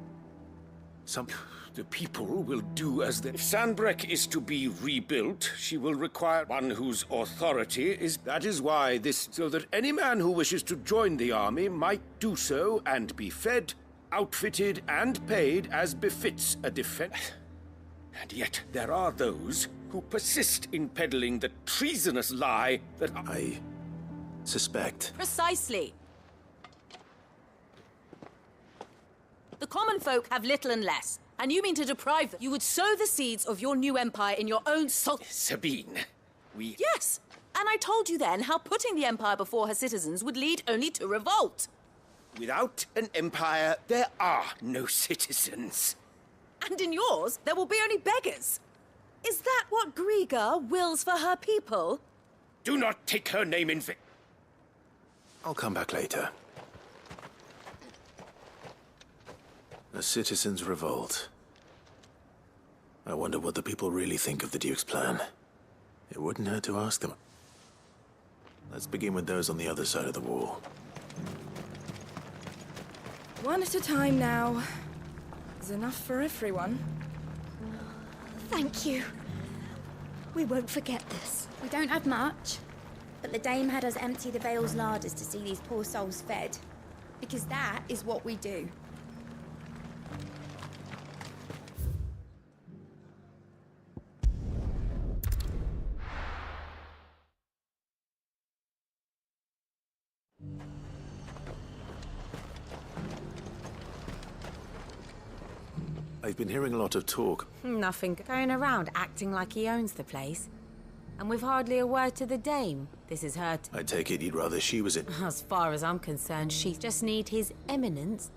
The people will do as they... If Sandbreck is to be rebuilt, she will require one whose authority is... That is why this... So that any man who wishes to join the army might do so and be fed, outfitted, and paid as befits a defense... And yet there are those who persist in peddling the treasonous lie that... I suspect. Precisely. The common folk have little and less, and you mean to deprive them. You would sow the seeds of your new empire in your own soul. Sabine, we... Yes, and I told you then how putting the empire before her citizens would lead only to revolt. Without an empire, there are no citizens. And in yours, there will be only beggars. Is that what Griga wills for her people? Do not take her name in vain. I'll come back later. A citizens' revolt. I wonder what the people really think of the Duke's plan. It wouldn't hurt to ask them. Let's begin with those on the other side of the wall. One at a time now. There's enough for everyone. Thank you. We won't forget this. We don't have much, but the Dame had us empty the Vale's larders to see these poor souls fed. Because that is what we do. I've been hearing a lot of talk. Nothing going around acting like he owns the place. And with hardly a word to the Dame. This is her... I take it you'd rather she was in... As far as I'm concerned, she just needs his eminence.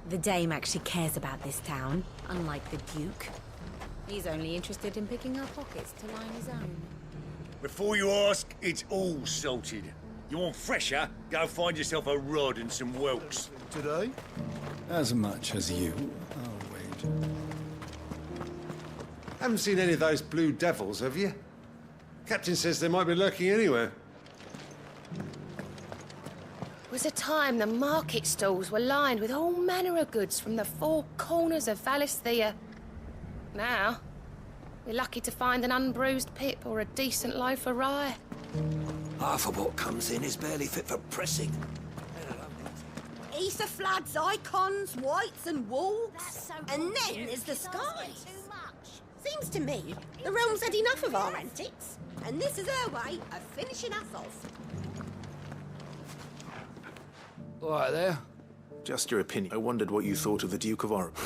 The Dame actually cares about this town, unlike the Duke. He's only interested in picking our pockets to line his own. Before you ask, it's all salted. You want fresher? Go find yourself a rod and some whelks. Today? As much as you, I'll wager. Haven't seen any of those blue devils, have you? Captain says they might be lurking anywhere. Was a time the market stalls were lined with all manner of goods from the four corners of Valisthea. Now, we're lucky to find an unbruised pip or a decent loaf of rye. Half of what comes in is barely fit for pressing. Aetherfladd's icons, whites and wolves, and then there's the skies. Seems to me the realm's had enough of our antics, and this is her way of finishing us off. All right there. Just your opinion. I wondered what you thought of the Duke of Orange.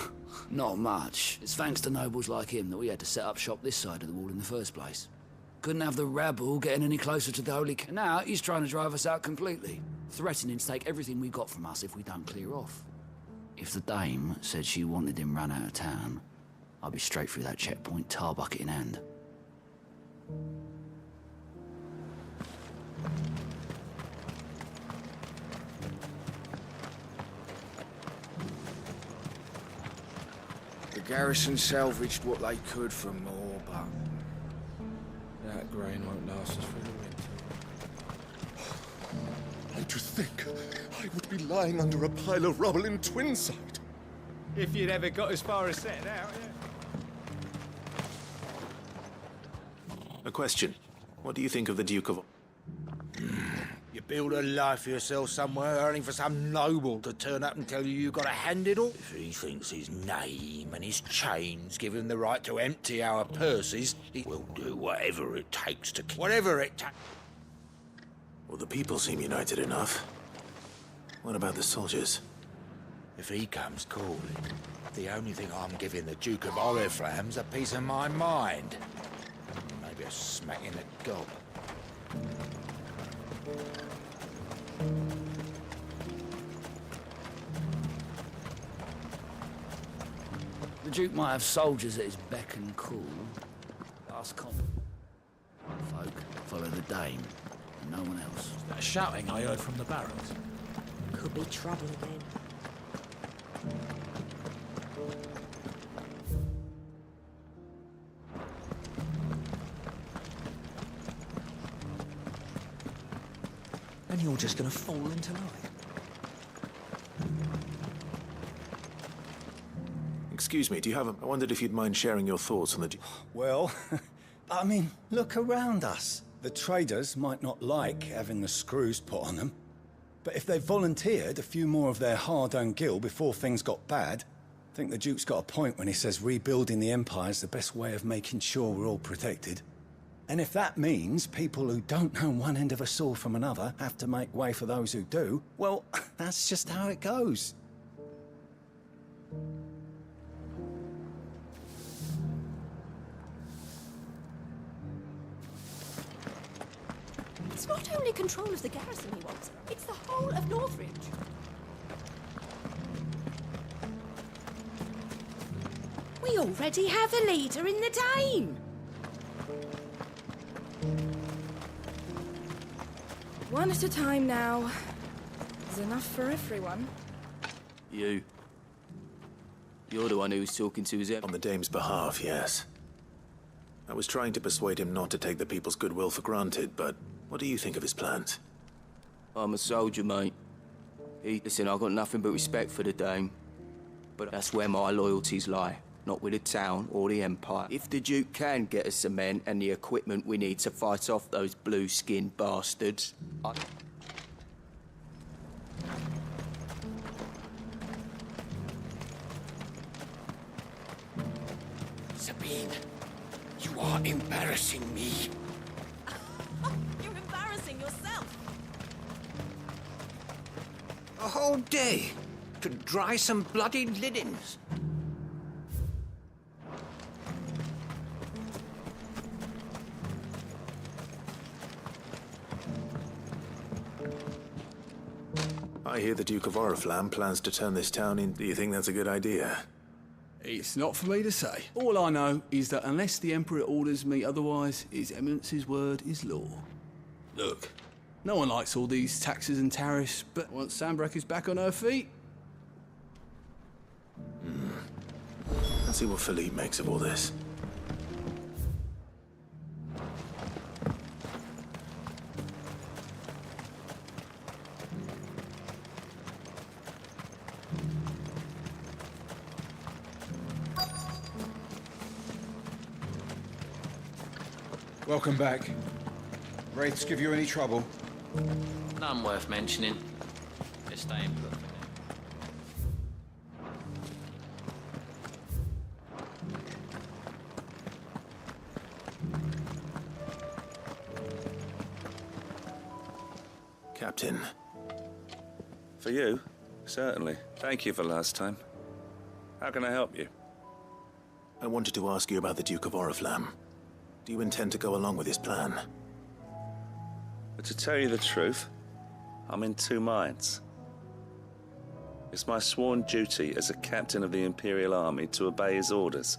Not much. It's thanks to nobles like him that we had to set up shop this side of the wall in the first place. Couldn't have the rabble getting any closer to the Holy... Now he's trying to drive us out completely, threatening to take everything we got from us if we don't clear off. If the dame said she wanted him run out of town, I'd be straight through that checkpoint, tar bucket in hand. The garrison salvaged what they could from Moor, but that grain won't last us through the winter. To think I would be lying under a pile of rubble in Twinside. If you'd ever got as far as setting out, A question. What do you think of the Duke of... You build a life for yourself somewhere, earning for some noble to turn up and tell you got to hand it all? If he thinks his name and his chains give him the right to empty our purses, he will do whatever it takes to keep... Whatever it takes. Well, the people seem united enough. What about the soldiers? If he comes calling, the only thing I'm giving the Duke of Oriflamme's a piece of my mind. Maybe a smack in the gob. The Duke might have soldiers at his beck and call. Ask common folk follow the dame, and no one else. That shouting I heard from the barracks. Could be trouble again. And you're just gonna fall into line. Excuse me, do you have a... I wondered if you'd mind sharing your thoughts on the... Well, I mean, look around us. The traders might not like having the screws put on them, but if they volunteered a few more of their hard-earned gil before things got bad, I think the Duke's got a point when he says rebuilding the Empire's the best way of making sure we're all protected. And if that means people who don't know one end of a sword from another have to make way for those who do, well, that's just how it goes. It's not only control of the garrison he wants, it's the whole of Northridge. We already have a leader in the Dame. One at a time now. There's enough for everyone. You're the one who was talking to his... On the Dame's behalf, yes. I was trying to persuade him not to take the people's goodwill for granted, but what do you think of his plans? I'm a soldier, mate. Listen, I've got nothing but respect for the Dame. But that's where my loyalties lie, not with the town or the Empire. If the Duke can get us cement and the equipment we need to fight off those blue-skinned bastards, Sabine, you are embarrassing me. You're embarrassing yourself. A whole day to dry some bloody linens. I hear the Duke of Oriflamme plans to turn this town in. Do you think that's a good idea? It's not for me to say. All I know is that unless the Emperor orders me otherwise, His Eminence's word is law. Look, no one likes all these taxes and tariffs, but once Sandbreck is back on her feet... Let's see what Philippe makes of all this. Welcome back. Wraiths give you any trouble? None worth mentioning. Just staying put. Captain. For you? Certainly. Thank you for last time. How can I help you? I wanted to ask you about the Duke of Oriflamme. Do you intend to go along with his plan? But to tell you the truth, I'm in two minds. It's my sworn duty as a captain of the Imperial Army to obey his orders.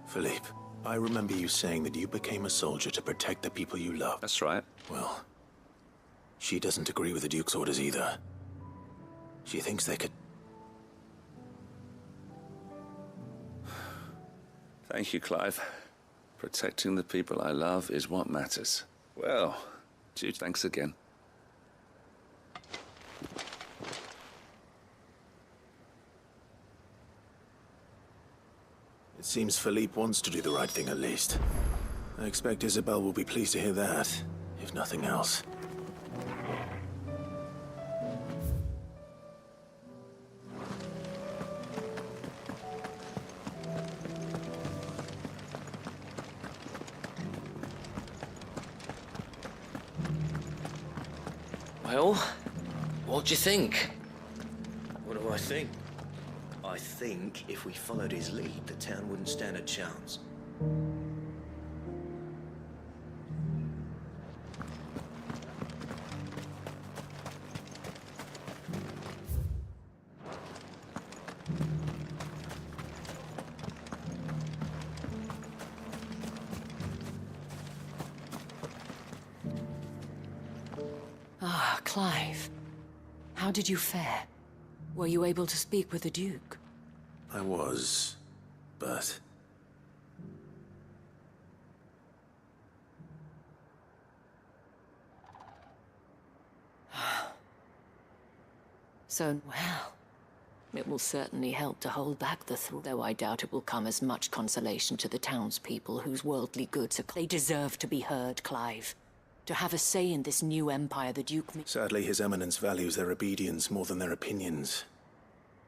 Philippe, I remember you saying that you became a soldier to protect the people you love. That's right. Well, she doesn't agree with the Duke's orders either. She thinks they could... Thank you, Clive. Protecting the people I love is what matters. Well, gee, thanks again. It seems Philippe wants to do the right thing at least. I expect Isabel will be pleased to hear that, if nothing else. Well, what do you think? What do I think? I think if we followed his lead, the town wouldn't stand a chance. Ah, Clive. How did you fare? Were you able to speak with the Duke? I was, but... So, well, it will certainly help to hold back the threat, though I doubt it will come as much consolation to the townspeople whose worldly goods are... They deserve to be heard, Clive. To have a say in this new empire the Duke... Sadly, His Eminence values their obedience more than their opinions.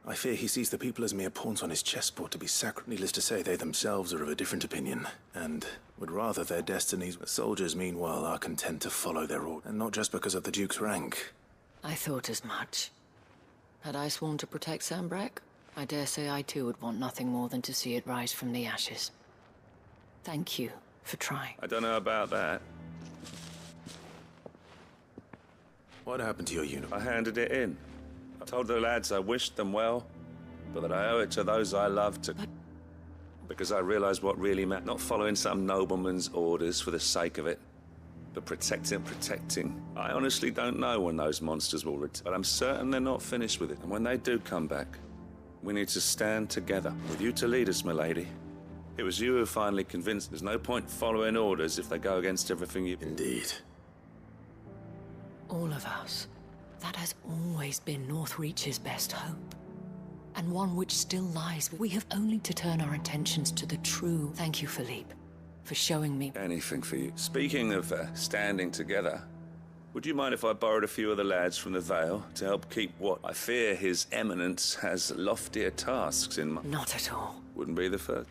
I fear he sees the people as mere pawns on his chessboard to be sacrificed. Needless to say, they themselves are of a different opinion, and would rather their destinies... The soldiers, meanwhile, are content to follow their order, and not just because of the Duke's rank. I thought as much. Had I sworn to protect Sandbreck, I dare say I too would want nothing more than to see it rise from the ashes. Thank you for trying. I don't know about that. What happened to your uniform? I handed it in. I told the lads I wished them well, but that I owe it to those I love to... Because I realized what really mattered. Not following some nobleman's orders for the sake of it, but protecting. I honestly don't know when those monsters will return, but I'm certain they're not finished with it. And when they do come back, we need to stand together. With you to lead us, milady. It was you who finally convinced there's no point following orders if they go against everything you... Indeed. All of us. That has always been Northreach's best hope. And one which still lies. We have only to turn our attentions to the true. Thank you, Philippe, for showing me... Anything for you. Speaking of standing together, would you mind if I borrowed a few of the lads from the Vale to help keep what I fear His Eminence has loftier tasks in mind? Not at all. Wouldn't be the first.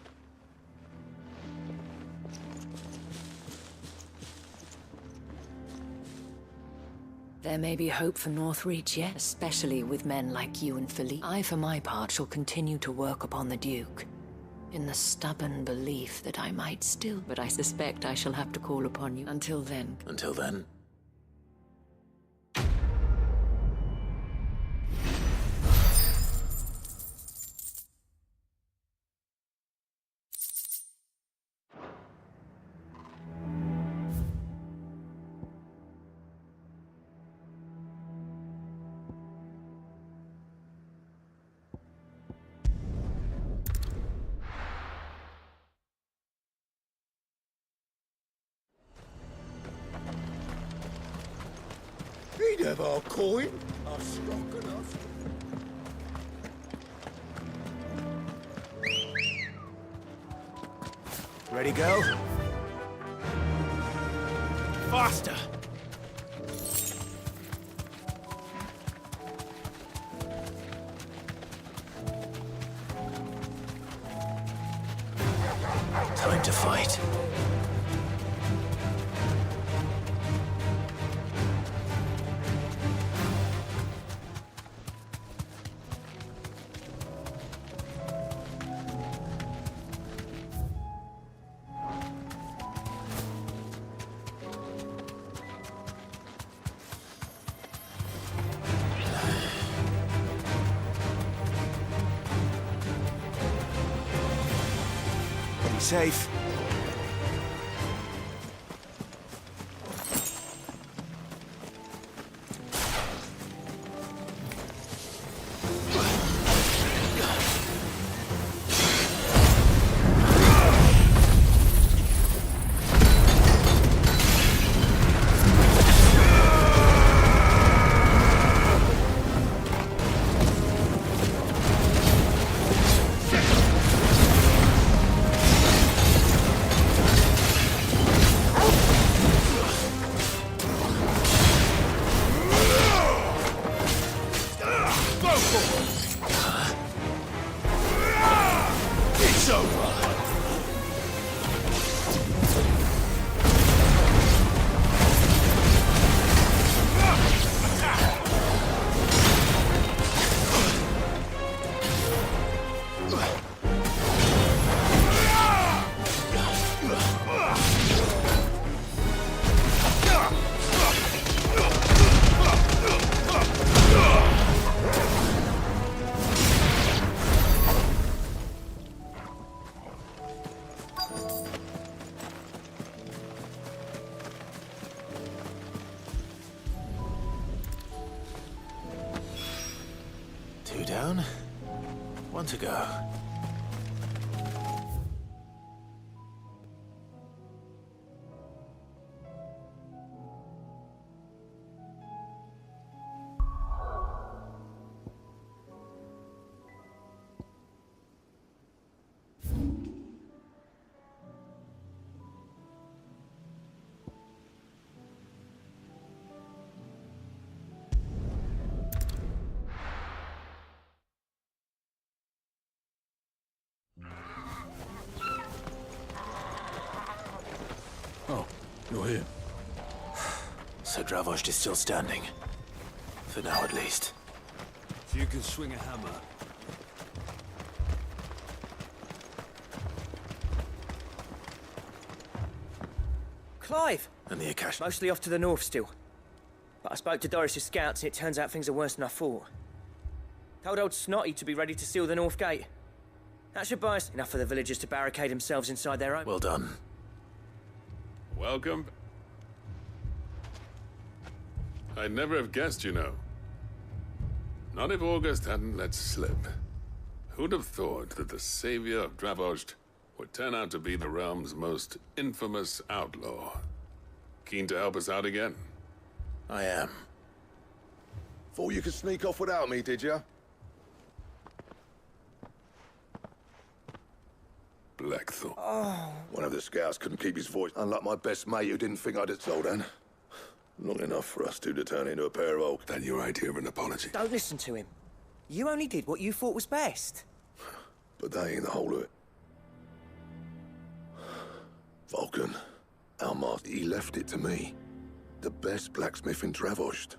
There may be hope for Northreach yet, especially with men like you and Philippe. I, for my part, shall continue to work upon the Duke, in the stubborn belief that I might still... But I suspect I shall have to call upon you. Until then... Until then... He'd have our coin, our stock and our... Ready, go? Faster! Time to fight. Be safe. It's over. Two down, one to go. Oh, you're here. So Dravost is still standing. For now, at least. If you can swing a hammer. Clive! And the Akash. Mostly off to the north still. But I spoke to Doris's scouts and it turns out things are worse than I thought. Told old Snotty to be ready to seal the north gate. That should buy us enough for the villagers to barricade themselves inside their own... Well done. Welcome. I'd never have guessed, you know. Not if August hadn't let slip. Who'd have thought that the savior of Dravost would turn out to be the realm's most infamous outlaw? Keen to help us out again? I am. Thought you could sneak off without me, did you? Blackthorn. Oh. One of the scouts couldn't keep his voice, unlike my best mate who didn't think I'd have told him. Long enough for us two to turn into a pair of old. Then your idea of an apology. Don't listen to him. You only did what you thought was best. But that ain't the whole of it. Vulcan, our master, he left it to me. The best blacksmith in Dravost.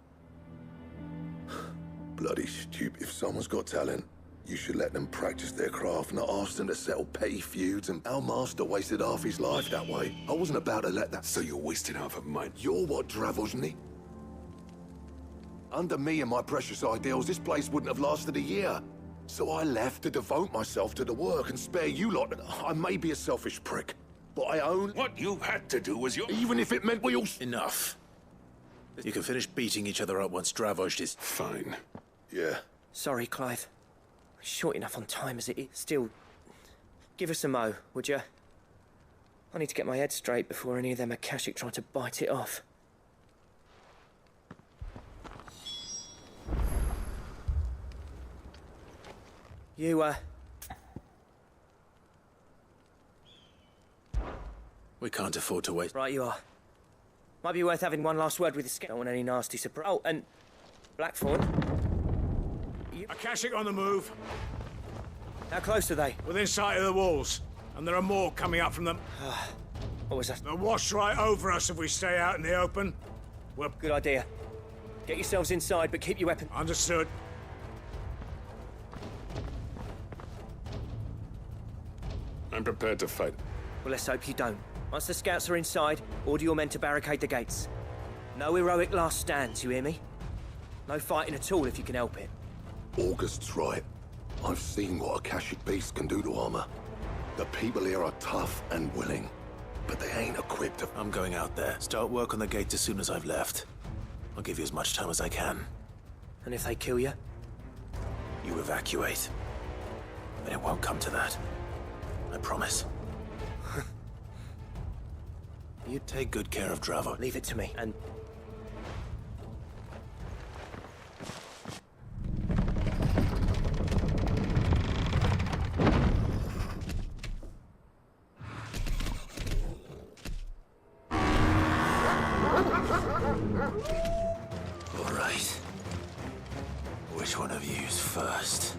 Bloody stupid. If someone's got talent, you should let them practice their craft, not ask them to settle petty feuds, and our master wasted half his life that way. I wasn't about to let that... So you're wasting half of mine. You're what Dravost need. Under me and my precious ideals, this place wouldn't have lasted a year. So I left to devote myself to the work and spare you lot. I may be a selfish prick, but I own... What you had to do was your... Even if it meant we all... Enough. You can finish beating each other up once Dravost is... Fine. Yeah. Sorry, Clive. Short enough on time as it is. Still, give us a mo, would you? I need to get my head straight before any of them Akashic try to bite it off. You, We can't afford to wait. Right, you are. Might be worth having one last word with the scout. Don't want any nasty surprise. Oh, and Blackthorn. Akashic on the move. How close are they? Within sight of the walls. And there are more coming up from them. What was that? They'll wash right over us if we stay out in the open. Well, good idea. Get yourselves inside, but keep your weapons. Understood. I'm prepared to fight. Well, let's hope you don't. Once the scouts are inside, order your men to barricade the gates. No heroic last stands, you hear me? No fighting at all if you can help it. August's right. I've seen what Akashic beasts can do to armor. The people here are tough and willing, but they ain't equipped to... I'm going out there. Start work on the gate as soon as I've left. I'll give you as much time as I can. And if they kill you? You evacuate. And it won't come to that. I promise. You take good care of Dravo. Leave it to me, and... All right. Which one of you's first?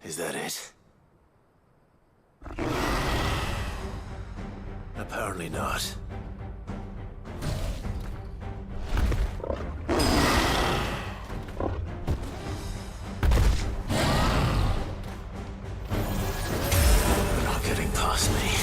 Is that it? Apparently not. They're not getting past me.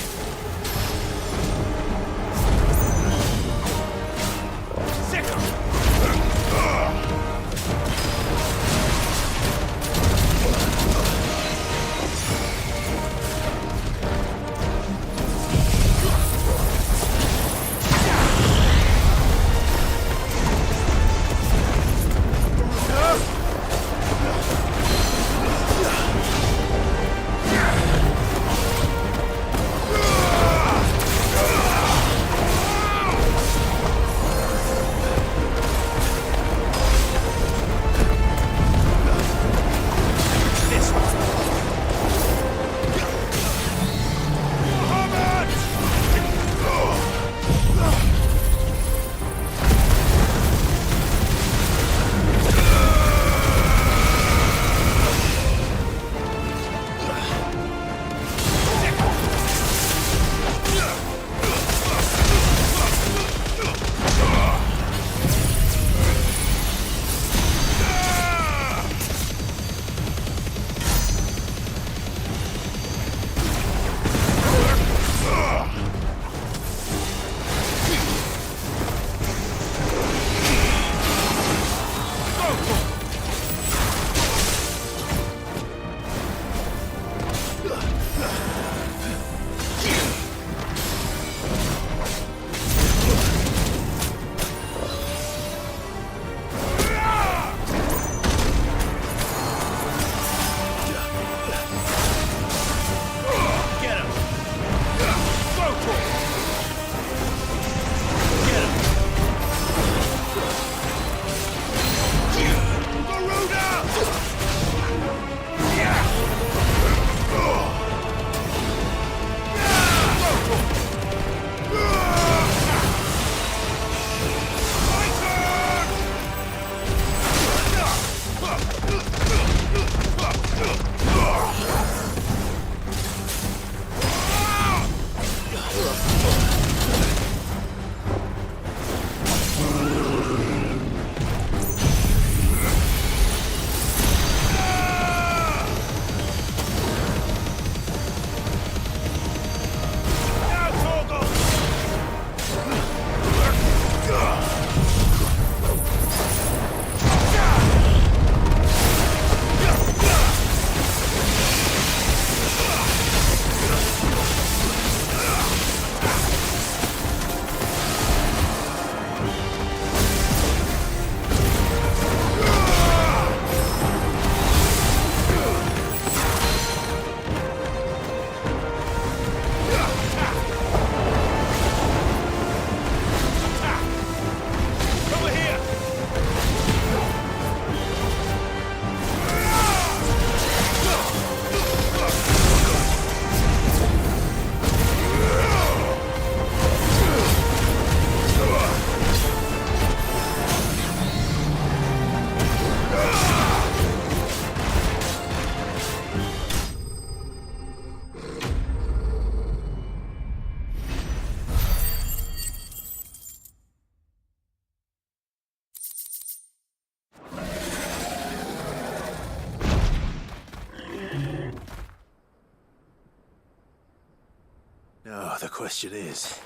The question is,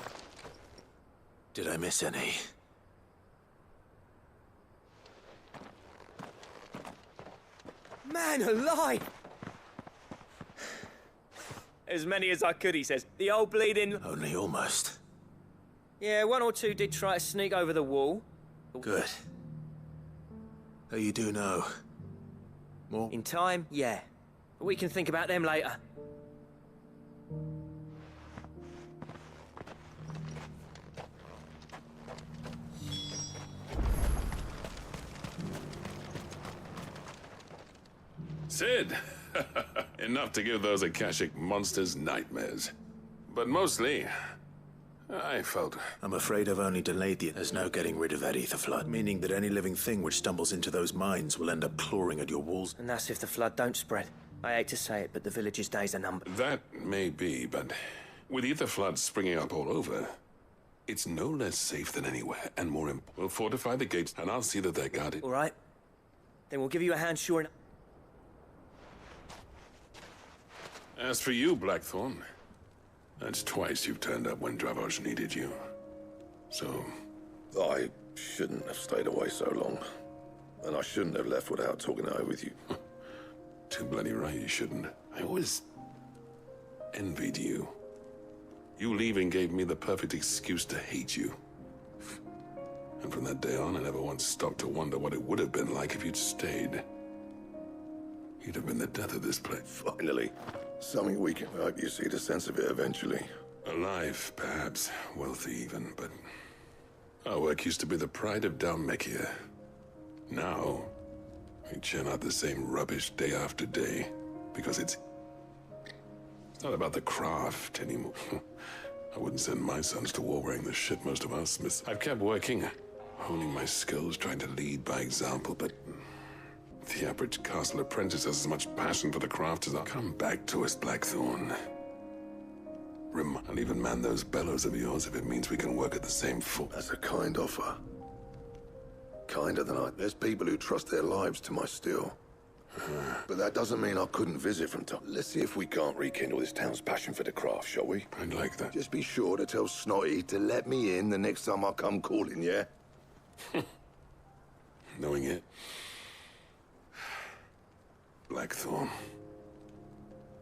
did I miss any? Man alive! As many as I could, he says. The old bleeding... Only almost. Yeah, one or two did try to sneak over the wall. Good. So you do know more? In time, yeah. But we can think about them later. Sid! Enough to give those Akashic monsters nightmares. But mostly, I felt... I'm afraid I've only delayed There's no getting rid of that ether flood, meaning that any living thing which stumbles into those mines will end up clawing at your walls. And that's if the flood don't spread. I hate to say it, but the village's days are numbered. That may be, but with ether floods springing up all over, it's no less safe than anywhere, and more we'll fortify the gates, and I'll see that they're guarded. All right. Then we'll give you a hand sure. As for you, Blackthorn, that's twice you've turned up when Dravoj needed you. So... I shouldn't have stayed away so long. And I shouldn't have left without talking it over with you. Too bloody right you shouldn't. I always envied you. You leaving gave me the perfect excuse to hate you. And from that day on, I never once stopped to wonder what it would have been like if you'd stayed. You'd have been the death of this place. Finally. Something we can hope you see the sense of it eventually. Alive, perhaps. Wealthy even, but... our work used to be the pride of Dalmekia. Now, we churn out the same rubbish day after day, because it's not about the craft anymore. I wouldn't send my sons to war wearing the shit most of us smiths. I've kept working, honing my skills, trying to lead by example, but the average castle apprentice has as much passion for the craft as I. Come back to us, Blackthorn. I'll even man those bellows of yours if it means we can work at the same foot. That's a kind offer. Kinder than I... There's people who trust their lives to my steel. But that doesn't mean I couldn't visit from time. Let's see if we can't rekindle this town's passion for the craft, shall we? I'd like that. Just be sure to tell Snotty to let me in the next time I come calling, yeah? Knowing it. Blackthorn.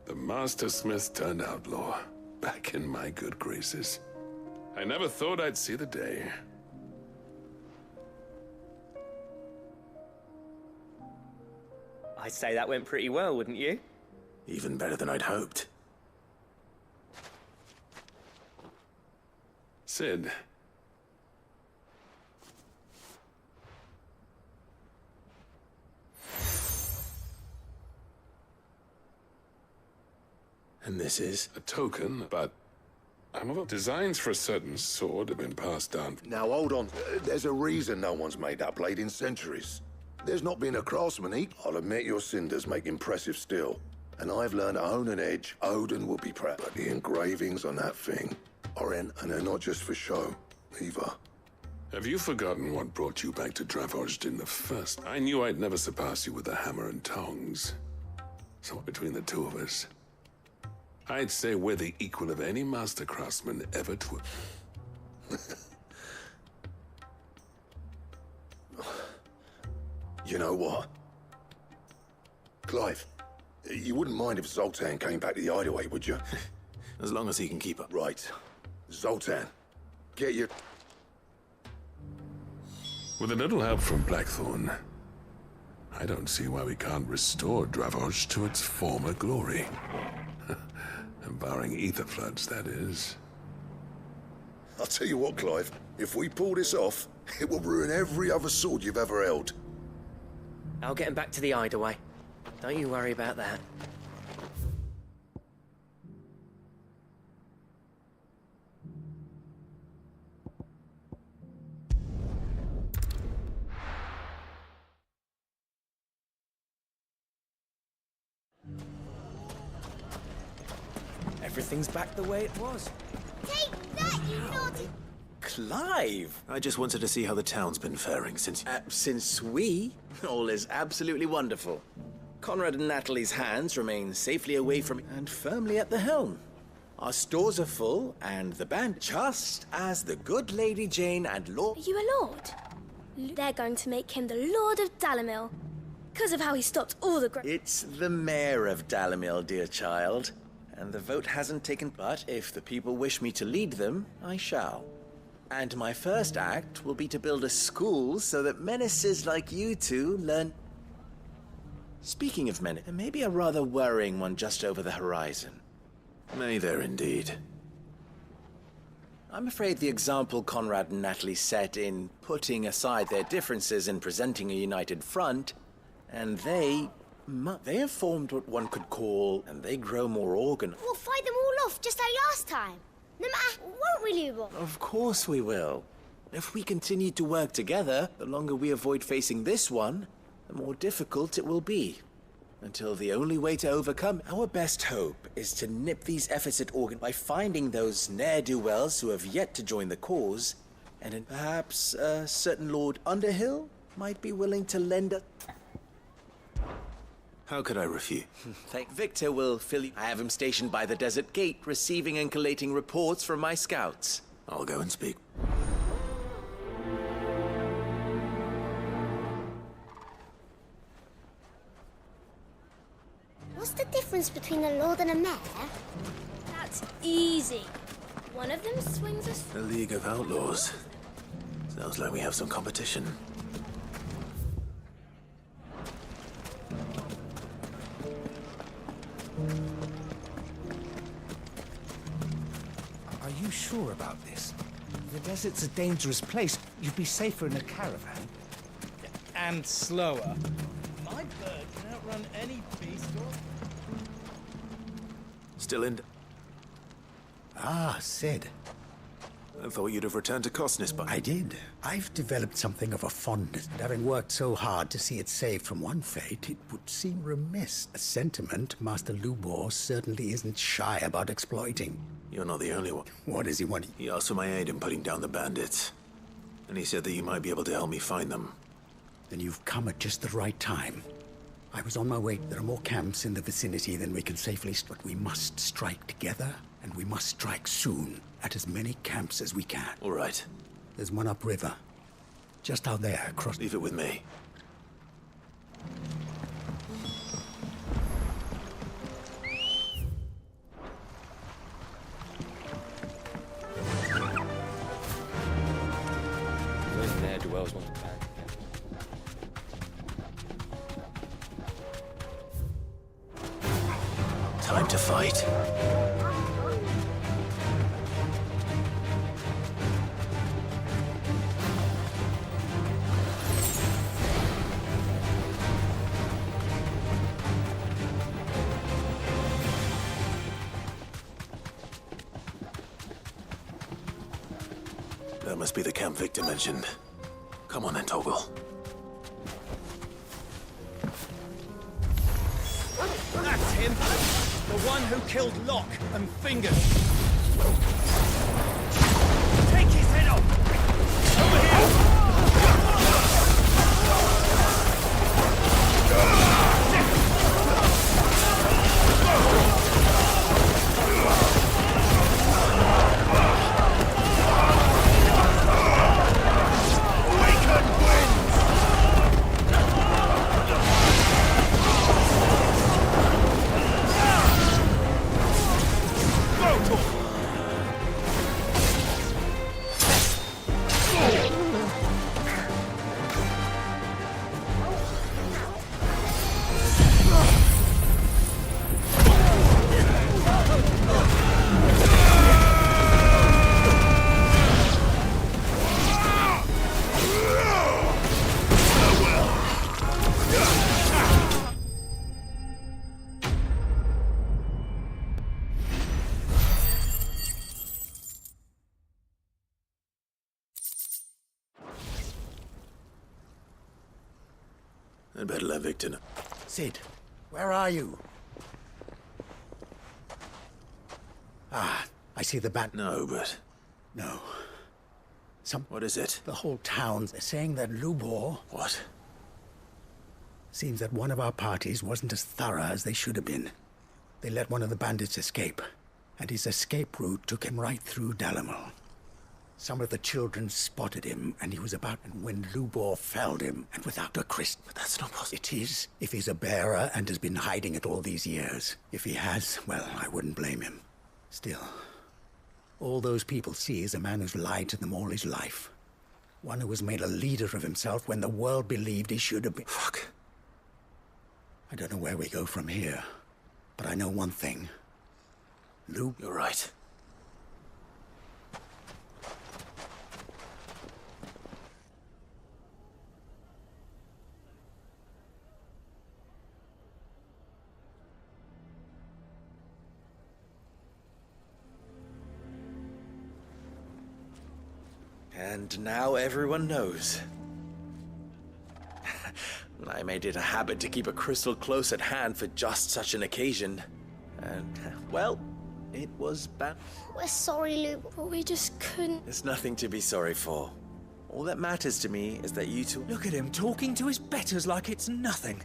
The Master Smith turned outlaw. Back in my good graces. I never thought I'd see the day. I'd say that went pretty well, wouldn't you? Even better than I'd hoped. Sid. And this is? A token, but designs for a certain sword have been passed down. Now, hold on. There's a reason no one's made that blade in centuries. There's not been a craftsman. I'll admit your cinders make impressive steel. And I've learned to hone an edge. Odin will be proud. But the engravings on that thing are in, and they're not just for show, either. Have you forgotten what brought you back to Dravoj in the first? I knew I'd never surpass you with a hammer and tongs. So between the two of us, I'd say we're the equal of any master craftsman ever to... You know what? Clive, you wouldn't mind if Zoltan came back to the hideaway, would you? As long as he can keep up. Right. Zoltan, get your... With a little help from Blackthorn, I don't see why we can't restore Dravoj to its former glory. Barring ether floods, that is. I'll tell you what, Clive. If we pull this off, it will ruin every other sword you've ever held. I'll get him back to the hideaway. Don't you worry about that. Everything's back the way it was. Take that, you naughty... Clive! I just wanted to see how the town's been faring since... Since we? All is absolutely wonderful. Conrad and Natalie's hands remain safely away from... and firmly at the helm. Our stores are full, and the band, just as the good Lady Jane and Lord... Are you a lord? They're going to make him the Lord of Dalamil, because of how he stopped all the... It's the mayor of Dalamil, dear child. And the vote hasn't taken... But if the people wish me to lead them, I shall. And my first act will be to build a school so that menaces like you two learn... Speaking of menace, there may be a rather worrying one just over the horizon. May there indeed. I'm afraid the example Conrad and Natalie set in putting aside their differences and presenting a united front, and they have formed what one could call, and they grow more organized. We'll fight them all off just like last time. No matter, won't we, Lubor? Of course we will. If we continue to work together, the longer we avoid facing this one, the more difficult it will be. Until the only way to overcome our best hope is to nip these efforts at organ by finding those ne'er-do-wells who have yet to join the cause, and then perhaps a certain Lord Underhill might be willing to lend a... How could I refuse? Victor will fill you. I have him stationed by the desert gate, receiving and collating reports from my scouts. I'll go and speak. What's the difference between a lord and a mayor? That's easy. One of them swings a... A League of Outlaws. Sounds like we have some competition. Are you sure about this? The desert's a dangerous place. You'd be safer in a caravan. And slower. My bird can outrun any beast or... Still in... Ah, Sid. I thought you'd have returned to Cosnus, but... I did. I've developed something of a fondness, and having worked so hard to see it saved from one fate, it would seem remiss. A sentiment Master Lubor certainly isn't shy about exploiting. You're not the only one. What does he want? He asked for my aid in putting down the bandits. And he said that you might be able to help me find them. Then you've come at just the right time. I was on my way. There are more camps in the vicinity than we can safely... But we must strike together, and we must strike soon, at as many camps as we can. All right. There's one upriver. Just out there, across... Leave it with me. Those ne'er-do-wells want to back. Time to fight. That must be the camp Victor mentioned. Come on then, Toggle. That's him! The one who killed Locke and Fingers! Take his head off! Over here! I'd better let Victor know. Sid, where are you? Ah, I see the bat. No, but... No. What is it? The whole town's saying that Lubor... What? Seems that one of our parties wasn't as thorough as they should have been. They let one of the bandits escape. and his escape route took him right through Dalamar. Some of the children spotted him, and he was about, and when Lubor felled him, and without a Christ. But that's not possible. It is, if he's a bearer and has been hiding it all these years. If he has, well, I wouldn't blame him. Still, all those people see is a man who's lied to them all his life. One who was made a leader of himself when the world believed he should have been. Fuck. I don't know where we go from here, but I know one thing. Lou... You're right. And now everyone knows. I made it a habit to keep a crystal close at hand for just such an occasion. And, well, it was bad. We're sorry, Luke, but we just couldn't. There's nothing to be sorry for. All that matters to me is that you two... Look at him talking to his betters like it's nothing.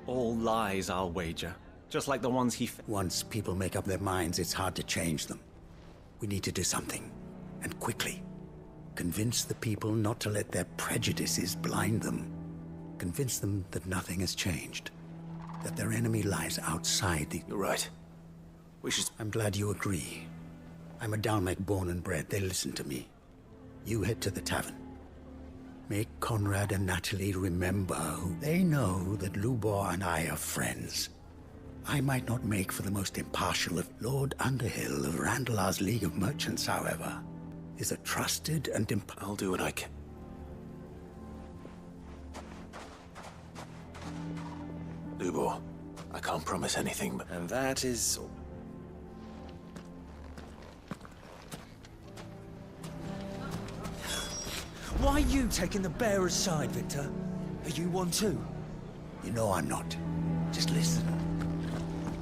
All lies, I'll wager. Just like the ones he... Once people make up their minds, it's hard to change them. We need to do something. And quickly. Convince the people not to let their prejudices blind them. Convince them that nothing has changed. That their enemy lies outside the... You're right. We should... I'm glad you agree. I'm a Dalmek born and bred. They listen to me. You head to the tavern. Make Conrad and Natalie remember who... They know that Lubor and I are friends. I might not make for the most impartial of... Lord Underhill of Randalar's League of Merchants, however, is a trusted and I'll do what I can. Lubor, I can't promise anything, but... And that is... Why are you taking the bearer's side, Victor? Are you one too? You know I'm not. Just listen.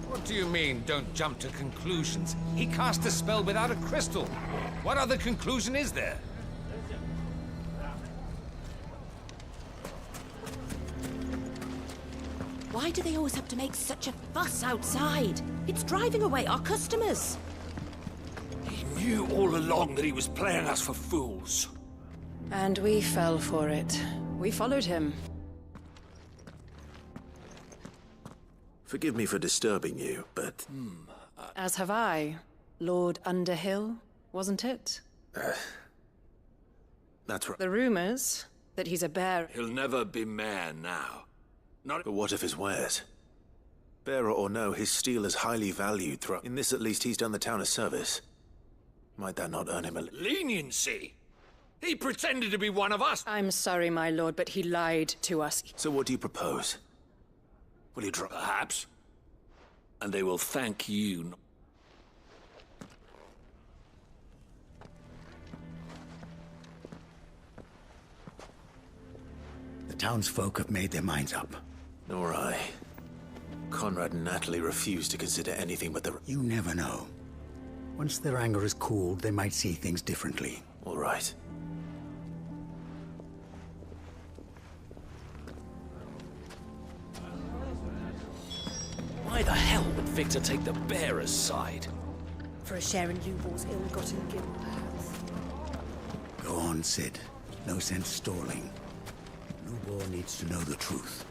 What do you mean, don't jump to conclusions? He cast a spell without a crystal. What other conclusion is there? Why do they always have to make such a fuss outside? It's driving away our customers. He knew all along that he was playing us for fools. And we fell for it. We followed him. Forgive me for disturbing you, but... As have I. Lord Underhill, wasn't it? That's right. The rumors that he's a bearer... He'll never be mayor now. But what of his wares? Bearer or no, his steel is highly valued throughout... In this at least, he's done the town a service. Might that not earn him a... Leniency? He pretended to be one of us! I'm sorry, my lord, but he lied to us. So what do you propose? Will you drop... Perhaps. And they will thank you. The townsfolk have made their minds up. Nor I. Conrad and Natalie refuse to consider anything but the... You never know. Once their anger is cooled, they might see things differently. All right. Why the hell would Victor take the bearer's side? For a share in Lubor's ill-gotten guilt, perhaps. Go on, Sid. No sense stalling. Lubor needs to know the truth.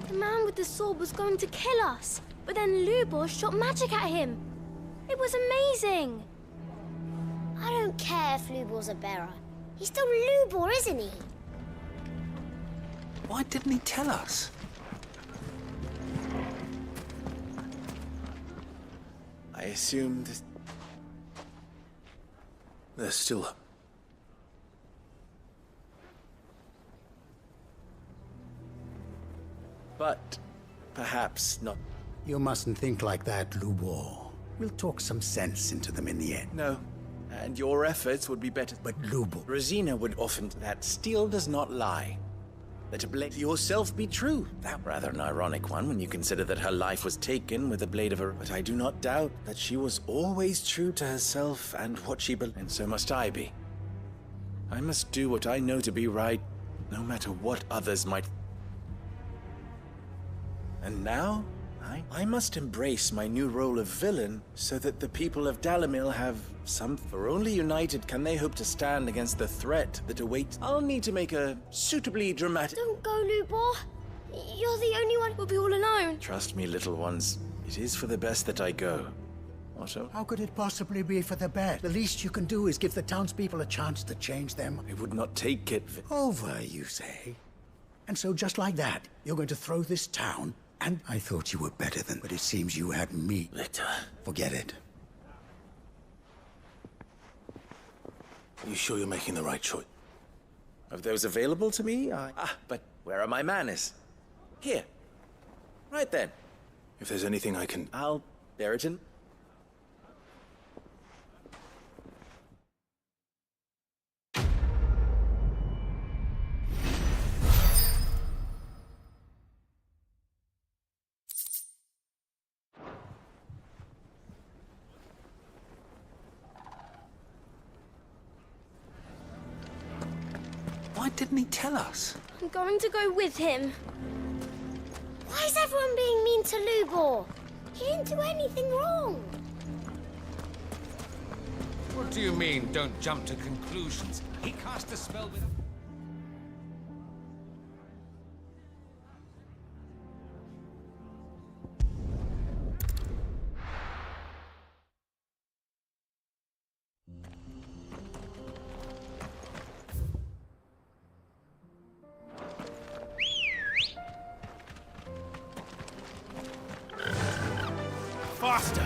The man with the sword was going to kill us, but then Lubor shot magic at him. It was amazing. I don't care if Lubor's a bearer. He's still Lubor, isn't he? Why didn't he tell us? I assumed... There's still... But perhaps not. You mustn't think like that, Lubor. We'll talk some sense into them in the end. No. And your efforts would be better. But Lubor... Rosina would often... That steel does not lie. Let blade yourself be true. That rather an ironic one when you consider that her life was taken with the blade of her... But I do not doubt that she was always true to herself and what she believed. And so must I be. I must do what I know to be right, no matter what others might... And now, I must embrace my new role of villain so that the people of Dalamil have some... For only united can they hope to stand against the threat that awaits. I'll need to make a suitably dramatic... Don't go, Lubor. You're the only one who'll be all alone. Trust me, little ones. It is for the best that I go. Otto? How could it possibly be for the best? The least you can do is give the townspeople a chance to change them. I would not take it. Over, you say? And so just like that, you're going to throw this town? And I thought you were better than... But it seems you had me. Victor. Forget it. Are you sure you're making the right choice? Of those available to me, but where are my manners? Here. Right then. If there's anything I can... I'll bear it in. Why didn't he tell us? I'm going to go with him. Why is everyone being mean to Lubor? He didn't do anything wrong. What do you mean, don't jump to conclusions? He cast a spell with... Faster!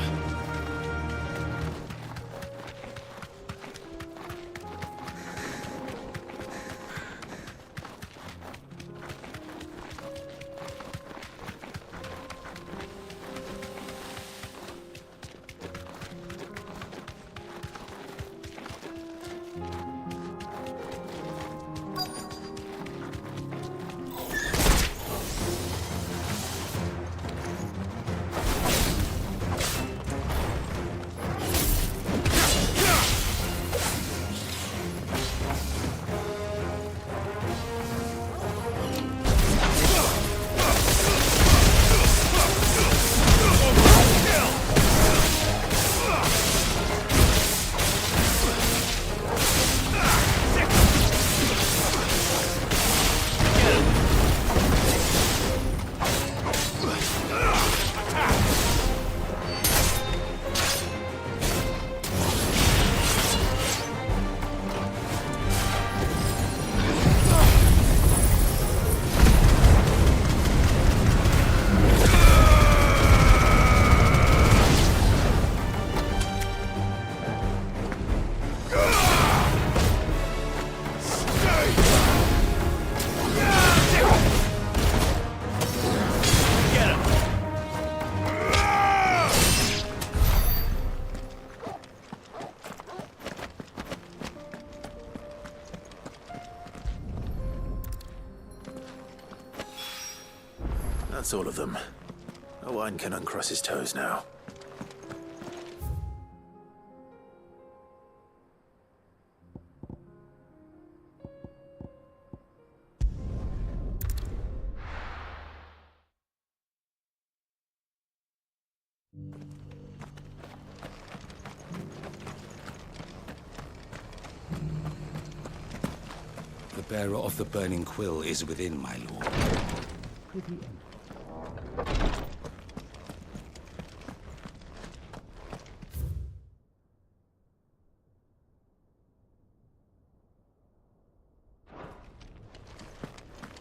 That's all of them. Owain can uncross his toes now. The bearer of the burning quill is within, my lord.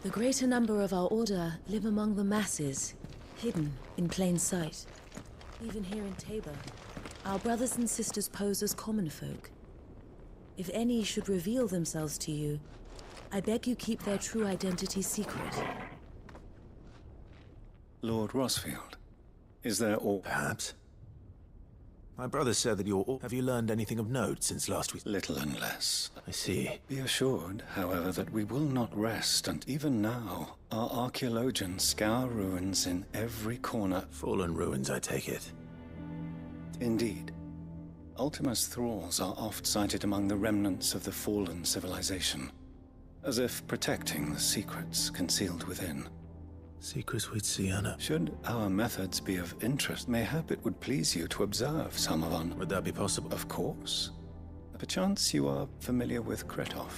The greater number of our order live among the masses, hidden in plain sight. Even here in Tabor, our brothers and sisters pose as common folk. If any should reveal themselves to you, I beg you keep their true identity secret. Lord Rosfield, is there all... Perhaps. My brother said that you're all... Have you learned anything of note since last week? Little and less. I see. Be assured, however, that we will not rest, and even now, our archaeologians scour ruins in every corner. Fallen ruins, I take it. Indeed. Ultima's thralls are oft sighted among the remnants of the fallen civilization, as if protecting the secrets concealed within. Secrets with Sienna. Should our methods be of interest, mayhap it would please you to observe Samavan. Would that be possible? Of course. Perchance you are familiar with Kretov.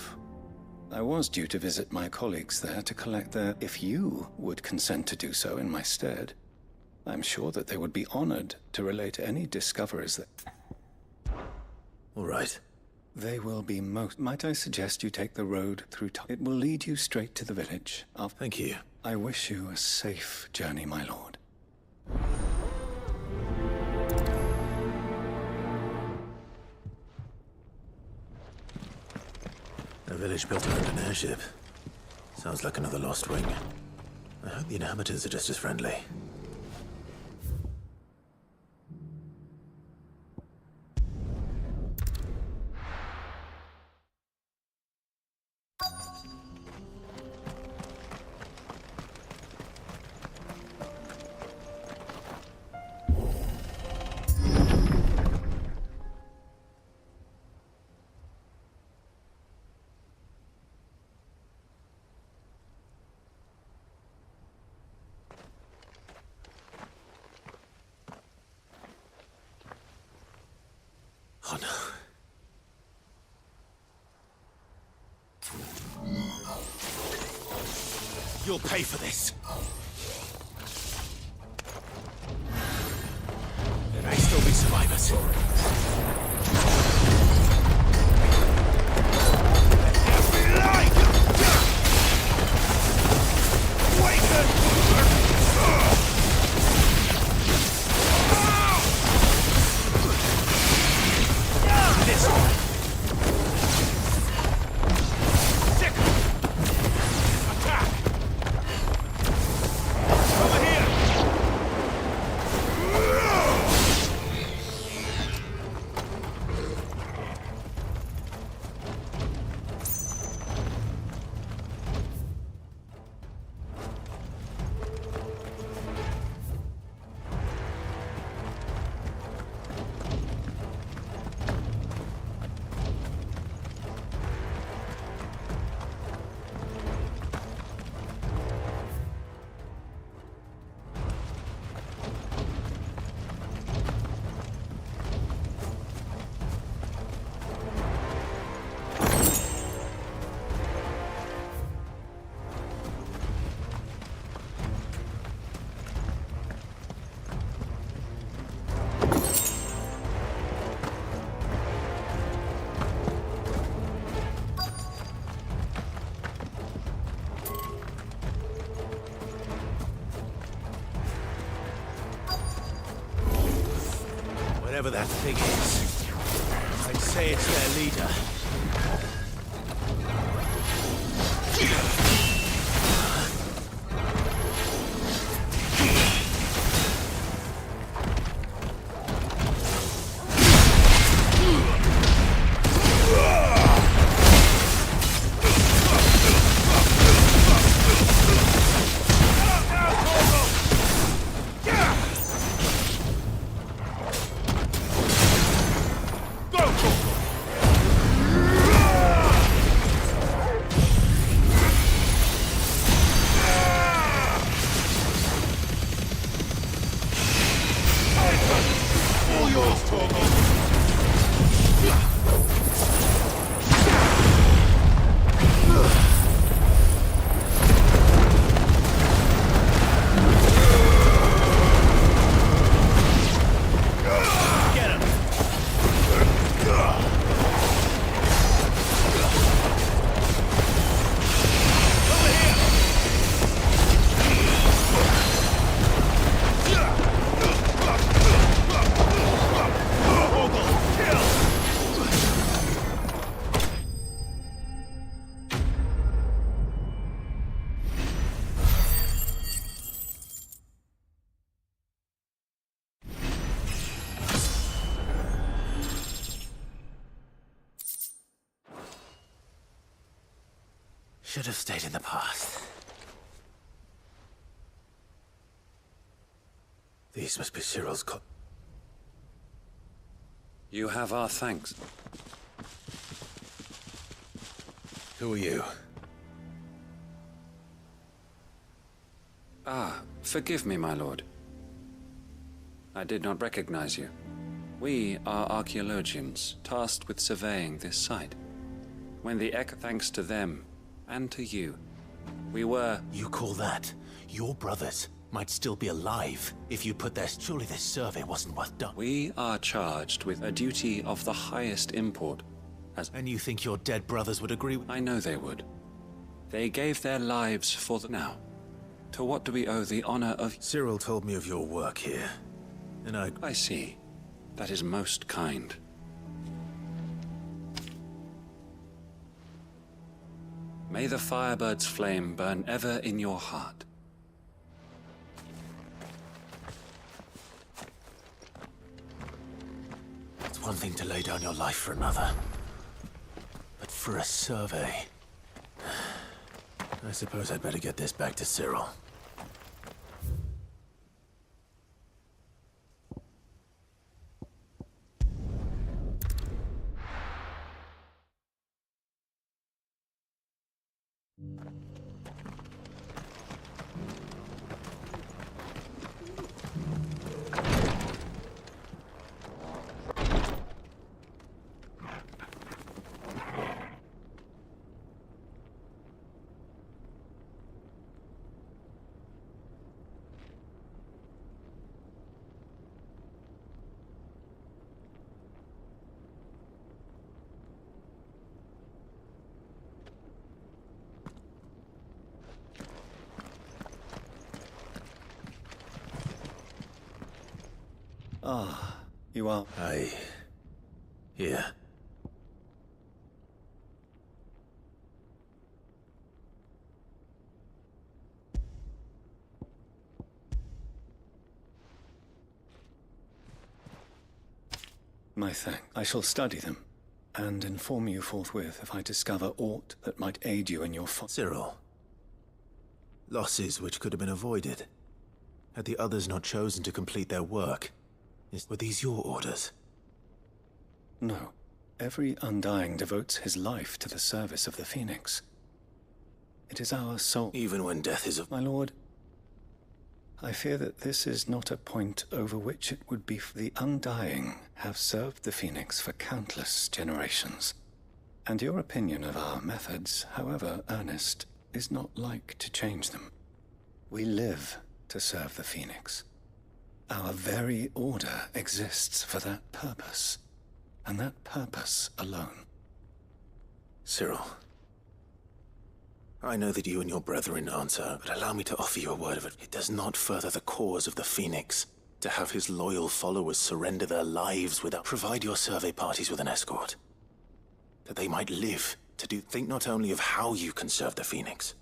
I was due to visit my colleagues there to collect their... If you would consent to do so in my stead, I'm sure that they would be honored to relate any discoveries that... All right. They will be most... Might I suggest you take the road through... It will lead you straight to the village. Thank you. I wish you a safe journey, my lord. A village built around an airship. Sounds like another lost wing. I hope the inhabitants are just as friendly. Oh no. You'll pay for this. There may still be survivors. Whatever that thing is, I'd say it's their leader. Should have stayed in the past. These must be Cyril's You have our thanks. Who are you? Ah, forgive me, my lord. I did not recognize you. We are archaeologians, tasked with surveying this site. When the thanks to them, and to you, we were... You call that? Your brothers might still be alive if you put their... Surely this survey wasn't worth done. We are charged with a duty of the highest import. And you think your dead brothers would agree with... I know they would. They gave their lives for the... Now, to what do we owe the honor of... Cyril told me of your work here, and I see. That is most kind. May the Firebird's flame burn ever in your heart. It's one thing to lay down your life for another. But for a survey... I suppose I'd better get this back to Cyril. Ah, you are... Here. My thanks. I shall study them, and inform you forthwith if I discover aught that might aid you in your Cyril. Losses which could have been avoided. Had the others not chosen to complete their work, were these your orders? No. Every Undying devotes his life to the service of the Phoenix. It is our sole... Even when death is of... My lord, I fear that this is not a point over which it would be... The Undying have served the Phoenix for countless generations. And your opinion of our methods, however earnest, is not like to change them. We live to serve the Phoenix. Our very order exists for that purpose, and that purpose alone. Cyril, I know that you and your brethren answer, but allow me to offer you a word of it. It does not further the cause of the Phoenix to have his loyal followers surrender their lives without... Provide your survey parties with an escort, that they might live to do... Think not only of how you can serve the Phoenix,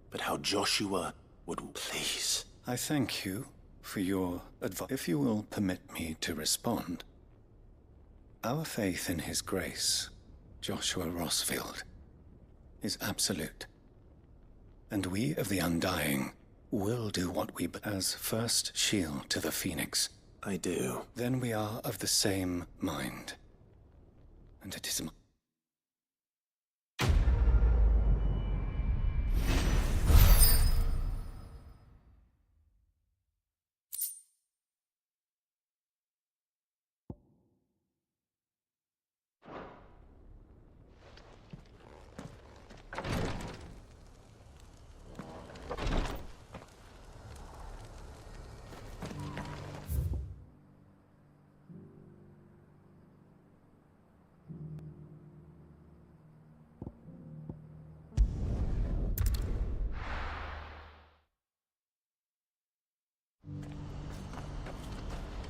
but how Joshua would... Please. I thank you for your advice. If you will permit me to respond, our faith in his grace, Joshua Rossfield, is absolute. And we of the Undying will do what we as first shield to the Phoenix. I do. Then we are of the same mind. And it is...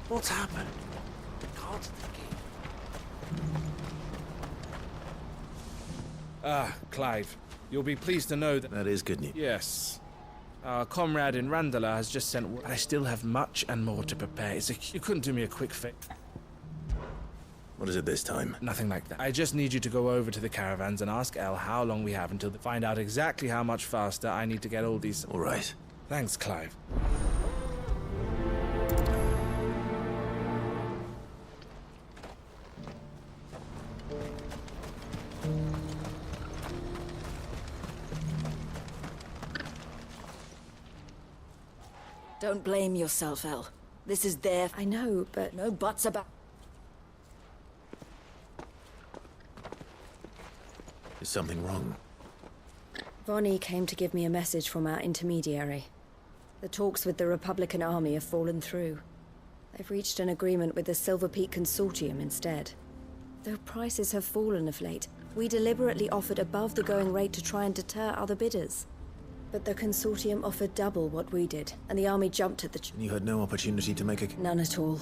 What's happened? Can't think. Ah, Clive. You'll be pleased to know that... That is good news. Yes. Our comrade in Randala has just sent... I still have much and more to prepare. You couldn't do me a quick fix. What is it this time? Nothing like that. I just need you to go over to the caravans and ask El how long we have until they find out exactly how much faster I need to get all these... All right. Thanks, Clive. Don't blame yourself, El. This is their... I know, but no buts about... Is something wrong? Vonnie came to give me a message from our intermediary. The talks with the Republican Army have fallen through. They've reached an agreement with the Silver Peak Consortium instead. Though prices have fallen of late, we deliberately offered above the going rate to try and deter other bidders. But the Consortium offered double what we did, and the Army jumped at the... You had no opportunity to make a... None at all.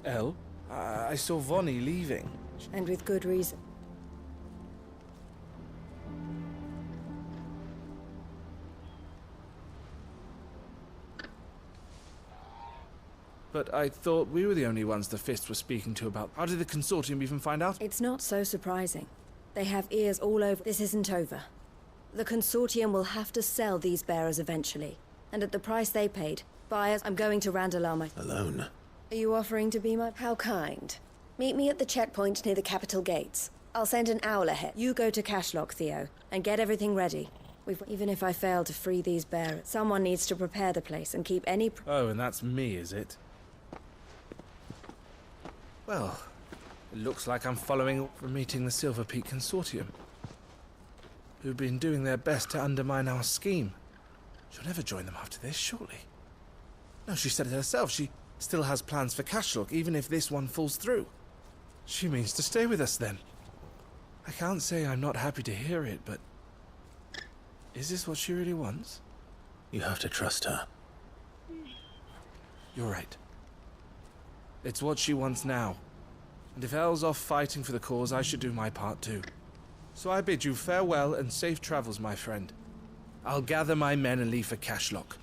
El, I saw Vonnie leaving. And with good reason. But I thought we were the only ones the Fist were speaking to about... How did the Consortium even find out? It's not so surprising. They have ears all over. This isn't over. The Consortium will have to sell these bearers eventually. And at the price they paid, buyers... I'm going to Randalar. Alone? Are you offering to be my... How kind. Meet me at the checkpoint near the capital gates. I'll send an owl ahead. You go to Cashlock, Theo, and get everything ready. Even if I fail to free these bearers, someone needs to prepare the place and keep any... Oh, and that's me, is it? Well, it looks like I'm following from meeting the Silver Peak Consortium, who've been doing their best to undermine our scheme. She'll never join them after this, surely. No, she said it herself. She still has plans for Cashlock, even if this one falls through. She means to stay with us, then. I can't say I'm not happy to hear it, but... Is this what she really wants? You have to trust her. You're right. It's what she wants now. And if Elle's off fighting for the cause, I should do my part too. So I bid you farewell and safe travels, my friend. I'll gather my men and leave for Cashlock.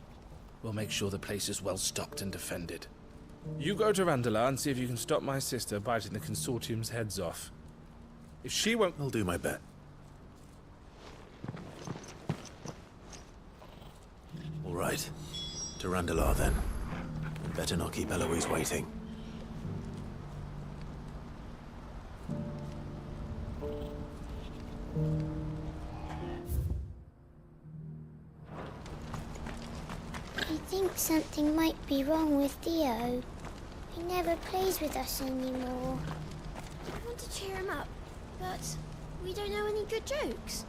We'll make sure the place is well stocked and defended. You go to Randalar and see if you can stop my sister biting the Consortium's heads off. If she won't... I'll do my best. All right. To Randalar, then. Better not keep Eloise waiting. I think something might be wrong with Theo. He never plays with us anymore. I want to cheer him up, but we don't know any good jokes.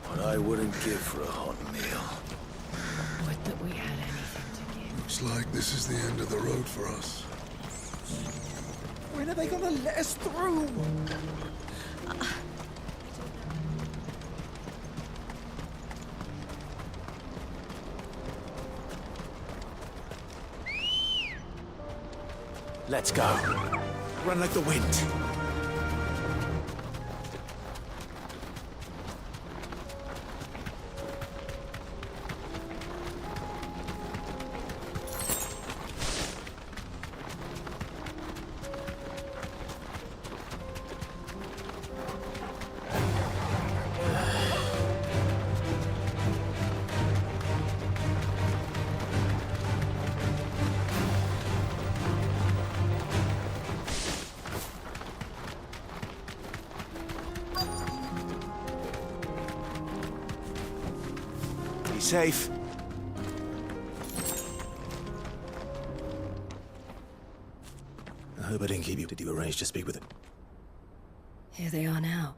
What I wouldn't give for a hot meal. Would that we had anything to give. Looks like this is the end of the road for us. When are they gonna let us through? Let's go. Run like the wind. Safe. I hope I didn't keep you. Did you arrange to speak with him? Here they are now.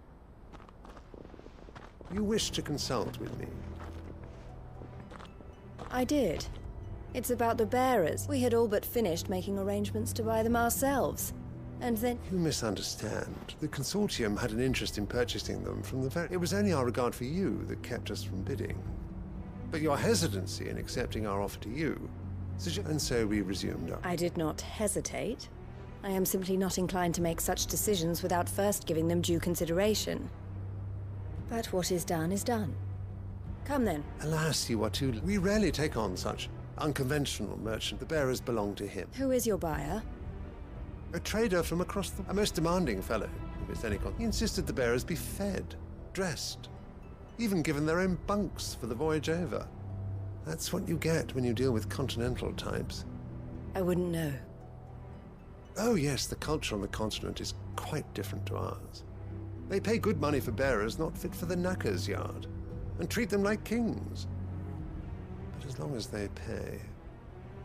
You wish to consult with me? I did. It's about the bearers. We had all but finished making arrangements to buy them ourselves. And then... You misunderstand. The Consortium had an interest in purchasing them from the very... It was only our regard for you that kept us from bidding. But your hesitancy in accepting our offer to you... And so we resumed our... I did not hesitate. I am simply not inclined to make such decisions without first giving them due consideration. But what is done is done. Come then. Alas, you are too... We rarely take on such unconventional merchant. The bearers belong to him. Who is your buyer? A trader from across the... A most demanding fellow, if it's any con... He insisted the bearers be fed, dressed, even given their own bunks for the voyage over. That's what you get when you deal with continental types. I wouldn't know. Oh yes, the culture on the continent is quite different to ours. They pay good money for bearers not fit for the knacker's yard, and treat them like kings. But as long as they pay...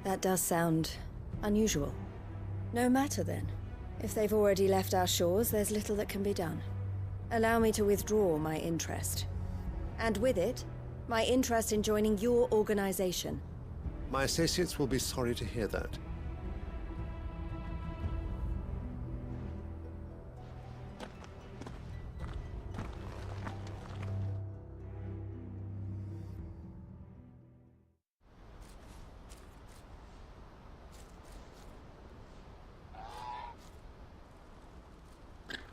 That does sound unusual. No matter then. If they've already left our shores, there's little that can be done. Allow me to withdraw my interest. And with it, my interest in joining your organization. My associates will be sorry to hear that.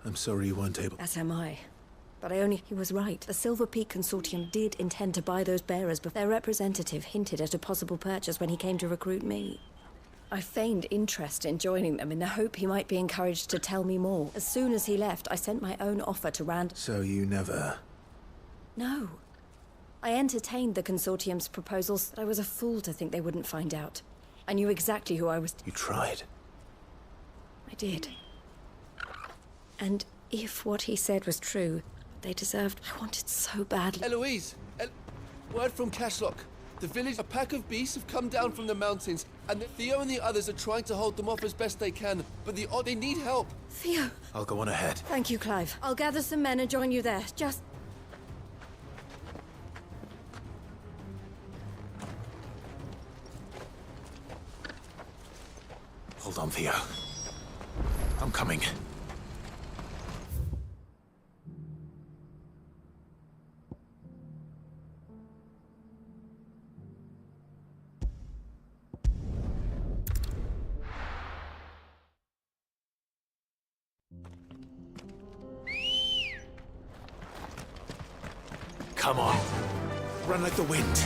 I'm sorry you weren't able... As am I. But he was right. The Silver Peak Consortium did intend to buy those bearers, but their representative hinted at a possible purchase when he came to recruit me. I feigned interest in joining them in the hope he might be encouraged to tell me more. As soon as he left, I sent my own offer to Rand... So you never... No. I entertained the Consortium's proposals, but I was a fool to think they wouldn't find out. I knew exactly who I was... You tried. I did. And if what he said was true, they deserved... I wanted so badly... Eloise! Word from Cashlock. The village, a pack of beasts have come down from the mountains, and Theo and the others are trying to hold them off as best they can, but they need help. Theo! I'll go on ahead. Thank you, Clive. I'll gather some men and join you there. Just... Hold on, Theo. I'm coming. Come on. Run like the wind.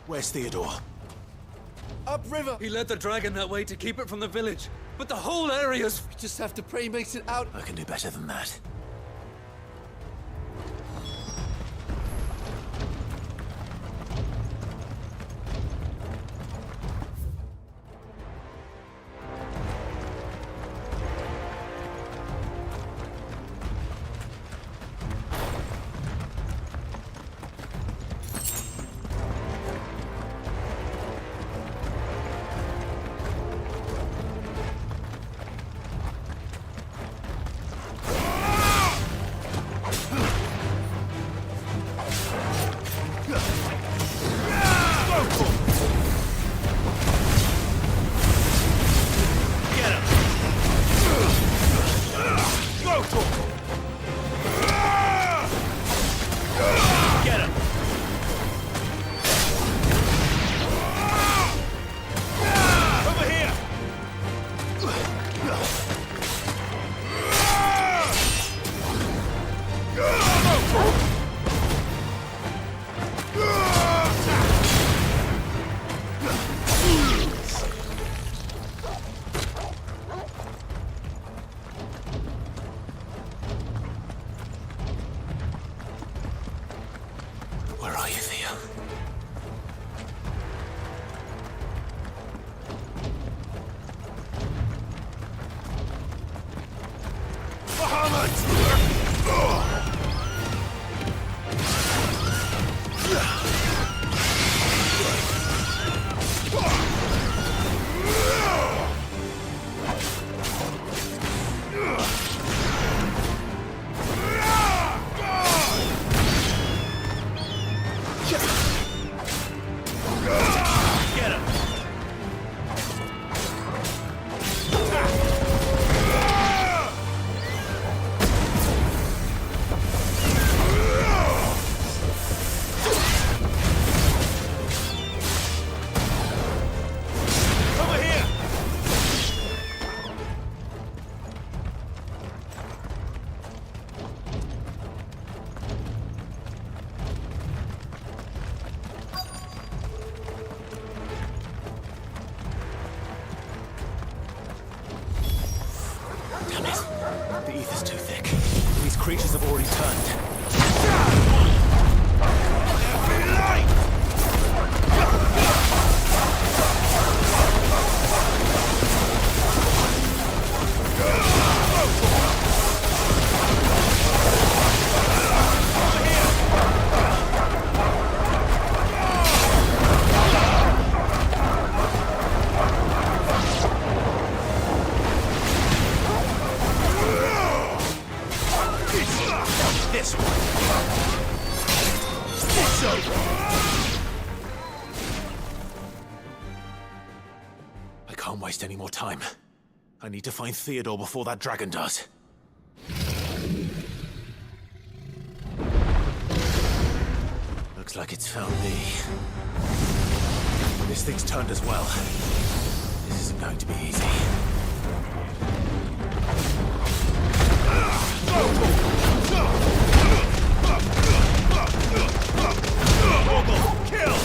Where's Theodore? Upriver! He led the dragon that way to keep it from the village, but the whole area's... We just have to pray he makes it out. I can do better than that. creatures have already turned. This one. It's over. I can't waste any more time. I need to find Theodore before that dragon does. Looks like it's found me. This thing's turned as well. This isn't going to be easy. Kill!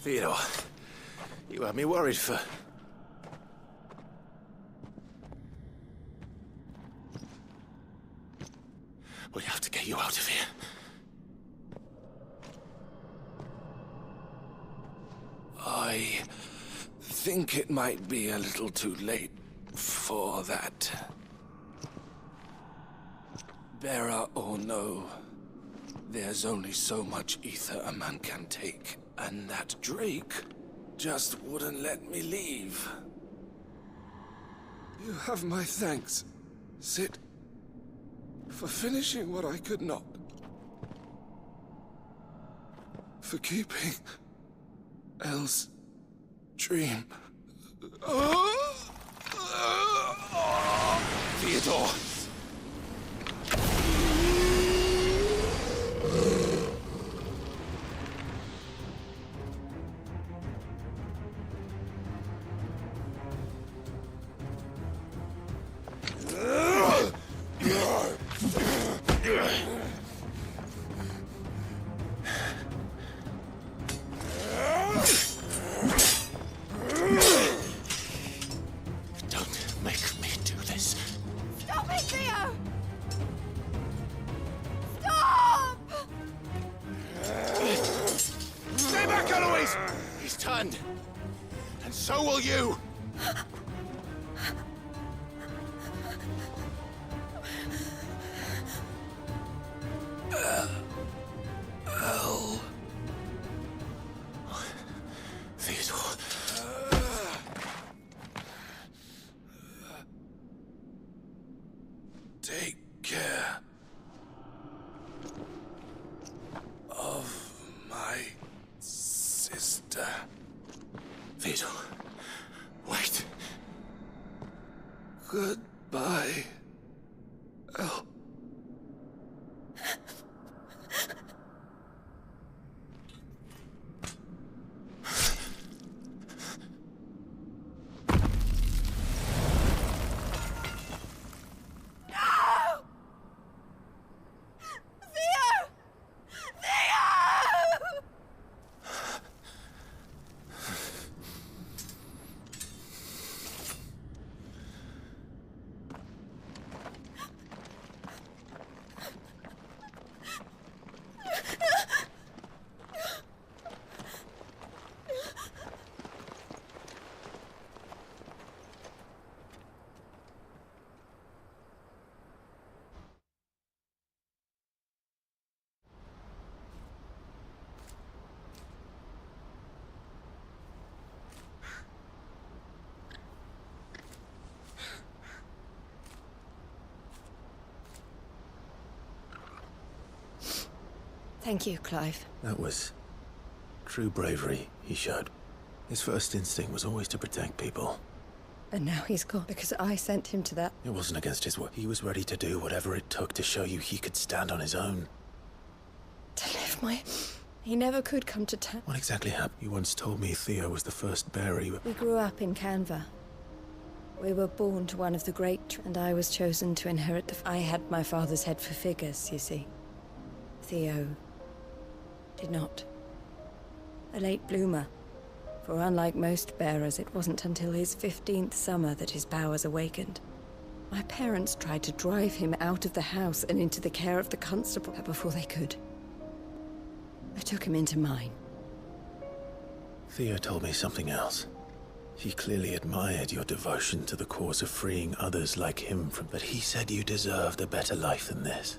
Theodore, you had me worried for... We have to get you out of here. I think it might be a little too late for that. Bearer or no, There's only so much ether a man can take, and that Drake just wouldn't let me leave. You have my thanks, Sid, for finishing what I could not. For keeping Elle's dream. Theodore! Don't make me do this. Stop it, Theo! Stop! Stay back, Eloise! He's turned. And so will you! Elle. Theodore. Take care of my sister. Theodore. Wait. Goodbye, Elle. Thank you, Clive. That was true bravery he showed. His first instinct was always to protect people. And now he's gone because I sent him to that. It wasn't against his will. He was ready to do whatever it took to show you he could stand on his own. To live my... He never could come to town. What exactly happened? You once told me Theo was the first bearer you... We grew up in Canva. We were born to one of the great... And I was chosen to inherit the... I had my father's head for figures, you see. Theo... did not. A late bloomer. For unlike most bearers, it wasn't until his 15th summer that his powers awakened. My parents tried to drive him out of the house and into the care of the constable before they could. I took him into mine. Theo told me something else. He clearly admired your devotion to the cause of freeing others like him from... But he said you deserved a better life than this.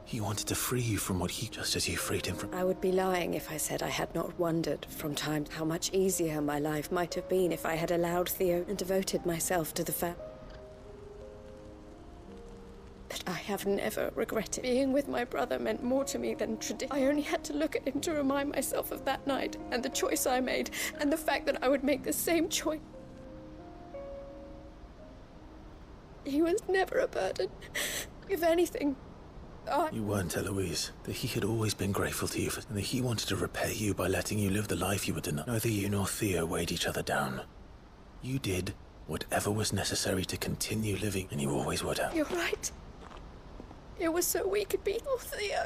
He wanted to free you from what he... just as you freed him from... I would be lying if I said I had not wondered from time how much easier my life might have been if I had allowed Theo and devoted myself to the family. But I have never regretted. Being with my brother meant more to me than tradition. I only had to look at him to remind myself of that night, and the choice I made, and the fact that I would make the same choice. He was never a burden. If anything, You weren't, Eloise. That he had always been grateful to you for... And that he wanted to repay you by letting you live the life you were denied. Neither you nor Theo weighed each other down. You did whatever was necessary to continue living, and you always would have. You're right. It was so we could be... Oh, Theo.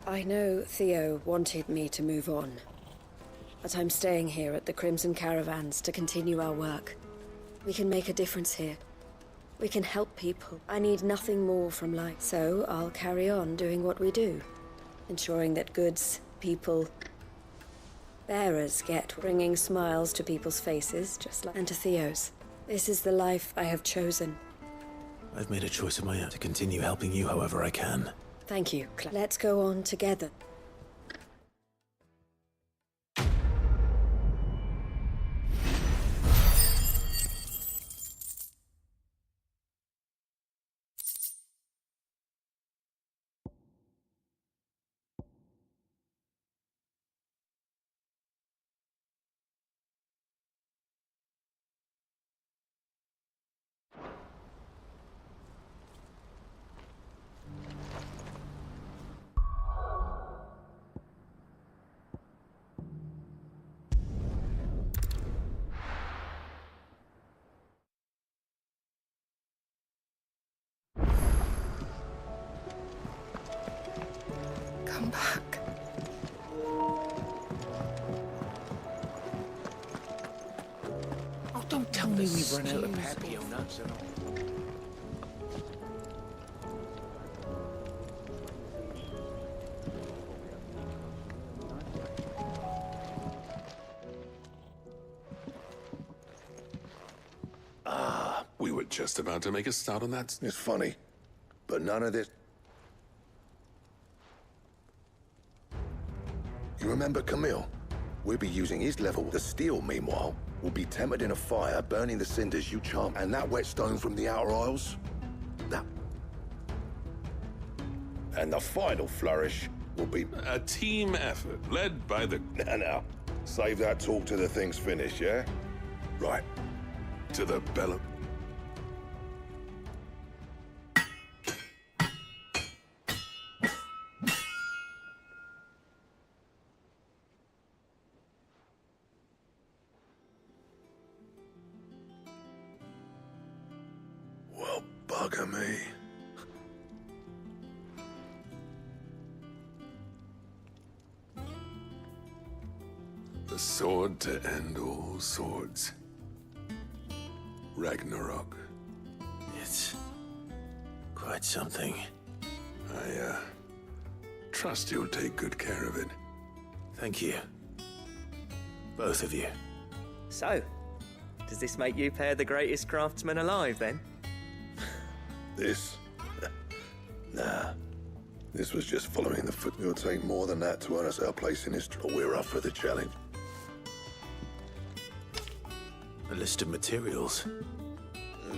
I know Theo wanted me to move on, but I'm staying here at the Crimson Caravans to continue our work. We can make a difference here. We can help people. I need nothing more from life. So I'll carry on doing what we do. Ensuring that goods, people, bearers get, bringing smiles to people's faces, just like, and to Theo's. This is the life I have chosen. I've made a choice of my own to continue helping you however I can. Thank you, Claire. Let's go on together. Come back. Oh, don't tell me we've run out of papio nuts and all. We were just about to make a start on that. It's funny, but none of this... You remember Camille? We'll be using his level. The steel, meanwhile, will be tempered in a fire, burning the cinders you charm, and that whetstone from the Outer Isles, that... And the final flourish will be... A team effort, led by the... Now, save that talk till the thing's finished, yeah? Right. To the bellum. Well, bugger me. The sword to end all swords. Ragnarok. It's quite something. I, trust you'll take good care of it. Thank you. Both of you. So, does this make you pair the greatest craftsmen alive, then? This? Nah. This was just following the foot. It'll take more than that to earn us our place in history. But we're up for the challenge. A list of materials.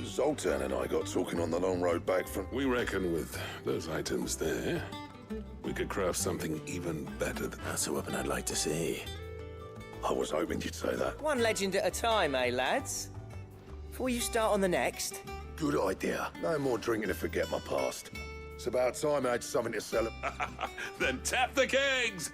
Zoltan and I got talking on the long road back from... We reckon with those items there, we could craft something even better. That's a weapon I'd like to see. I was hoping you'd say that. One legend at a time, eh, lads? Before you start on the next. Good idea. No more drinking to forget my past. It's about time I had something to celebrate. Then tap the kegs!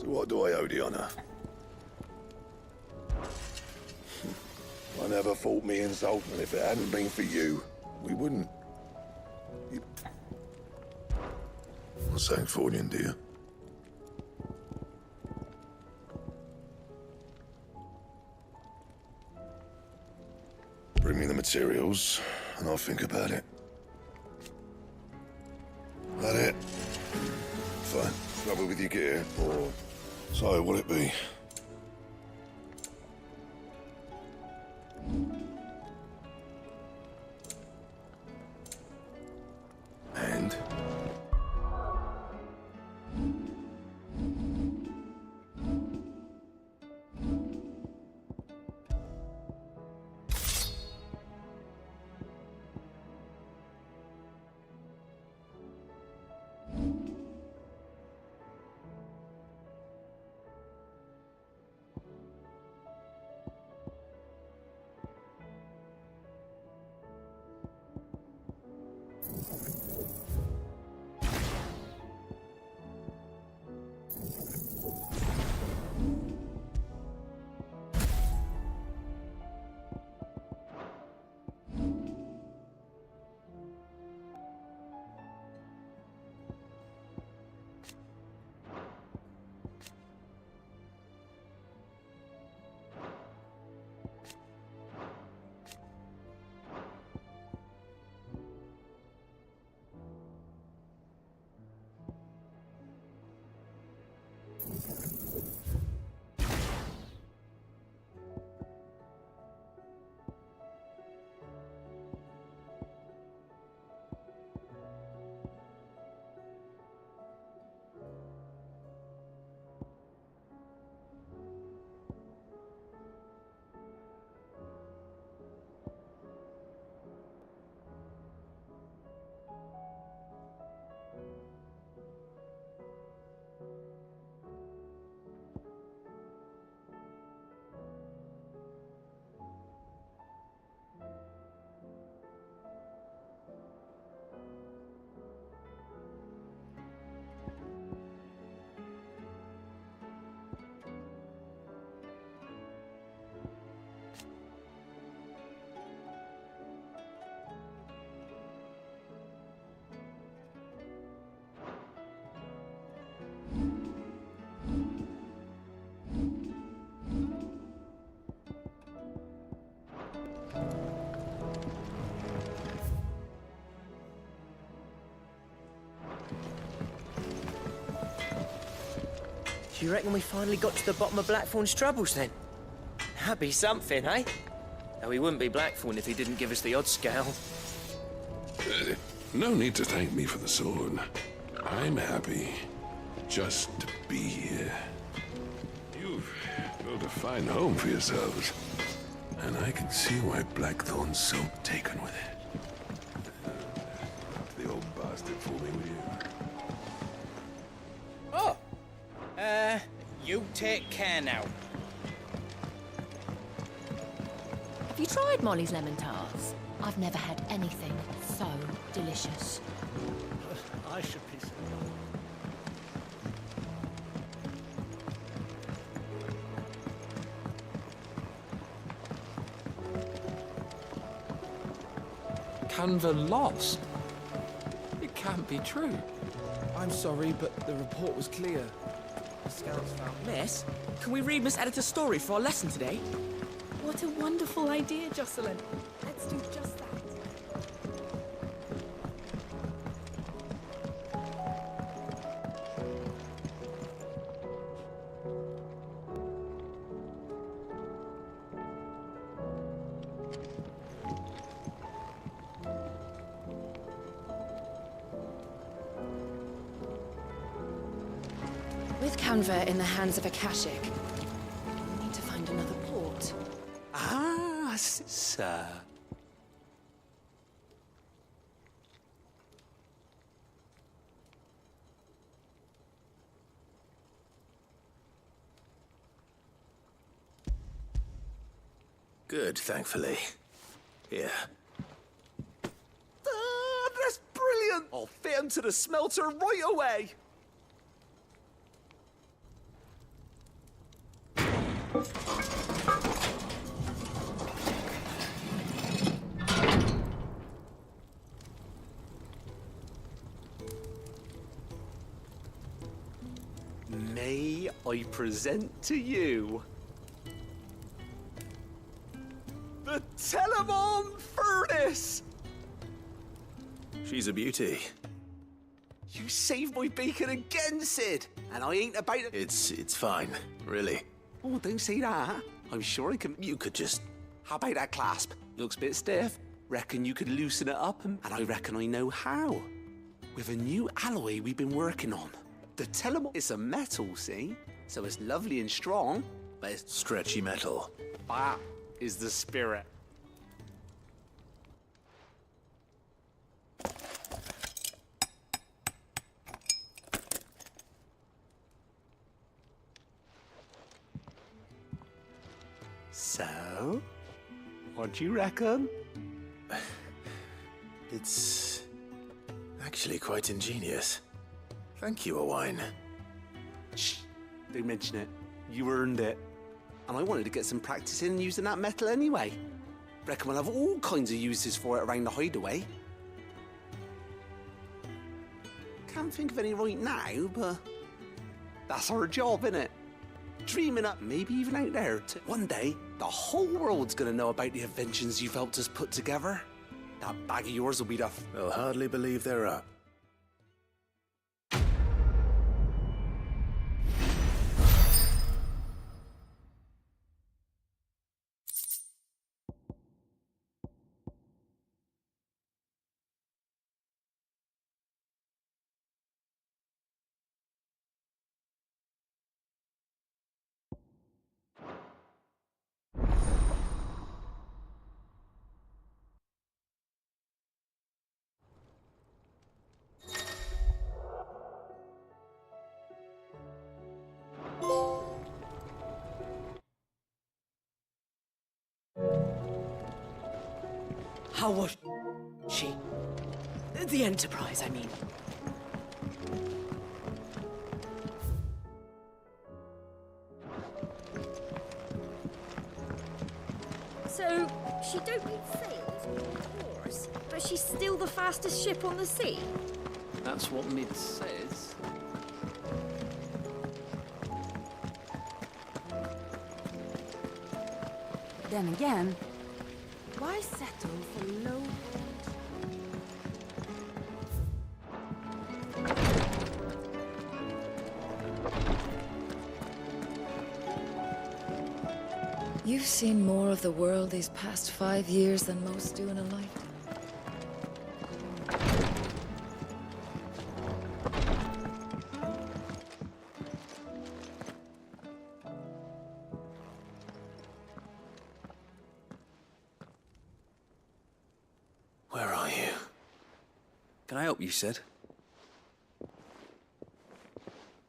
What do I owe the honor? I never thought me and Zoltan, if it hadn't been for you, we wouldn't. You... What's saying for you, dear? Bring me the materials, and I'll think about it. That it? Fine. Trouble with your gear, or... So, will it be? And? Do you reckon we finally got to the bottom of Blackthorn's troubles then? That'd be something, eh? Though he wouldn't be Blackthorn if he didn't give us the odd scale. No need to thank me for the sword. I'm happy just to be here. You've built a fine home for yourselves, and I can see why Blackthorn's so taken with it. The old bastard fool me with you. Oh, you take care now. Have you tried Molly's lemon tarts? I've never had anything so delicious. I should be so. Canva lost? It can't be true. I'm sorry, but the report was clear. The scouts found... Miss, can we read Miss Editor's story for our lesson today? What a wonderful idea, Jocelyn. Let's do just that. With Canva in the hands of Akashic, we need to find another port. Ah, sir. Good, thankfully. Here. That's brilliant! I'll fit him to the smelter right away. May I present to you the Telemon Furnace? She's a beauty. You saved my bacon again, Sid, and I ain't about to... It's fine, really. Oh, don't say that. I'm sure I can... You could just... How about that clasp? Looks a bit stiff. Reckon you could loosen it up, and I reckon I know how. With a new alloy we've been working on. The Telemon is a metal, see? So it's lovely and strong, but it's... Stretchy metal. That is the spirit. So, what do you reckon? It's actually quite ingenious. Thank you, Owain. Shh, don't mention it. You earned it. And I wanted to get some practice in using that metal anyway. Reckon we'll have all kinds of uses for it around the hideaway. Can't think of any right now, but that's our job, innit? Dreaming up, maybe even out there. One day, the whole world's gonna know about the inventions you've helped us put together. That bag of yours will be the... They'll hardly believe they're up. How was she? The Enterprise, I mean. So, she don't need sails or oars, but she's still the fastest ship on the sea? That's what Mid says. Then again, why settle for low? You've seen more of the world these past 5 years than most do in a lifetime. Where are you? Can I help you, Sid?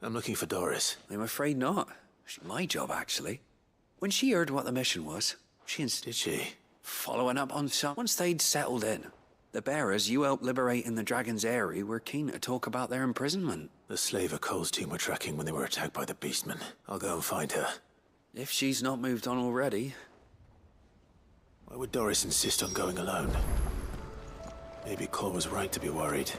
I'm looking for Doris. I'm afraid not. It's my job, actually. When she heard what the mission was, Did she? Following up on some. Once they'd settled in, the bearers you helped liberate in the Dragon's Eyrie were keen to talk about their imprisonment. The slaver Cole's team were tracking when they were attacked by the Beastmen. I'll go and find her. If she's not moved on already. Why would Doris insist on going alone? Maybe Cole was right to be worried.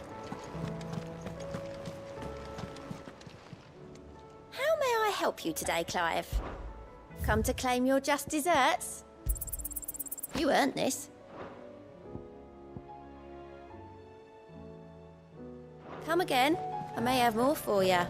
How may I help you today, Clive? Come to claim your just desserts? You earned this. Come again. I may have more for you.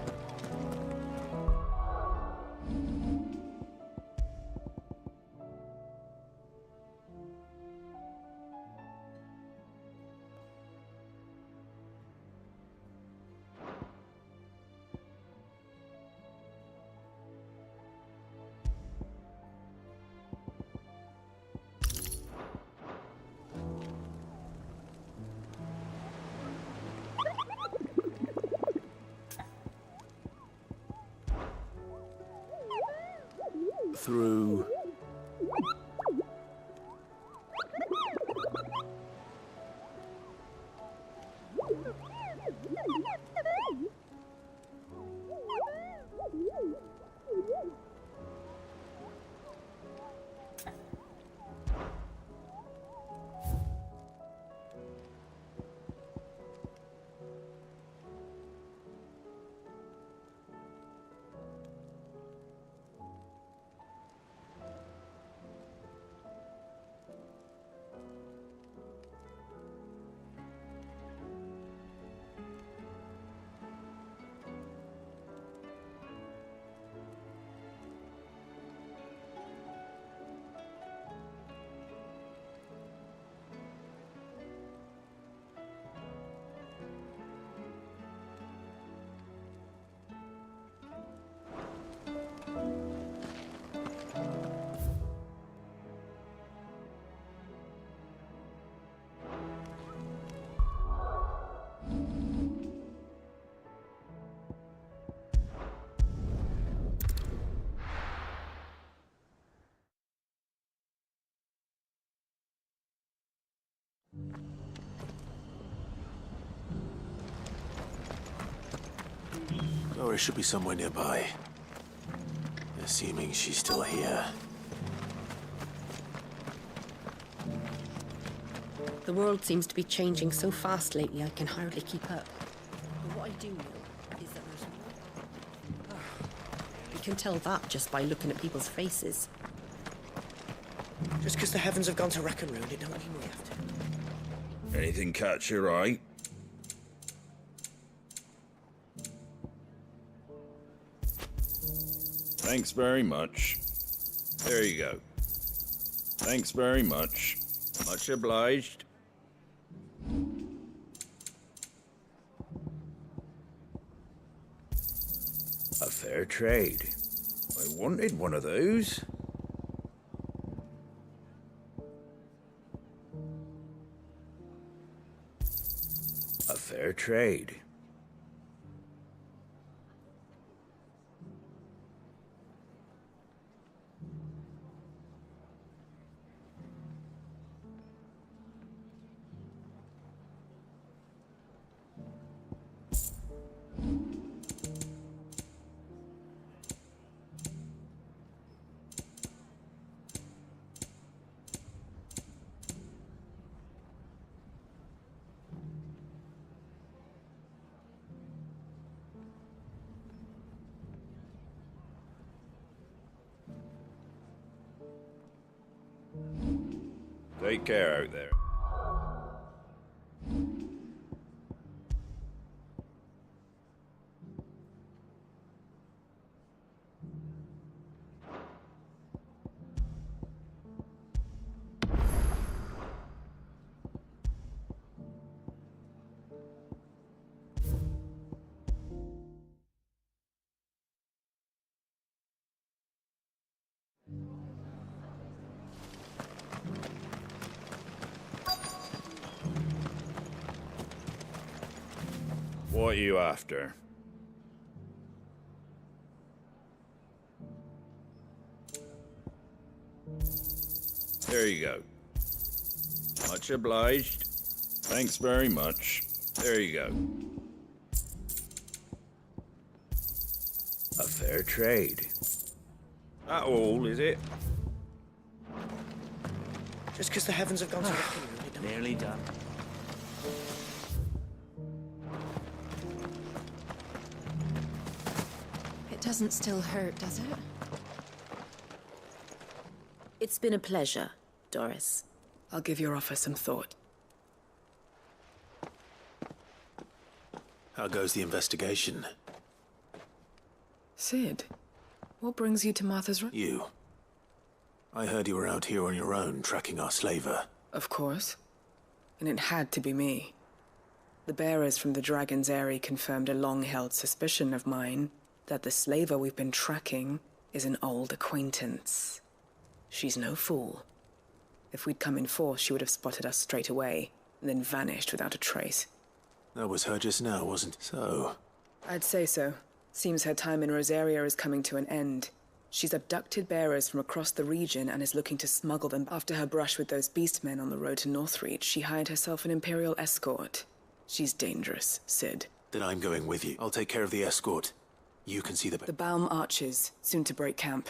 Through. Doris should be somewhere nearby. Assuming she's still here. The world seems to be changing so fast lately, I can hardly keep up. But what I do know is that there's more. You can tell that just by looking at people's faces. Just because the heavens have gone to wreck and ruin, it don't mean we have to. Anything catch your eye? Thanks very much. There you go. Thanks very much. Much obliged. A fair trade. I wanted one of those. A fair trade. Take care out there. What are you after? There you go. Much obliged. Thanks very much. There you go. A fair trade. That all, is it? Just because the heavens have gone to wrecking room, it don't... Nearly done. It doesn't still hurt, does it? It's been a pleasure, Doris. I'll give your offer some thought. How goes the investigation? Sid, what brings you to Martha's room? You. I heard you were out here on your own, tracking our slaver. Of course. And it had to be me. The bearers from the Dragon's Eyrie confirmed a long-held suspicion of mine that the slaver we've been tracking is an old acquaintance. She's no fool. If we'd come in force, she would have spotted us straight away, and then vanished without a trace. That was her just now, wasn't it? So? I'd say so. Seems her time in Rosaria is coming to an end. She's abducted bearers from across the region and is looking to smuggle them. After her brush with those beastmen on the road to Northreach, she hired herself an Imperial escort. She's dangerous, Sid. Then I'm going with you. I'll take care of the escort. You can see the... The Baum Archers, soon to break camp.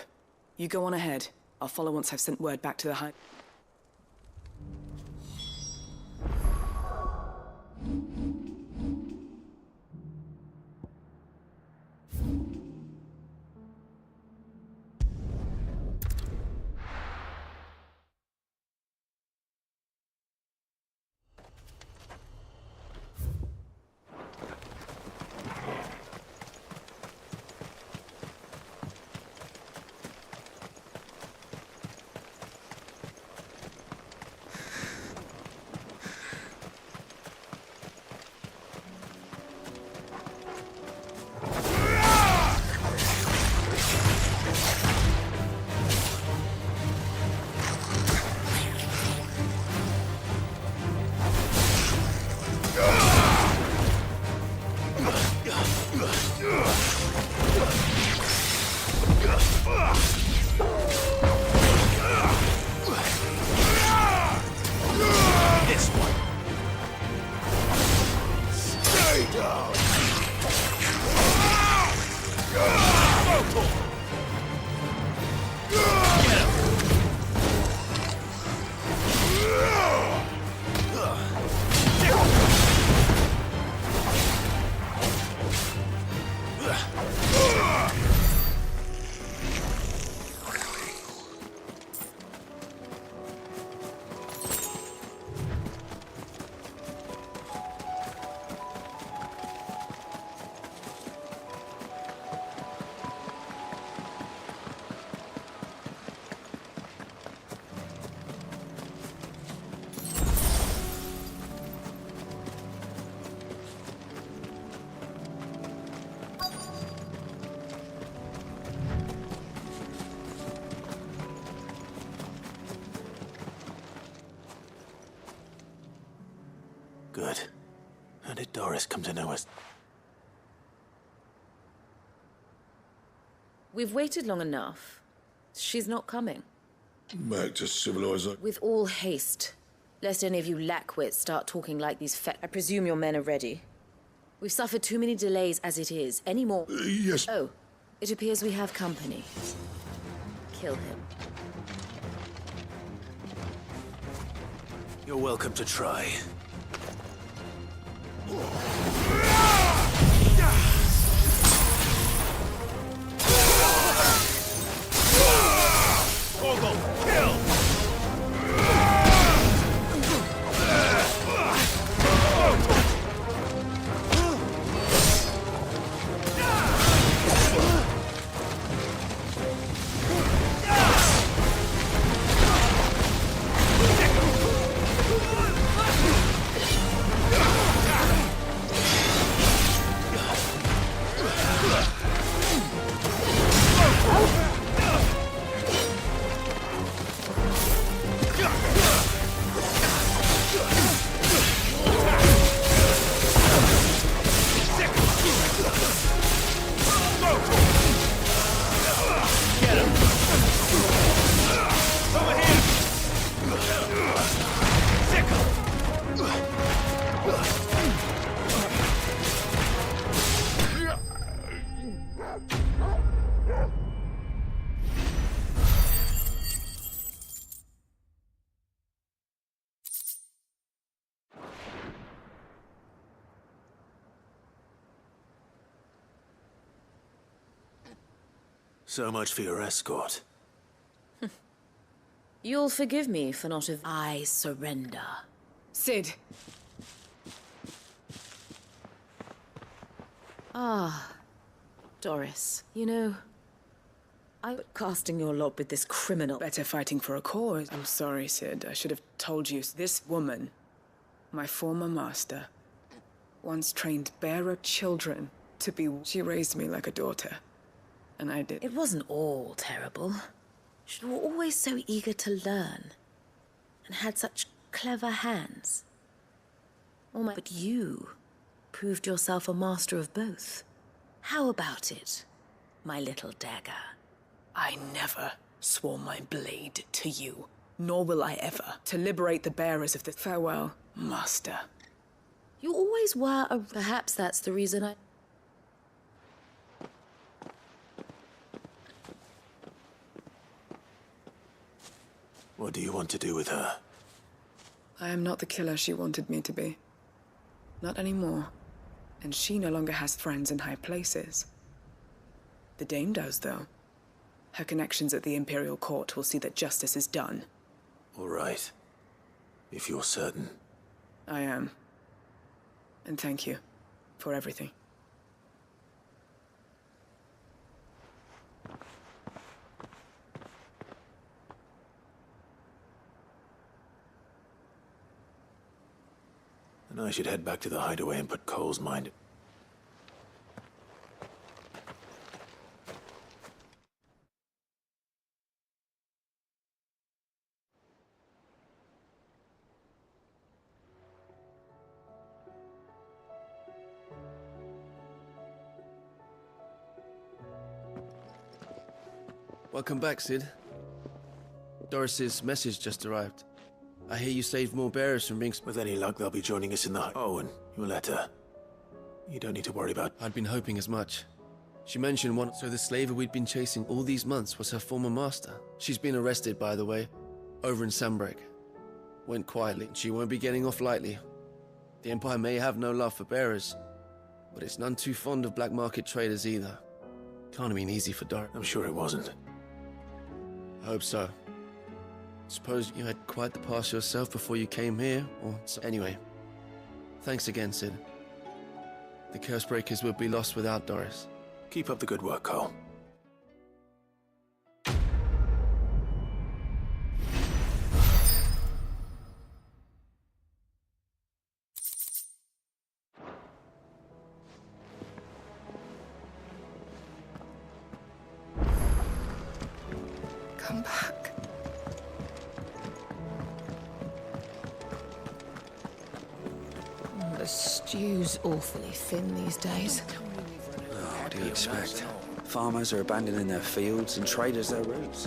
You go on ahead. I'll follow once I've sent word back to the High... Good. How did Doris come to know us? We've waited long enough. She's not coming. Back to civilization. With all haste, lest any of you lackwits start talking like these I presume your men are ready. We've suffered too many delays as it is. Any more? Yes. Oh, it appears we have company. Kill him. You're welcome to try. Ogle, kill! So much for your escort. You'll forgive me for not have... I surrender. Sid! Ah, Doris. You know, I was casting your lot with this criminal. Better fighting for a cause. I'm sorry, Sid. I should have told you. This woman, my former master, once trained bearer children to be... She raised me like a daughter. And I did. It wasn't all terrible. You were always so eager to learn. And had such clever hands. But you proved yourself a master of both. How about it, my little dagger? I never swore my blade to you, nor will I ever, to liberate the bearers of the... Farewell, master. You always were a... Perhaps that's the reason I... What do you want to do with her? I am not the killer she wanted me to be. Not anymore. And she no longer has friends in high places. The Dame does, though. Her connections at the Imperial Court will see that justice is done. All right. If you're certain. I am. And thank you for everything. And I should head back to the hideaway and put Cole's mind... Welcome back, Sid. Doris's message just arrived. I hear you saved more bearers from being... With any luck, they'll be joining us in the... Oh, and your letter. You don't need to worry about... I'd been hoping as much. She mentioned one... So the slaver we'd been chasing all these months was her former master. She's been arrested, by the way, over in Sambrek. Went quietly. She won't be getting off lightly. The Empire may have no love for bearers, but it's none too fond of black market traders either. Can't have been easy for Doris. I'm sure it wasn't. I hope so. Suppose you had quite the past yourself before you came here, or so. Anyway, thanks again, Sid. The Cursebreakers will be lost without Doris. Keep up the good work, Cole. Come back. The stew's awfully thin these days. Oh, what do you expect? Farmers are abandoning their fields and traders their roots.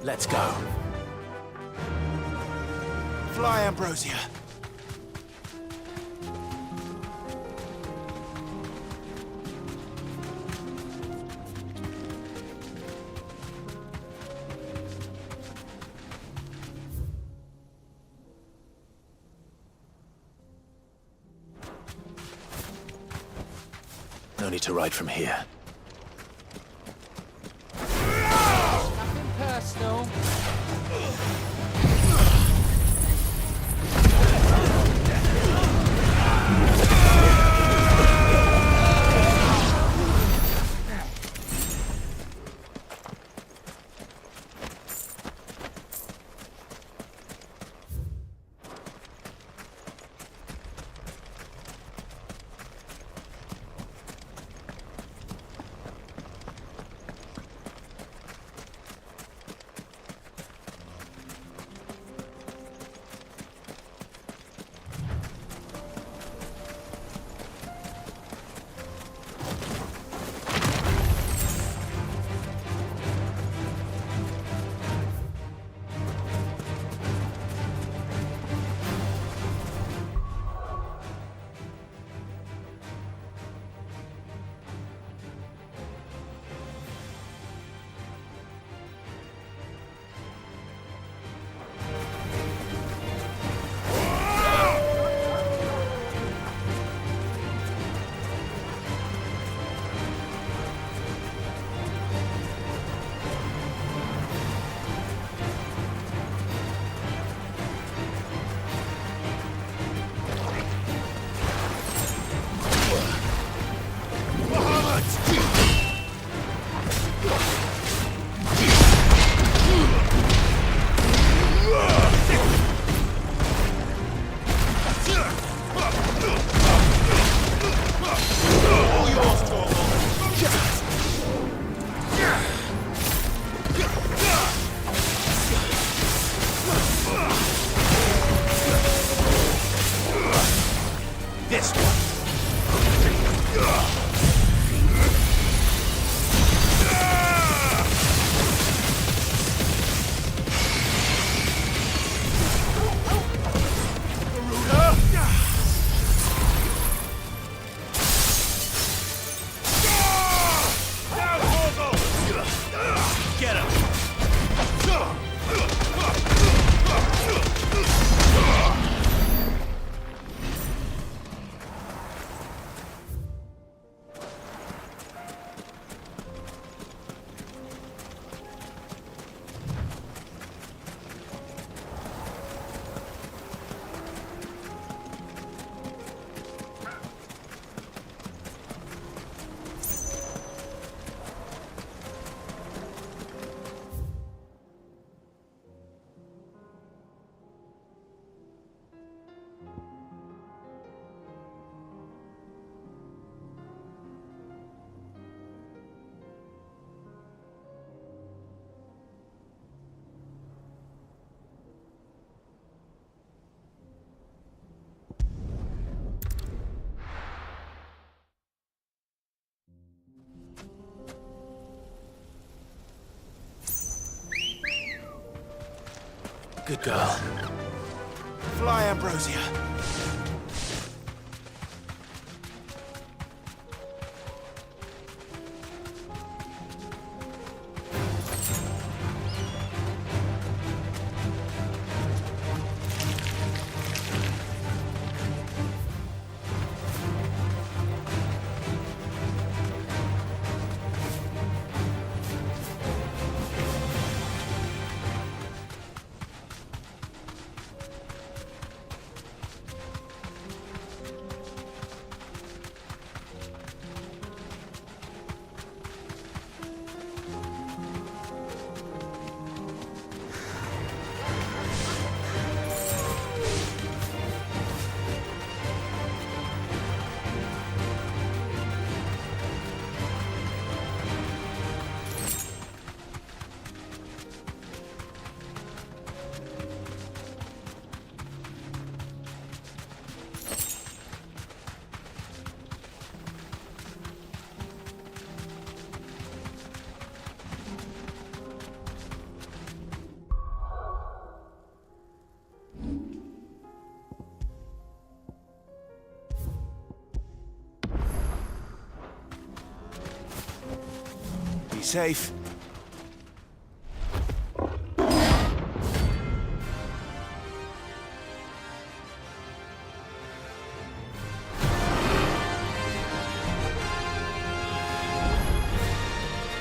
Let's go. Fly, Ambrosia. No need to ride from here. Nothing personal. Good girl. Fly, Ambrosia. safe.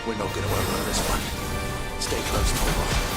We're not gonna overrun this one. Stay close, Tom.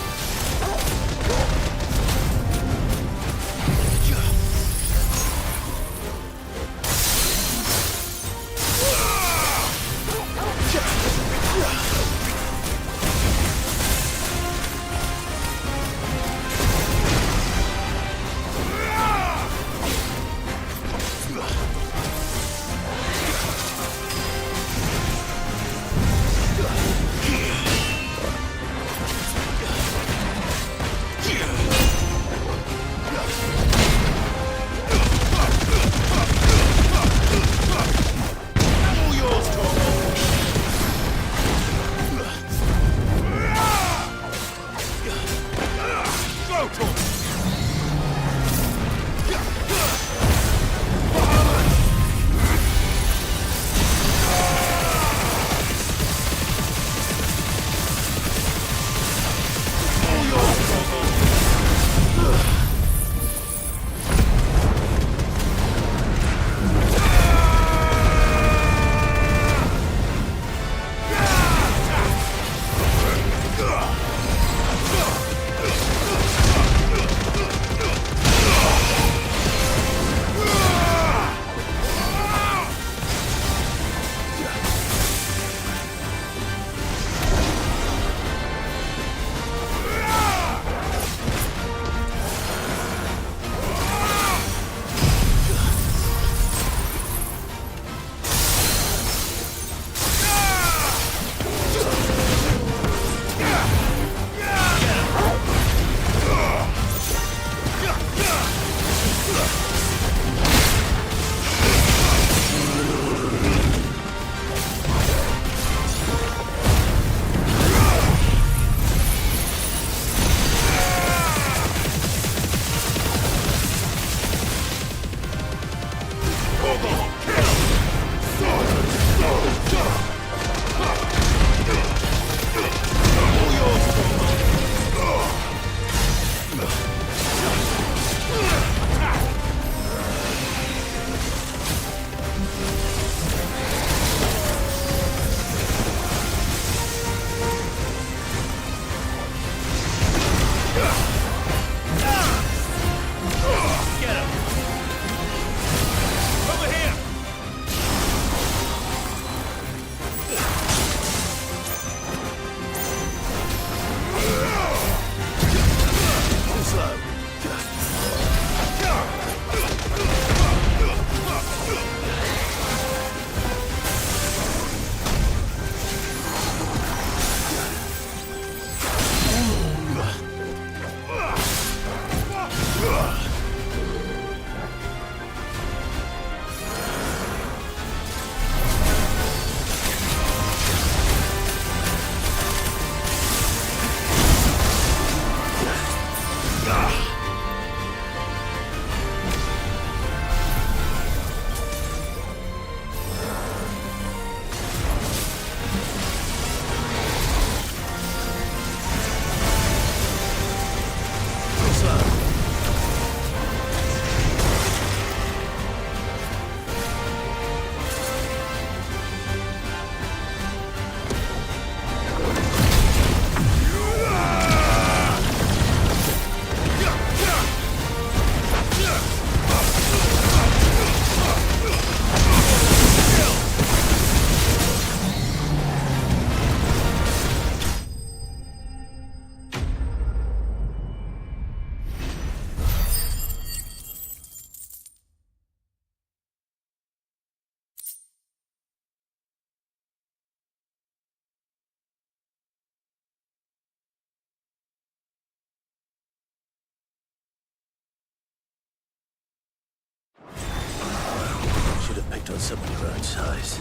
picked on someone your own size.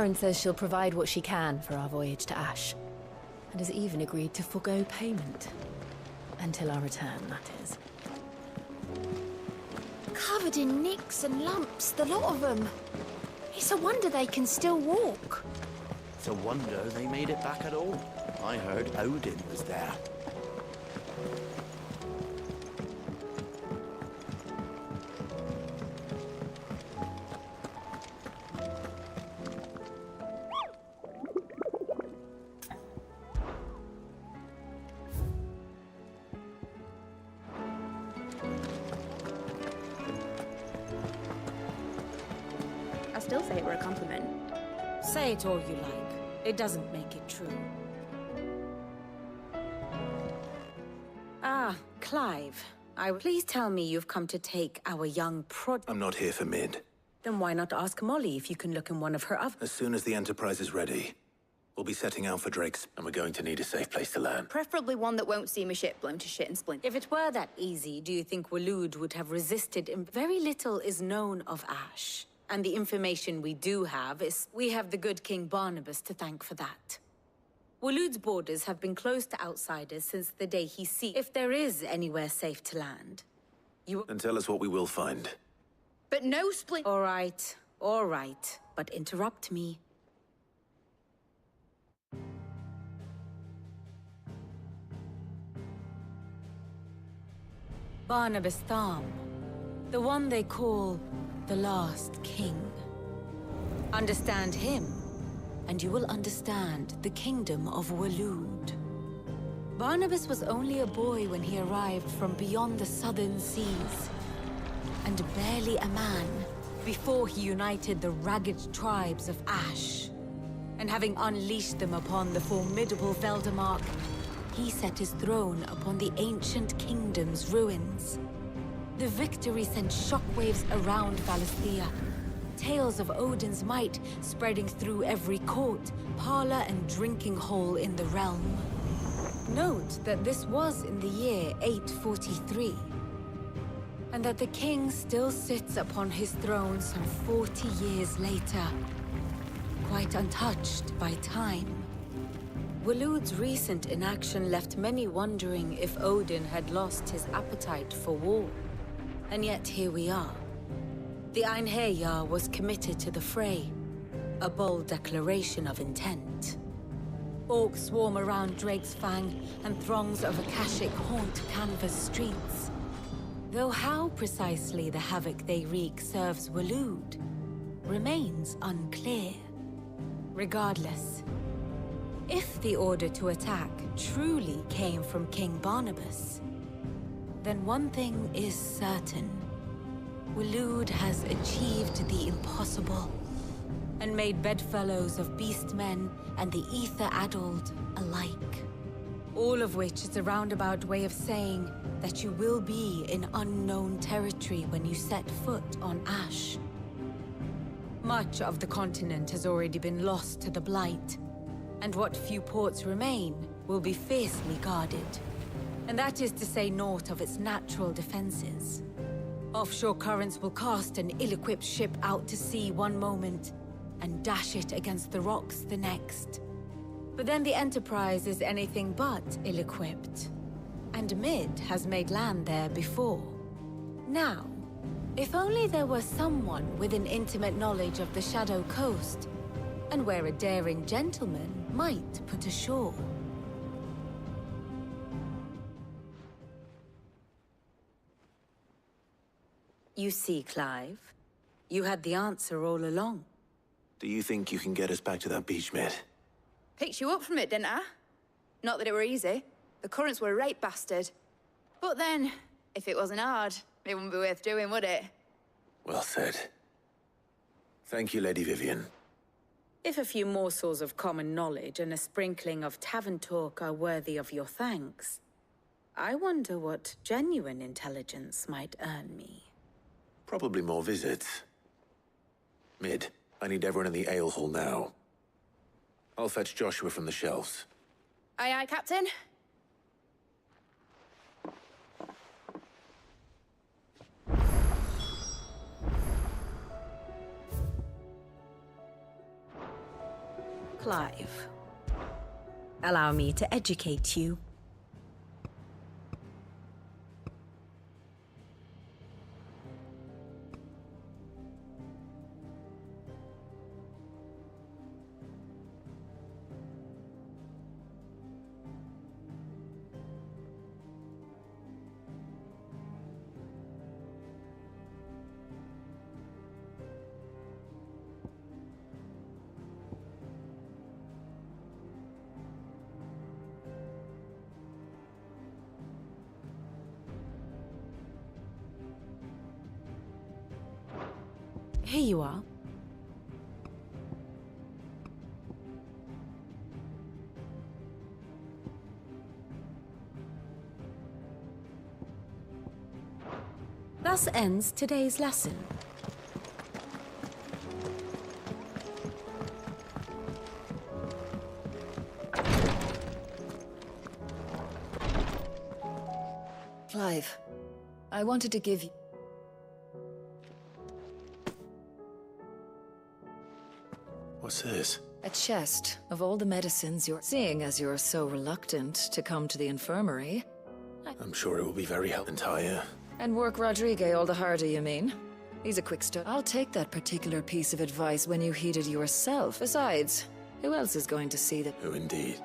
Sharon says she'll provide what she can for our voyage to Ash, and has even agreed to forgo payment. Until our return, that is. Covered in nicks and lumps, the lot of them. It's a wonder they can still walk. It's a wonder they made it back at all. I heard Odin was there. I still say it were a compliment. Say it all you like. It doesn't make it true. Ah, Clive. Please tell me you've come to take our young prod... I'm not here for Mid. Then why not ask Molly if you can look in one of her other... As soon as the Enterprise is ready, we'll be setting out for Drake's, and we're going to need a safe place to land. Preferably one that won't see my ship blown to shit and splint. If it were that easy, do you think Waloed would have resisted? Very little is known of Ash. And the information we do have is we have the good King Barnabas to thank for that. Waloed's borders have been closed to outsiders since the day he seized. If there is anywhere safe to land, you... And tell us what we will find. But no splint... All right, but interrupt me. Barnabas Tham, the one they call the last king. Understand him, and you will understand the kingdom of Waloed. Barnabas was only a boy when he arrived from beyond the southern seas, and barely a man before he united the ragged tribes of Ash. And having unleashed them upon the formidable Veldamark, he set his throne upon the ancient kingdom's ruins. The victory sent shockwaves around Valisthea, tales of Odin's might spreading through every court, parlor, and drinking hole in the realm. Note that this was in the year 843, and that the king still sits upon his throne some 40 years later, quite untouched by time. Waloed's recent inaction left many wondering if Odin had lost his appetite for war. And yet here we are. The Einherjar was committed to the fray, a bold declaration of intent. Orcs swarm around Drake's Fang, and throngs of Akashic haunt Canvas streets. Though how precisely the havoc they wreak serves Waloed remains unclear. Regardless, if the order to attack truly came from King Barnabas, then one thing is certain. Waloed has achieved the impossible, and made bedfellows of beastmen and the ether-addled alike. All of which is a roundabout way of saying that you will be in unknown territory when you set foot on Ash. Much of the continent has already been lost to the Blight, and what few ports remain will be fiercely guarded. And that is to say naught of its natural defenses. Offshore currents will cast an ill-equipped ship out to sea one moment, and dash it against the rocks the next. But then the Enterprise is anything but ill-equipped. And Mid has made land there before. Now, if only there were someone with an intimate knowledge of the Shadow Coast, and where a daring gentleman might put ashore. You see, Clive, you had the answer all along. Do you think you can get us back to that beach, Mid? Picked you up from it, didn't I? Not that it were easy. The currents were a right bastard. But then, if it wasn't hard, it wouldn't be worth doing, would it? Well said. Thank you, Lady Vivian. If a few morsels of common knowledge and a sprinkling of tavern talk are worthy of your thanks, I wonder what genuine intelligence might earn me. Probably more visits. Mid, I need everyone in the ale hall now. I'll fetch Joshua from the shelves. Aye, aye, Captain. Clive, allow me to educate you. Here you are. Thus ends today's lesson. Clive, I wanted to give you... What's this? a chest of all the medicines you're... Seeing as you're so reluctant to come to the infirmary... I'm sure it will be very helpful. Entire. And work Rodrigue all the harder, you mean? He's a quick start. I'll take that particular piece of advice when you heed it yourself. Besides, who else is going to see that? Who indeed?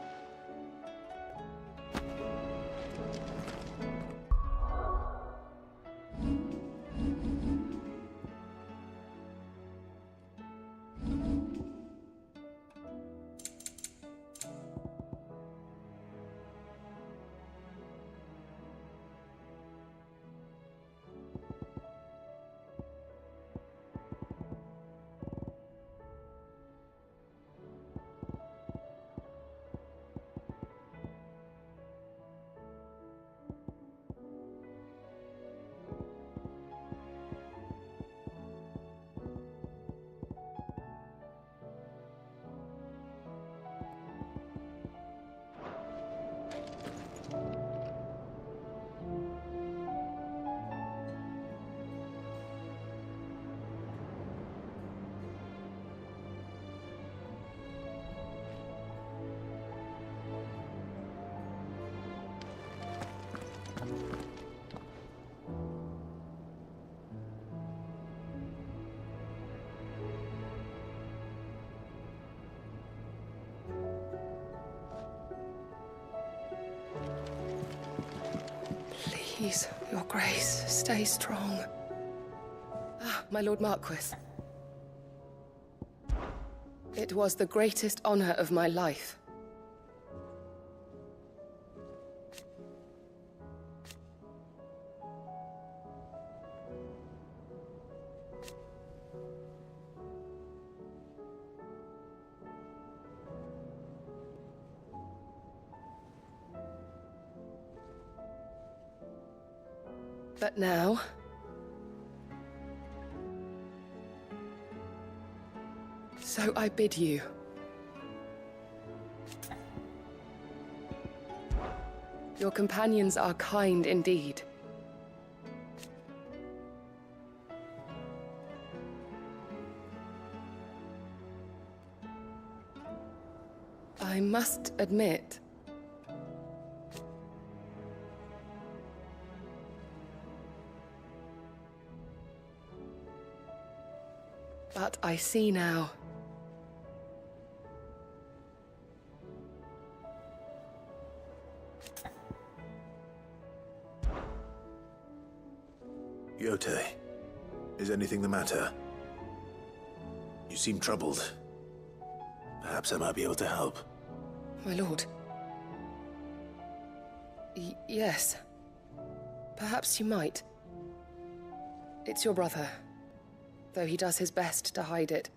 Please, your grace, stay strong. Ah, my Lord Marquis. It was the greatest honor of my life. But now... so I bid you. Your companions are kind indeed. I must admit... but I see now. Yote, is anything the matter? You seem troubled. Perhaps I might be able to help. My lord. Yes. Perhaps you might. It's your brother. Though he does his best to hide it.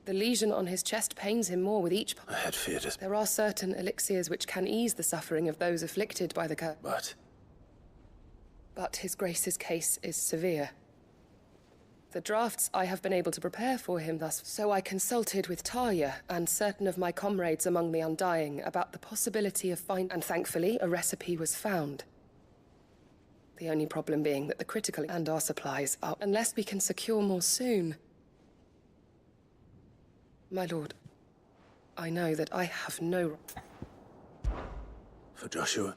The lesion on his chest pains him more with each... I had feared it. There are certain elixirs which can ease the suffering of those afflicted by the curse. But his grace's case is severe. The drafts I have been able to prepare for him thus... So I consulted with Talia and certain of my comrades among the Undying about the possibility of finding... And thankfully, a recipe was found. The only problem being that the critical and our supplies are... Unless we can secure more soon. My lord, I know that I have no... For Joshua.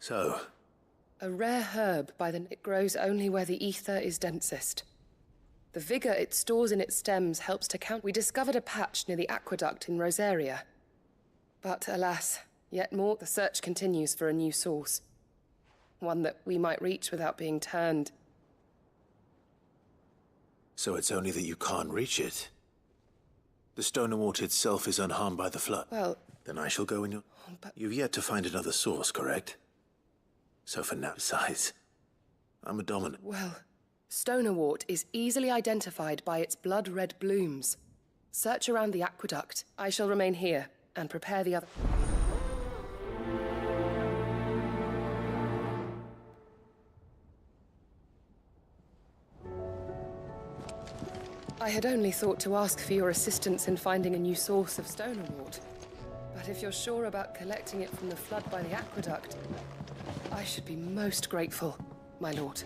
So? A rare herb it grows only where the ether is densest. The vigor it stores in its stems helps to count. We discovered a patch near the aqueduct in Rosaria. But alas, yet more, the search continues for a new source. One that we might reach without being turned. So it's only that you can't reach it? The Stonewort itself is unharmed by the flood? Well... Then I shall go in your... But... You've yet to find another source, correct? So for now, besides, I'm a dominant. Well, Stonewort is easily identified by its blood-red blooms. Search around the aqueduct. I shall remain here and prepare the other... I had only thought to ask for your assistance in finding a new source of Stonewort. But if you're sure about collecting it from the flood by the aqueduct, I should be most grateful, my lord.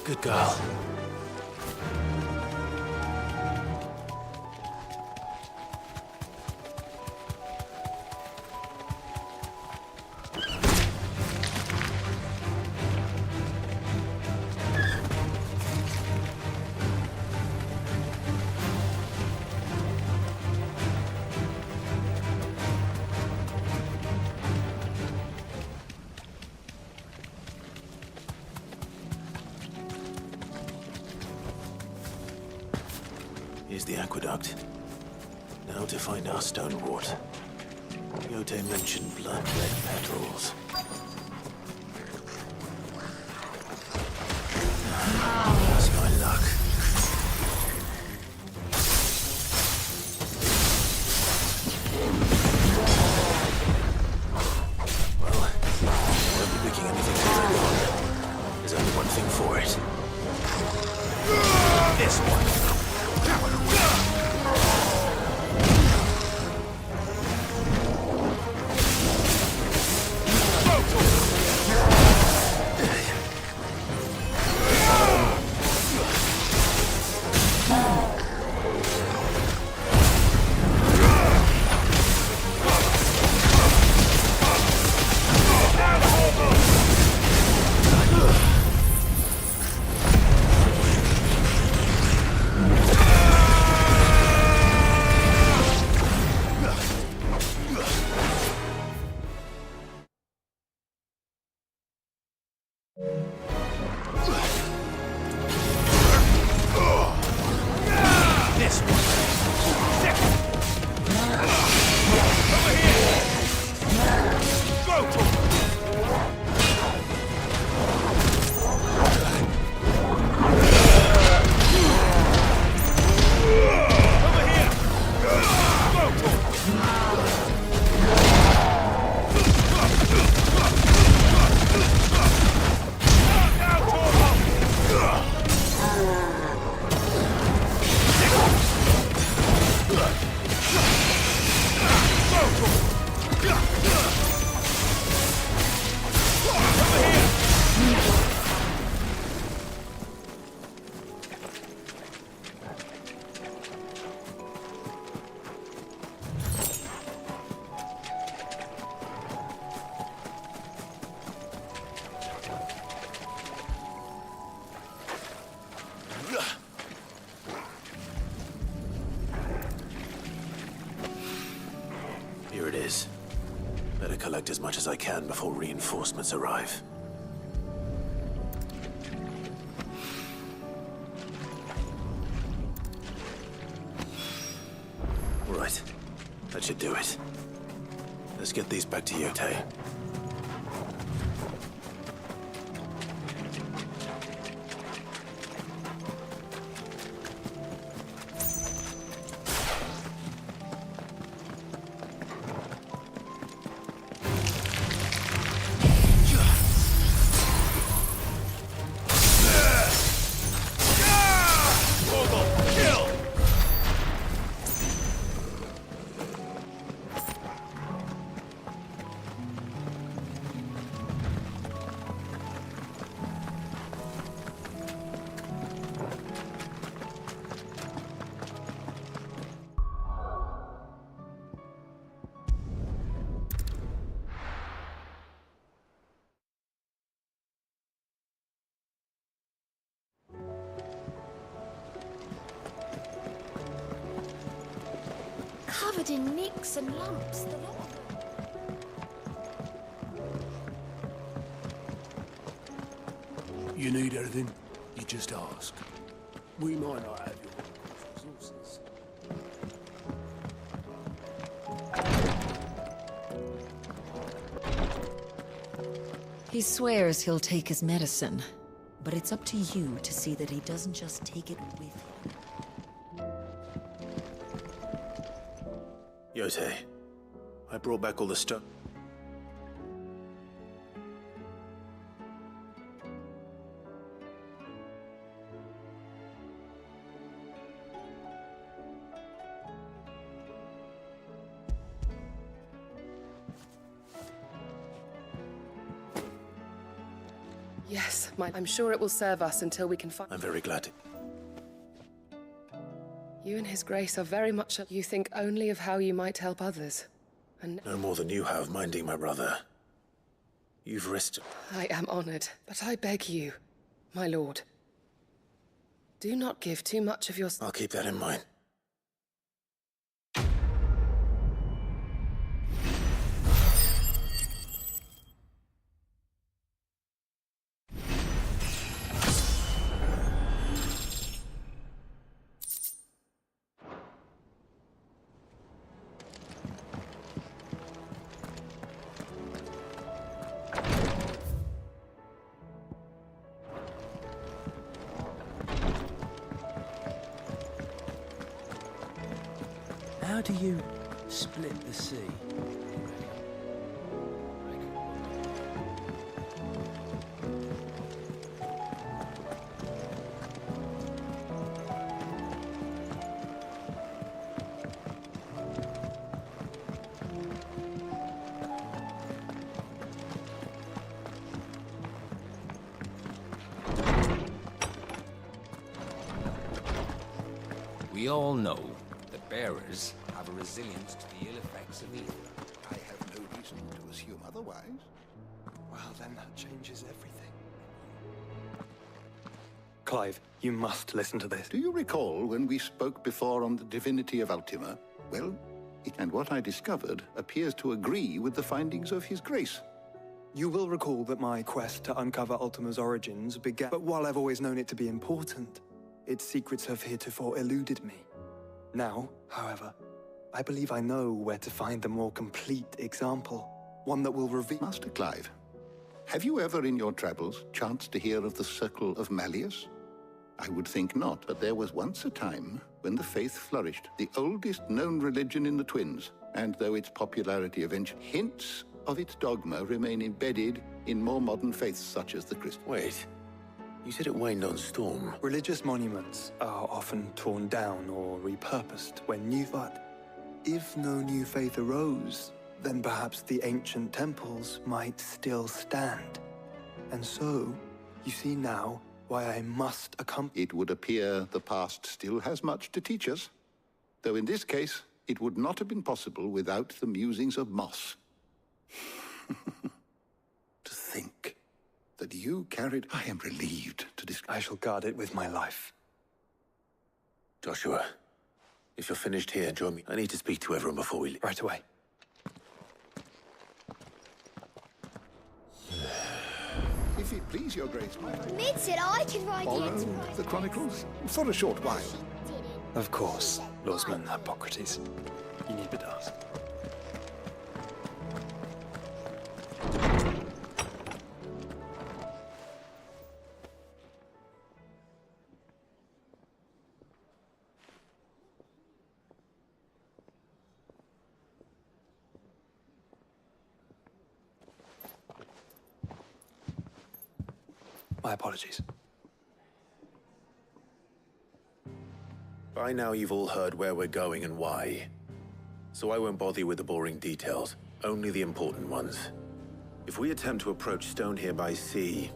Good girl. Here's the aqueduct. Now to find our Stonewort. Yote mentioned blood-red petals. That's my luck. Well, I won't be picking anything very long. There's only one thing for it. This one. Here it is. Better collect as much as I can before reinforcements arrive. Right. That should do it. Let's get these back to Yote. covered in nicks and lumps, the lot of them. You need anything, you just ask. We might not have your resources. He swears he'll take his medicine, but it's up to you to see that he doesn't just take it with him. Yotei, I brought back all the stuff. Yes, I'm sure it will serve us until we can find... I'm very glad to. You and His Grace are very much... You think only of how you might help others. And No more than you have minding my brother. You've risked it. I am honored, but I beg you, my lord, do not give too much of your... I'll keep that in mind. How do you split the sea? We all know that bearers have a resilience to the ill effects of ether. I have no reason to assume otherwise. Well, then that changes everything. Clive, you must listen to this. Do you recall when we spoke before on the divinity of Ultima? Well, and what I discovered appears to agree with the findings of His Grace. You will recall that my quest to uncover Ultima's origins began... But while I've always known it to be important, its secrets have heretofore eluded me. Now, however, I believe I know where to find the more complete example. One that will reveal... Master Clive, have you ever in your travels chanced to hear of the Circle of Malleus? I would think not, but there was once a time when the faith flourished, the oldest known religion in the Twins, and though its popularity eventually... Hints of its dogma remain embedded in more modern faiths such as the Christian. Wait. You said it waned on Storm. Religious monuments are often torn down or repurposed when new... But if no new faith arose, then perhaps the ancient temples might still stand. And so, you see now why I must accompany... It would appear the past still has much to teach us, though in this case, it would not have been possible without the musings of Moss. To think that you carried... I am relieved to discover... I shall guard it with my life. Joshua, if you're finished here, join me. I need to speak to everyone before we leave. Right away. If it please your grace, my... Mid said I could ride the Borrow Enterprise. the Chronicles for a short while. Of course, Lordsman Hippocrates. You need but ask. My apologies. By now you've all heard where we're going and why. So I won't bother you with the boring details, only the important ones. If we attempt to approach Stone here by sea,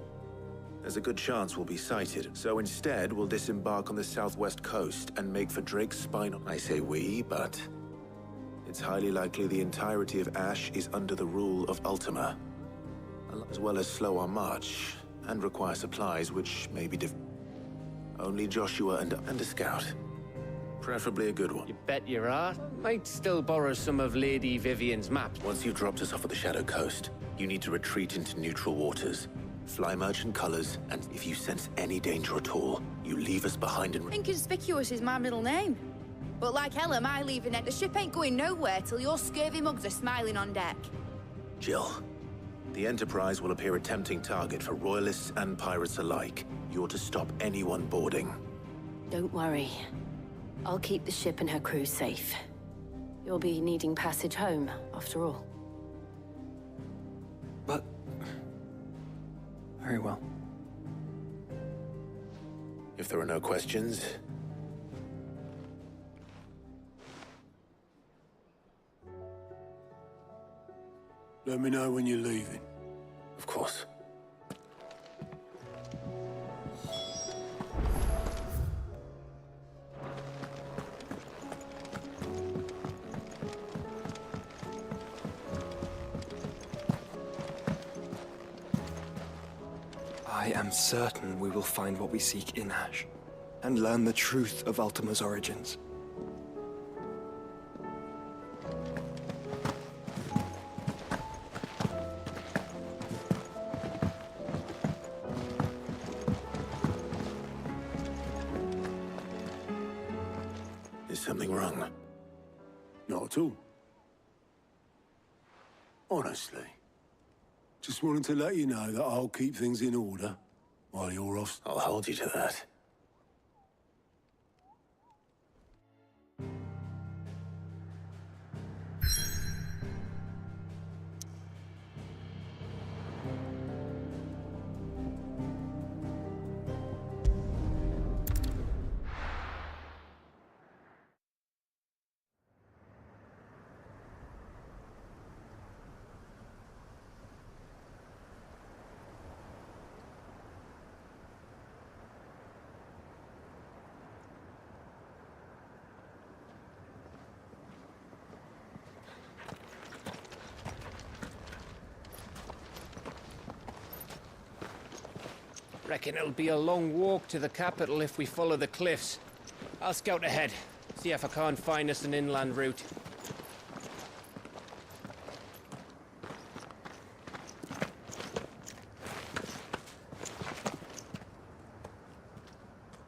there's a good chance we'll be sighted. So instead, we'll disembark on the southwest coast and make for Drake's Spine. I say we, but it's highly likely the entirety of Ash is under the rule of Ultima, as well as slow our march and require supplies which may be only Joshua and a scout. Preferably a good one. You bet your heart. Might still borrow some of Lady Vivian's maps. Once you've dropped us off at the Shadow Coast, you need to retreat into neutral waters. Fly merchant colors, and if you sense any danger at all, you leave us behind and... Inconspicuous is my middle name. But like hell am I leaving it. The ship ain't going nowhere till your scurvy mugs are smiling on deck. Jill, the Enterprise will appear a tempting target for royalists and pirates alike. You're to stop anyone boarding. Don't worry. I'll keep the ship and her crew safe. You'll be needing passage home, after all. But... very well. If there are no questions... Let me know when you're leaving. Of course. I am certain we will find what we seek in Ash, and learn the truth of Ultima's origins. Is something wrong? Not at all. Honestly. Just wanted to let you know that I'll keep things in order while you're off. I'll hold you to that. Reckon it'll be a long walk to the capital if we follow the cliffs. I'll scout ahead, see if I can't find us an inland route.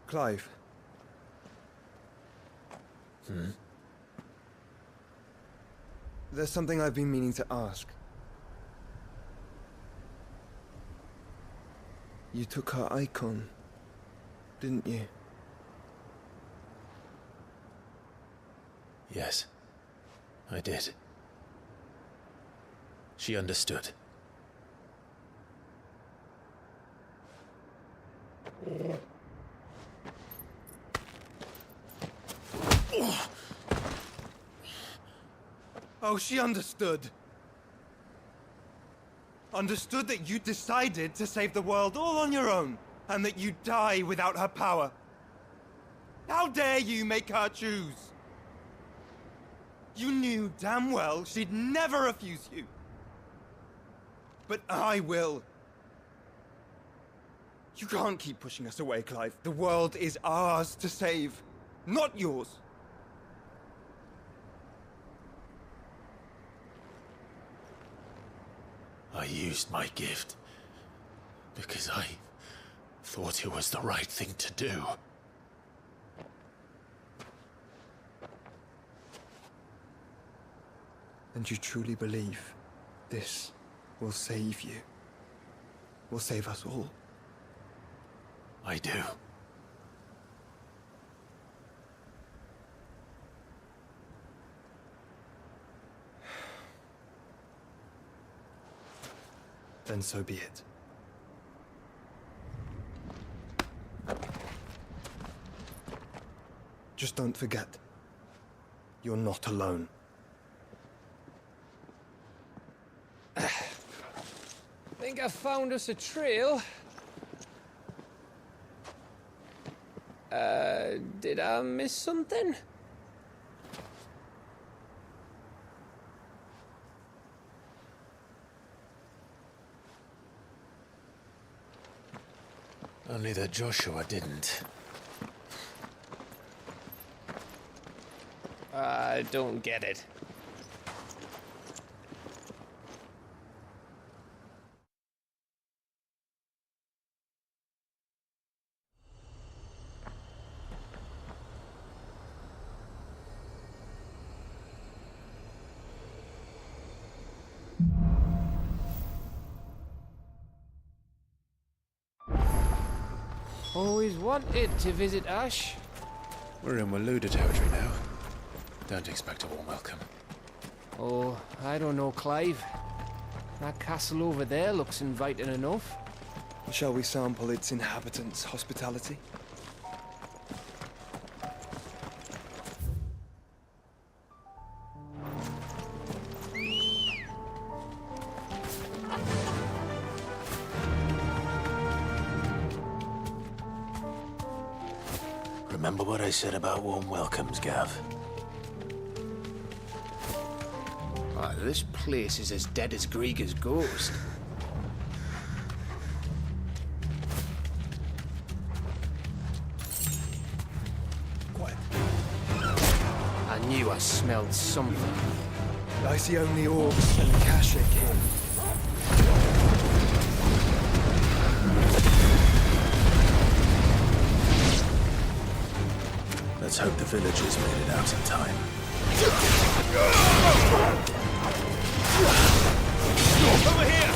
Clive. There's something I've been meaning to ask. You took her icon, didn't you? Yes, I did. She understood. Oh, she understood. Understood that you decided to save the world all on your own, and that you'd die without her power. How dare you make her choose? You knew damn well she'd never refuse you. But I will. You can't keep pushing us away, Clive. The world is ours to save, not yours. I used my gift because I thought it was the right thing to do. And you truly believe this will save you? Will save us all? I do. Then so be it. Just don't forget, you're not alone. Think I found us a trail. Did I miss something? Only that Joshua didn't. I don't get it. Always wanted to visit Ash. We're in Waluda territory now. Don't expect a warm welcome. Oh, I don't know, Clive. That castle over there looks inviting enough. Shall we sample its inhabitants' hospitality? Remember what I said about warm welcomes, Gav? Ah, this place is as dead as Grieger's ghost. Quiet. I knew I smelled something. I see only orcs and Kashik here. Let's hope the villagers made it out in time. Over here!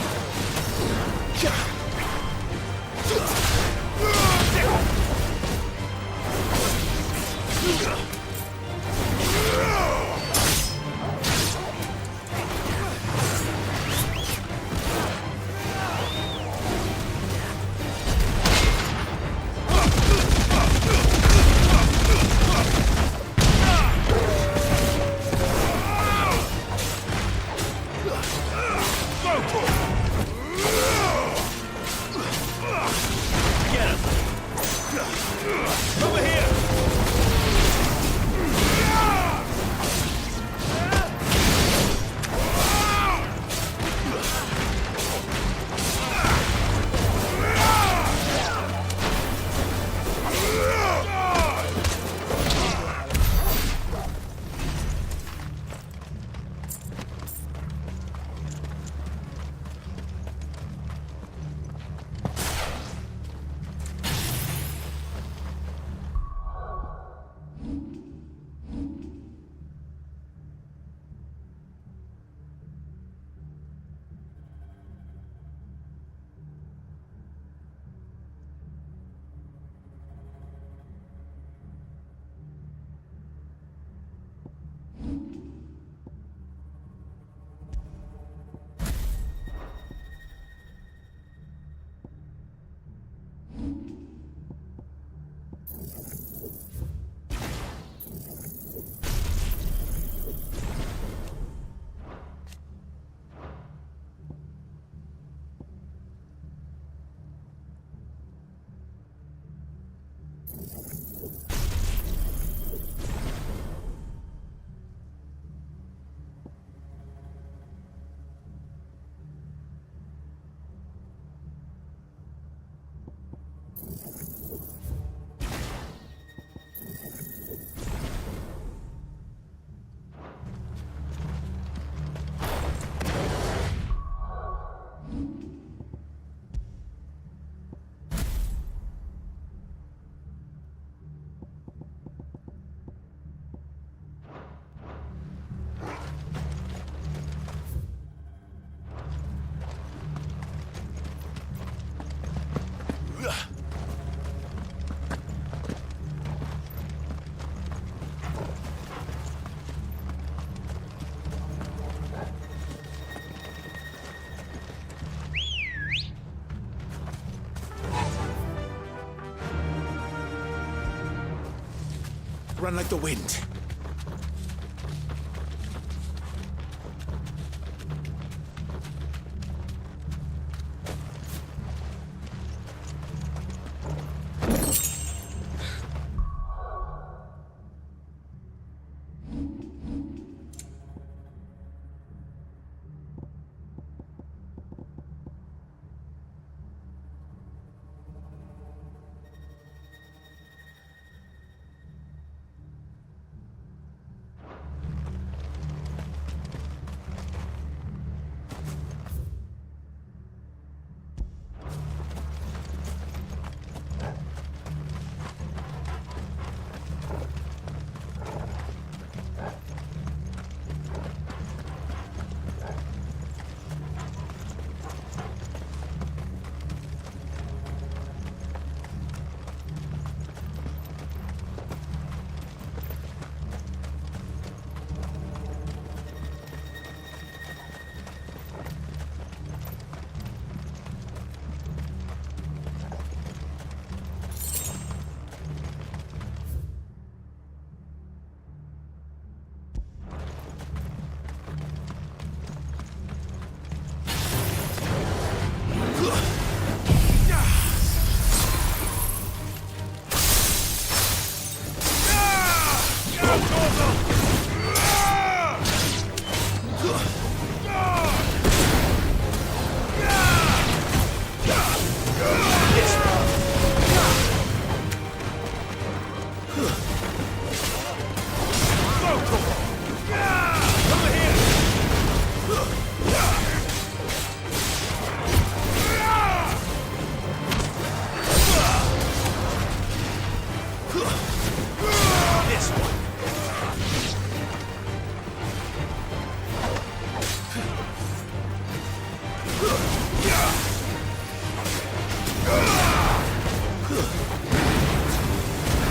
Run like the wind.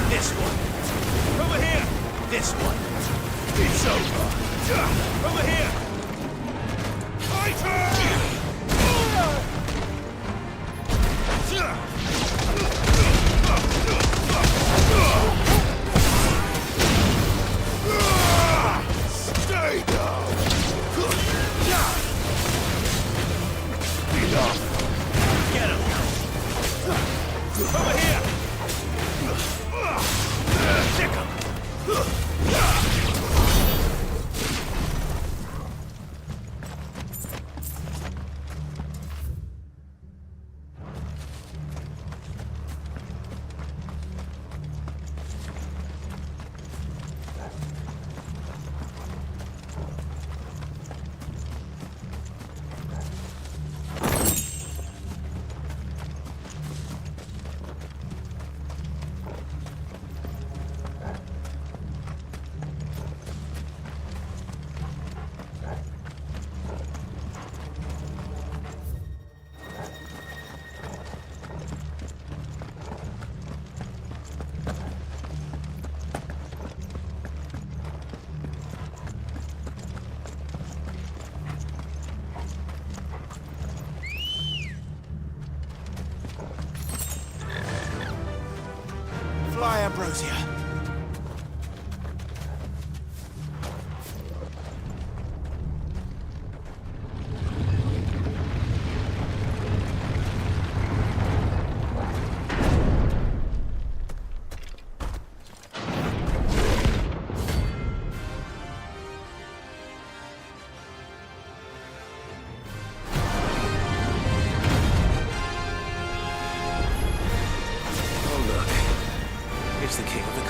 This one. Over here. This one. It's over. Over here. Fighter! Stay down. Enough. Get him. Over here. Stick him. Fly, Ambrosia. It's the king of the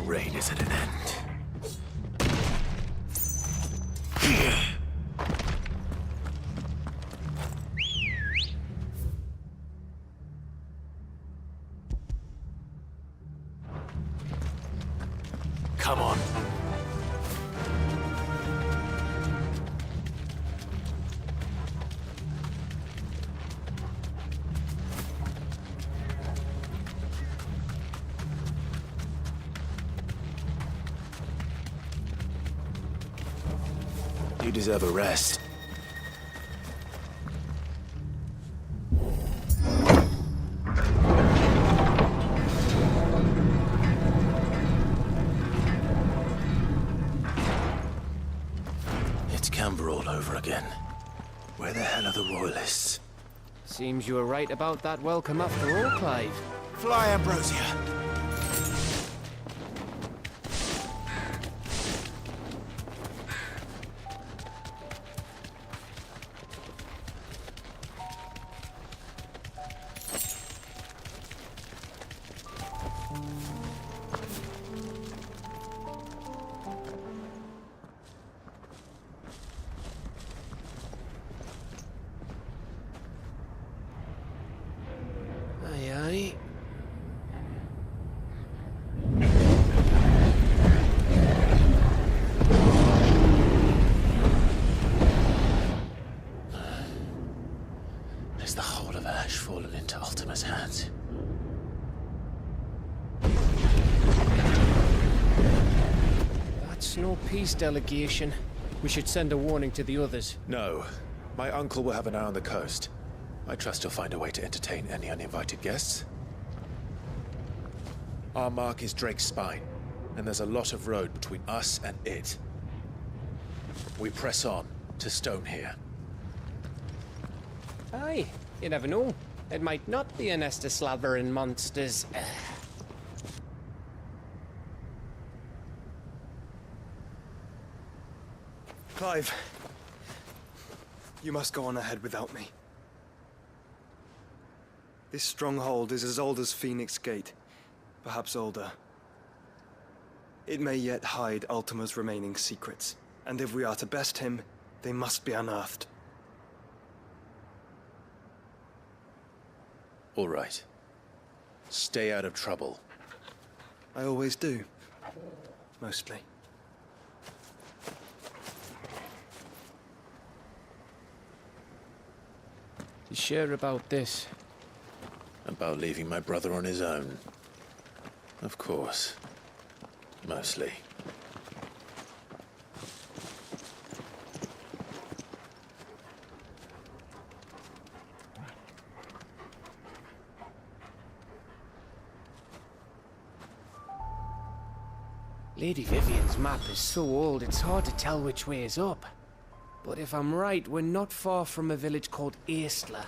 rain is at an end. Come on. You deserve a rest. It's Camber all over again. Where the hell are the Royalists? Seems you were right about that welcome after all, Clive. Fly, Ambrosia! Aye, aye. Is the whole of Ash fallen into Ultima's hands? That's no peace delegation. We should send a warning to the others. No. My uncle will have an eye on the coast. I trust he'll find a way to entertain any uninvited guests. Our mark is Drake's Spine, and there's a lot of road between us and it. We press on to Stone here. Aye, you never know. It might not be a nest of slathering monsters. Clive, you must go on ahead without me. This stronghold is as old as Phoenix Gate, perhaps older. It may yet hide Ultima's remaining secrets, and if we are to best him, they must be unearthed. All right. Stay out of trouble. I always do. Mostly. You sure about this? About leaving my brother on his own. Of course. Mostly. Lady Vivian's map is so old, it's hard to tell which way is up. But if I'm right, we're not far from a village called Aistla.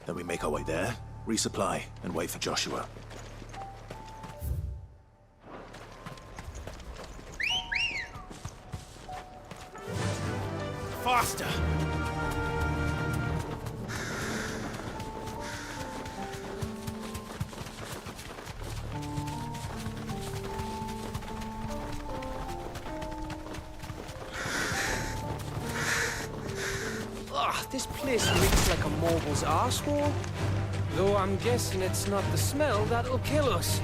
Then we make our way there, resupply, and wait for Joshua. Faster! This place looks like a mobile's arsehole. Though I'm guessing it's not the smell that'll kill us.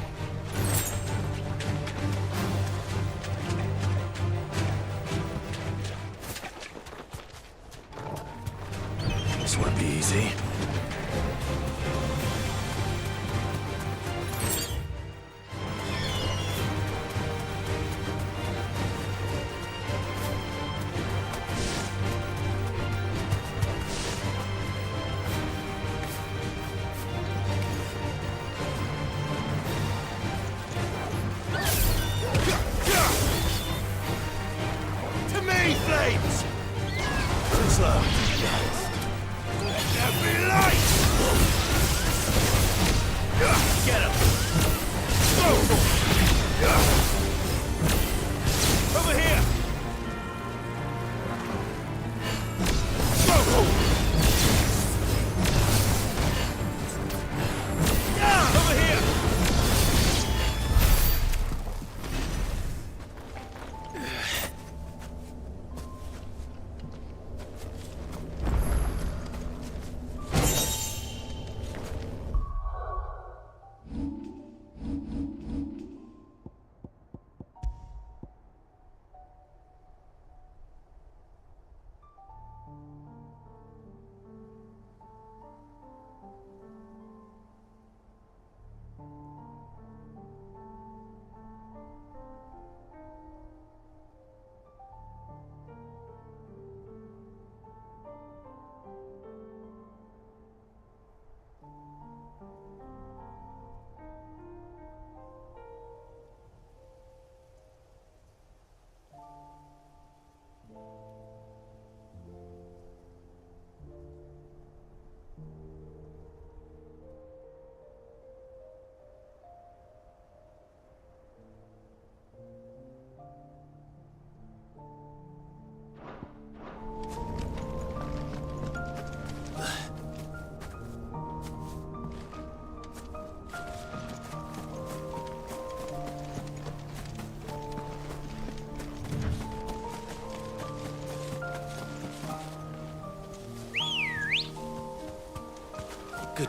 This won't be easy. Too slow. Let me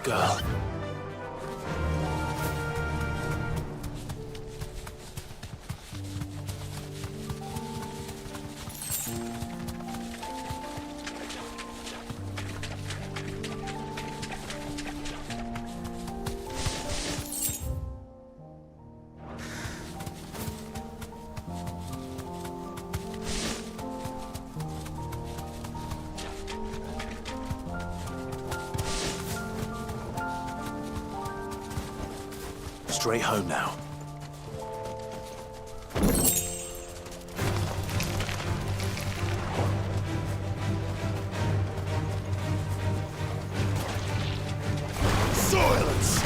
girl. Straight home now. Silence!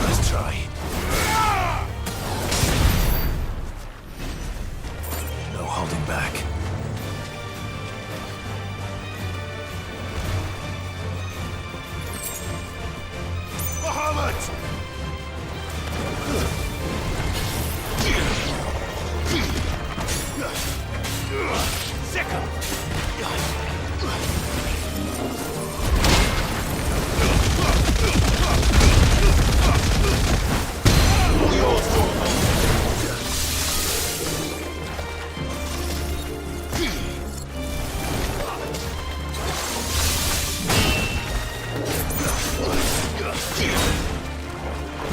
Let's try. No holding back. Bahamut!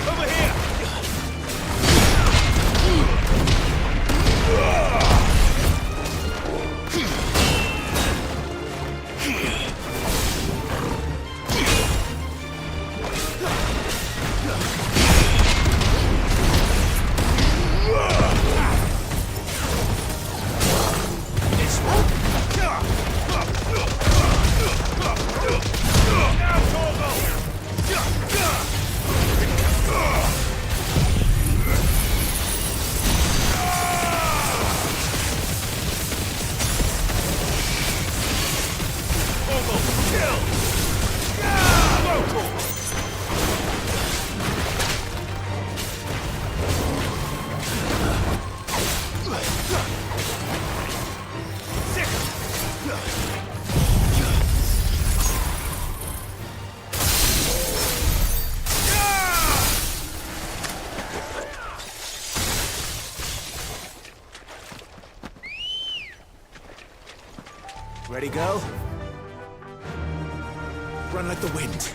Over here! Ready, go? Run like the wind.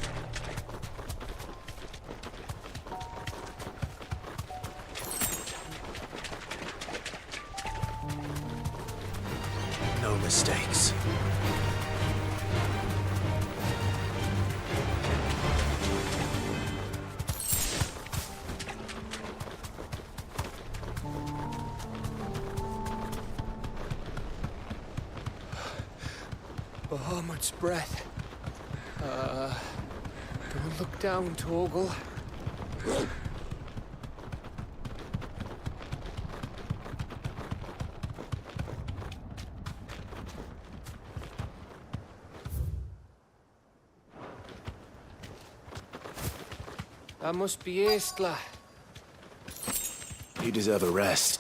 No mistakes. Bahamut's breath. Don't look down, Torgal. That must be Aistla. You deserve a rest.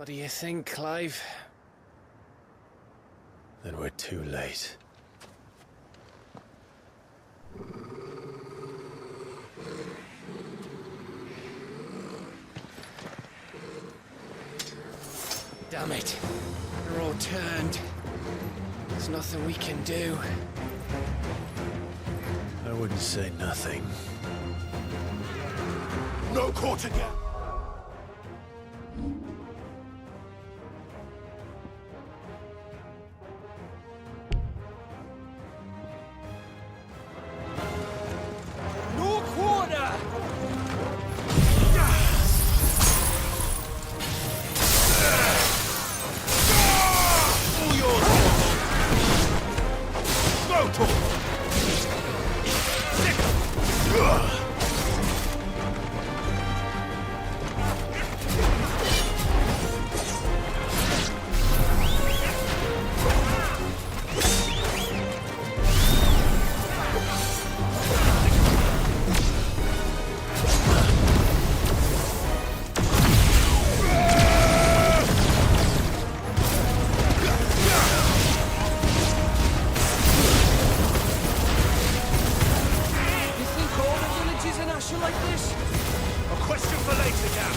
What do you think, Clive? Then we're too late. Damn it. They're all turned. There's nothing we can do. I wouldn't say nothing. No courting yet! No quarter! All yours! Go to like this? a question for later, Cap.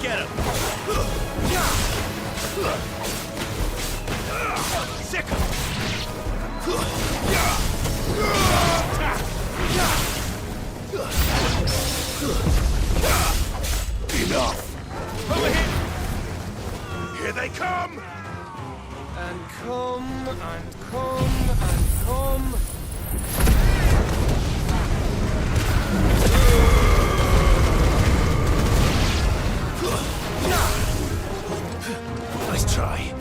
Get him! Sick him! Enough! Over here! Here they come! And come, and come, and come. Nice try.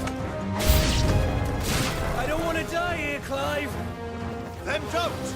I don't want to die here, Clive. Then don't!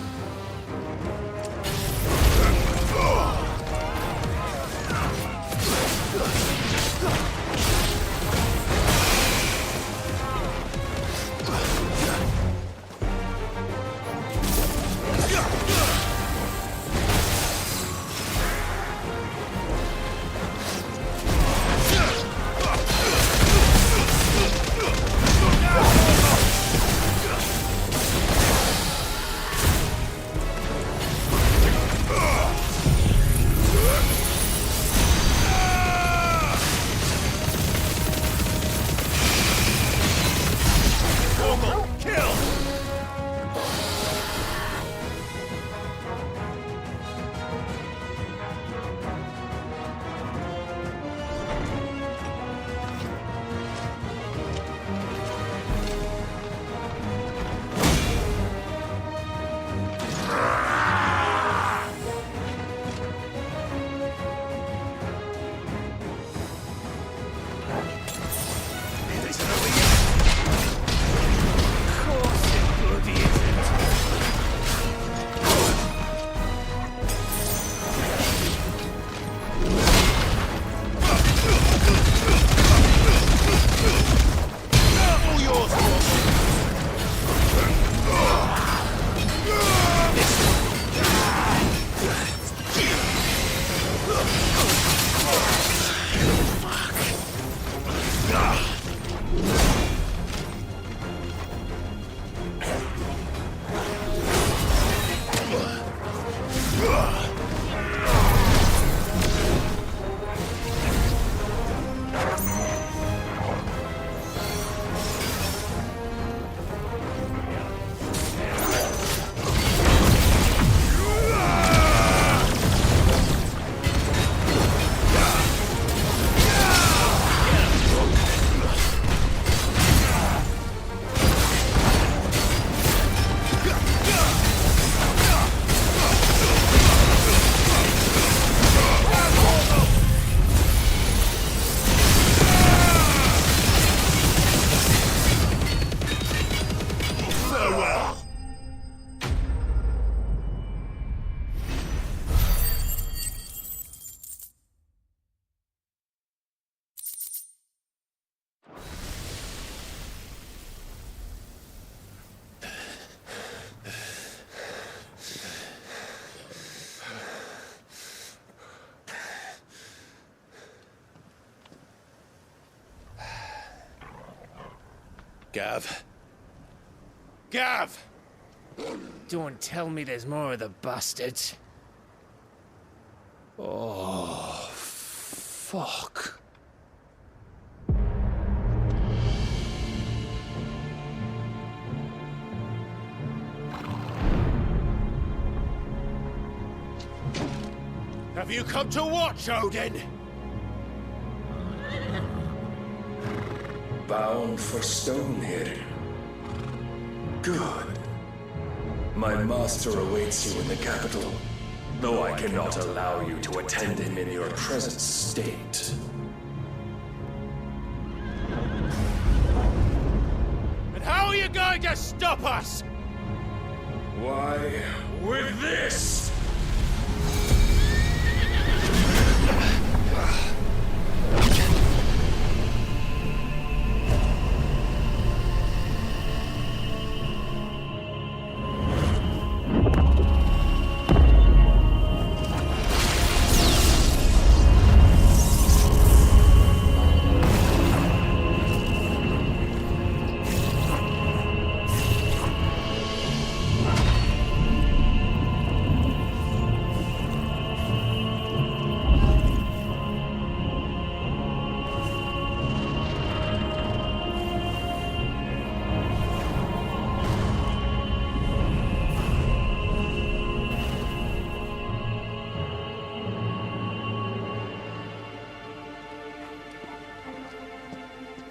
Gav. Gav! Don't tell me there's more of the bastards. Oh, fuck. Have you come to watch, Odin? Bound for Stonehill. Good. My master awaits you in the capital, though I cannot allow you to attend him in your present state. And how are you going to stop us? Why, with this!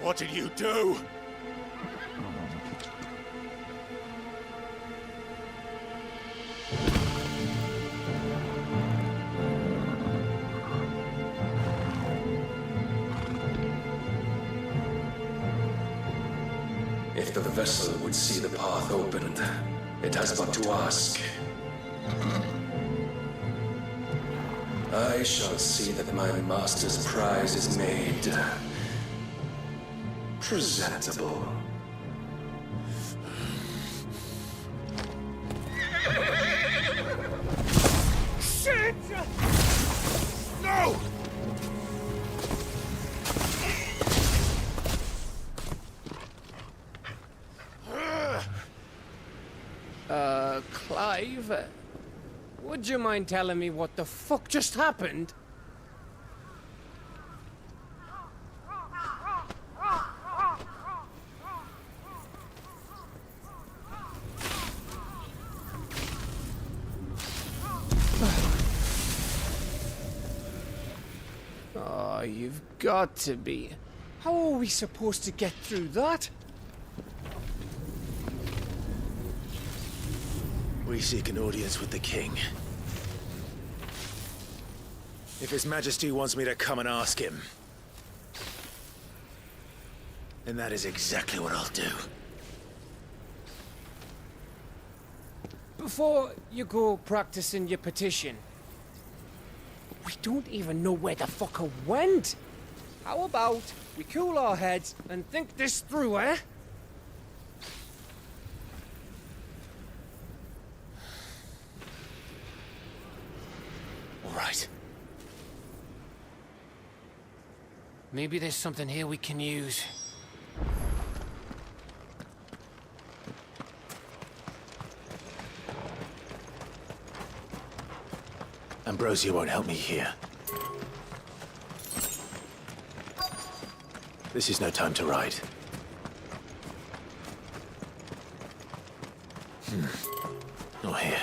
What did you do? If the vessel would see the path opened, it has but to ask. I shall see that my master's prize is made presentable. Shit! No! Clive, would you mind telling me what the fuck just happened? Oh, you've got to be. How are we supposed to get through that? We seek an audience with the king. If His Majesty wants me to come and ask him, then that is exactly what I'll do. Before you go practicing your petition, we don't even know where the fucker went. How about we cool our heads and think this through, eh? All right. Maybe there's something here we can use. Ambrosia won't help me here. This is no time to ride. Not here.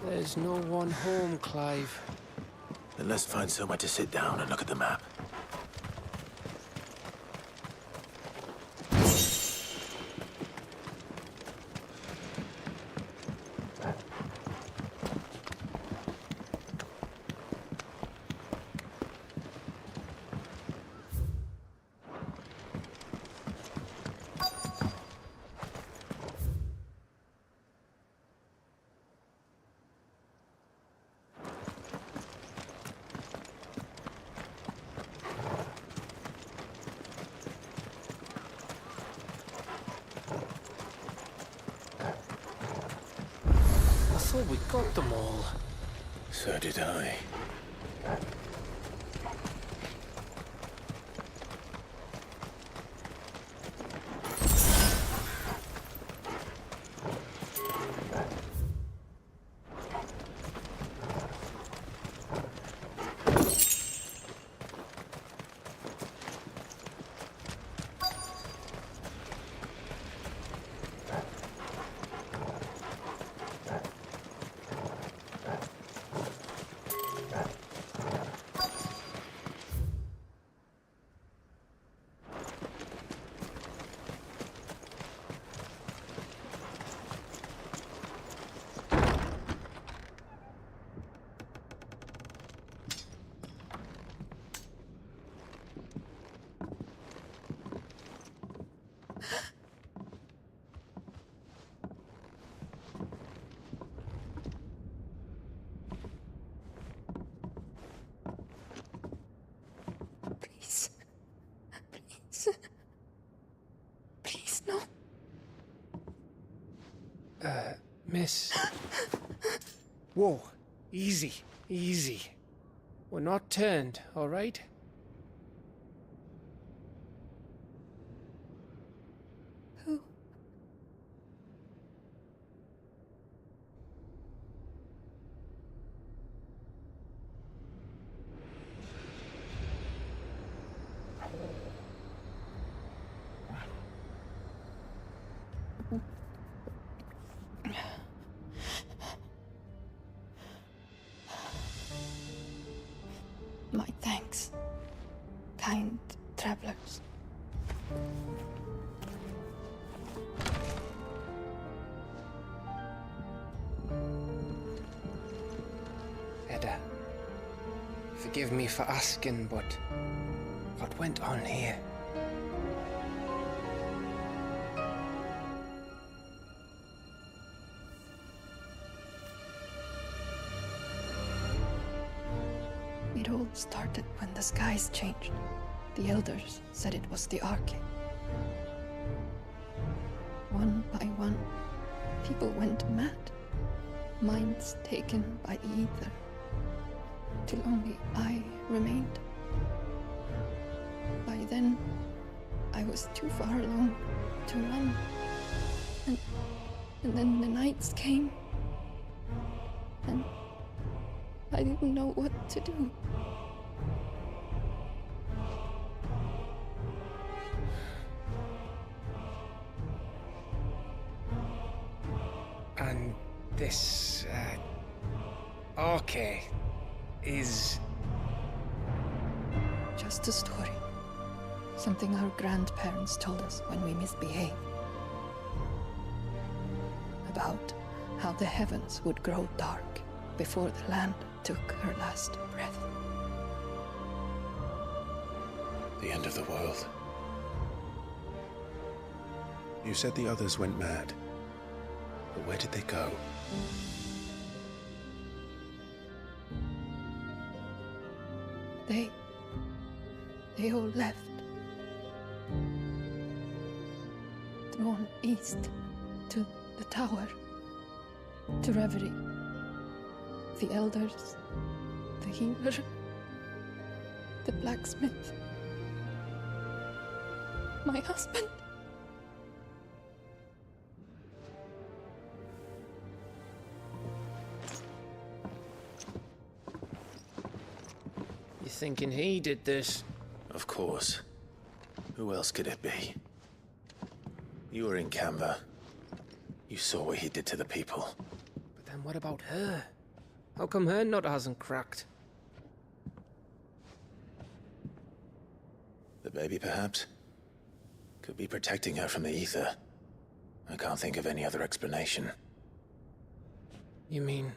There's no one home, Clive. Then let's find somewhere to sit down and look at the map. thought we got them all. So did I. Please, no. Miss. Whoa. Easy. Easy. We're not turned, all right? Who? My thanks, kind travelers. Edda, forgive me for asking, but what went on here? It all started when the skies changed. The elders said it was the Arcane. One by one, people went mad. Minds taken by the ether. Till only I remained. By then, I was too far along to run. And then the nights came. And I didn't know what to do. And this, Arcane is... Just a story. Something our grandparents told us when we misbehaved. About how the heavens would grow dark before the land took her last breath. The end of the world. You said the others went mad. But where did they go? They all left. Drawn east to the tower, to Reverie. The elders, the healer, the blacksmith, my husband. You thinking he did this? Of course. Who else could it be? You were in Canva. You saw what he did to the people. But then what about her? How come her nut hasn't cracked? The baby, perhaps? Could be protecting her from the ether. I can't think of any other explanation. You mean...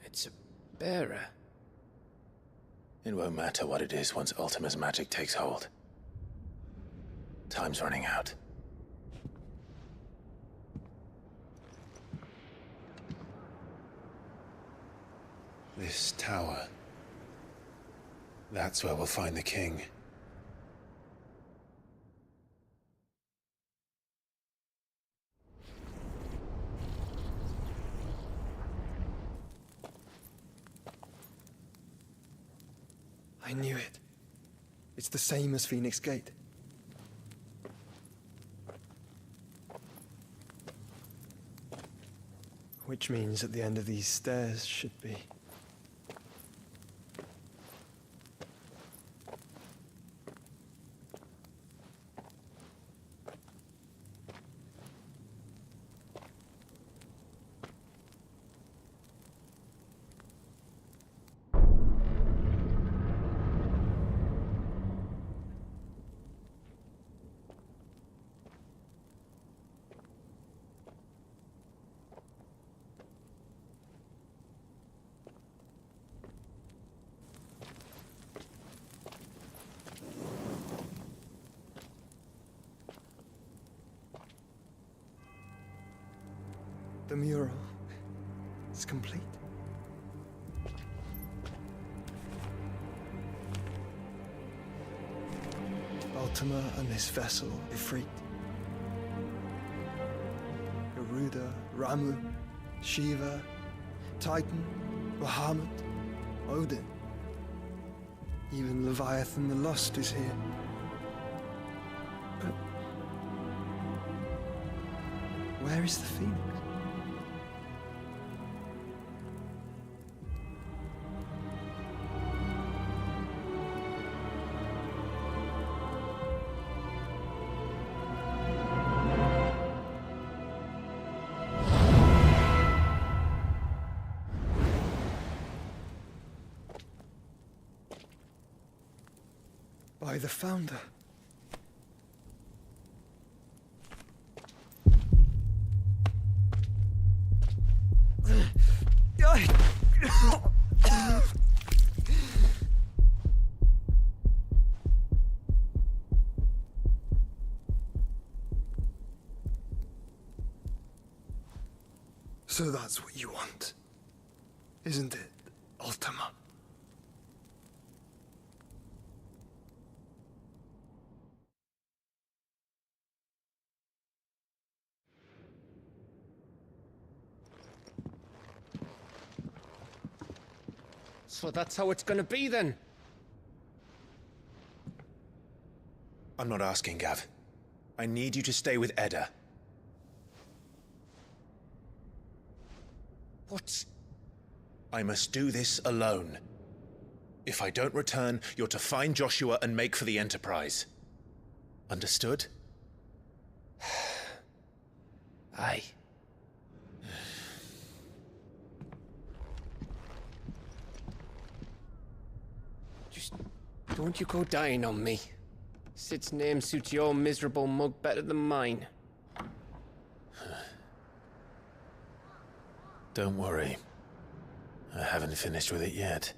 it's a bearer? It won't matter what it is once Ultima's magic takes hold. Time's running out. This tower. That's where we'll find the king. I knew it. It's the same as Phoenix Gate. Which means at the end of these stairs should be... The mural is complete. Ultima and his vessel, Ifrit. Garuda, Ramu, Shiva, Titan, Bahamut, Odin. Even Leviathan the Lost is here. But where is the Phoenix? By the Founder. So that's what you want, isn't it, Ultima? So that's how it's gonna be then? I'm not asking, Gav. I need you to stay with Edda. What? I must do this alone. If I don't return, you're to find Joshua and make for the Enterprise. Understood? Aye. Just don't you go dying on me. Sid's name suits your miserable mug better than mine. Don't worry. I haven't finished with it yet.